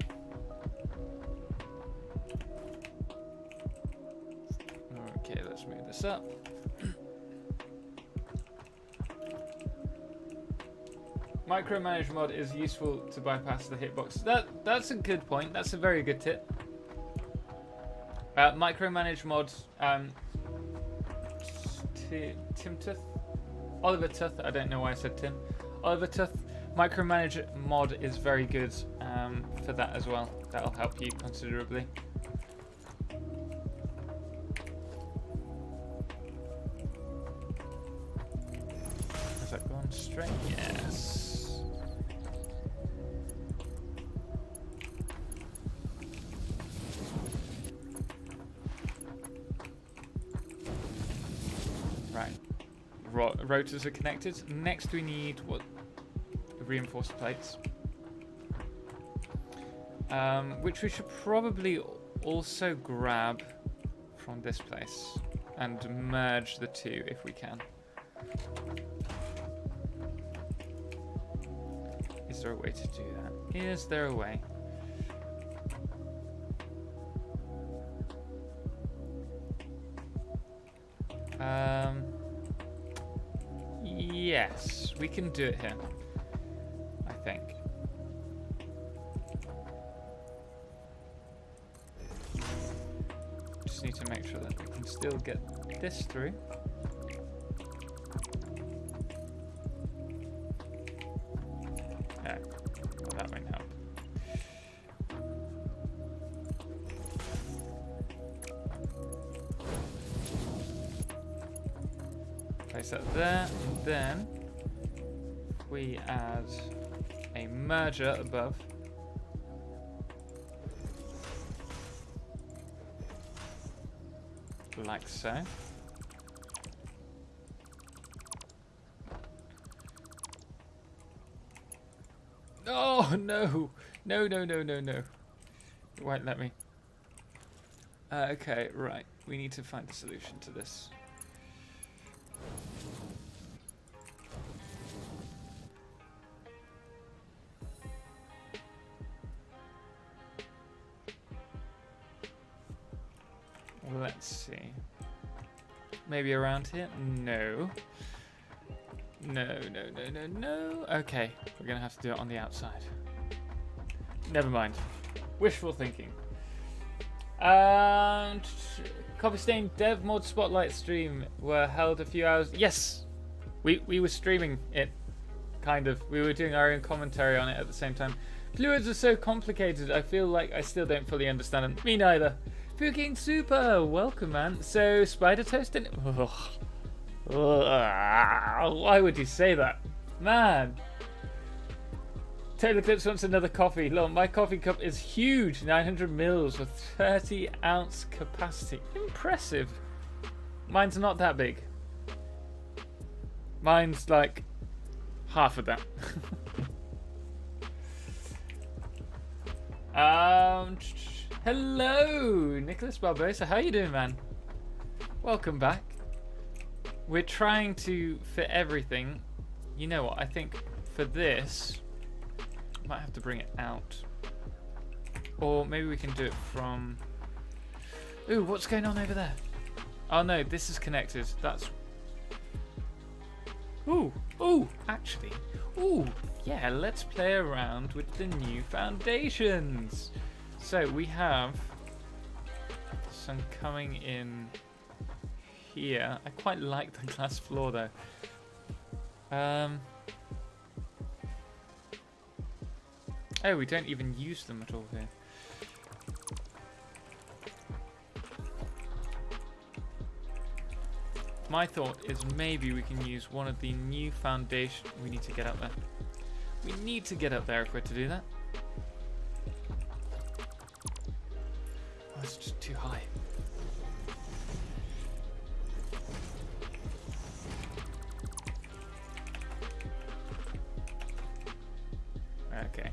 Okay, let's move this up. Micromanage mod is useful to bypass the hitbox. That's a good point. That's a very good tip. Micromanage mod. Tim Tuth, Oliver Tuth. I don't know why I said Tim. Oliver Tuth. Micromanage mod is very good for that as well. That'll help you considerably. Has that gone straight? Yes. Right. Rotors are connected. Next we need what? Reinforced plates. Which we should probably also grab from this place and merge the two if we can. Is there a way to do that? Is there a way? Yes, we can do it here. I think. Just need to make sure that we can still get this through. Well, that won't help. Place that there, and then we add a merger above. Like so. Oh no! No, no, no, no, no. It won't let me. Okay, right. We need to find a solution to this. Let's see. Maybe around here? No. No, no, no, no, no. Okay, we're gonna have to do it on the outside. Never mind. Wishful thinking. And Copy Stain Dev Mod Spotlight stream were held a few hours. Yes, we were streaming it, kind of. We were doing our own commentary on it at the same time. Fluids are so complicated. I feel like I still don't fully understand them. Me neither. Fucking super, welcome man. So Spider Toast in. Why would you say that, man? TotalXclipse wants another coffee. Look, my coffee cup is huge, 900 mils with 30-ounce capacity. Impressive. Mine's not that big. Mine's like half of that. Hello, Nicholas Barbosa. How you doing, man? Welcome back. We're trying to fit everything. You know what? I think for this, I might have to bring it out, or maybe we can do it from. Ooh, what's going on over there? Oh no, this is connected. That's. Ooh, actually. Ooh, yeah, let's play around with the new foundations. So we have some coming in here. I quite like the glass floor though. Oh, we don't even use them at all here. My thought is maybe we can use one of the new foundation. We need to get up there. We need to get up there if we're to do that. Oh, it's just too high. Okay,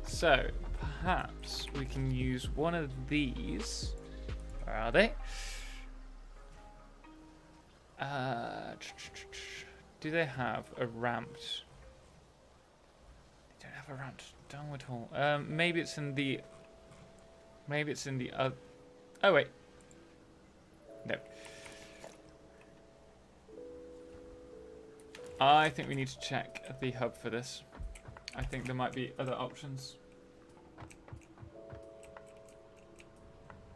so perhaps we can use one of these. Where are they? Do they have a ramped? They don't have a ramped dome at all. Maybe it's in the. Maybe it's in the other. Oh wait. No. I think we need to check the hub for this. I think there might be other options.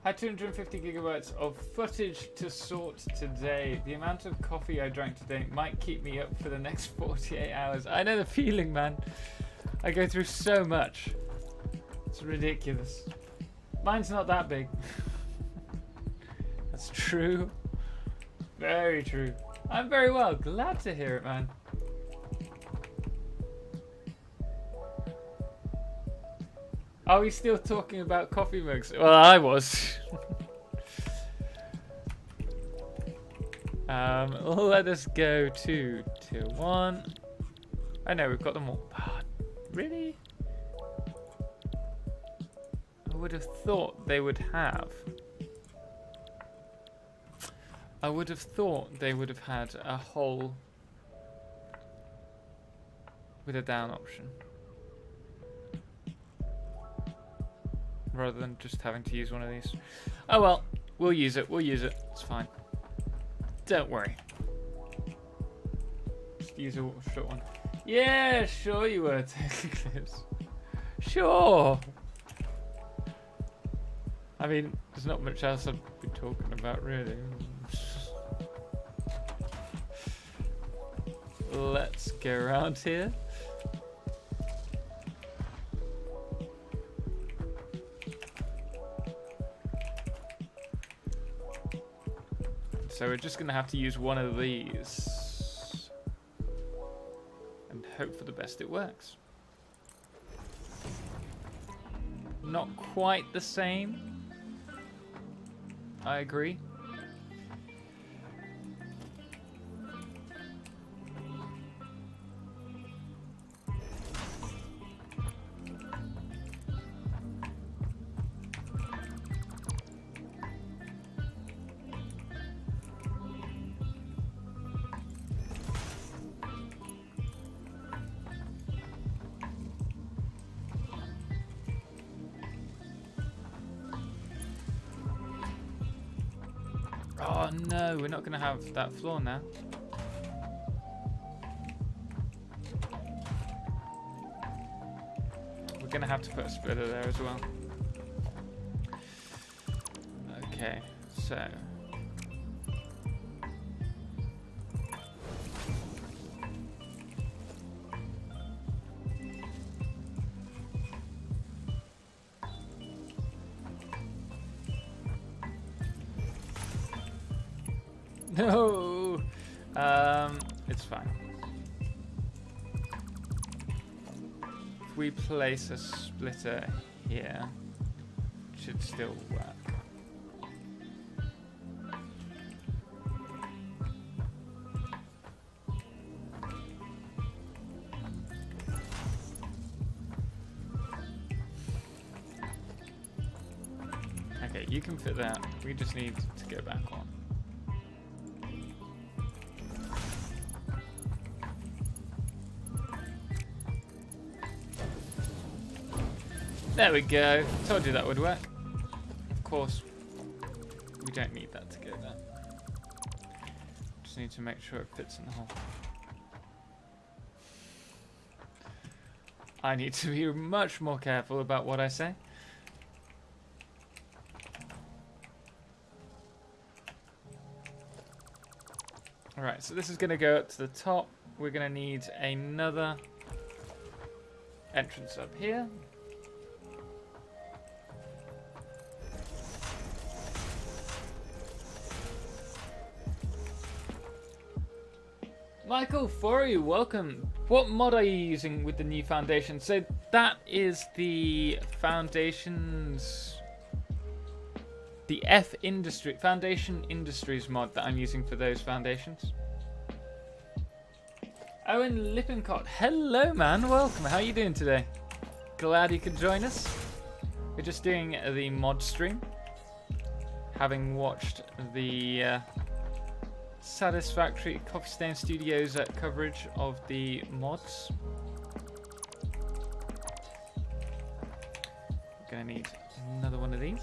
Had 250 gigabytes of footage to sort today. The amount of coffee I drank today might keep me up for the next 48 hours. I know the feeling, man. I go through so much. It's ridiculous. Mine's not that big. That's true. Very true. I'm very well. Glad to hear it, man. Are we still talking about coffee mugs? Well, I was. Let us go to tier 1. I know, we've got them all. Oh, really? I would have thought they would have. I would have thought they would have had a hole with a down option, rather than just having to use one of these. Oh well, we'll use it. We'll use it. It's fine. Don't worry. Just use a short one. Yeah, sure you were. TotalXclipse. Sure. I mean, there's not much else I'd be talking about, really. Let's go around here. So we're just going to have to use one of these and hope for the best it works. Not quite the same. I agree. Oh no, we're not going to have that floor now. We're going to have to put a splitter there as well. Okay, so... No, it's fine. If we place a splitter here, it should still work. Okay, you can fit that. We just need to go back on. There we go. Told you that would work. Of course, we don't need that to go there. Just need to make sure it fits in the hole. I need to be much more careful about what I say. Alright, so this is going to go up to the top. We're going to need another entrance up here. Michael Forey, welcome. What mod are you using with the new foundation? So that is the foundations, the Foundation Industries mod that I'm using for those foundations. Owen Lippincott, hello man, welcome. How are you doing today? Glad you could join us. We're just doing the mod stream, having watched the Satisfactory Coffee Stain Studios coverage of the mods. We're gonna need another one of these.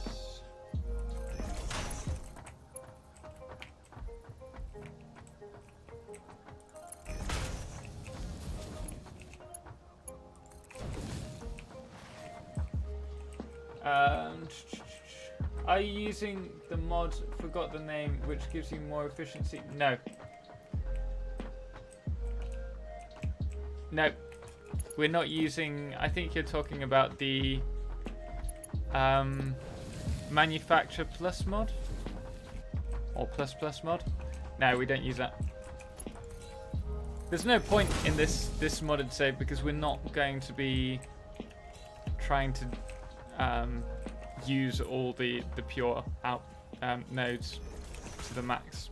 Are you using the mod, forgot the name, which gives you more efficiency? No. No. We're not using, I think you're talking about the Manufacture Plus mod? Or Plus Plus mod? No, we don't use that. There's no point in this modded save because we're not going to be trying to use all the pure out nodes to the max.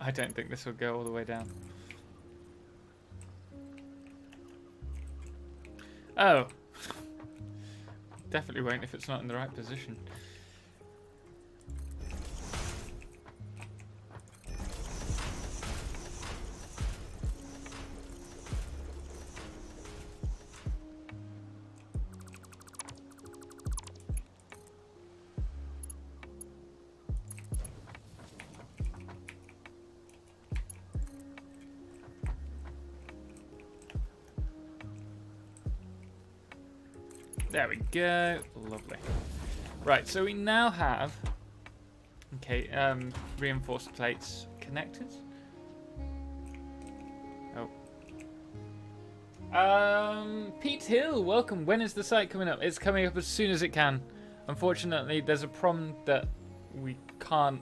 I don't think this will go all the way down. Oh. Definitely won't if it's not in the right position. There we go. Lovely. Right, so we now have reinforced plates connected. Oh. Pete Hill, welcome. When is the site coming up? It's coming up as soon as it can. Unfortunately, there's a problem that we can't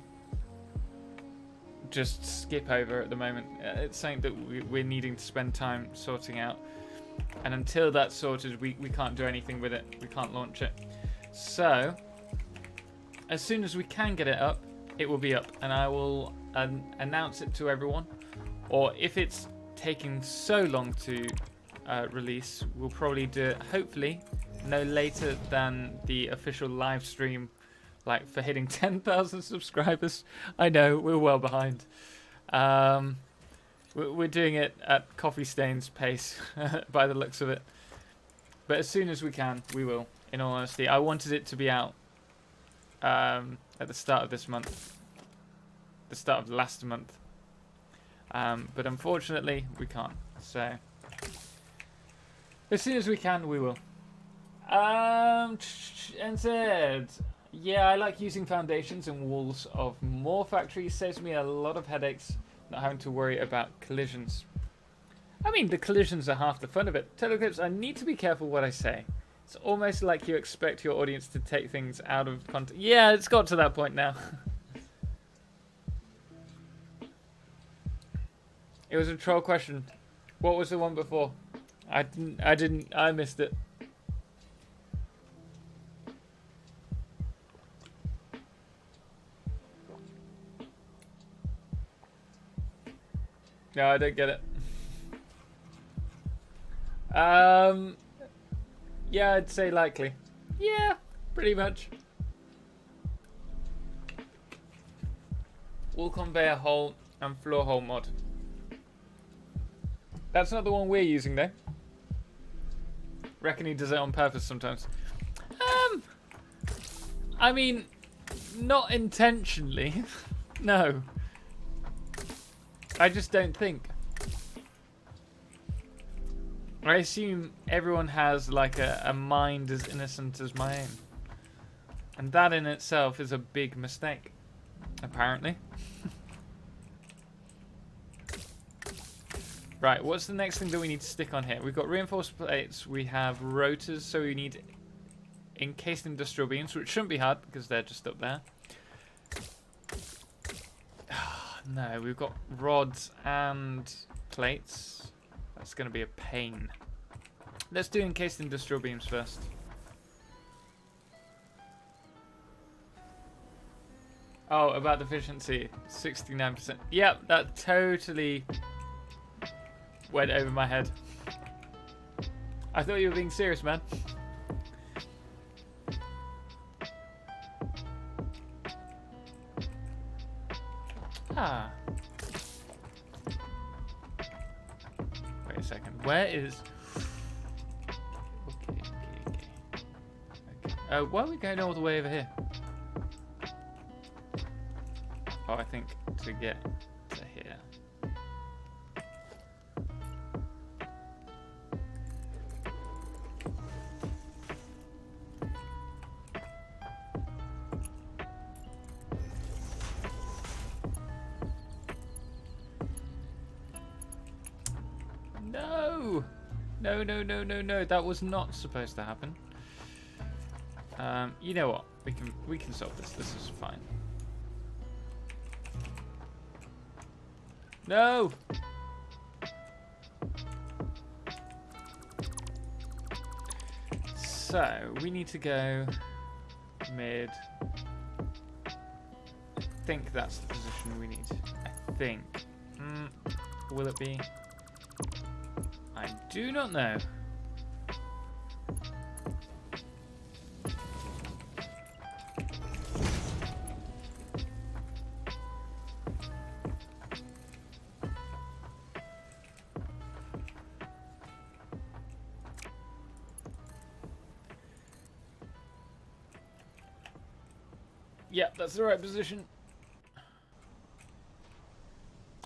just skip over at the moment. It's something that we're needing to spend time sorting out. And until that's sorted, we can't do anything with it. We can't launch it. So, as soon as we can get it up, it will be up. And I will announce it to everyone. Or if it's taking so long to release, we'll probably do it, hopefully, no later than the official live stream, like for hitting 10,000 subscribers. I know, we're well behind. We're doing it at Coffee Stain's pace, by the looks of it. But as soon as we can, we will, in all honesty. I wanted it to be out at the start of this month. The start of last month. But unfortunately, we can't. So, as soon as we can, we will. And said, yeah, I like using foundations and walls of more factories. Saves me a lot of headaches. Not having to worry about collisions. I mean, the collisions are half the fun of it. TotalXclipse, I need to be careful what I say. It's almost like you expect your audience to take things out of context. Yeah, it's got to that point now. It was a troll question. What was the one before? I missed it. No, I don't get it. Yeah, I'd say likely. Yeah, pretty much. Wall conveyor hole and floor hole mod. That's not the one we're using though. Reckon he does it on purpose sometimes. I mean, not intentionally. No. I just don't think. I assume everyone has like a mind as innocent as my own. And that in itself is a big mistake, apparently. Right, what's the next thing that we need to stick on here? We've got reinforced plates, we have rotors, so we need encased industrial beams, which shouldn't be hard because they're just up there. No, we've got rods and plates. That's going to be a pain. Let's do encased industrial beams first. Oh, about the efficiency, 69%. Yep, that totally went over my head. I thought you were being serious, man. Ah. Wait a second. Where is... Okay. Why are we going all the way over here? Oh, I think to get to here. No! No. That was not supposed to happen. You know what? We can solve this. This is fine. No! So, we need to go mid. I think that's the position we need. I think. Will it be? I do not know. Yep, that's the right position.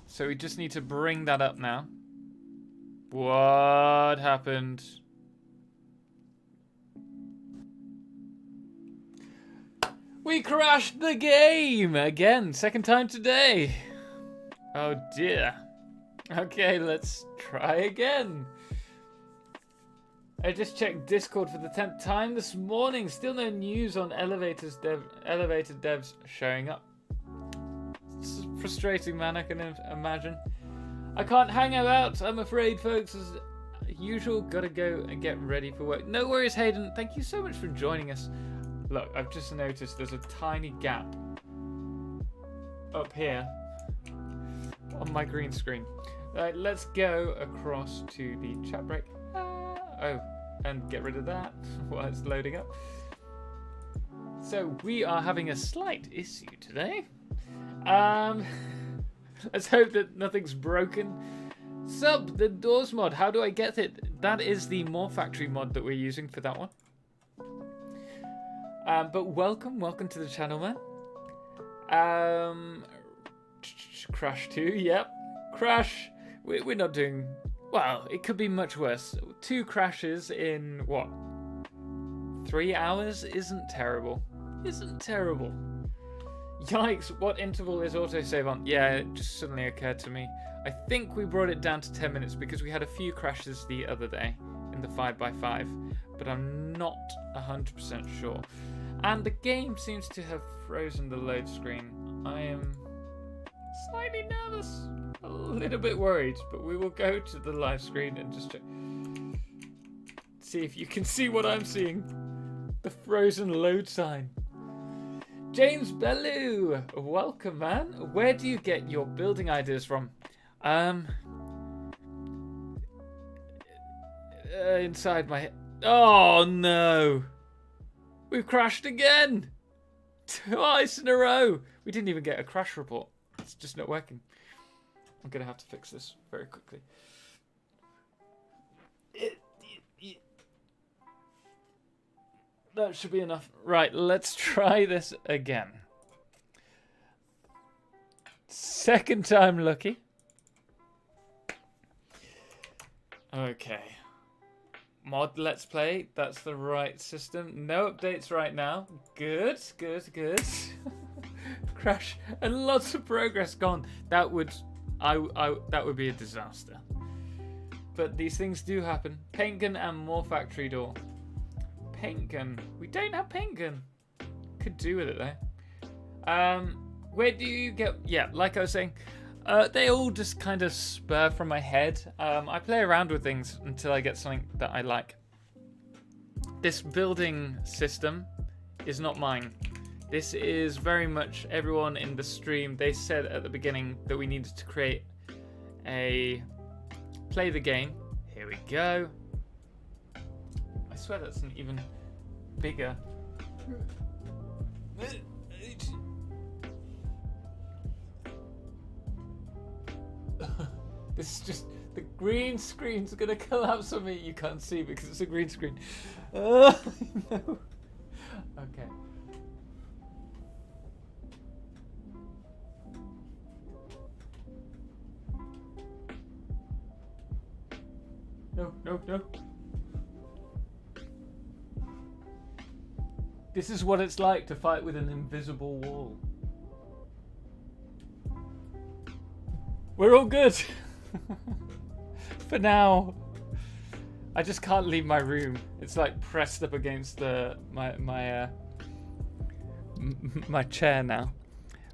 So we just need to bring that up now. What happened? We crashed the game again, second time today. Oh dear. Okay, let's try again. I just checked Discord for the 10th time this morning. Still no news on elevator devs showing up. It's frustrating, man, I can imagine. I can't hang out, I'm afraid, folks. As usual, gotta go and get ready for work. No worries, Hayden. Thank you so much for joining us. Look, I've just noticed there's a tiny gap up here on my green screen. Right, let's go across to the chat break. And get rid of that while it's loading up. So we are having a slight issue today. Let's hope that nothing's broken. Sub the doors mod. How do I get it? That is the More Factory mod that we're using for that one. But welcome to the channel, man. Crash 2, yep. Crash. We're not doing... Well, it could be much worse. 2 crashes in, what, 3 hours? Isn't terrible. Yikes, what interval is autosave on? Yeah, it just suddenly occurred to me. I think we brought it down to 10 minutes because we had a few crashes the other day in the 5x5, but I'm not 100% sure. And the game seems to have frozen the load screen. I am slightly nervous, a little bit worried, but we will go to the live screen and just check. See if you can see what I'm seeing. The frozen load sign. James Bellew, welcome, man. Where do you get your building ideas from? Inside my head. Oh no, we've crashed again. Twice in a row. We didn't even get a crash report. It's just not working. I'm gonna have to fix this very quickly. That should be enough. Right, let's try this again. Second time lucky. Okay. Mod Let's Play. That's the right system. No updates right now. Good, good, good. Crash and lots of progress gone. That would be a disaster. But these things do happen. Paint gun and more factory door. Paint gun. We don't have paint gun. Could do with it though. Where do you get? Yeah, like I was saying, they all just kind of spur from my head. I play around with things until I get something that I like. This building system is not mine. This is very much everyone in the stream. They said at the beginning that we needed to create a play the game. Here we go. I swear that's an even bigger. This is just, the green screen's gonna collapse on me. You can't see because it's a green screen. No. Okay. No, no, no. This is what it's like to fight with an invisible wall. We're all good. For now. I just can't leave my room. It's like pressed up against my chair now.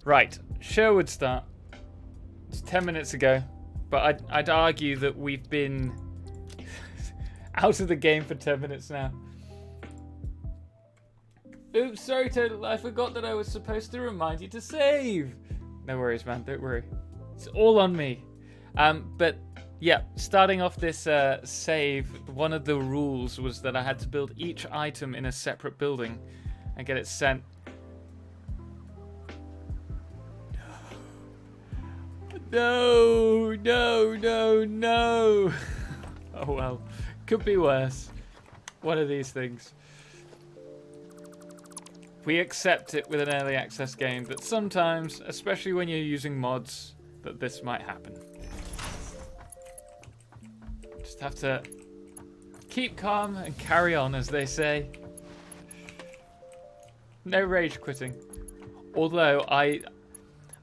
Right, Sherwood start. It's 10 minutes ago, but I'd argue that we've been out of the game for 10 minutes now. Oops, sorry Total, I forgot that I was supposed to remind you to save. No worries, man, don't worry. It's all on me. But yeah, starting off this save, one of the rules was that I had to build each item in a separate building and get it sent. No, no, no, no. Oh well, could be worse. One of these things. We accept it with an early access game that sometimes, especially when you're using mods, that this might happen. Just have to keep calm and carry on, as they say. No rage quitting. Although I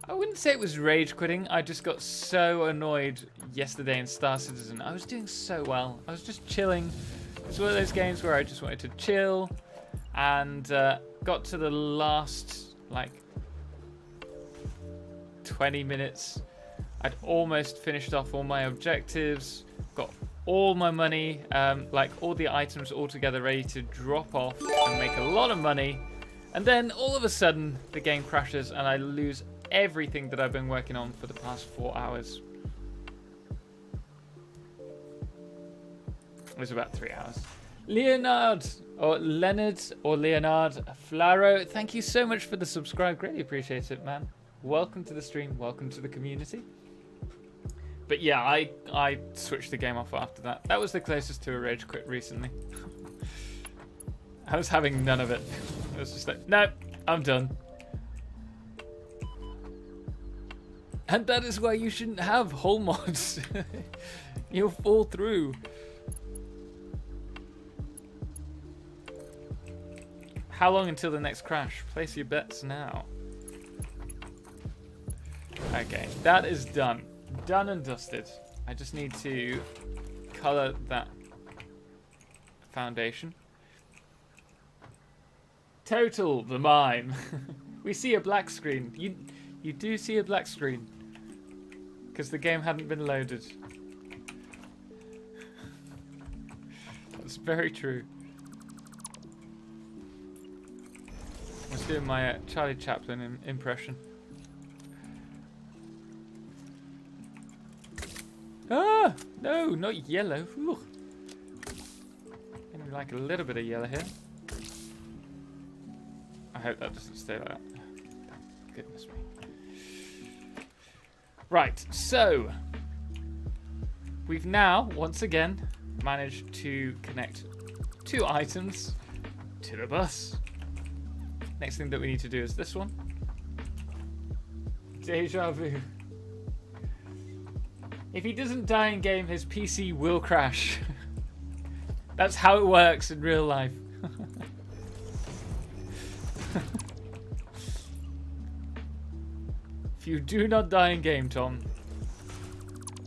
wouldn't say it was rage quitting. I just got so annoyed yesterday in Star Citizen. I was doing so well. I was just chilling. It's one of those games where I just wanted to chill, and got to the last like 20 minutes. I'd almost finished off all my objectives, got all my money, like all the items all together ready to drop off and make a lot of money, and then all of a sudden the game crashes and I lose everything that I've been working on for the past 4 hours. It was about 3 hours. Leonard or Leonard Flaro, thank you so much for the subscribe. Greatly appreciate it, man. Welcome to the stream. Welcome to the community. But yeah, I switched the game off after that. That was the closest to a rage quit recently. I was having none of it. I was just like, no, I'm done. And that is why you shouldn't have whole mods. You'll fall through. How long until the next crash? Place your bets now. Okay, that is done. Done and dusted. I just need to color that foundation. Total the mime. We see a black screen. You do see a black screen because the game hadn't been loaded. That's very true. I was doing my Charlie Chaplin impression. Ah! No, not yellow. Ooh. I like a little bit of yellow here. I hope that doesn't stay like that. Goodness me. Right, so we've now, once again, managed to connect 2 items to the bus. Next thing that we need to do is this one. Deja vu. If he doesn't die in game, his PC will crash. That's how it works in real life. If you do not die in game, Tom,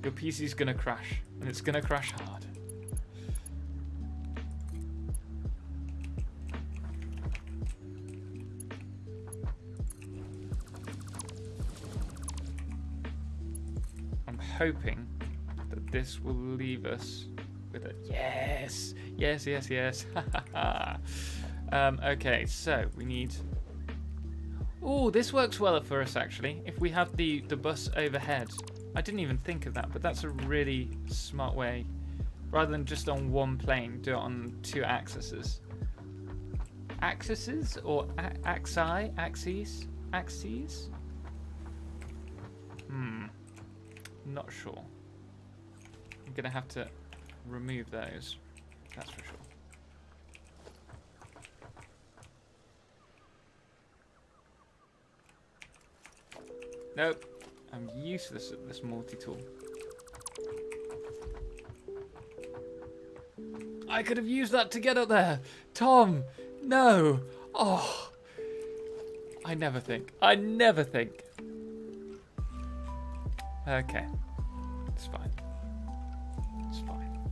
your PC's gonna crash, and it's gonna crash hard. I'm hoping that this will leave us with a yes, yes, yes, yes. Okay, so we need. Oh, this works well for us actually. If we have the bus overhead, I didn't even think of that, but that's a really smart way. Rather than just on one plane, do it on 2 axes. Axes or axes? Axes? Axes? Not sure. I'm gonna have to remove those. That's for sure. Nope. I'm useless at this multi-tool. I could have used that to get up there. Tom, no. Oh. I never think. I never think. Okay. It's fine. It's fine.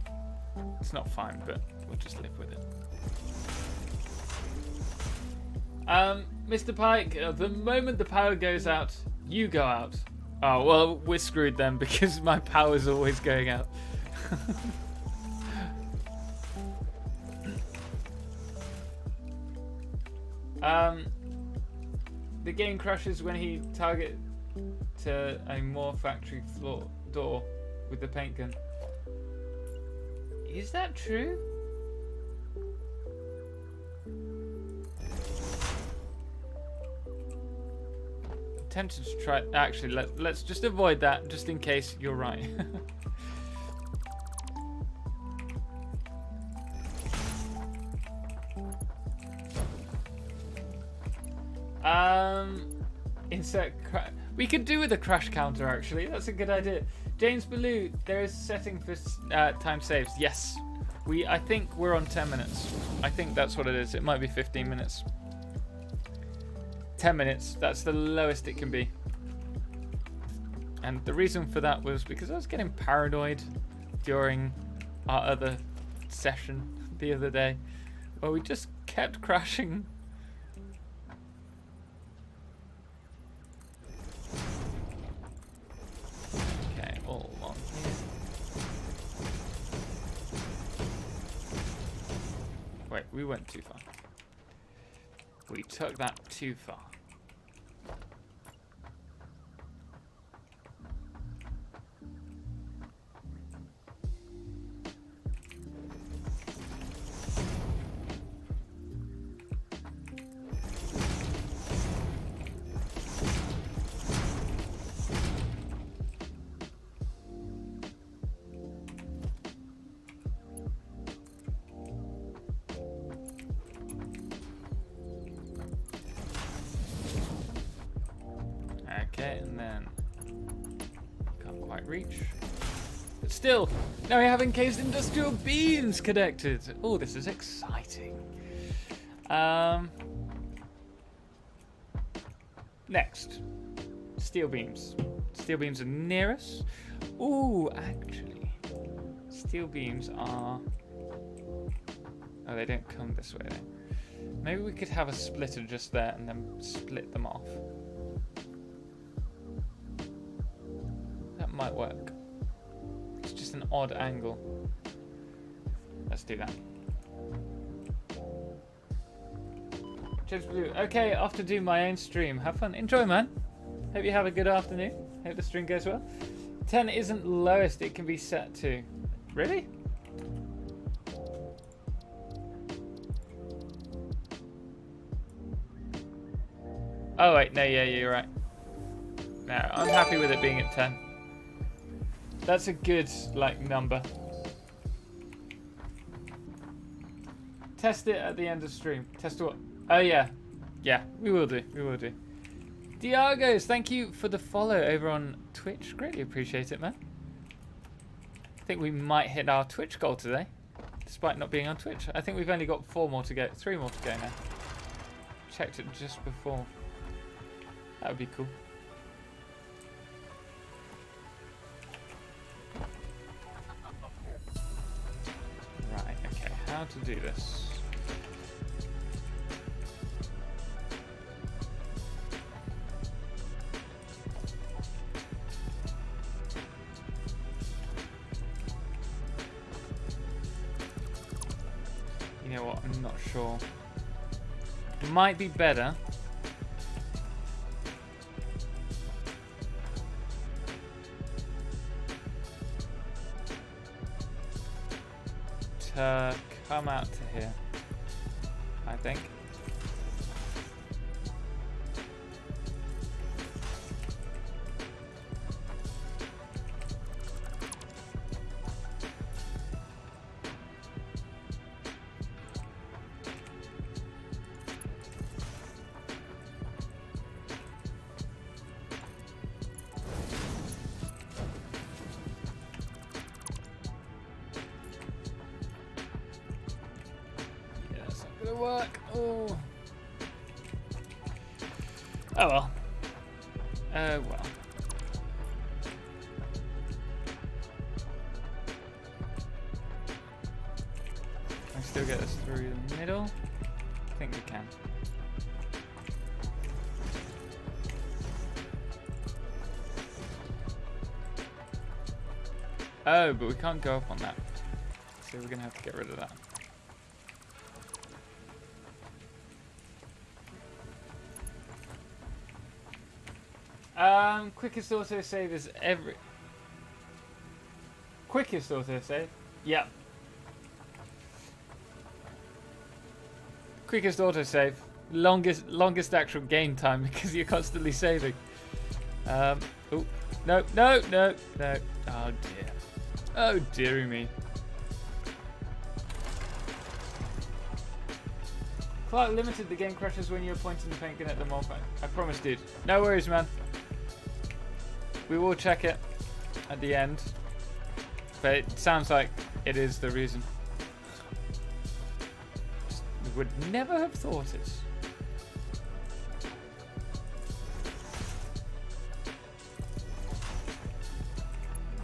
It's not fine, but we'll just live with it. Mr. Pike, the moment the power goes out, you go out. Oh, well, we're screwed then because my power's always going out. The game crashes when he targets to a more factory floor door with the paint gun. Is that true? Tempted to try. Actually, let's just avoid that, just in case you're right. Insert. We could do with a crash counter. Actually, that's a good idea. James Ballou, there is a setting for time saves. Yes, I think we're on 10 minutes. I think that's what it is. It might be 15 minutes. 10 minutes, that's the lowest it can be. And the reason for that was because I was getting paranoid during our other session the other day where we just kept crashing. Okay, all on here. Wait, we went too far. We took that too far. Okay, and then can't quite reach. But still, now we have encased industrial beams connected. Oh, this is exciting. Next, steel beams. Steel beams are near us. Ooh, actually, steel beams are... Oh, they don't come this way then. Maybe we could have a splitter just there and then split them off. That might work. It's just an odd angle. Let's do that. Chips Blue. Okay, off to do my own stream. Have fun. Enjoy, man. Hope you have a good afternoon. Hope the stream goes well. 10 isn't lowest it can be set to. Really? Oh wait, no, yeah, you're right. No, I'm happy with it being at 10. That's a good, like, number. Test it at the end of stream. Test what? Oh yeah. Yeah, we will do. We will do. Diagos, thank you for the follow over on Twitch. Greatly appreciate it, man. I think we might hit our Twitch goal today, despite not being on Twitch. I think we've only got 4 more to go. 3 more to go now. Checked it just before. That would be cool. Right, okay. How to do this? You know what? I'm not sure. It might be better to come out to here, I think. Work. Oh. Oh well. Oh well. Can I still get us through the middle? I think we can. Oh, but we can't go up on that. So we're gonna have to get rid of that. Quickest autosave is quickest autosave? Yeah. Quickest autosave. Longest actual game time because you're constantly saving. Oh, no. Oh dear. Oh dearie me. Clark Limited, the game crashes when you're pointing the paint gun at the morph. I promise, dude. No worries, man. We will check it at the end. But it sounds like it is the reason. Would never have thought it.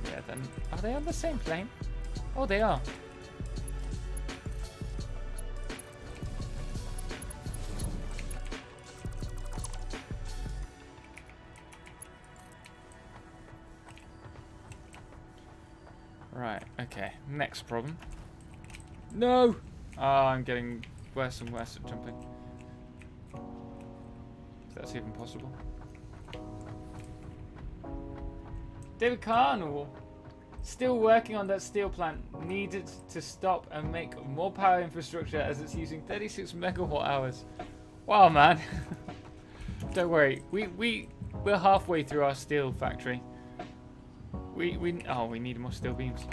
Yeah, then are they on the same plane? Oh, they are. Right, okay. Next problem. No! Oh, I'm getting worse and worse at jumping. If that's even possible. David Carnell, still working on that steel plant. Needed to stop and make more power infrastructure as it's using 36 megawatt hours. Wow, man. Don't worry. We're halfway through our steel factory. We need more steel beams.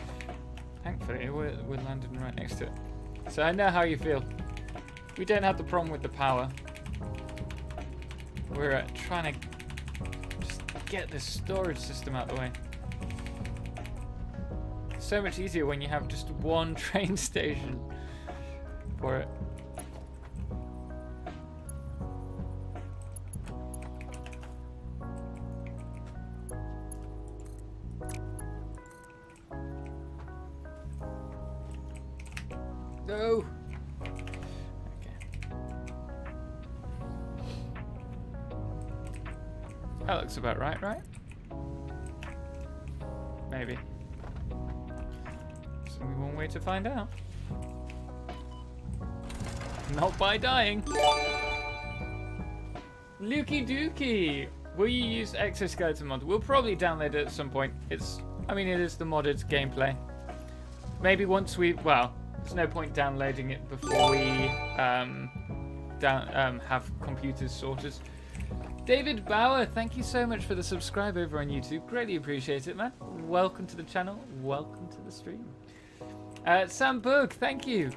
Thankfully, we're landing right next to it. So I know how you feel. We don't have the problem with the power. We're trying to just get this storage system out of the way. It's so much easier when you have just one train station for it. go. Okay. That looks about right, right? Maybe. There's only one way to find out. Not by dying. Lukey Dookie! Will you use Exoskeleton mod? We'll probably download it at some point. it is the modded gameplay. Maybe once we, well, there's no point downloading it before we have computers sorted. David Bauer, thank you so much for the subscribe over on YouTube. Greatly appreciate it, man. Welcome to the channel. Welcome to the stream. Sam Berg, thank you.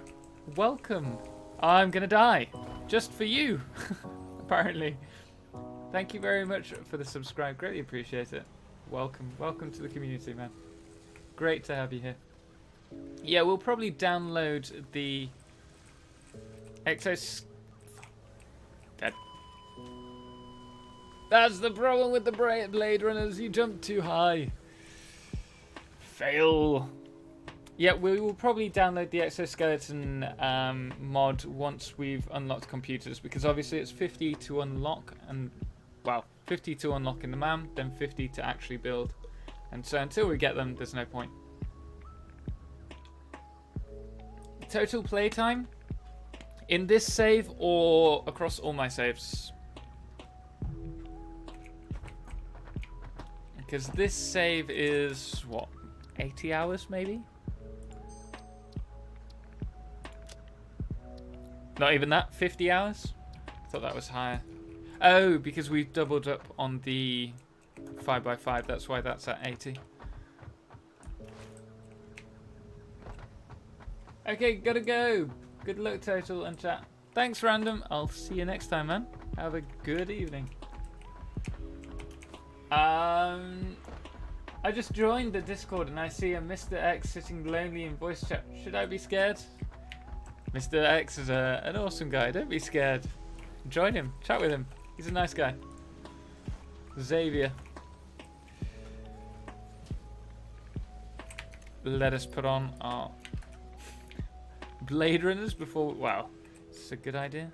Welcome. I'm gonna die. Just for you. Apparently. Thank you very much for the subscribe. Greatly appreciate it. Welcome. Welcome to the community, man. Great to have you here. Yeah, we'll probably download the Exos... Dead. That's the problem with the Blade Runners. You jump too high. Fail. Yeah, we will probably download the exoskeleton mod once we've unlocked computers, because obviously it's 50 to unlock, and well, 50 to unlock in the MAM, then 50 to actually build. And so until we get them, there's no point. Total playtime in this save or across all my saves? Because this save is what, 80 hours maybe? Not even that, 50 hours? Thought that was higher. Oh, because we've doubled up on the 5x5, that's why that's at 80. Okay, gotta go. Good luck, Total and chat. Thanks, Random. I'll see you next time, man. Have a good evening. I just joined the Discord and I see a Mr. X sitting lonely in voice chat. Should I be scared? Mr. X is an awesome guy. Don't be scared. Join him. Chat with him. He's a nice guy. Xavier. Let us put on our Blade Runners before... Wow. It's a good idea.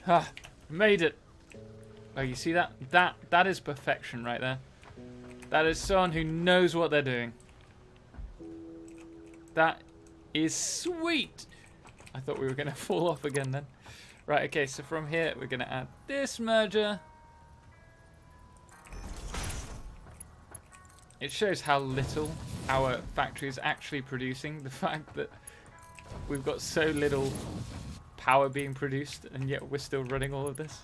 Ha! Made it. Oh, you see that? That is perfection right there. That is someone who knows what they're doing. That is sweet. I thought we were going to fall off again then. Right, okay, so from here we're going to add this merger. It shows how little our factory is actually producing. The fact that we've got so little power being produced and yet we're still running all of this.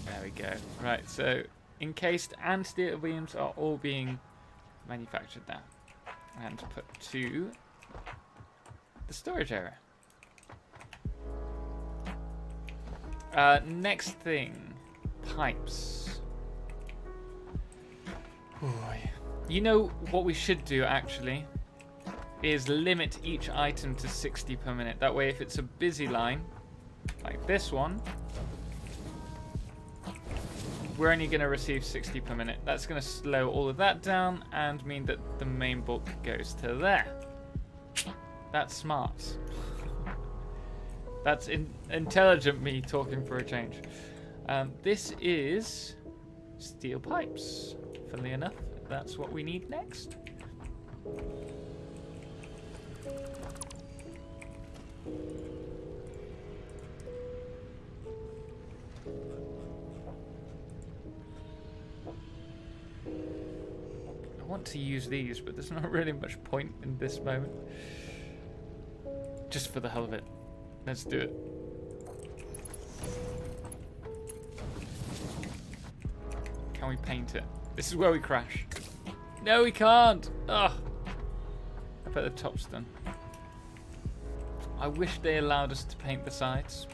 There we go. Right, so encased and steel beams are all being manufactured now and put to the storage area. Next thing, pipes. Ooh, you know what we should do actually is limit each item to 60 per minute. That way if it's a busy line like this one, we're only going to receive 60 per minute. That's going to slow all of that down and mean that the main bulk goes to there. That's smart. That's intelligent me talking for a change. This is steel pipes. Funnily enough, that's what we need next. I want to use these, but there's not really much point in this moment. Just for the hell of it. Let's do it. Can we paint it? This is where we crash. No, we can't. Ugh. I bet the top's done. I wish they allowed us to paint the sides.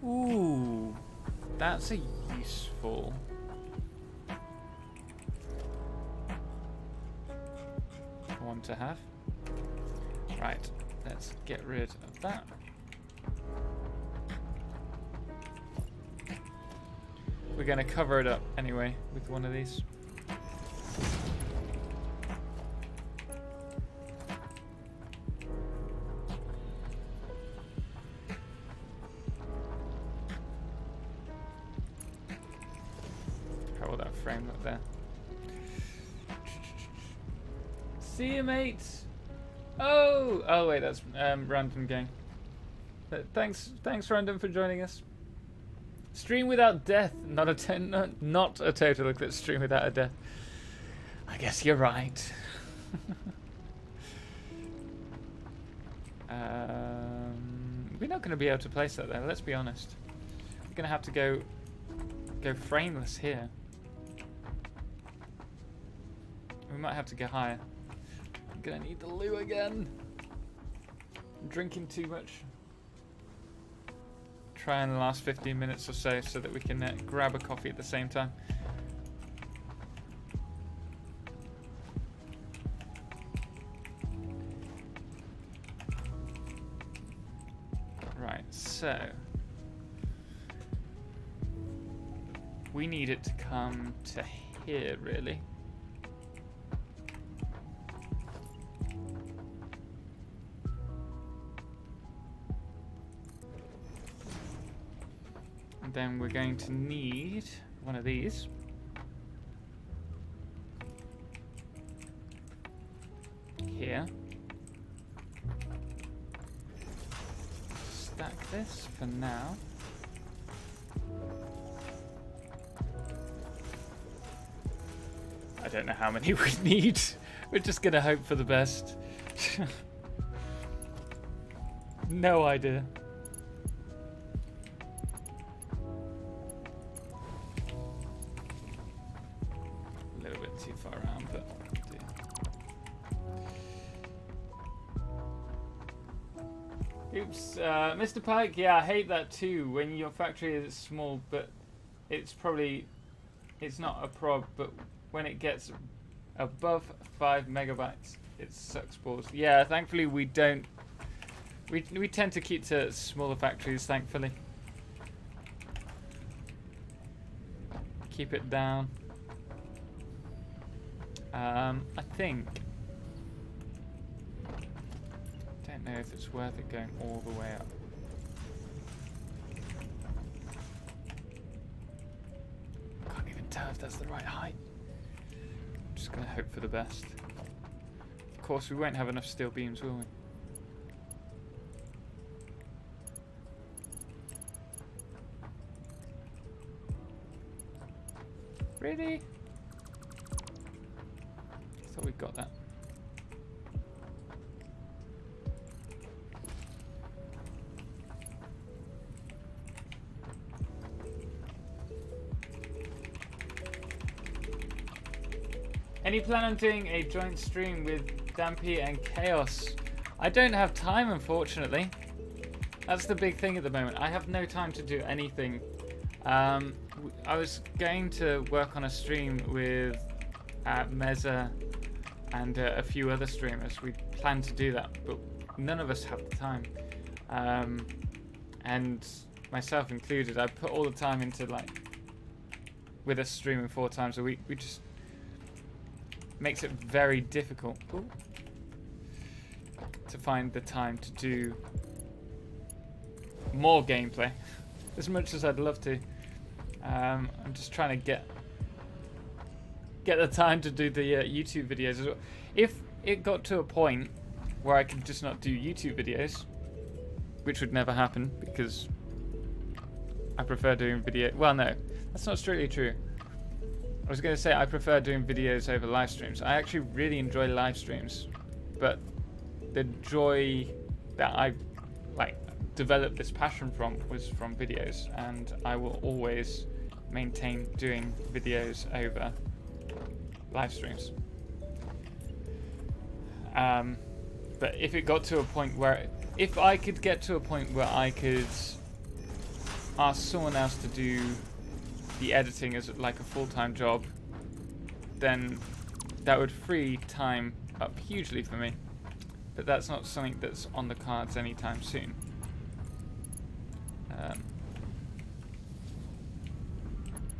Ooh, that's a useful one to have. Right, let's get rid of that. we're going to cover it up anyway with one of these. How will that frame look there? See you, mate. Oh wait, that's Random Gang. But thanks, Random, for joining us. Stream without death, not a TotalXclipse stream without a death. I guess you're right. We're not going to be able to place that there. Let's be honest. We're going to have to go frameless here. We might have to go higher. I'm gonna need the loo again. I'm drinking too much. Try in the last 15 minutes or so that we can grab a coffee at the same time. Right, so we need it to come to here, really. And then we're going to need one of these. Here. Stack this for now. I don't know how many we need. We're just gonna hope for the best. No idea. A little bit too far around, but yeah. Oops, Mr. Pike. Yeah, I hate that too. When your factory is small, but it's not a prob, but when it gets above 5 megabytes, it sucks balls. Yeah, thankfully we don't. We tend to keep to smaller factories, thankfully. Keep it down. I think. Don't know if it's worth it going all the way up. Can't even tell if that's the right height. Just gonna hope for the best. Of course, we won't have enough steel beams, will we? Really? I thought we got that. Any plan on doing a joint stream with Dampy and Chaos? I don't have time, unfortunately. That's the big thing at the moment. I have no time to do anything. I was going to work on a stream with Meza and a few other streamers. We planned to do that, but none of us have the time. And myself included, I put all the time into, like, with us streaming 4 times a week. We just makes it very difficult to find the time to do more gameplay, as much as I'd love to. I'm just trying to get the time to do the YouTube videos as well. If it got to a point where I could just not do YouTube videos, which would never happen because I prefer doing video. Well, no, that's not strictly true. I was going to say I prefer doing videos over live streams. I actually really enjoy live streams, but the joy that I developed this passion from was from videos, and I will always maintain doing videos over live streams. But if it got to a point where, if I could get to a point where I could ask someone else to do the editing as like a full-time job, then that would free time up hugely for me. But that's not something that's on the cards anytime soon.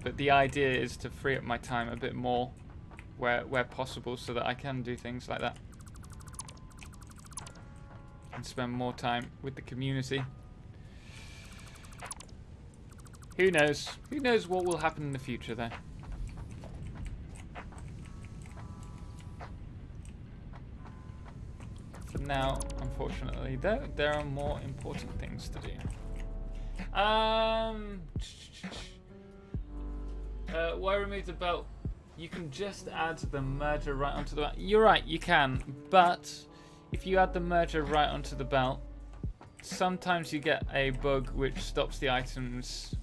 But the idea is to free up my time a bit more where possible so that I can do things like that. And spend more time with the community. Who knows? Who knows what will happen in the future though? For now, unfortunately, though, there are more important things to do. Why remove the belt? You can just add the merger right onto the belt. You're right, you can, but if you add the merger right onto the belt, sometimes you get a bug which stops the items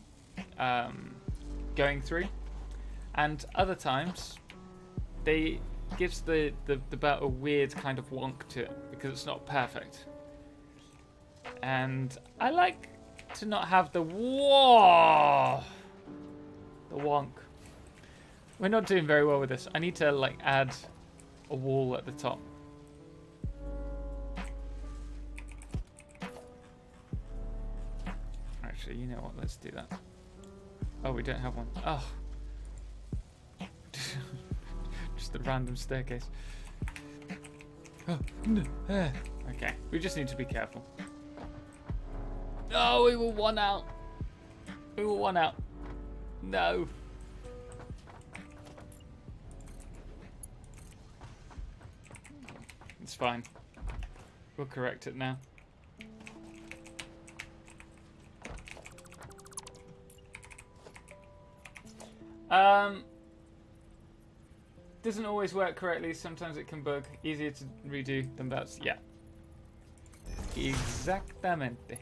going through, and other times they gives the belt a weird kind of wonk to it because it's not perfect. And I like to not have the wonk. We're not doing very well with this. I need to like add a wall at the top. Actually, you know what? Let's do that. Oh, we don't have one. Oh. Just a random staircase. Oh, no. Okay, we just need to be careful. Oh, we were one out. We were one out. No. It's fine. We'll correct it now. Doesn't always work correctly. Sometimes it can bug. Easier to redo than belts. Yeah. Exactamente.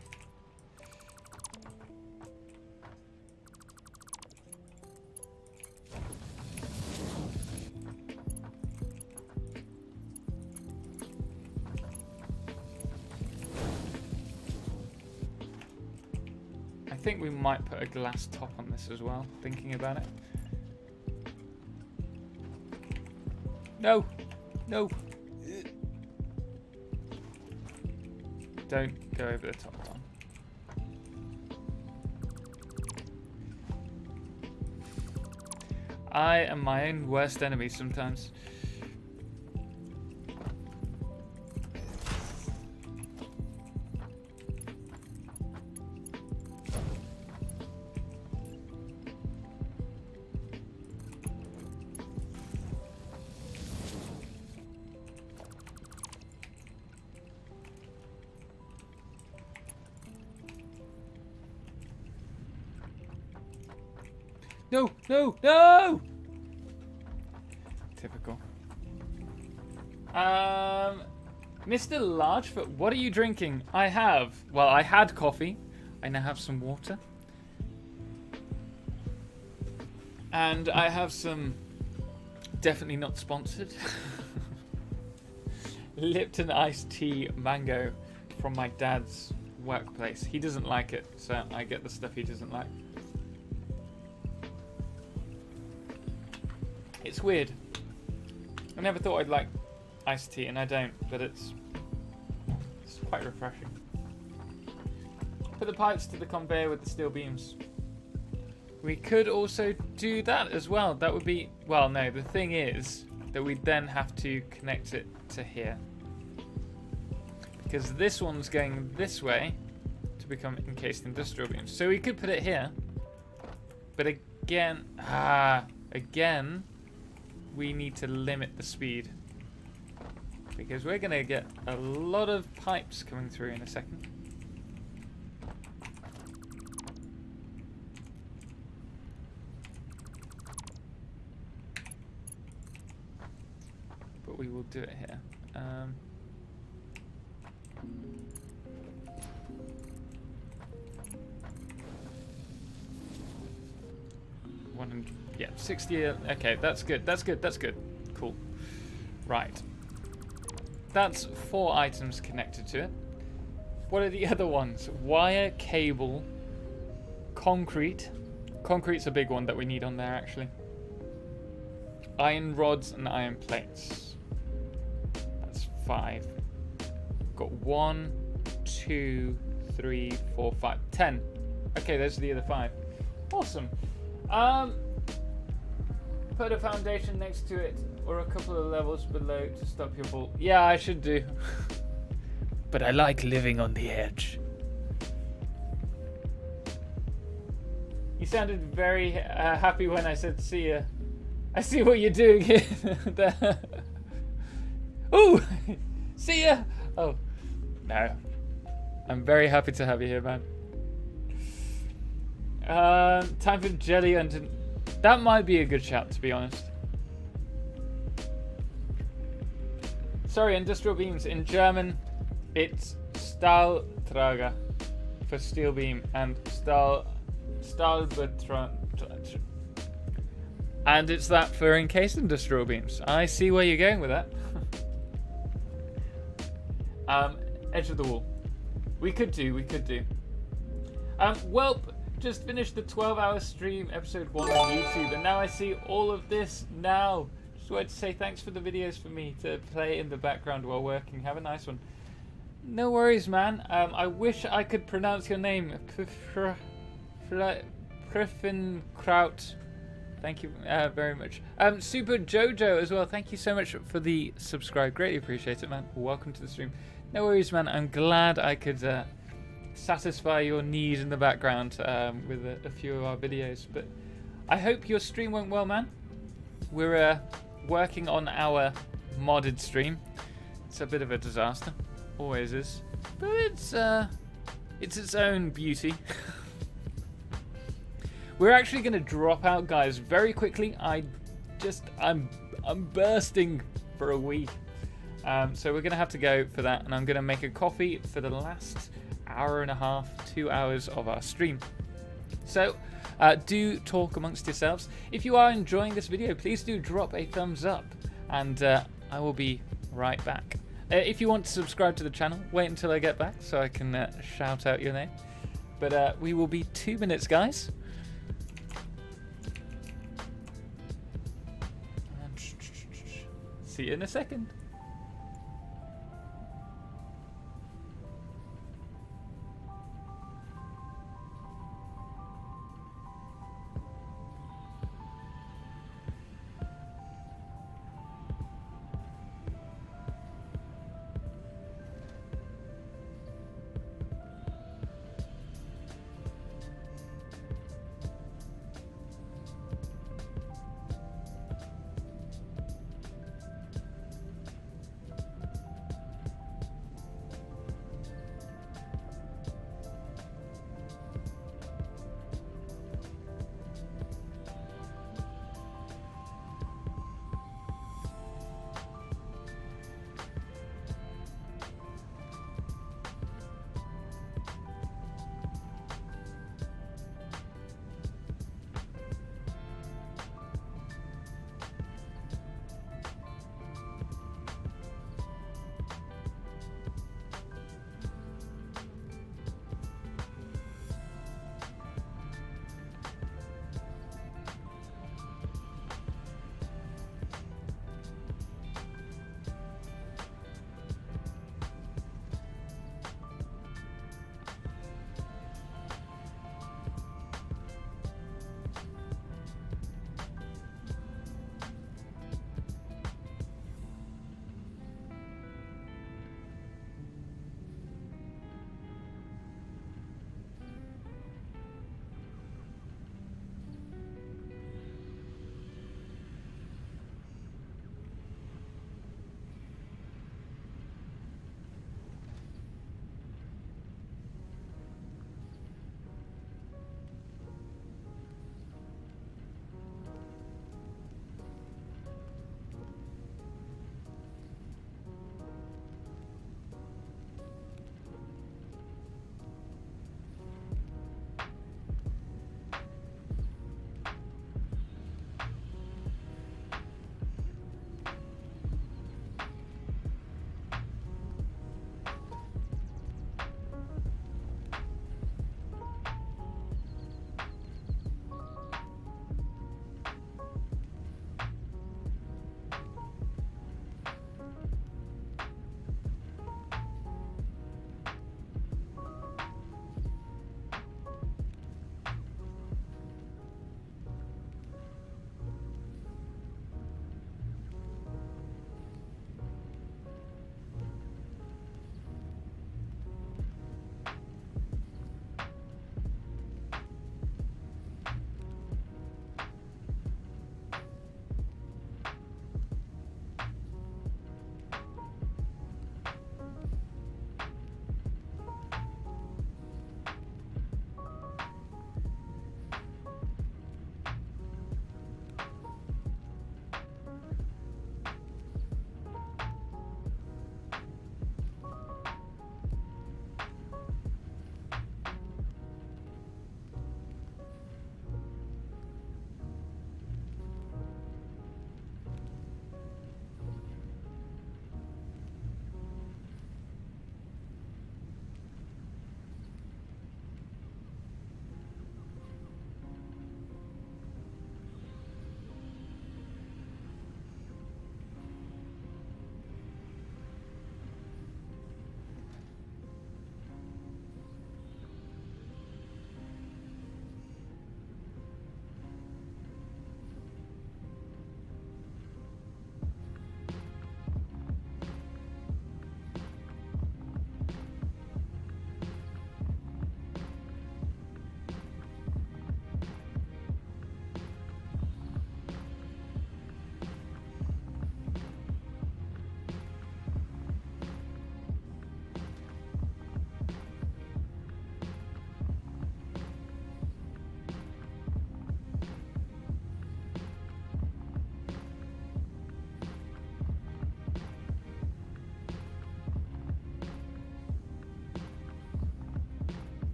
I think we might put a glass top on this as well, thinking about it. No! No! Don't go over the top one. I am my own worst enemy sometimes. No, no, no! Typical. Mr. Largefoot, what are you drinking? I had coffee. I now have some water. And I have some, definitely not sponsored, Lipton iced tea mango from my dad's workplace. He doesn't like it, so I get the stuff he doesn't like. It's weird. I never thought I'd like iced tea, and I don't, but it's quite refreshing. Put the pipes to the conveyor with the steel beams. We could also do that as well. That would be, well, no, the thing is that we then have to connect it to here. Because this one's going this way to become encased industrial beams. So we could put it here, but again, we need to limit the speed because we're going to get a lot of pipes coming through in a second. But we will do it here. Yeah, 60. Okay, that's good. That's good. That's good. Cool. Right. That's 4 items connected to it. What are the other ones? Wire, cable, concrete. Concrete's a big one that we need on there, actually. Iron rods and iron plates. That's 5. Got 1, 2, 3, 4, 5, 10. Okay, those are the other 5. Awesome. Put a foundation next to it or a couple of levels below to stop your fall. Yeah, I should do. But I like living on the edge. You sounded very happy when I said see ya. I see what you're doing here. Ooh! See ya! Oh, no. I'm very happy to have you here, man. Time for jelly and... That might be a good shout, to be honest. Sorry, industrial beams. In German, it's Stahlträger for steel beam and Stahlbeton. And it's that for encased industrial beams. I see where you're going with that. Edge of the wall. We could do. Welp just finished the 12-hour stream, episode 1 on YouTube, and now I see all of this now. Just wanted to say thanks for the videos for me to play in the background while working. Have a nice one. No worries, man. I wish I could pronounce your name. Griffenkraut. Thank you very much. Super Jojo as well. Thank you so much for the subscribe. Greatly appreciate it, man. Welcome to the stream. No worries, man. I'm glad I could satisfy your need in the background with a few of our videos. But I hope your stream went well, man. We're working on our modded stream. It's a bit of a disaster. Always is. But it's its own beauty. We're actually going to drop out, guys, very quickly. I'm bursting for a week. So we're going to have to go for that. And I'm going to make a coffee for the last hour and a half, 2 hours of our stream. So do talk amongst yourselves. If you are enjoying this video, please do drop a thumbs up. And I will be right back. If you want to subscribe to the channel, wait until I get back so I can shout out your name. But we will be 2 minutes, guys. See you in a second.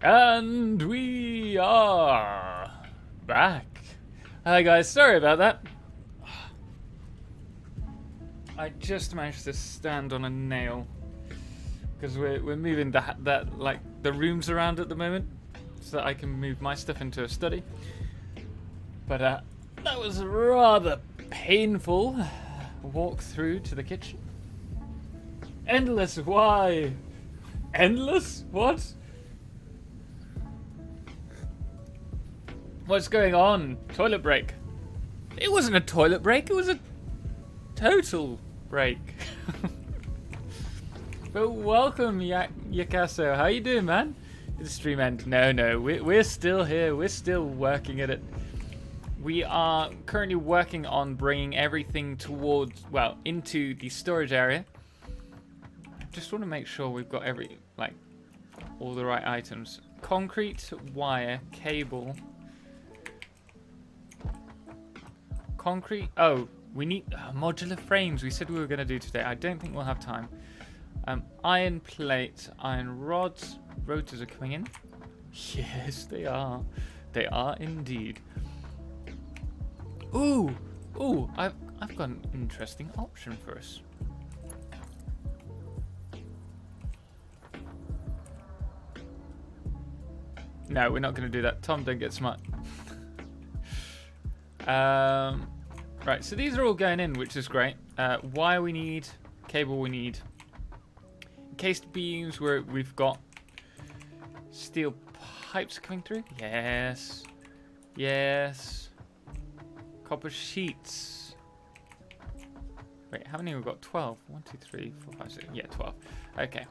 And we are back. Hi guys, sorry about that. I just managed to stand on a nail because we're moving that like the rooms around at the moment so that I can move my stuff into a study. But that was a rather painful walk through to the kitchen. Endless, why? Endless? What? What's going on? Toilet break. It wasn't a toilet break, it was a total break. But welcome, Yakaso. How you doing, man? Did the stream end? No, we're still here. We're still working at it. We are currently working on bringing everything towards, well, into the storage area. I just want to make sure we've got all the right items. Concrete, wire, cable. Concrete. Oh, we need modular frames. We said we were going to do today. I don't think we'll have time. Iron plate, iron rods. Rotors are coming in. Yes, they are. They are indeed. Ooh, I've got an interesting option for us. No, we're not going to do that. Tom, don't get smart. Right, so these are all going in, which is great. Wire we need, cable we need. Encased beams where we've got steel pipes coming through. Yes. Yes. Copper sheets. Wait, how many have we got? 12. 1, 2, 3, 4, 5, 6. Yeah, 12. Okay.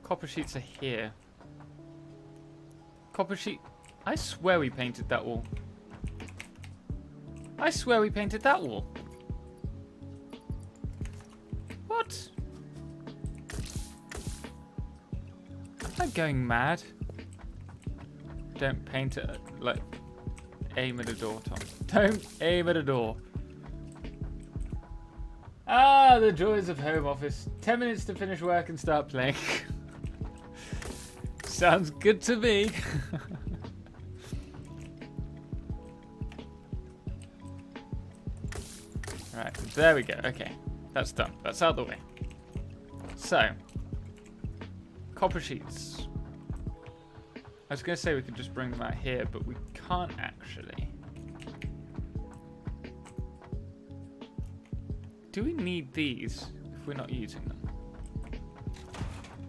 Copper sheets are here. Copper sheet. I swear we painted that wall. I swear we painted that wall. What? Am I going mad? Don't paint it like aim at a door, Tom. Don't aim at a door. Ah, the joys of home office. 10 minutes to finish work and start playing. Sounds good to me. Right, there we go. Okay, that's done. That's out of the way. So, copper sheets. I was going to say we could just bring them out here, but we can't actually. Do we need these if we're not using them?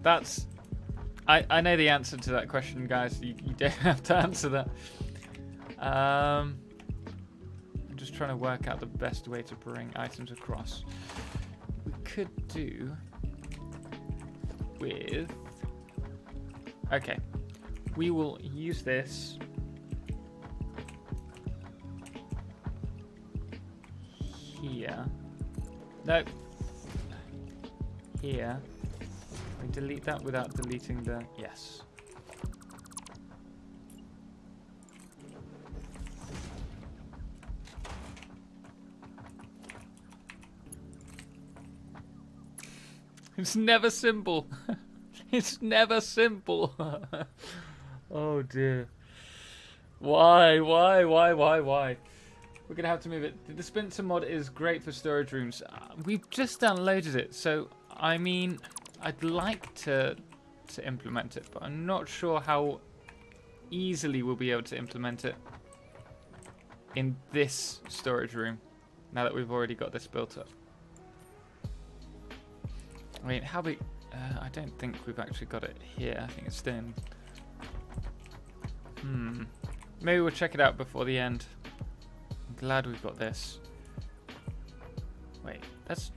That's... I know the answer to that question, guys. You don't have to answer that. I'm just trying to work out the best way to bring items across. We could do with... Okay. We will use this here. No. Here. We delete that without deleting the... Yes. It's never simple. It's never simple. Oh dear. Why? We're gonna have to move it. The dispenser mod is great for storage rooms. We've just downloaded it, so I mean, I'd like to implement it, but I'm not sure how easily we'll be able to implement it in this storage room now that we've already got this built up. I mean, how big? I don't think we've actually got it here. I think it's thin. Maybe we'll check it out before the end. I'm glad we've got this. Wait, that's...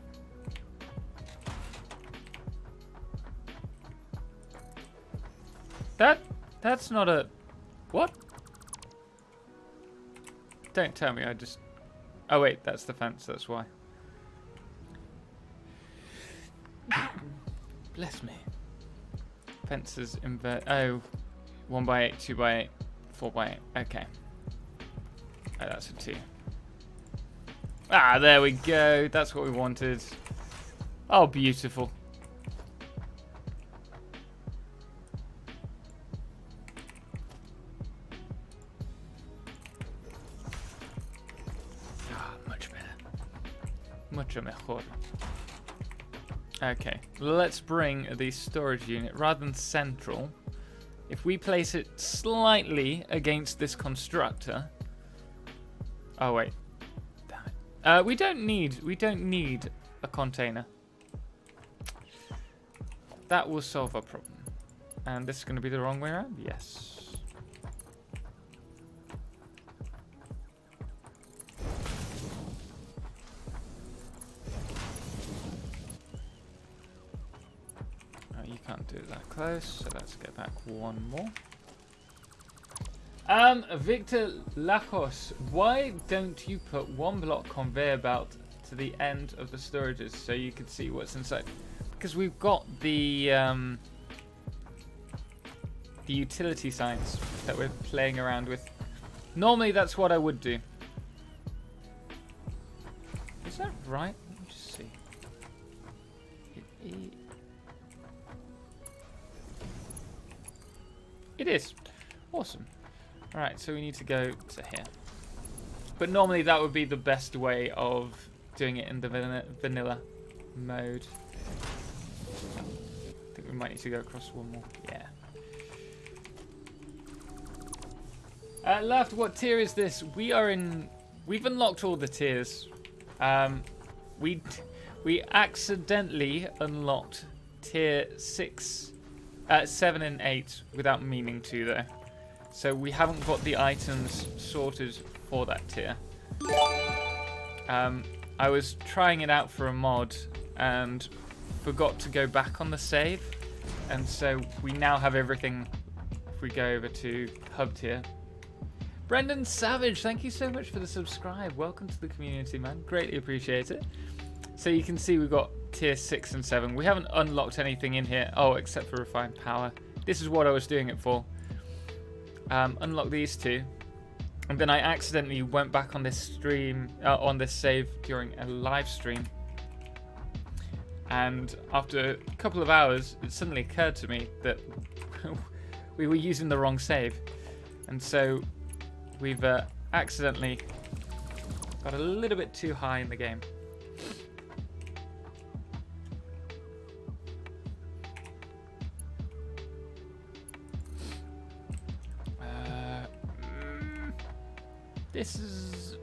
That's not a... What? Don't tell me, I just... Oh wait, that's the fence, that's why. Bless me. Fences invert... Oh, 1x8, 2x8, 4x8. Okay. Oh, that's a 2. Ah, there we go. That's what we wanted. Oh, beautiful. Mucho mejor. Okay, let's bring the storage unit rather than central. If we place it slightly against this constructor. Oh wait. Damn it. We don't need a container. That will solve our problem. And this is going to be the wrong way around? Yes. You can't do it that close, so let's get back one more. Victor Lajos, why don't you put one block conveyor belt to the end of the storages so you can see what's inside? Because we've got the utility signs that we're playing around with. Normally that's what I would do. Is that right? Let me just see. It is. Awesome. Alright, so we need to go to here. But normally that would be the best way of doing it in the vanilla mode. I think we might need to go across one more. Yeah. Left, what tier is this? We are in... We've unlocked all the tiers. We accidentally unlocked tier 6... 7 and 8 without meaning to though. So we haven't got the items sorted for that tier. I was trying it out for a mod and forgot to go back on the save. And so we now have everything if we go over to hub tier. Brendan Savage, thank you so much for the subscribe. Welcome to the community, man. Greatly appreciate it. So you can see we've got tier 6 and 7. We haven't unlocked anything in here. Oh, except for refined power. This is what I was doing it for. Unlock these two. And then I accidentally went back on this stream, on this save during a live stream. And after a couple of hours, it suddenly occurred to me that we were using the wrong save. And so we've accidentally got a little bit too high in the game. This is...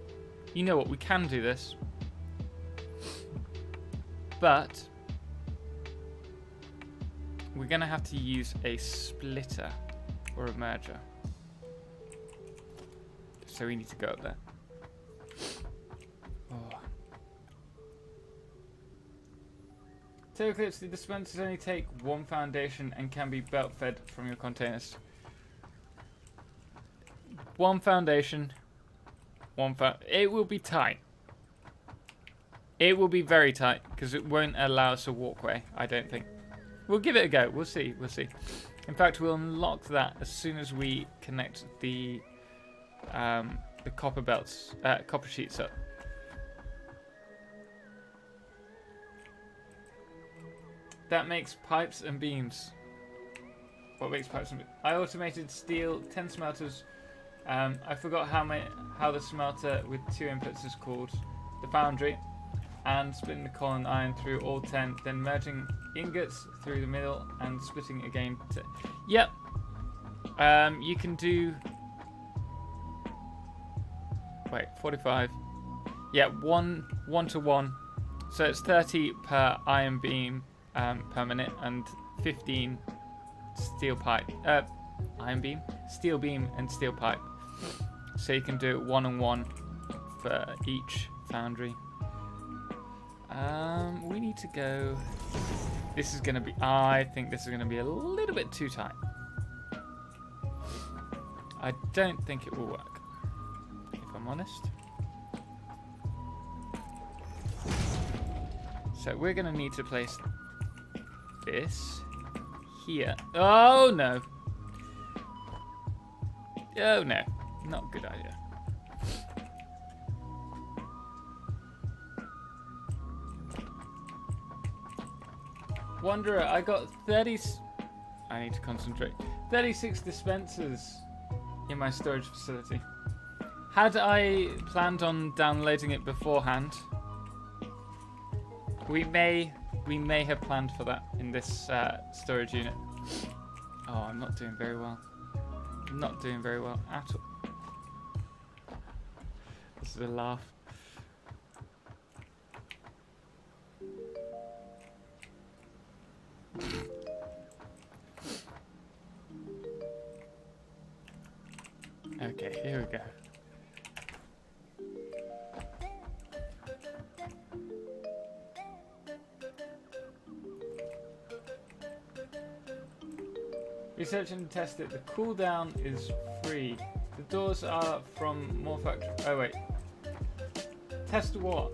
You know what, we can do this. But we're going to have to use a splitter or a merger. So we need to go up there. Oh. TotalXclipse, the dispensers only take one foundation and can be belt fed from your containers. One foundation. It will be tight. It will be very tight because it won't allow us a walkway, I don't think. We'll give it a go. We'll see. We'll see. In fact, we'll unlock that as soon as we connect the copper belts, copper sheets up. That makes pipes and beams. What makes pipes and beams? I automated steel 10 smelters. I forgot how the smelter with 2 inputs is called. The foundry. And splitting the coal and iron through all 10, then merging ingots through the middle and splitting again. Yep. You can do... Wait, 45. Yeah, 1 to 1. So it's 30 per iron beam per minute and 15 steel pipe. Iron beam? Steel beam and steel pipe. So you can do it 1 and 1 for each foundry. We need to go... This is going to be... I think this is going to be a little bit too tight. I don't think it will work, if I'm honest. So we're going to need to place this here. Oh, no. Oh, no. Not a good idea. Wanderer, I got 30... I need to concentrate. 36 dispensers in my storage facility. Had I planned on downloading it beforehand, We may have planned for that in this storage unit. Oh, I'm not doing very well. I'm not doing very well at all. This is a laugh. Okay, here we go. Research and test it. The cooldown is free. The doors are from more factory. Oh wait. Test what?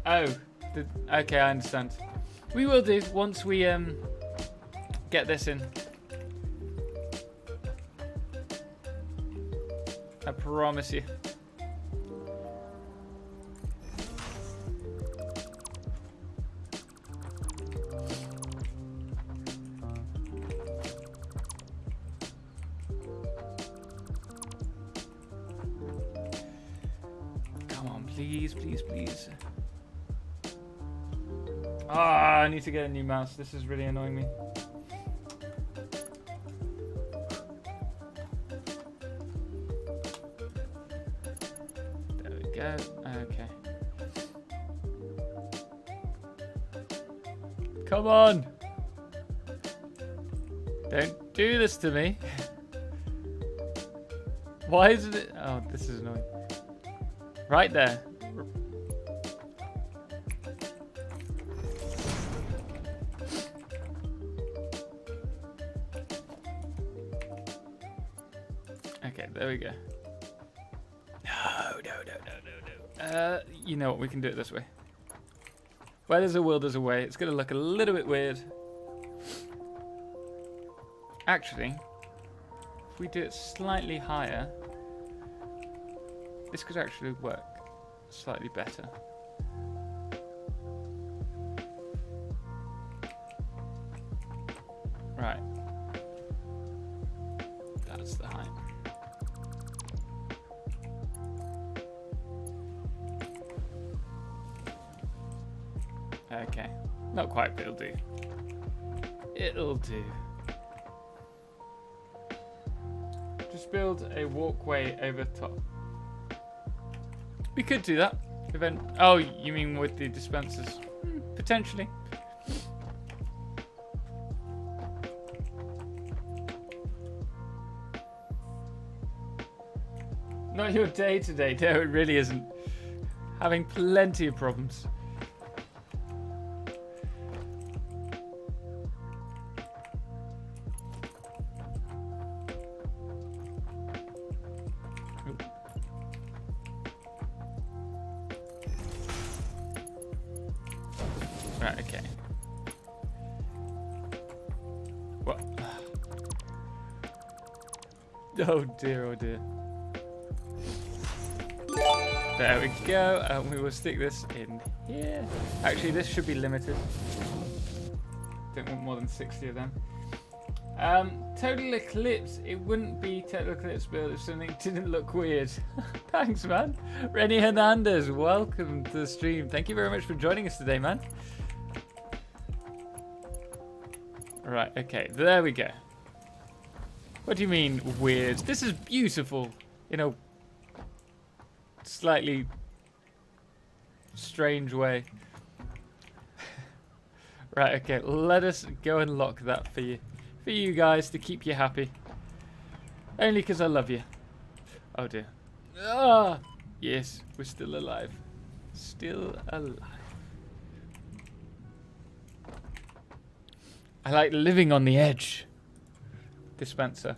Oh. Okay, I understand. We will do once we get this in. I promise you. Come on, please, please, please. Ah, I need to get a new mouse. This is really annoying me. There we go. Okay. Come on! Don't do this to me. Why isn't it? Oh, this is annoying. Right there. Okay, there we go. No. You know what? We can do it this way. Where there's a will, there's a way. It's going to look a little bit weird. Actually, if we do it slightly higher, this could actually work slightly better. Right. That's the height. Okay. Not quite, but it'll do. It'll do. Just build a walkway over top. We could do that. Oh, you mean with the dispensers? Potentially. Not your day today. No, it really isn't. Having plenty of problems. Right, okay. What? Oh dear, oh dear. There we go, and we will stick this in here. Actually, this should be limited. Don't want more than 60 of them. TotalXclipse, it wouldn't be TotalXclipse build if something didn't look weird. Thanks, man. Rennie Hernandez, welcome to the stream. Thank you very much for joining us today, man. Right, okay, there we go. What do you mean, weird? This is beautiful. You know, slightly strange way. Right, okay, let us go and lock that for you. For you guys, to keep you happy. Only because I love you. Oh dear. Ah! Yes, we're still alive. Still alive. I like living on the edge. Dispenser.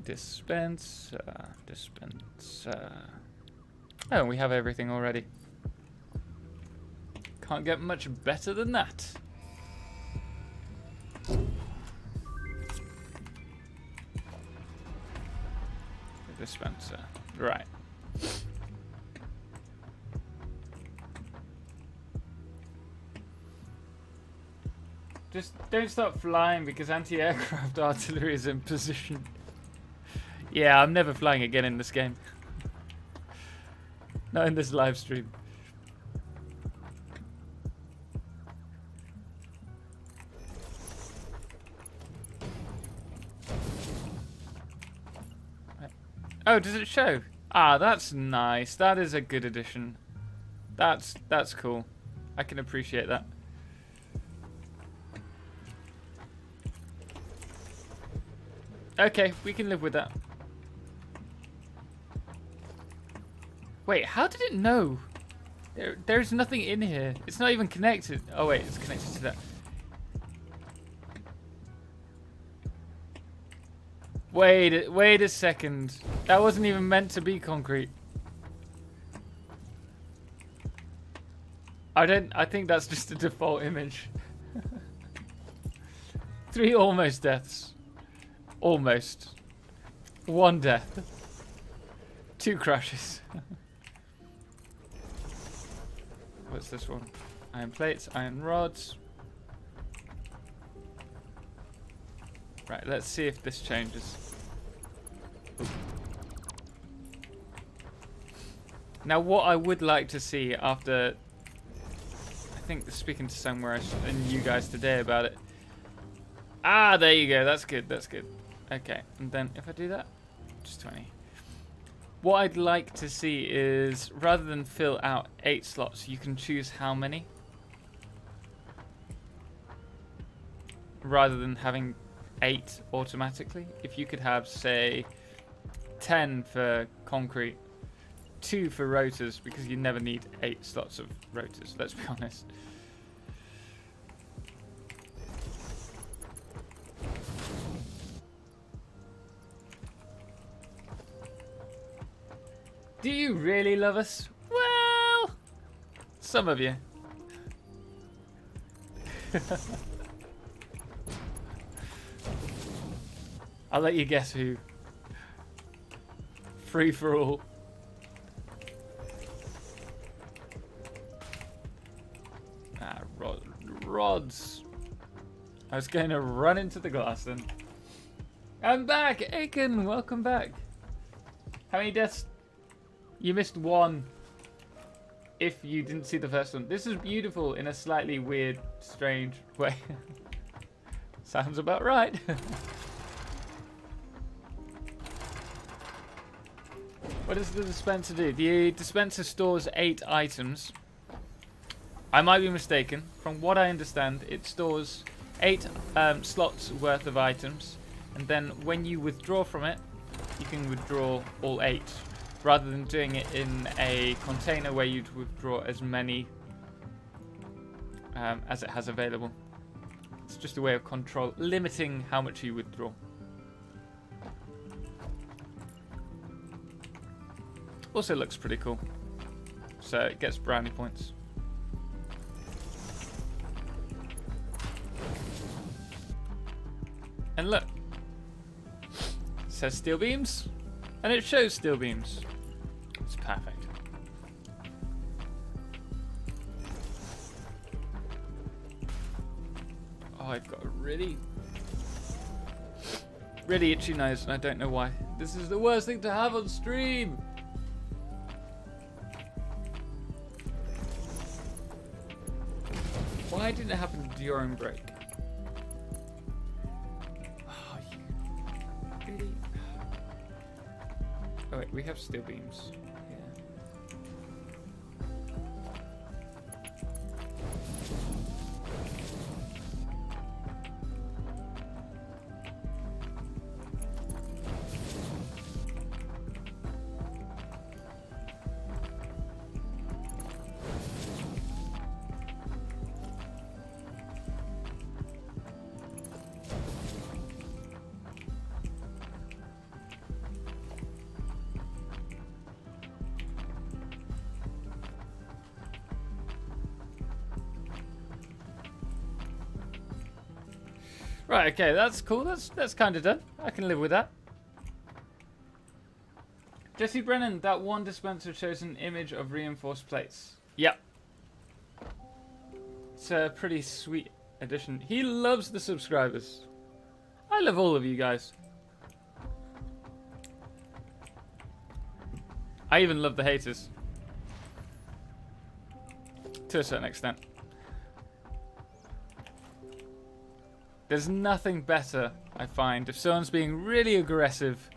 Dispenser. Dispenser. Oh, we have everything already. Can't get much better than that. Dispenser. Right. Just don't stop flying because anti-aircraft artillery is in position. Yeah, I'm never flying again in this game. Not in this live stream. Oh, does it show? Ah, that's nice. That is a good addition. That's cool. I can appreciate that. Okay, we can live with that. Wait, how did it know? There's nothing in here. It's not even connected. Oh wait, it's connected to that. Wait a second. That wasn't even meant to be concrete. I think that's just a default image. 3 almost deaths. Almost. 1 death. 2 crashes. What's this one? Iron plates, iron rods. Right, let's see if this changes. Ooh. Now, what I would like to see after, I think speaking to Samueras and you guys today about it. Ah, there you go. That's good. That's good. Okay, and then if I do that, just 20. What I'd like to see is, rather than fill out 8 slots, you can choose how many. Rather than having 8 automatically. If you could have, say, 10 for concrete, 2 for rotors, because you never need 8 slots of rotors, let's be honest. Do you really love us? Well, some of you. I'll let you guess who. Free for all. Ah, rods. I was going to run into the glass then. I'm back, Aiken. Welcome back. How many deaths? You missed 1 if you didn't see the first one. This is beautiful in a slightly weird, strange way. Sounds about right. What does the dispenser do? The dispenser stores 8 items. I might be mistaken. From what I understand, it stores 8 slots worth of items. And then when you withdraw from it, you can withdraw all 8. Rather than doing it in a container where you'd withdraw as many as it has available. It's just a way of limiting how much you withdraw. Also looks pretty cool. So it gets brownie points. And look. It says steel beams. And it shows steel beams. It's perfect. Oh, I've got a really itchy nose, and I don't know why. This is the worst thing to have on stream. Why didn't it happen during break? Oh, you really... Oh wait, we have steel beams. Yeah. Right, okay, that's cool. That's kind of done. I can live with that. Jesse Brennan, that one dispenser shows an image of reinforced plates. Yep. It's a pretty sweet addition. He loves the subscribers. I love all of you guys. I even love the haters. to a certain extent. There's nothing better, I find, if someone's being really aggressive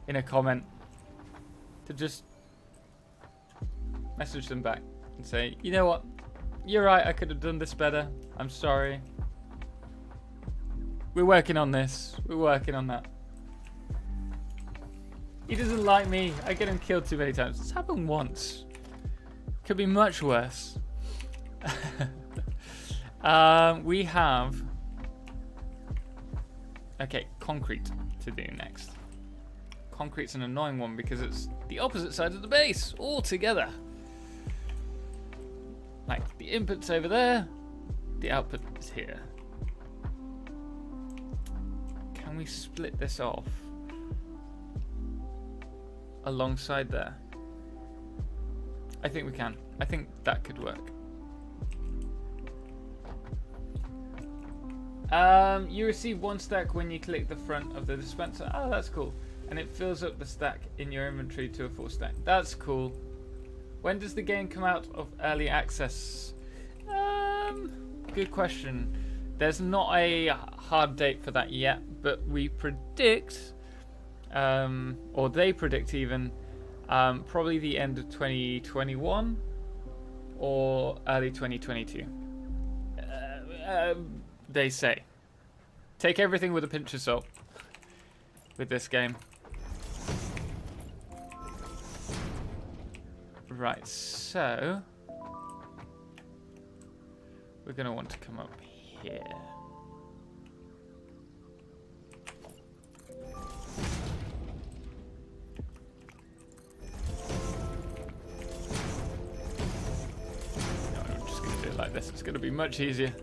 in a comment, to just message them back and say, you know what, you're right, I could have done this better, I'm sorry. We're working on this, we're working on that. He doesn't like me, I get him killed too many times. It's happened once. Could be much worse. We have... Okay, concrete to do next. Concrete's an annoying one because it's the opposite side of the base altogether. Like, the input's over there, the output is here. Can we split this off alongside there? I think we can. I think that could work. You receive 1 stack when you click the front of the dispenser. Oh, that's cool. And it fills up the stack in your inventory to a full stack. That's cool. When does the game come out of early access? Good question. There's not a hard date for that yet, but we predict, or they predict even, probably the end of 2021 or early 2022. They say. Take everything with a pinch of salt with this game. Right, so we're going to want to come up here. No, I'm just going to do it like this. It's going to be much easier.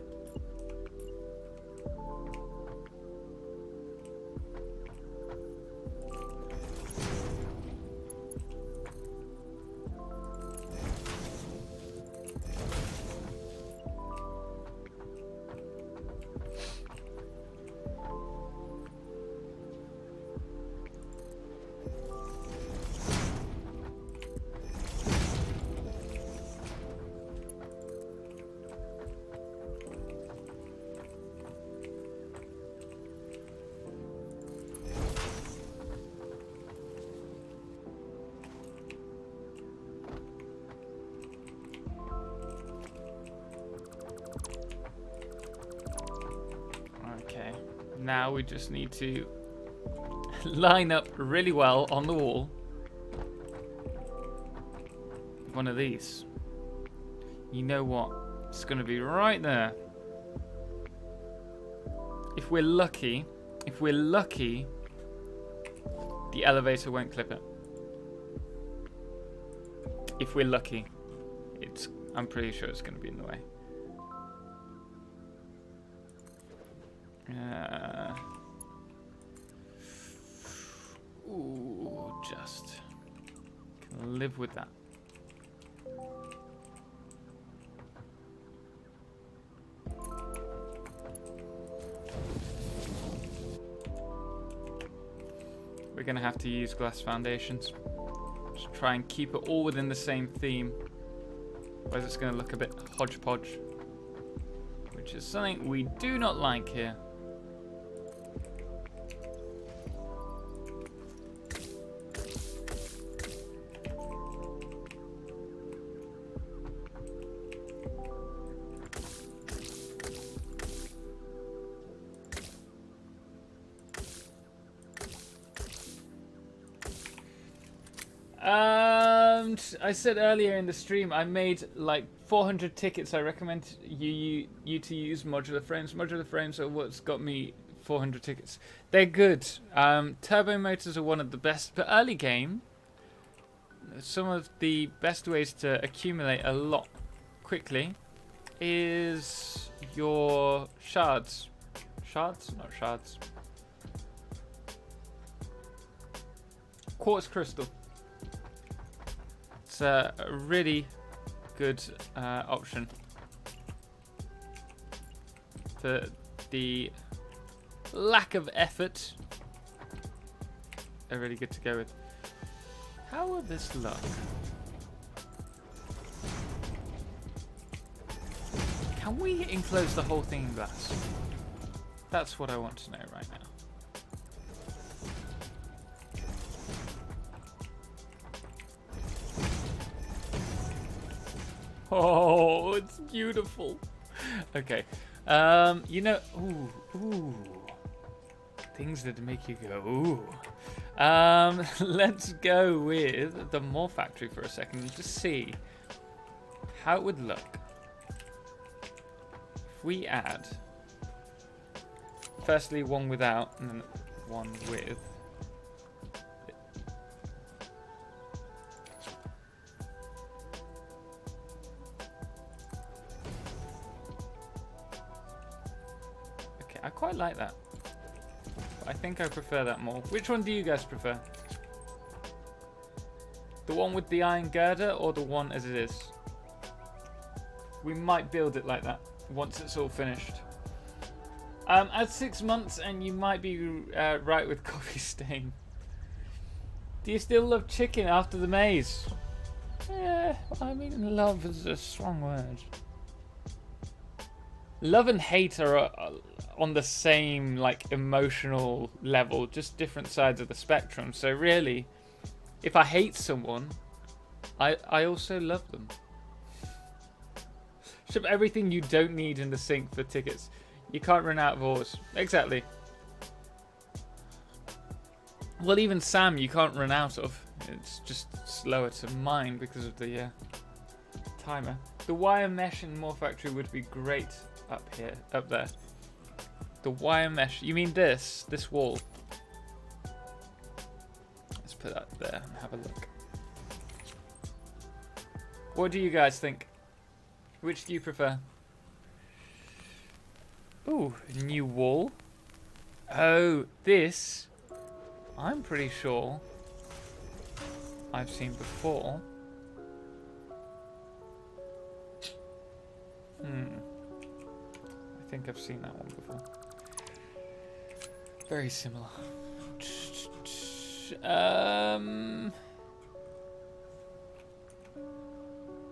Now we just need to line up really well on the wall. One of these. You know what? It's going to be right there. If we're lucky, the elevator won't clip it. If we're lucky, I'm pretty sure it's going to be in the way. Ooh, just can live with that. We're gonna have to use glass foundations. Just try and keep it all within the same theme. Otherwise it's gonna look a bit hodgepodge, which is something we do not like here. I said earlier in the stream I made like 400 tickets. I recommend you to use modular frames. Modular frames are what's got me 400 tickets. They're good. Turbo motors are one of the best, but early game, some of the best ways to accumulate a lot quickly is your shards. Shards? Not shards. Quartz crystal. It's a really good option for the lack of effort. They're really good to go with. How will this look? Can we enclose the whole thing in glass? That's what I want to know right now. Oh, it's beautiful. Okay. You know, ooh. Things that make you go, ooh. Let's go with the More Factory for a second and just see how it would look if we add, firstly, one without and then one with. Okay, I quite like that. I think I prefer that more. Which one do you guys prefer? The one with the iron girder or the one as it is? We might build it like that once it's all finished. Add 6 months and you might be right with coffee stain. Do you still love chicken after the maze? Yeah, I mean love is a strong word. Love and hate are on the same like emotional level, just different sides of the spectrum. So really, if I hate someone, I also love them. Ship everything you don't need in the sink for tickets. You can't run out of ores. Exactly. Well, even Sam you can't run out of. It's just slower to mine because of the timer. The wire mesh in More Factory would be great up there. The wire mesh. You mean this wall? Let's put that there and have a look. What do you guys think? Which do you prefer? Ooh, new wall. Oh, this I'm pretty sure I've seen before. I think I've seen that one before. Very similar.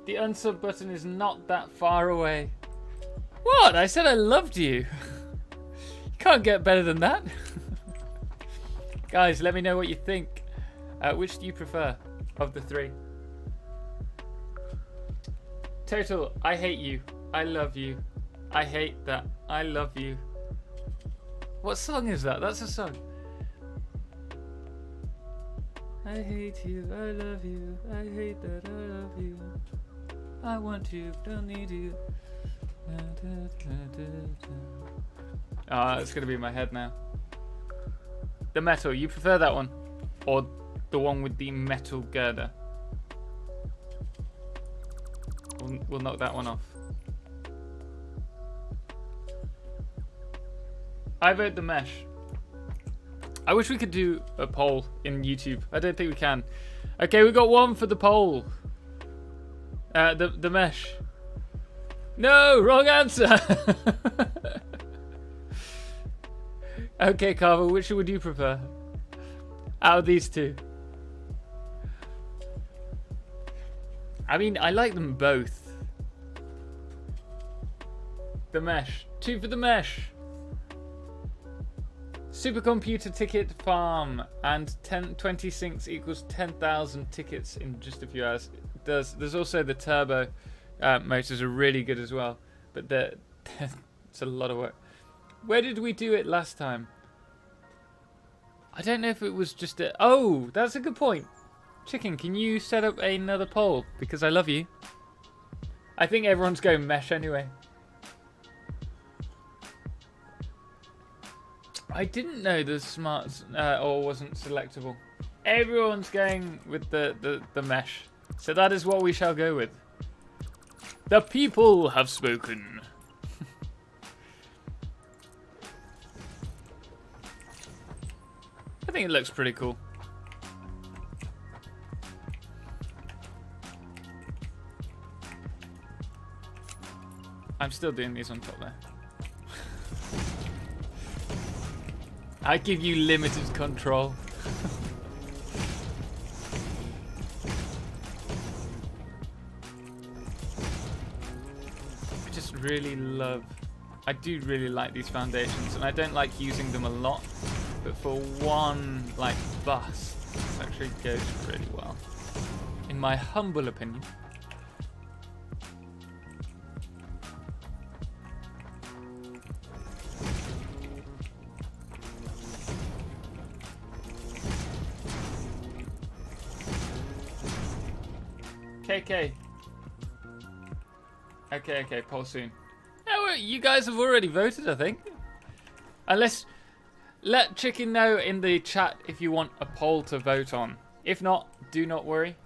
The unsub button is not that far away. What? I said I loved you. You can't get better than that. Guys, let me know what you think. Which do you prefer of the three? Total, I hate you. I love you. I hate that. I love you. What song is that? That's a song. I hate you. I love you. I hate that. I love you. I want you. Don't need you. Ah, it's gonna be in my head now. The metal. You prefer that one, or the one with the metal girder? We'll knock that one off. I vote the mesh. I wish we could do a poll in YouTube. I don't think we can. Okay, we got one for the poll. The mesh. No, wrong answer. Okay, Carver, which would you prefer out of these two? I mean, I like them both. The mesh. 2 for the mesh. Supercomputer ticket farm and 20 sinks equals 10,000 tickets in just a few hours. There's also the turbo motors are really good as well, but it's a lot of work. Where did we do it last time? I don't know if it was just a... Oh, that's a good point. Chicken, can you set up another poll? Because I love you. I think everyone's going mesh anyway. I didn't know the smarts or wasn't selectable. Everyone's going with the mesh. So that is what we shall go with. The people have spoken. I think it looks pretty cool. I'm still doing these on top there. I give you limited control. I just I do really like these foundations, and I don't like using them a lot, but for one like bus, this actually goes really well, in my humble opinion. KK. Okay, poll soon. Yeah, well, you guys have already voted, I think. Unless, let Chicken know in the chat if you want a poll to vote on. If not, do not worry.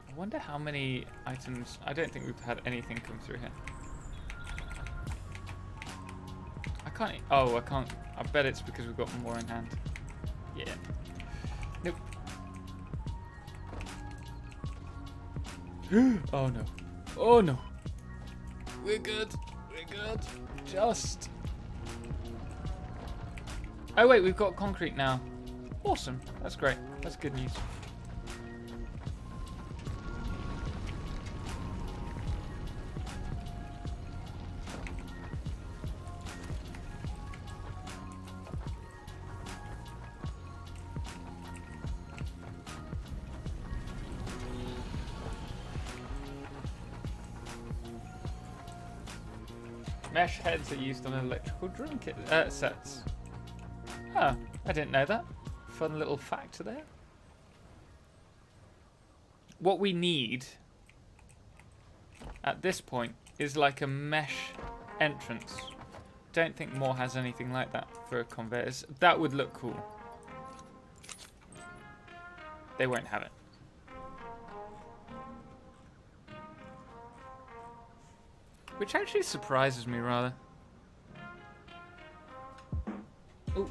I wonder how many items. I don't think we've had anything come through here. I can't. Oh, I can't. I bet it's because we've got more in hand. Yeah. Nope. Oh no. Oh no. We're good. We're good. Just. Oh wait, we've got concrete now. Awesome. That's great. That's good news. Mesh heads are used on electrical drum kit sets. Huh, I didn't know that. Fun little fact there. What we need at this point is like a mesh entrance. Don't think Moore has anything like that for conveyors. That would look cool. They won't have it. Which actually surprises me rather. Oh,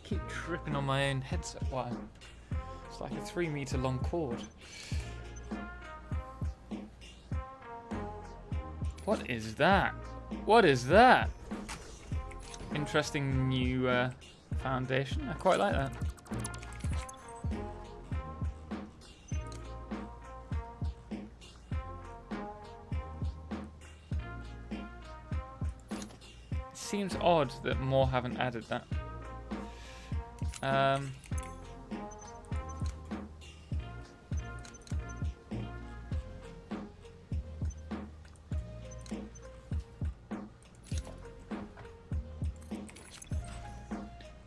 keep tripping on my own headset. Wow, it's like a 3 meter long cord. What is that? What is that? Interesting new foundation. I quite like that. Seems odd that more haven't added that.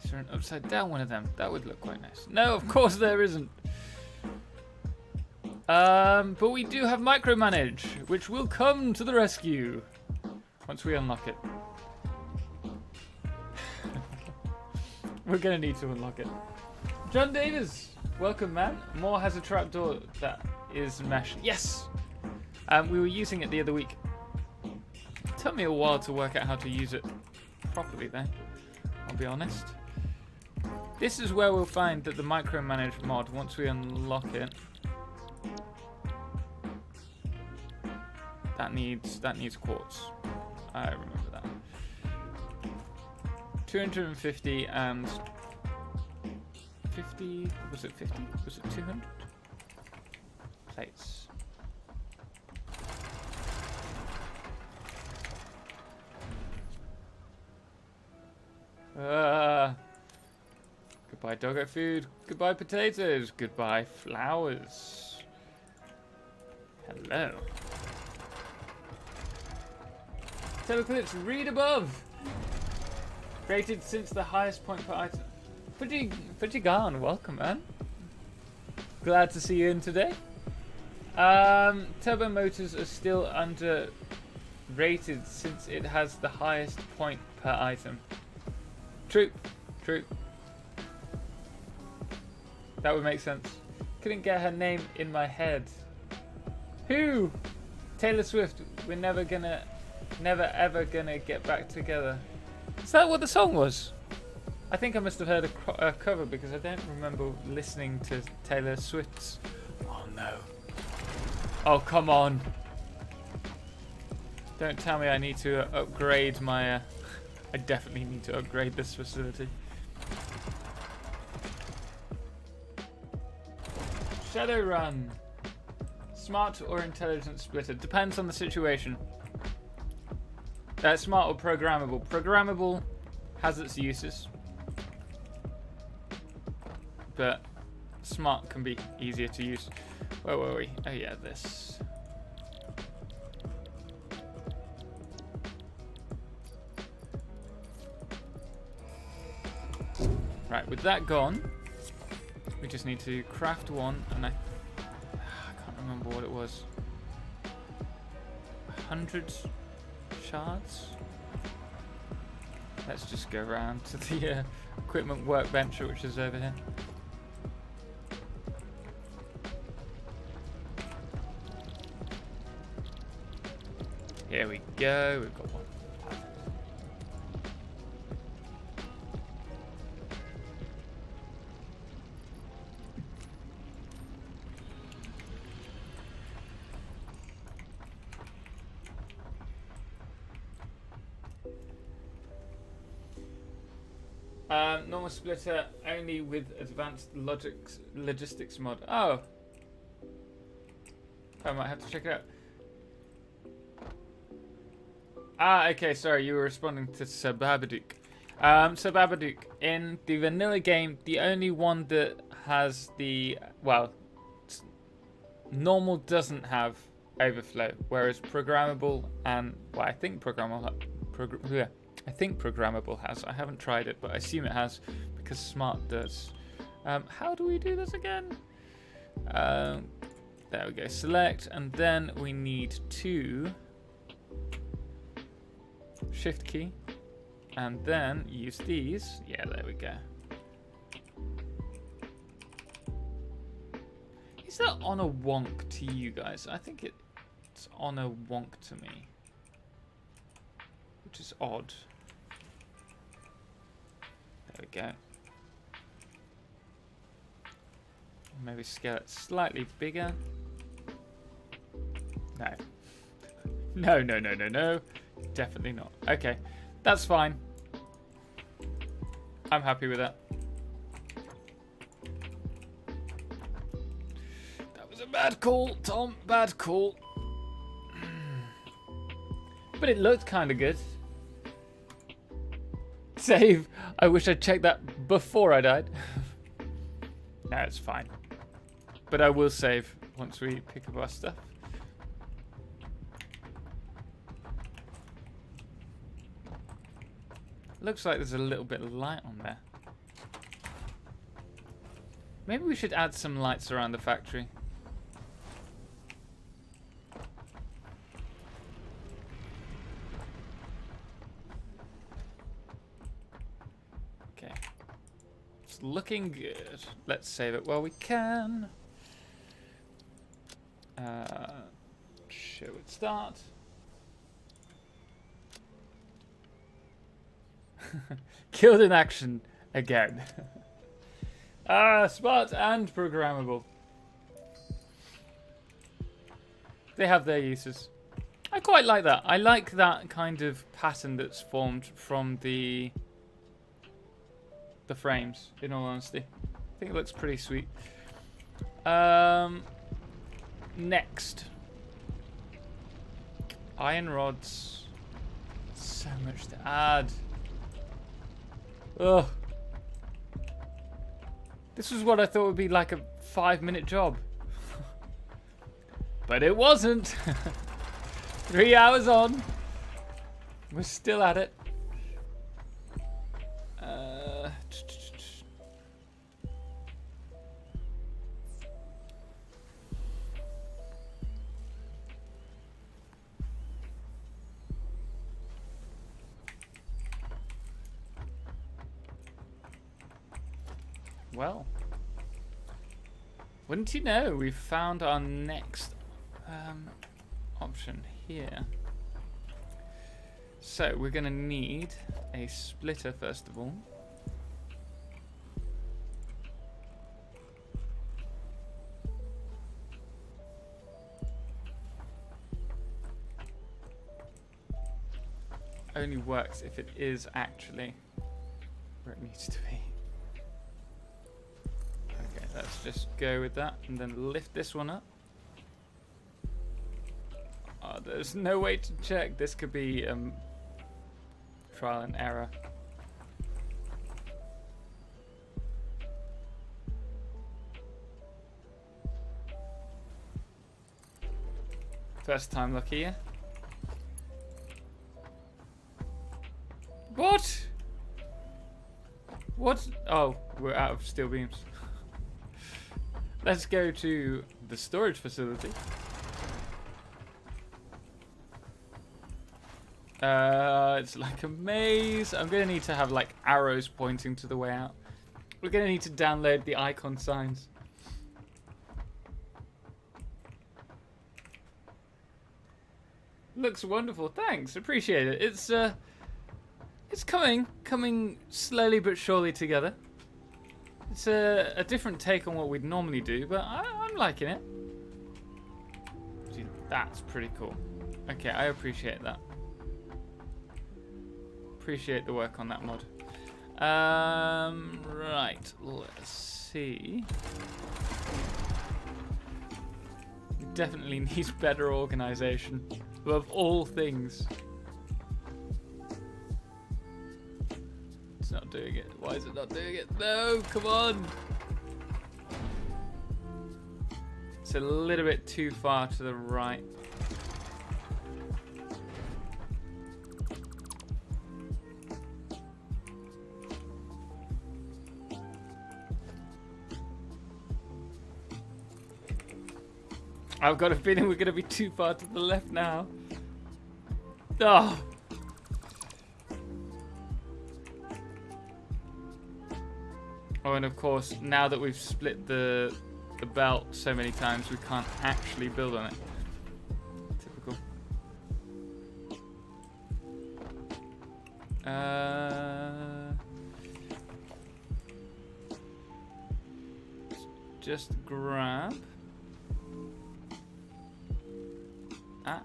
Is there an upside down one of them? That would look quite nice. No, of course there isn't. But we do have micromanage, which will come to the rescue once we unlock it. We're gonna need to unlock it. John Davis, welcome, man. Moore has a trapdoor that is mesh. Yes! We were using it the other week. It took me a while to work out how to use it properly, though. I'll be honest. This is where we'll find that the micromanage mod, once we unlock it, that needs quartz. I remember that. 250 and 50, was it 50? Was it 200? Plates. Goodbye doggo food, goodbye potatoes, goodbye flowers. Hello. TotalXclipse, read above! Rated since the highest point per item. Fujigan, welcome, man. Glad to see you in today. Turbo motors are still underrated since it has the highest point per item. True. That would make sense. Couldn't get her name in my head. Who? Taylor Swift. We're never ever gonna get back together. Is that what the song was? I think I must have heard a cover because I don't remember listening to Taylor Swift's. Oh no. Oh, come on. Don't tell me I need to upgrade my... I definitely need to upgrade this facility. Shadowrun. Smart or intelligent splitter? Depends on the situation. Smart or programmable? Programmable has its uses. But smart can be easier to use. Where were we? Oh yeah, this. Right, with that gone, we just need to craft one, and I can't remember what it was. 100 shards? Let's just go around to the equipment workbench, which is over here. Here we go, we've got one. Normal splitter only with advanced logistics mod. Oh, I might have to check it out. Ah, okay, sorry, you were responding to Sababadook. Sababadook, in the vanilla game, the only one that has the, well, normal doesn't have overflow, whereas programmable and, well, I think programmable has. I haven't tried it, but I assume it has because smart does. How do we do this again? There we go, select, and then we need to shift key, and then use these. Yeah, there we go. Is that on a wonk to you guys? I think it's on a wonk to me, which is odd. There we go. Maybe scale it slightly bigger. No. No, no, no, no, no. Definitely not. Okay, that's fine. I'm happy with that. That was a bad call, Tom. Bad call. But it looked kind of good. Save. I wish I'd checked that before I died. No, it's fine. But I will save once we pick up our stuff. Looks like there's a little bit of light on there. Maybe we should add some lights around the factory. Okay. It's looking good. Let's save it while we can. Show it start. Killed in action again. Smart and programmable. They have their uses. I quite like that. I like that kind of pattern that's formed from the frames, in all honesty. I think it looks pretty sweet. Next. Iron rods. So much to add. Ugh. This was what I thought would be like a 5-minute job. But it wasn't. 3 hours on. We're still at it. Well, wouldn't you know, we've found our next option here. So we're going to need a splitter first of all. Only works if it is actually where it needs to be. Okay, let's just go with that and then lift this one up. Oh, there's no way to check. This could be trial and error. First time lucky, yeah? What? What? Oh, we're out of steel beams. Let's go to the storage facility. It's like a maze. I'm gonna need to have like arrows pointing to the way out. We're gonna need to download the icon signs. Looks wonderful. Thanks. Appreciate it. It's coming slowly but surely together. It's a different take on what we'd normally do, but I'm liking it. Gee, that's pretty cool. Okay, I appreciate that. Appreciate the work on that mod. Right. Let's see. Definitely needs better organization. Above all things. It's not doing it. Why is it not doing it? No, come on. It's a little bit too far to the right. I've got a feeling we're going to be too far to the left now. Oh. Oh, and of course, now that we've split the belt so many times, we can't actually build on it. Typical. Just grab. Ah.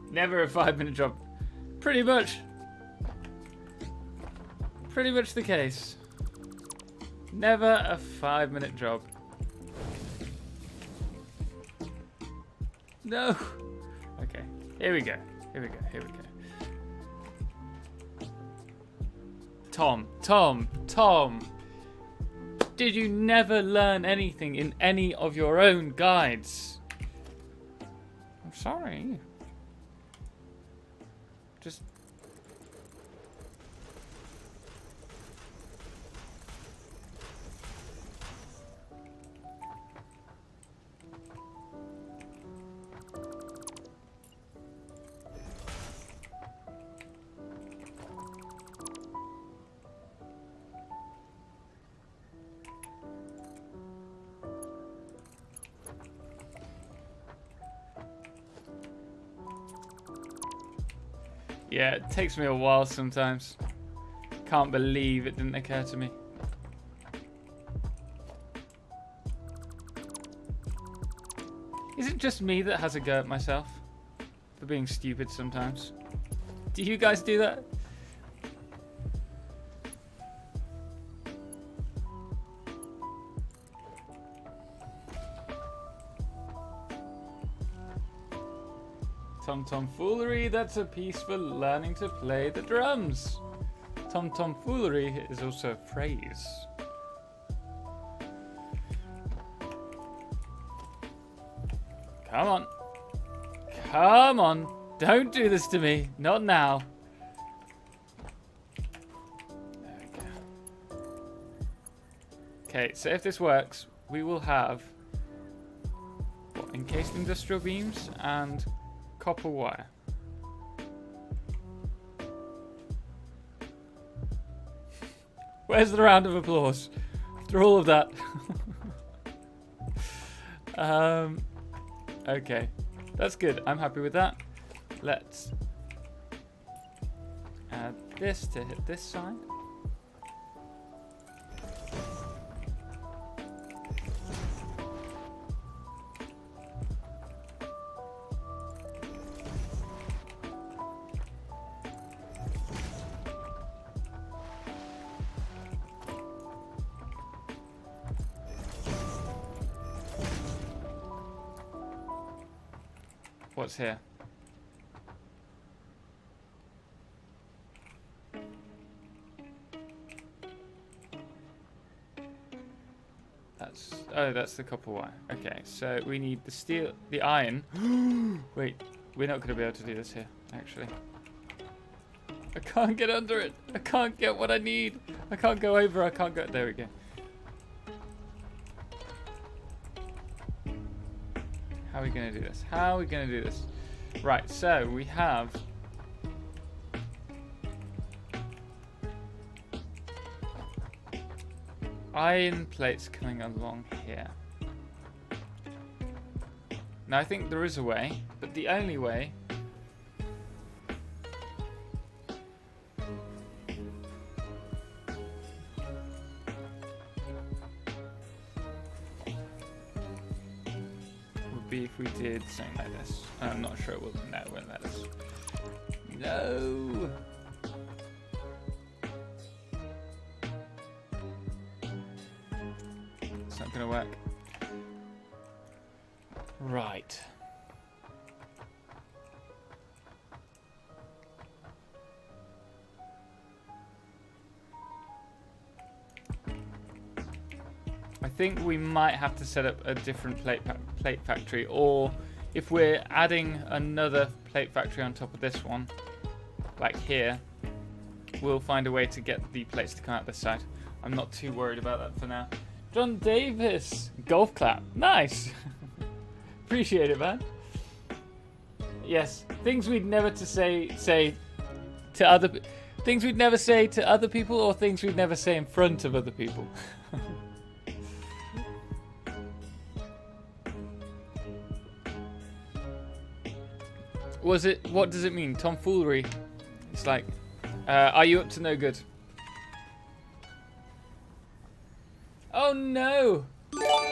Never a 5-minute job. Pretty much the case. Never a 5-minute job. No. Okay. Here we go. Tom. Did you never learn anything in any of your own guides? I'm sorry. Just... Yeah, it takes me a while sometimes. Can't believe it didn't occur to me. Is it just me that has a go at myself for being stupid sometimes? Do you guys do that? Tomfoolery, that's a piece for learning to play the drums. Tomfoolery is also a phrase. Come on. Come on. Don't do this to me. Not now. There we go. Okay, so if this works, we will have what, encased industrial beams and copper wire. Where's the round of applause? After all of that. Okay. That's good. I'm happy with that. Let's add this to hit this side. What's here? That's the copper wire. Okay, so we need the steel, the iron. Wait, we're not going to be able to do this here, actually. I can't get under it. I can't get what I need. I can't go over. I can't go. There we go. How are we going to do this? How are we going to do this? Right, so we have... iron plates coming along here. Now I think there is a way, but the only way would be if we did something like this. I'm not sure it will. No, it won't let us. No. It's not going to work. Right. I think we might have to set up a different plate factory, or if we're adding another plate factory on top of this one, like here, we'll find a way to get the plates to come out this side. I'm not too worried about that for now. John Davis, golf clap, nice. Appreciate it, man. Yes, things we'd never say to other things we'd never say to other people, or things we'd never say in front of other people. What does it mean? Tomfoolery. It's like, are you up to no good? Oh no!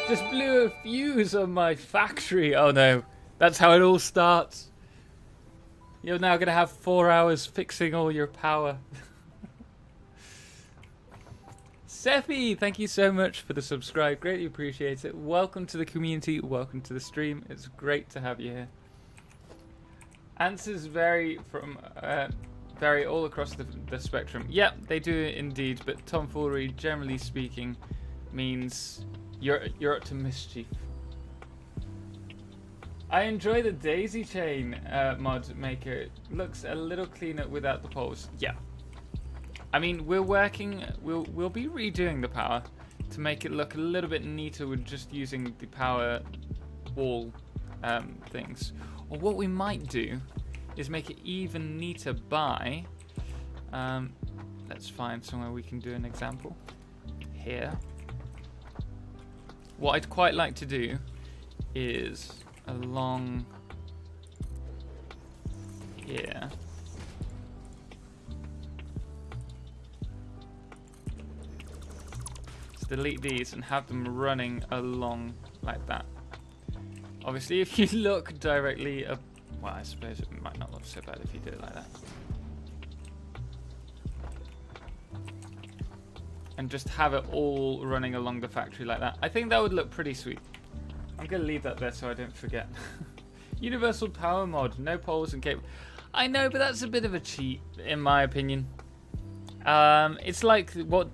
Just blew a fuse on my factory. Oh no, that's how it all starts. You're now going to have 4 hours fixing all your power. Seppi, thank you so much for the subscribe. Greatly appreciate it. Welcome to the community. Welcome to the stream. It's great to have you here. Answers vary from vary all across the spectrum. Yep, they do indeed, but tomfoolery, generally speaking, means you're up to mischief. I enjoy the daisy chain mod maker. It looks a little cleaner without the poles. Yeah. I mean, we'll be redoing the power to make it look a little bit neater with just using the power wall things. Or what we might do is make it even neater by let's find somewhere we can do an example. Here. What I'd quite like to do is along here. Let's delete these and have them running along like that. Obviously, if you look directly up, well, I suppose it might not look so bad if you did it like that. And just have it all running along the factory like that. I think that would look pretty sweet. I'm going to leave that there so I don't forget. Universal power mod, no poles and cable. I know, but that's a bit of a cheat, in my opinion. It's like what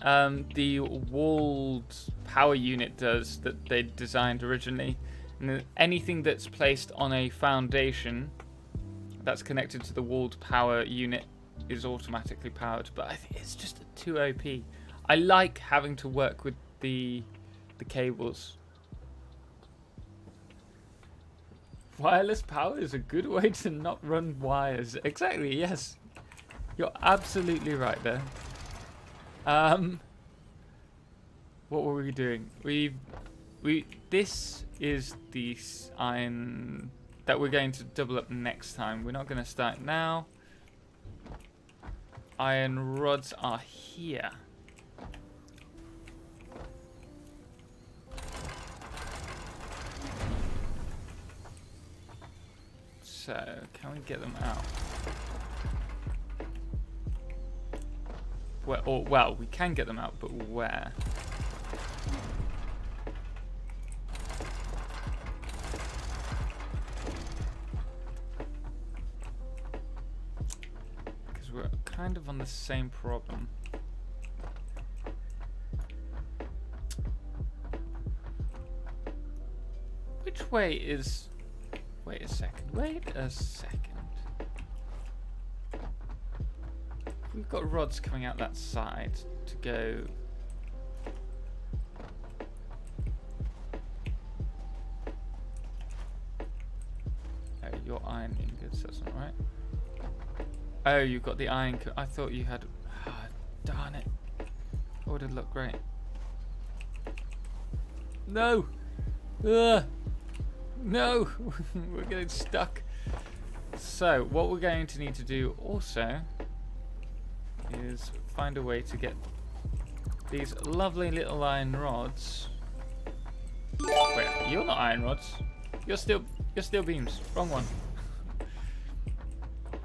the walled power unit does that they designed originally. And anything that's placed on a foundation that's connected to the walled power unit is automatically powered. But I think it's just too OP. I like having to work with the cables. Wireless power is a good way to not run wires. Exactly, yes. You're absolutely right there. What were we doing? This is the iron that we're going to double up next time. We're not going to start now. Iron rods are here. So, can we get them out? Well, we can get them out, but where? Because we're kind of on the same problem. Which way is... Wait a second. We've got rods coming out that side to go. Oh, your iron ingots, that's not right. Oh, you've got the iron. I thought you had. Ah, darn it. That would have looked great. No! Ugh. No! We're getting stuck. So, what we're going to need to do also is find a way to get these lovely little iron rods. Wait, you're not iron rods. You're steel beams. Wrong one.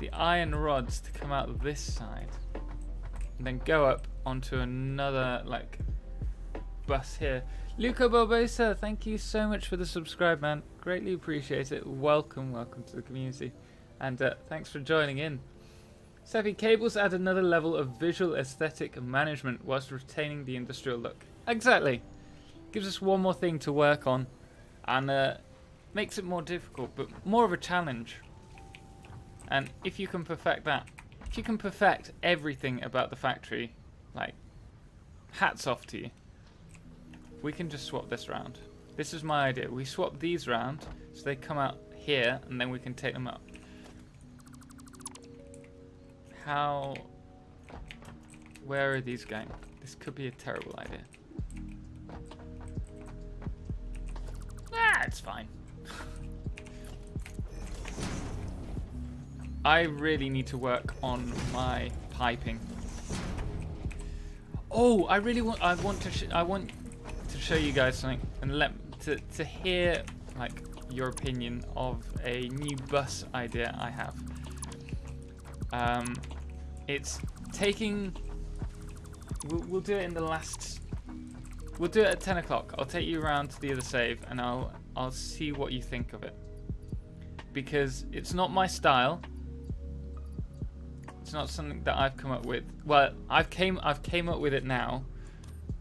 The iron rods to come out this side and then go up onto another like bus here. Luca Barbosa, thank you so much for the subscribe, man. Greatly appreciate it. Welcome to the community, and thanks for joining in. Seppi, cables add another level of visual aesthetic management whilst retaining the industrial look. Exactly. Gives us one more thing to work on, and makes it more difficult, but more of a challenge. And if you can perfect that, if you can perfect everything about the factory, like, hats off to you. We can just swap this round. This is my idea. We swap these round, so they come out here, and then we can take them up. How... Where are these going? This could be a terrible idea. Ah, it's fine. I really need to work on my piping. Oh, I want to show you guys something and to hear like your opinion of a new bus idea I have. It's taking. We'll do it in the last. We'll do it at 10 o'clock. I'll take you around to the other save and I'll see what you think of it, because it's not my style. It's not something that I've come up with. Well, I've came up with it now,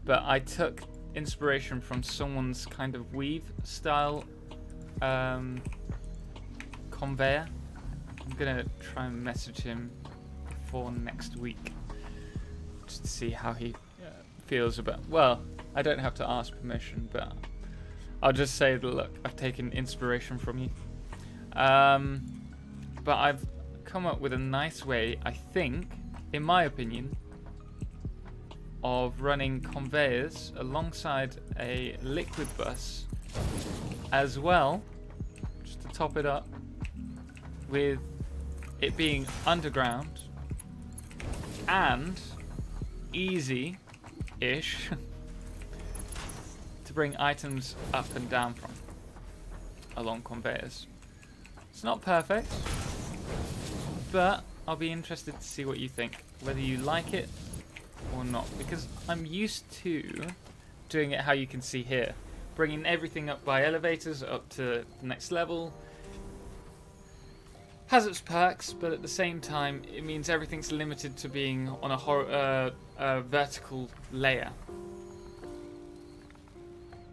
but I took inspiration from someone's kind of weave style conveyor. I'm gonna try and message him for next week just to see how he feels about. Well, I don't have to ask permission, but I'll just say that, look, I've taken inspiration from you. But I've come up with a nice way, I think, in my opinion, of running conveyors alongside a liquid bus as well, just to top it up, with it being underground and easy-ish to bring items up and down from along conveyors. It's not perfect, but I'll be interested to see what you think, whether you like it or not, because I'm used to doing it how you can see here, bringing everything up by elevators up to the next level. Has its perks, but at the same time it means everything's limited to being on a vertical layer.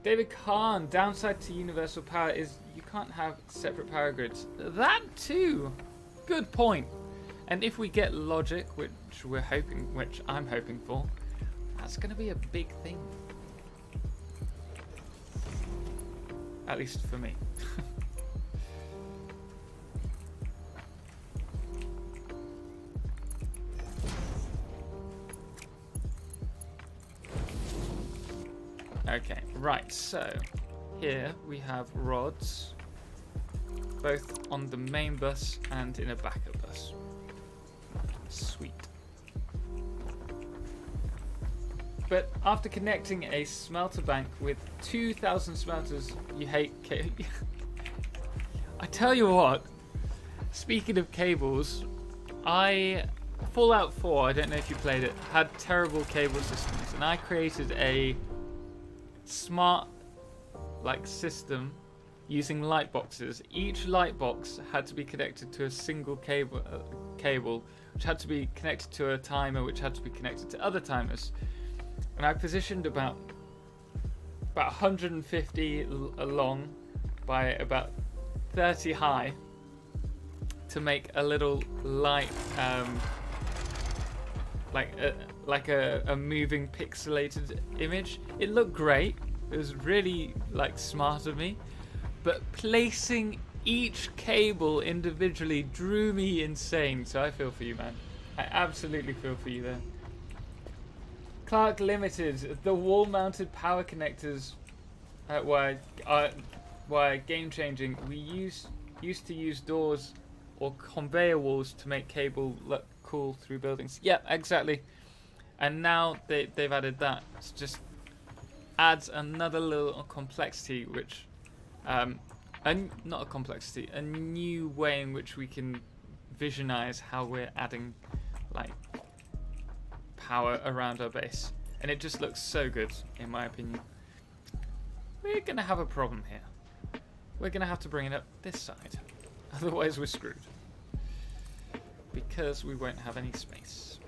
David Kahn, downside to universal power is you can't have separate power grids. That too! Good point. And if we get logic, which I'm hoping for, that's going to be a big thing. At least for me. Okay, right, so here we have rods, both on the main bus and in a backup bus. Sweet. But after connecting a smelter bank with 2,000 smelters, you hate I tell you what, speaking of cables, Fallout 4, I don't know if you played it, had terrible cable systems, and I created a smart system using light boxes. Each light box had to be connected to a single cable, which had to be connected to a timer, which had to be connected to other timers. And I positioned about 150 long by about 30 high to make a little light, like a moving pixelated image. It looked great. It was really smart of me, but placing each cable individually drew me insane. So I feel for you, man. I absolutely feel for you there. Clark Limited, the wall-mounted power connectors were game-changing. We used to use doors or conveyor walls to make cable look cool through buildings. Yeah, exactly. And now they've added that. It just adds another little complexity, which, and not a complexity, a new way in which we can visualize how we're adding power around our base, and it just looks so good, in my opinion. We're gonna have a problem here. We're gonna have to bring it up this side, otherwise we're screwed, because we won't have any space.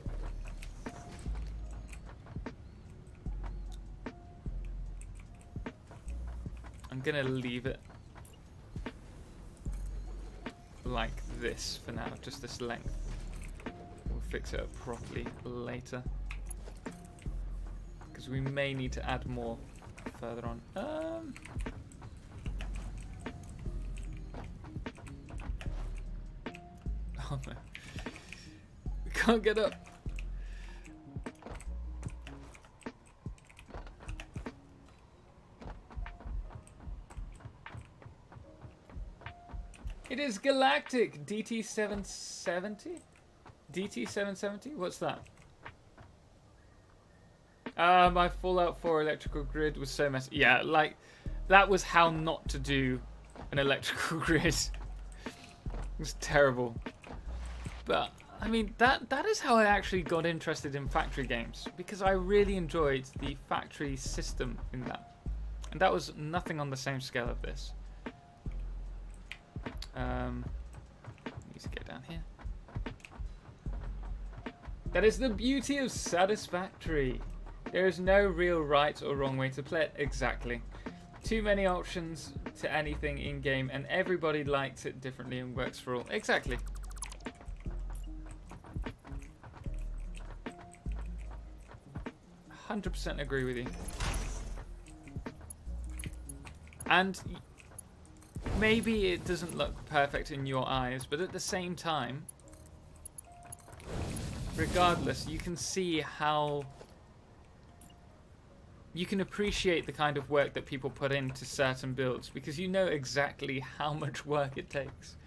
I'm gonna leave it like this for now, just this length. We'll fix it up properly later, because we may need to add more further on. Oh no, we can't get up. It is Galactic DT770. DT770? What's that? My Fallout 4 electrical grid was so messy. Yeah, that was how not to do an electrical grid. It was terrible. But, I mean, that is how I actually got interested in factory games, because I really enjoyed the factory system in that. And that was nothing on the same scale of this. Need to get down here. That is the beauty of Satisfactory. There is no real right or wrong way to play it. Exactly. Too many options to anything in game, and everybody likes it differently and works for all. Exactly. I 100% agree with you. And maybe it doesn't look perfect in your eyes, but at the same time, regardless, you can see how you can appreciate the kind of work that people put into certain builds, because you know exactly how much work it takes.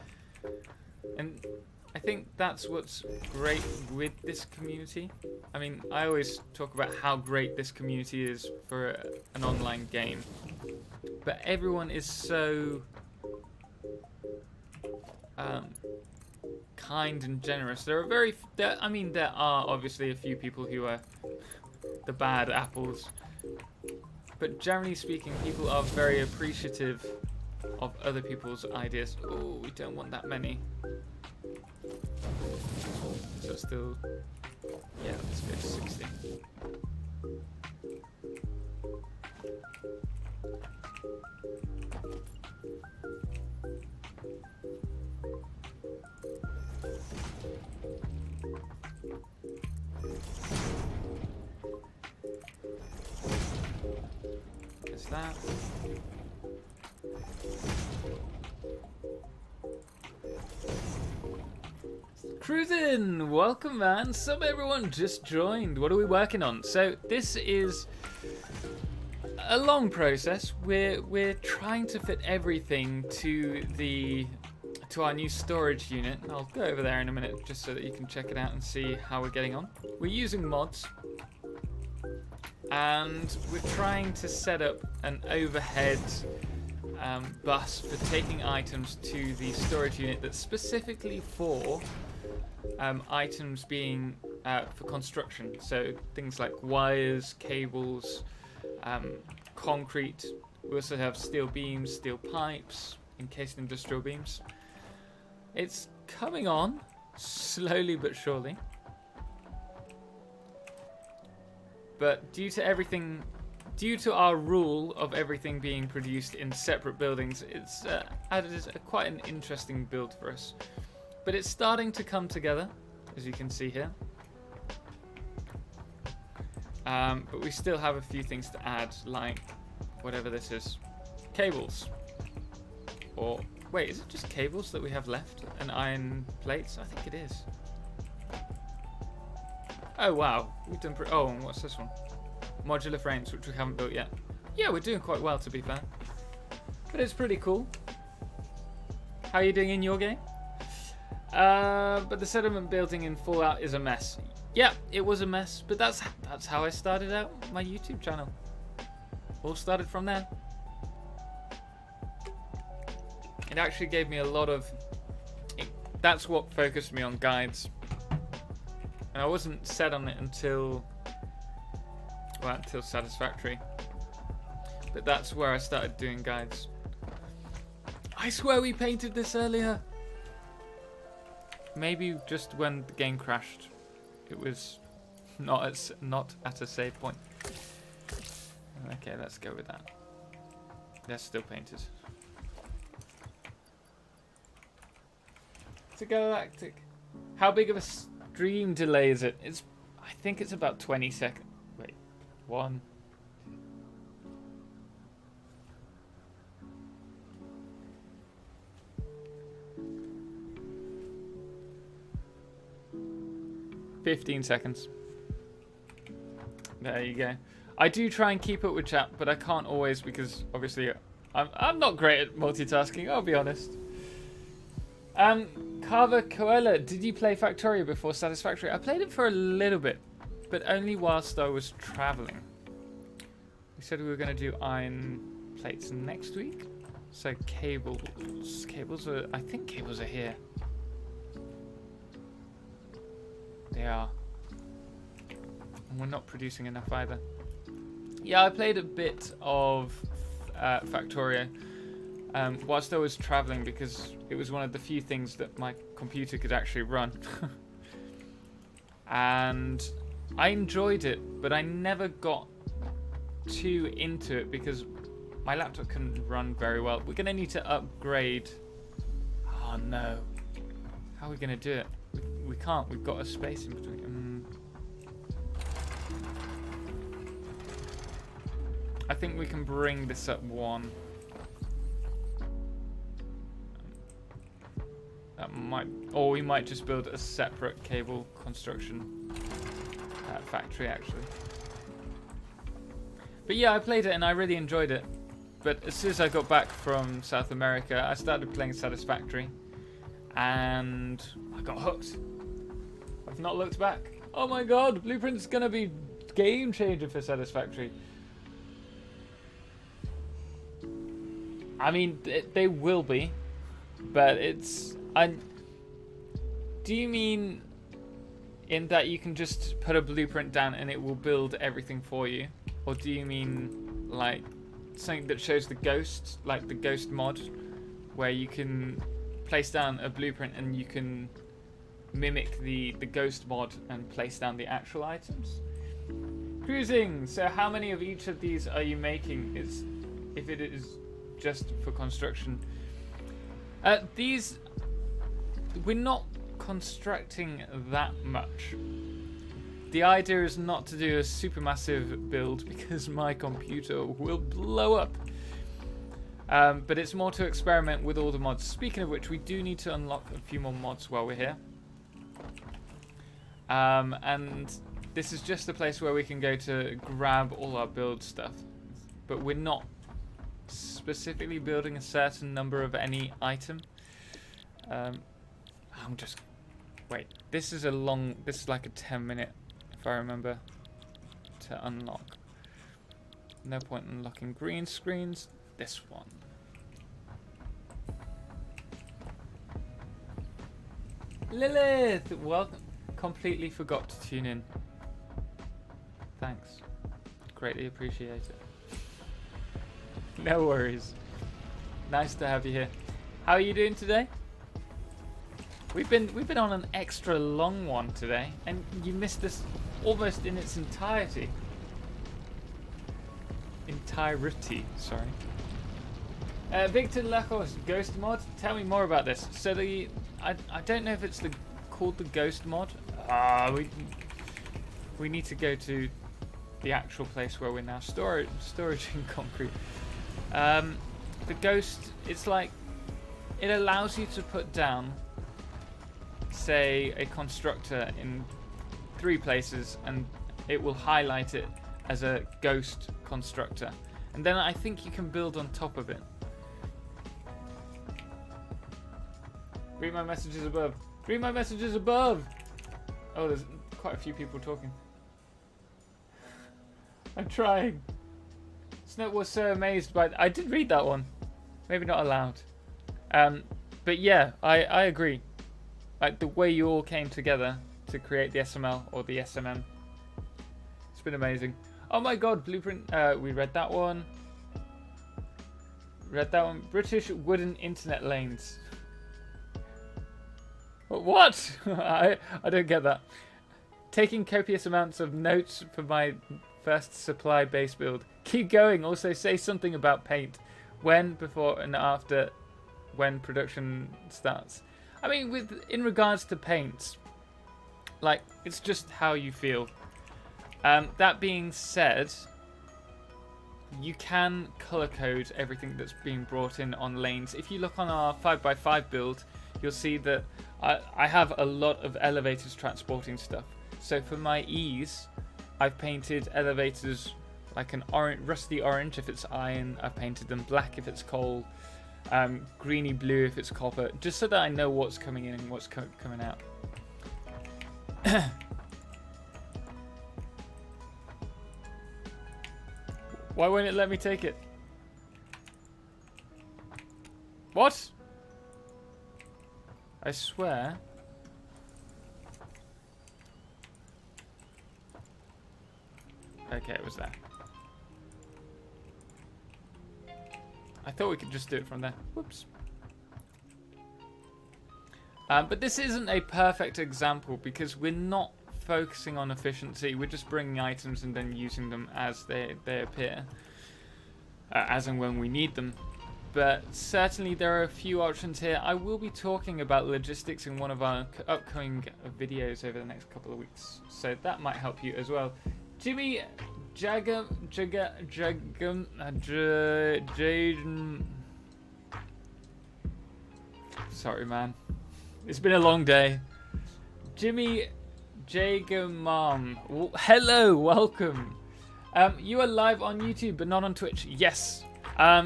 And I think that's what's great with this community. I mean, I always talk about how great this community is for an online game, but everyone is so kind and generous. There are obviously a few people who are the bad apples, but generally speaking, people are very appreciative of other people's ideas. Oh, we don't want that many. So still, yeah, let's go to 60. There's that. Cruisin', welcome man. Sup everyone, just joined. What are we working on? So this is a long process. We're trying to fit everything to our new storage unit. I'll go over there in a minute just so that you can check it out and see how we're getting on. We're using mods, and we're trying to set up an overhead bus for taking items to the storage unit that's specifically for items being for construction. So things like wires, cables, concrete. We also have steel beams, steel pipes, encased industrial beams. It's coming on slowly but surely. But due to our rule of everything being produced in separate buildings, it's quite an interesting build for us. But it's starting to come together, as you can see here. But we still have a few things to add, like whatever this is. Cables. Or, wait, is it just cables that we have left? And iron plates? I think it is. Oh, wow. We've done oh, and what's this one? Modular frames, which we haven't built yet. Yeah, we're doing quite well, to be fair. But it's pretty cool. How are you doing in your game? But the settlement building in Fallout is a mess. Yeah, it was a mess, but that's how I started out my YouTube channel. All started from there. It actually gave me a lot of... That's what focused me on guides. And I wasn't set on it until Satisfactory. But that's where I started doing guides. I swear we painted this earlier. Maybe just when the game crashed. It was not at a save point. Okay, let's go with that. They're still painted. It's a galactic. How big of a stream delay is it? I think it's about 20 seconds. Wait, 1. $15 seconds. There you go. I do try and keep up with chat, but I can't always because obviously I'm not great at multitasking, I'll be honest. Carver Coella, did you play Factorio before Satisfactory? I played it for a little bit, but only whilst I was traveling. We said we were going to do iron plates next week. So cables are, I think cables are here. They are. And we're not producing enough either. Yeah, I played a bit of Factorio whilst I was traveling because it was one of the few things that my computer could actually run. And I enjoyed it, but I never got too into it because my laptop couldn't run very well. We're going to need to upgrade. Oh no. How are we going to do it? We can't. We've got a space in between. I think we can bring this up 1. That might, or we might just build a separate cable construction factory actually. But yeah, I played it and I really enjoyed it. But as soon as I got back from South America, I started playing Satisfactory, and I got hooked. I've not looked back. Oh my god, Blueprint's gonna be game changer for Satisfactory. I mean, they will be, but it's... Do you mean in that you can just put a blueprint down and it will build everything for you? Or do you mean like something that shows the ghost, like the ghost mod, where you can place down a blueprint and you can mimic the ghost mod and place down the actual items? Cruising, so how many of each of these are you making? If it is just for construction. These, we're not constructing that much. The idea is not to do a supermassive build because my computer will blow up. But it's more to experiment with all the mods. Speaking of which, we do need to unlock a few more mods while we're here. And this is just the place where we can go to grab all our build stuff. but we're not specifically building a certain number of any item. I'm just... Wait, this is like a 10-minute, if I remember, to unlock. No point in unlocking green screens. This one. Lilith! Welcome. Completely forgot to tune in. Thanks. Greatly appreciate it. No worries. Nice to have you here. How are you doing today? We've been on an extra long one today, and you missed this almost in its entirety. Sorry. Victor Lacos, Ghost mod. Tell me more about this. So I don't know if it's called the Ghost mod. We need to go to the actual place where we're now storage in concrete. The Ghost, it's like it allows you to put down, say, a constructor in 3 places, and it will highlight it as a ghost constructor, and then I think you can build on top of it. Read my messages above. Read my messages above. Oh, there's quite a few people talking. I'm trying. Snow was so amazed by... I did read that one. Maybe not aloud. But yeah, I agree. Like the way you all came together to create the SML or the SMM. It's been amazing. Oh my god, Blueprint. We read that one. British wooden internet lanes. What? I don't get that. Taking copious amounts of notes for my first supply base build. Keep going. Also say something about paint. When, before, and after when production starts. I mean, in regards to paints, like, it's just how you feel. That being said, you can color code everything that's being brought in on lanes. If you look on our 5x5 build, you'll see that I have a lot of elevators transporting stuff. So for my ease, I've painted elevators like an rusty orange if it's iron. I've painted them black if it's coal, greeny blue if it's copper, just so that I know what's coming in and what's coming out. Why won't it let me take it? What? I swear. Okay, it was there. I thought we could just do it from there. Whoops. But this isn't a perfect example because we're not focusing on efficiency. We're just bringing items and then using them as they appear, as and when we need them. But certainly there are a few options here. I will be talking about logistics in one of our upcoming videos over the next couple of weeks, so that might help you as well. Jimmy Jaden. Sorry, man. It's been a long day. Jimmy Jagamam. Hello, welcome. You are live on YouTube, but not on Twitch. Yes.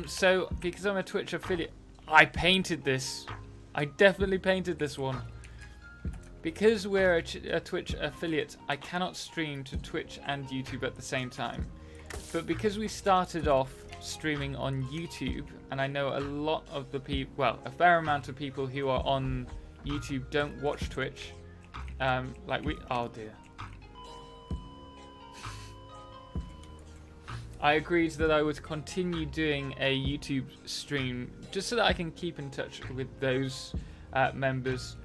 So because I'm a Twitch affiliate, I painted this. I definitely painted this one. Because we're a Twitch affiliate, I cannot stream to Twitch and YouTube at the same time. But because we started off streaming on YouTube, and I know a lot of the people, well, a fair amount of people who are on YouTube don't watch Twitch. Oh dear. I agreed that I would continue doing a YouTube stream just so that I can keep in touch with those members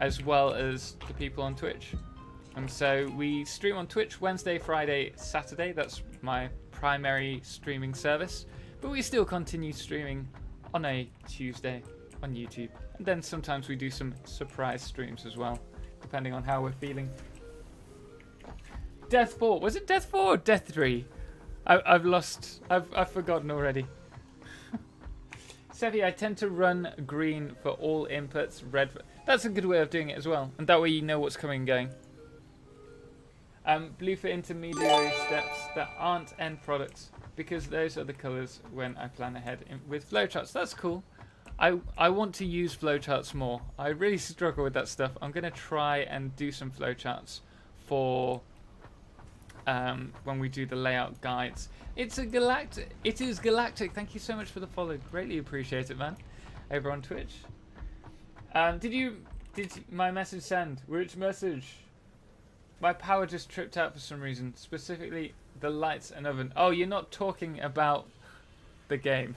as well as the people on Twitch. And so we stream on Twitch Wednesday, Friday, Saturday. That's my primary streaming service. But we still continue streaming on a Tuesday on YouTube. And then sometimes we do some surprise streams as well, depending on how we're feeling. Death 4. Was it Death 4 or Death 3? I've forgotten already. Sevi, I tend to run green for all inputs, red for... That's a good way of doing it as well. And that way you know what's coming and going. Blue for intermediary steps that aren't end products, because those are the colors when I plan ahead with flowcharts. That's cool. I want to use flowcharts more. I really struggle with that stuff. I'm going to try and do some flowcharts for when we do the layout guides. It is galactic. Thank you so much for the follow. Greatly appreciate it, man. Over on Twitch. Did my message send? Which message? My power just tripped out for some reason. Specifically, the lights and oven. Oh, you're not talking about the game.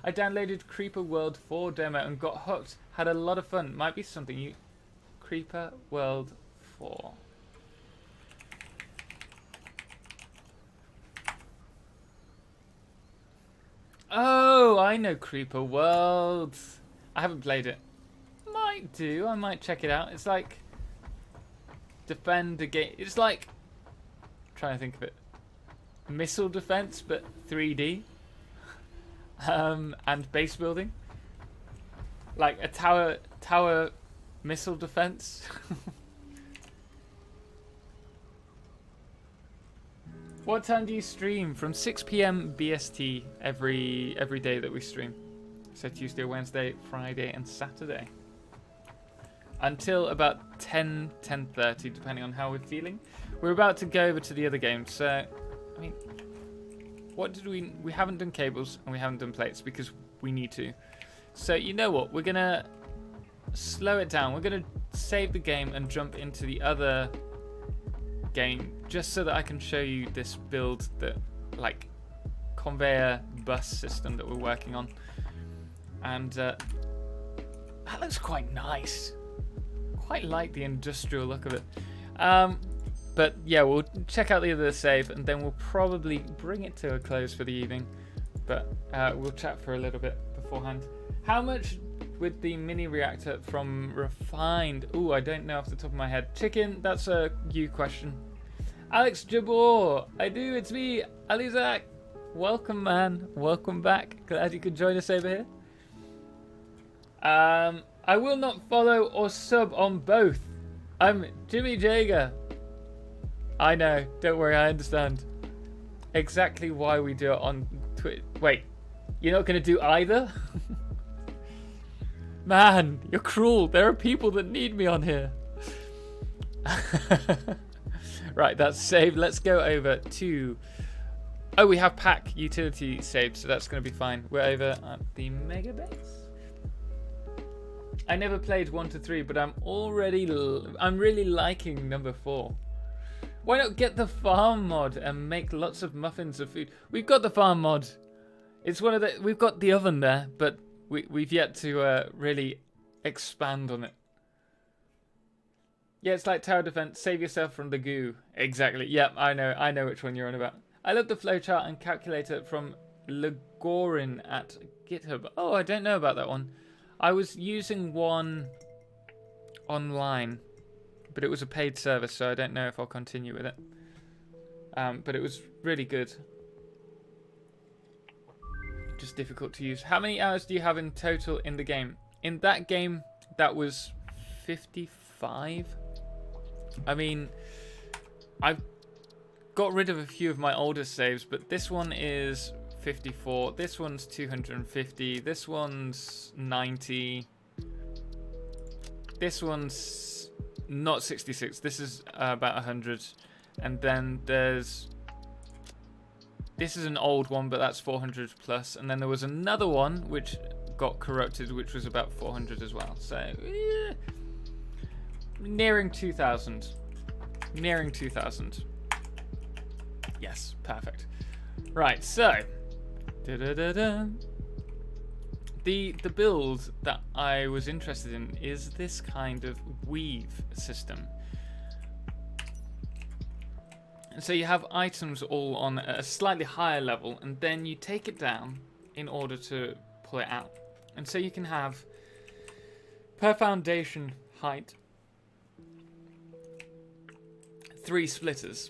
I downloaded Creeper World 4 demo and got hooked. Had a lot of fun. Might be something you... Creeper World 4. Oh, I know Creeper World. I haven't played it. Might do. I might check it out. It's like... Defend against... It's like... Trying to think of it. Missile defense, but 3D. And base building. Like a tower missile defense. What time do you stream? From 6 PM BST every day that we stream. So Tuesday, Wednesday, Friday and Saturday. Until about 10:30, depending on how we're feeling. We're about to go over to the other game, so I mean, what did we haven't done cables and we haven't done plates because we need to. So you know what? We're gonna slow it down. We're gonna save the game and jump into the other game just so that I can show you this build, that like conveyor bus system that we're working on, and that looks quite nice. Quite like the industrial look of it. But yeah, we'll check out the other save and then we'll probably bring it to a close for the evening. But we'll chat for a little bit beforehand. How much with the mini reactor from Refined? Ooh, I don't know off the top of my head. Chicken, that's a you question. Alex Jabor, I do, it's me, Alizak. Welcome, man. Welcome back. Glad you could join us over here. I will not follow or sub on both. I'm Jimmy Jager. I know. Don't worry, I understand. Exactly why we do it on Twitch. Wait, you're not going to do either? Man, you're cruel. There are people that need me on here. Right, that's saved. Let's go over to... Oh, we have pack utility saved, so that's going to be fine. We're over at the mega base. I never played 1 to 3, but I'm really liking number 4. Why not get the farm mod and make lots of muffins of food? We've got the farm mod. It's one of the... We've got the oven there, but we've yet to really expand on it. Yeah, it's like tower defense. Save yourself from the goo. Exactly. Yep, I know which one you're on about. I love the flowchart and calculator from Legorin at GitHub. Oh, I don't know about that one. I was using one online, but it was a paid service, so I don't know if I'll continue with it. But it was really good. Just difficult to use. How many hours do you have in total in the game? In that game, that was 55. I mean, I've got rid of a few of my older saves, but this one is 54. This one's 250. This one's 90. This one's not 66. This is about 100. And then there's... This is an old one, but that's 400 plus. And then there was another one which got corrupted, which was about 400 as well. So, yeah, nearing 2,000. Nearing 2,000. Yes, perfect. Right, so... The build that I was interested in is this kind of weave system. And so you have items all on a slightly higher level, and then you take it down in order to pull it out. And so you can have, per foundation height, 3 splitters.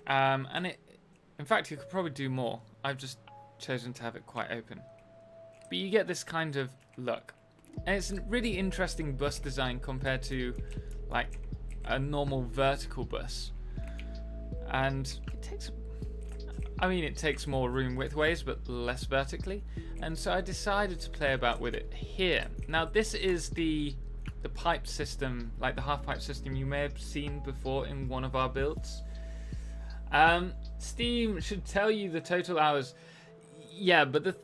And it, in fact, you could probably do more. I've just chosen to have it quite open. But you get this kind of look. And it's a really interesting bus design compared to, like, a normal vertical bus, and it takes more room widthways but less vertically, and so I decided to play about with it here. Now this is the pipe system, like the half pipe system you may have seen before in one of our builds. Steam should tell you the total hours. Yeah, but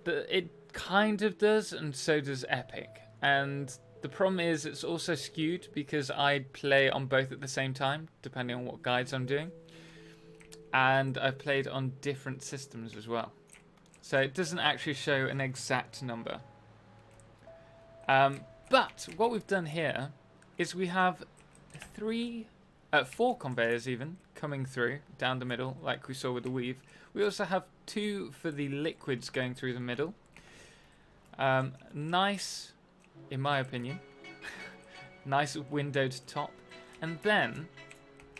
it kind of does, and so does Epic. And the problem is it's also skewed because I play on both at the same time, depending on what guides I'm doing. And I've played on different systems as well. So it doesn't actually show an exact number. But what we've done here is we have 4 conveyors even coming through down the middle, like we saw with the weave. We also have 2 for the liquids going through the middle. Nice, in my opinion. Nice windowed top. And then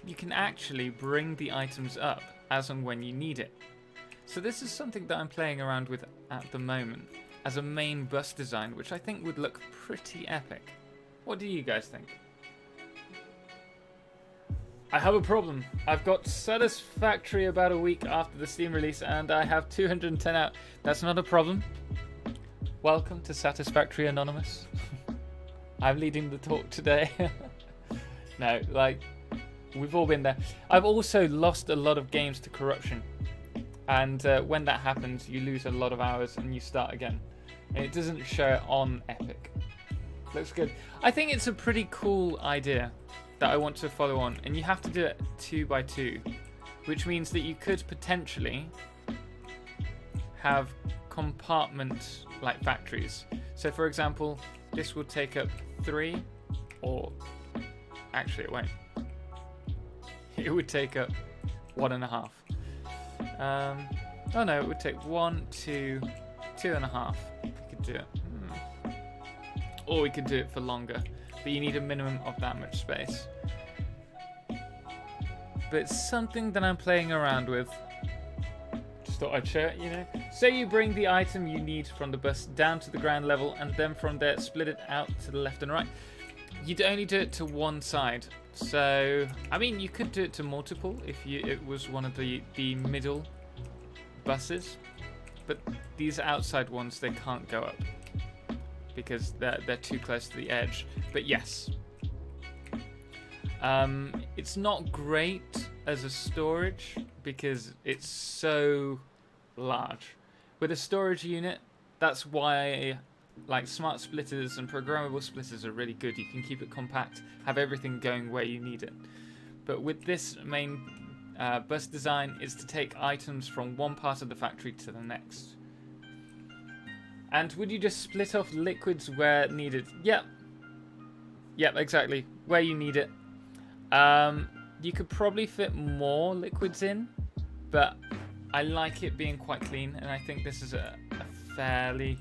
you can actually bring the items up as and when you need it. So this is something that I'm playing around with at the moment as a main bus design, which I think would look pretty epic. What do you guys think? I have a problem. I've got Satisfactory about a week after the Steam release and I have 210 out. That's not a problem. Welcome to Satisfactory Anonymous. I'm leading the talk today. No, like, we've all been there. I've also lost a lot of games to corruption. And when that happens, you lose a lot of hours and you start again. And it doesn't show it on Epic. Looks good. I think it's a pretty cool idea that I want to follow on. And you have to do it 2 by 2. Which means that you could potentially have compartment like factories. So for example, this will take up 3, or actually it won't. It would take up 1.5. Oh no, it would take 1, 2, 2.5. We could do it. Or we could do it for longer, but you need a minimum of that much space. But it's something that I'm playing around with. Just thought I'd share it, you know. Say you bring the item you need from the bus down to the ground level, and then from there split it out to the left and right. You'd only do it to one side. So, I mean, you could do it to multiple if it was one of the middle buses. But these outside ones, they can't go up because they're too close to the edge. But yes. It's not great as a storage because it's so large. With a storage unit, that's why like smart splitters and programmable splitters are really good. You can keep it compact, have everything going where you need it. But with this main bus design, is to take items from one part of the factory to the next. And would you just split off liquids where needed? Yep, exactly, where you need it. You could probably fit more liquids in, but I like it being quite clean, and I think this is a fairly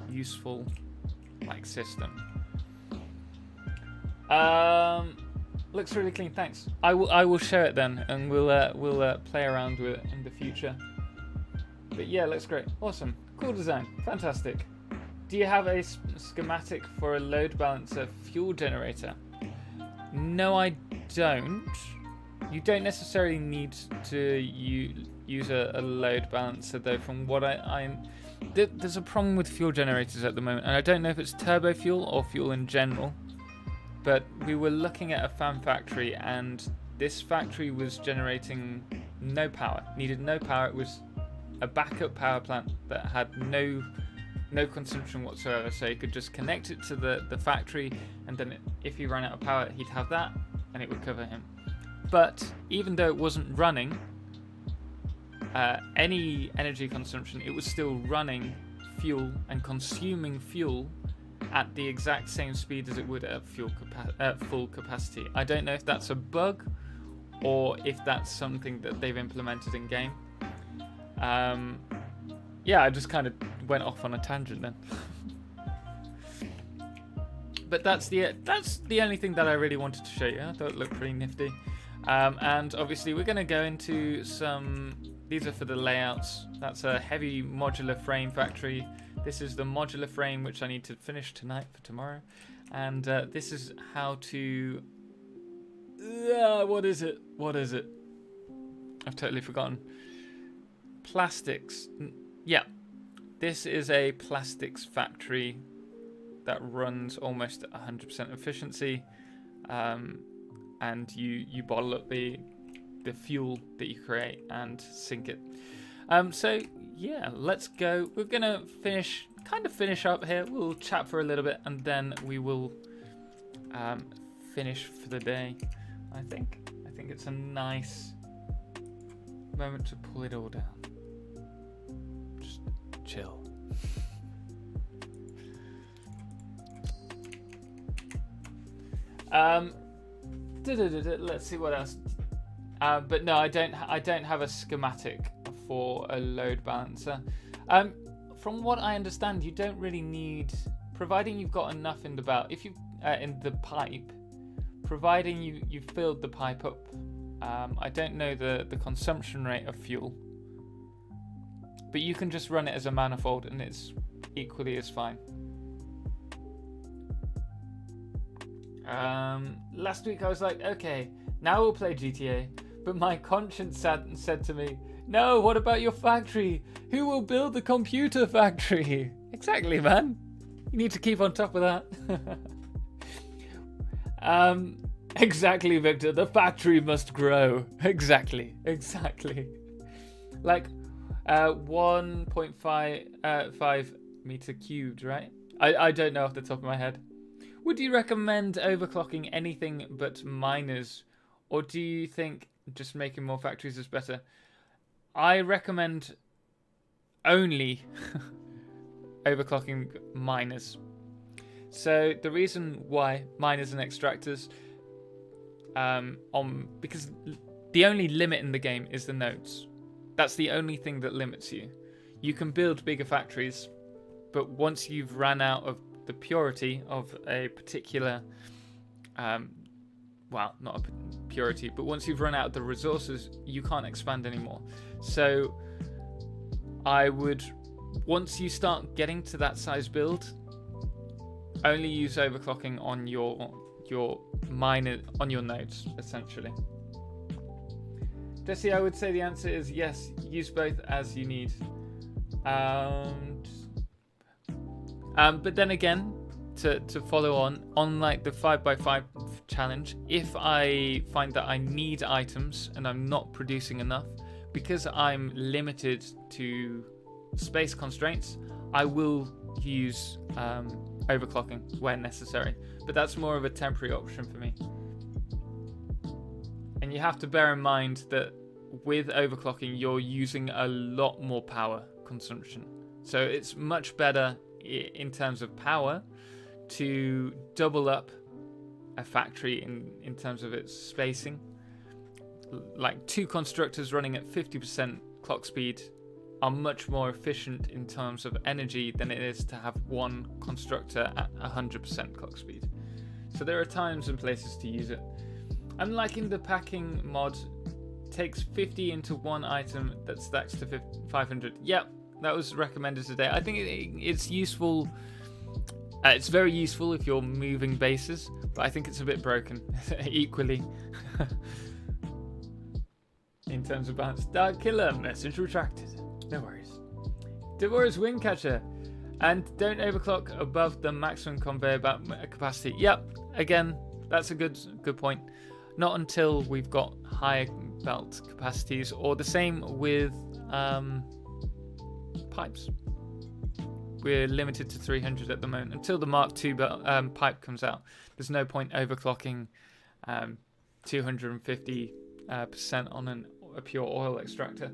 useful like system. Looks really clean, thanks. I will show it then, and we'll play around with it in the future. But yeah, looks great. Awesome, cool design, fantastic. Do you have a schematic for a load balancer fuel generator? No, I don't. You don't necessarily need to use a load balancer though. From what there's a problem with fuel generators at the moment, and I don't know if it's turbo fuel or fuel in general. But we were looking at a fan factory, and this factory was generating no power. Needed no power. It was a backup power plant that had no consumption whatsoever. So you could just connect it to the factory, and then if he ran out of power, he'd have that, and it would cover him. But even though it wasn't running any energy consumption, it was still running fuel and consuming fuel at the exact same speed as it would at full capacity. I don't know if that's a bug or if that's something that they've implemented in game. Yeah, I just kind of went off on a tangent then. But that's the only thing that I really wanted to show you. I thought it looked pretty nifty. And obviously we're going to go into some. These are for the layouts. That's a heavy modular frame factory. This is the modular frame which I need to finish tonight for tomorrow. And this is how to What is it? What is it? I've totally forgotten. Plastics. Yeah. This is a plastics factory that runs almost at 100% efficiency. And you bottle up the fuel that you create and sink it. So yeah, let's go. We're gonna finish up here. We'll chat for a little bit and then we will finish for the day. I think it's a nice moment to pull it all down. Just chill. Let's see what else. But no, I don't have a schematic for a load balancer. From what I understand, you don't really need, providing you've got enough in the belt, if you in the pipe, providing you filled the pipe up. I don't know the consumption rate of fuel, but you can just run it as a manifold and it's equally as fine. Last week I was like, okay, now we'll play GTA, but my conscience said to me, no, what about your factory? Who will build the computer factory? Exactly, man. You need to keep on top of that. Exactly, Victor. The factory must grow. Exactly. Like 1.5 meter cubed, right? I don't know off the top of my head. Would you recommend overclocking anything but miners, or do you think just making more factories is better? I recommend only overclocking miners. So the reason why miners and extractors, because the only limit in the game is the nodes. That's the only thing that limits you. You can build bigger factories, but once you've ran out of the purity of a particular, well, not a purity, but once you've run out of the resources, you can't expand anymore. So I would, once you start getting to that size build, only use overclocking on your miner, on your nodes, essentially. Desi, I would say the answer is yes, use both as you need. But then again, to follow on like the 5x5 challenge, if I find that I need items and I'm not producing enough, because I'm limited to space constraints, I will use overclocking where necessary. But that's more of a temporary option for me. And you have to bear in mind that with overclocking, you're using a lot more power consumption. So it's much better in terms of power to double up a factory in terms of its spacing. Like 2 constructors running at 50% clock speed are much more efficient in terms of energy than it is to have 1 constructor at 100% clock speed. So there are times and places to use it. I'm liking the packing mod. Takes 50 into 1 item that stacks to 500. Yep, that was recommended today. I think it's useful. It's very useful if you're moving bases, but I think it's a bit broken equally. In terms of balance. Dark Killer, message retracted. No worries. Devora's Windcatcher. And don't overclock above the maximum conveyor belt capacity. Yep, again, that's a good point. Not until we've got higher belt capacities, or the same with pipes. We're limited to 300 at the moment until the Mark II pipe comes out. There's no point overclocking 250% on a pure oil extractor.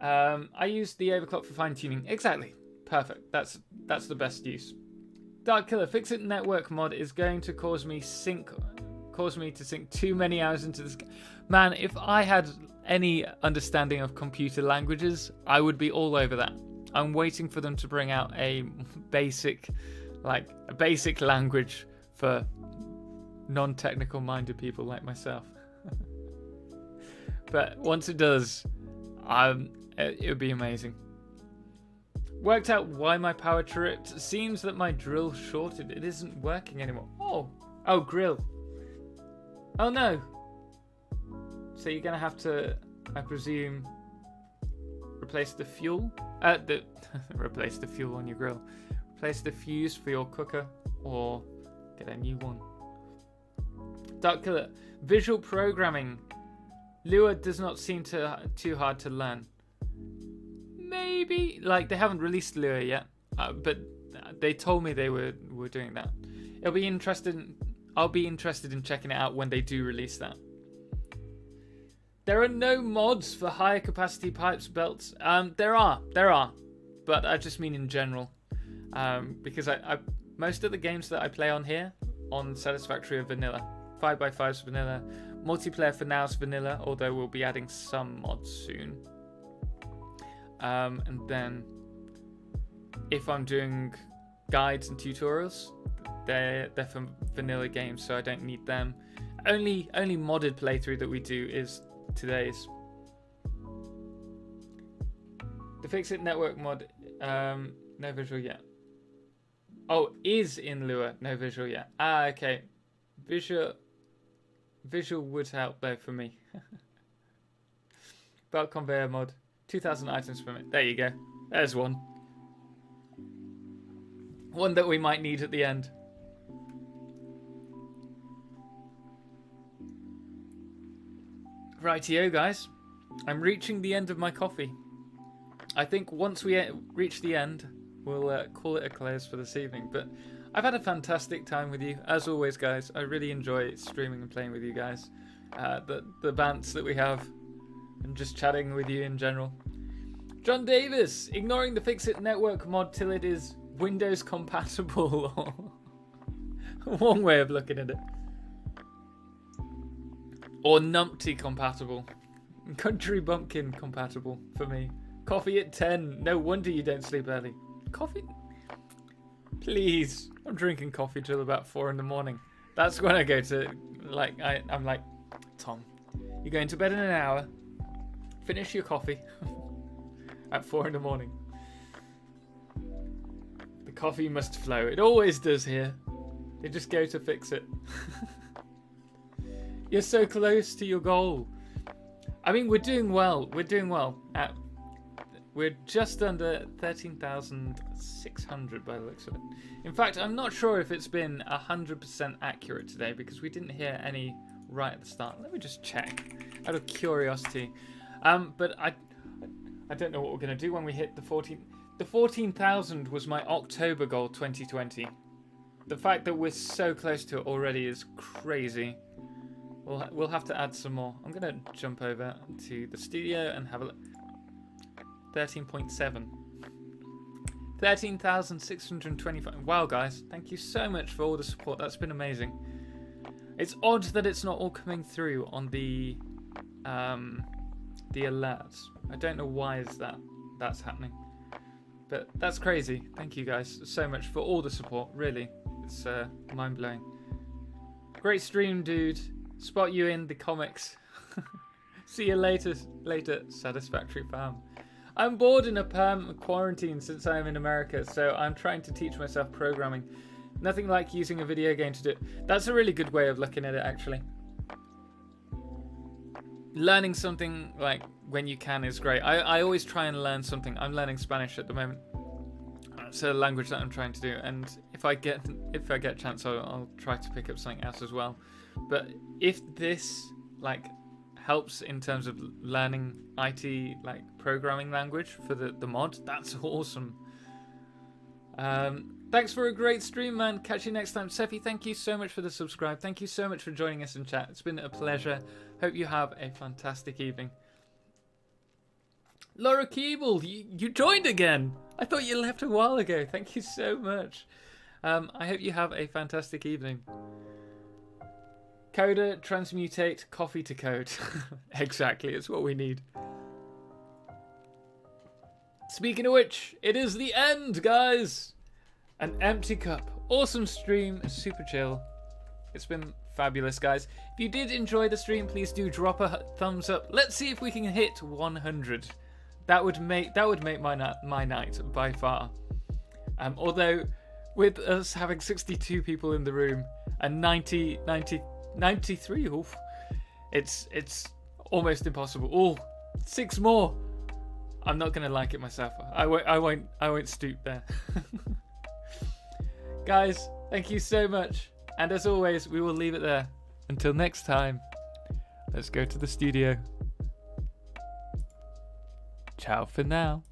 I use the overclock for fine tuning. Exactly, perfect. That's the best use. Dark Killer, Fix-It Network mod is going to cause me to sink too many hours into this. Man, if I had any understanding of computer languages, I would be all over that. I'm waiting for them to bring out a basic language for non-technical minded people like myself. But once it does, it would be amazing. Worked out why my power tripped. Seems that my drill shorted. It isn't working anymore. Oh, grill. Oh no. So you're gonna have to, I presume, replace the fuel. Replace the fuel on your grill. Replace the fuse for your cooker, or get a new one. Dark Killer. Visual programming. Lua does not seem too hard to learn. Maybe, like, they haven't released Lua yet, but they told me they were doing that. I'll be interested in checking it out when they do release that. There are no mods for higher capacity pipes belts. There are, but I just mean in general, because I most of the games that I play on here on Satisfactory are vanilla. 5x5's vanilla. Multiplayer for now is vanilla, although we'll be adding some mods soon. And then if I'm doing guides and tutorials, they're for vanilla games, so I don't need them. Only modded playthrough that we do is today's. The Fix-It Network mod, no visual yet. Oh, is in Lua, no visual yet. Ah, okay. Visual would help though for me. Belt conveyor mod, 2,000 items per minute. There you go. There's one. One that we might need at the end. Rightio, guys. I'm reaching the end of my coffee. I think once we reach the end, we'll call it a close for this evening. But I've had a fantastic time with you, as always, guys. I really enjoy streaming and playing with you guys. The bants that we have, and just chatting with you in general. John Davis, ignoring the Fix-It Network mod till it is Windows compatible. One way of looking at it. Or numpty compatible. Country bumpkin compatible for me. Coffee at 10. No wonder you don't sleep early. Coffee? Please. I'm drinking coffee till about 4 in the morning. That's when I go to, like, I'm like, Tom, you're going to bed in an hour. Finish your coffee at 4 in the morning. The coffee must flow. It always does here. They just go to fix it. You're so close to your goal. I mean, we're doing well. We're doing well. We're just under 13,600 by the looks of it. In fact, I'm not sure if it's been 100% accurate today because we didn't hear any right at the start. Let me just check out of curiosity. But I don't know what we're going to do when we hit the 14. The 14,000 was my October goal 2020. The fact that we're so close to it already is crazy. We'll have to add some more. I'm going to jump over to the studio and have a look. 13.7. 13,625. Wow, guys. Thank you so much for all the support. That's been amazing. It's odd that it's not all coming through on the alerts. I don't know why that's happening. But that's crazy. Thank you guys so much for all the support. Really. It's mind-blowing. Great stream, dude. Spot you in the comics. See you later, Satisfactory fam. I'm bored in a perm quarantine since I'm in America, so I'm trying to teach myself programming. Nothing like using a video game to do it. That's a really good way of looking at it, actually. Learning something like when you can is great. I always try and learn something. I'm learning Spanish at the moment. It's a language that I'm trying to do, and if I get a chance, I'll try to pick up something else as well. But if this helps in terms of learning IT programming language for the mod, that's awesome. Thanks for a great stream, man. Catch you next time. Sephi, thank you so much for the subscribe. Thank you so much for joining us in chat. It's been a pleasure. Hope you have a fantastic evening. Laura Keeble, you joined again. I thought you left a while ago. Thank you so much. I hope you have a fantastic evening. Coder, transmutate coffee to code. Exactly, it's what we need. Speaking of which, it is the end, guys. An empty cup. Awesome stream, super chill. It's been fabulous, guys. If you did enjoy the stream, please do drop a thumbs up. Let's see if we can hit 100. That would make my night by far. Although with us having 62 people in the room and 90 93. Oof. It's almost impossible. Oh, 6 more. I'm not gonna like it myself. I won't stoop there. Guys, thank you so much. And as always, we will leave it there. Until next time, let's go to the studio. Ciao for now.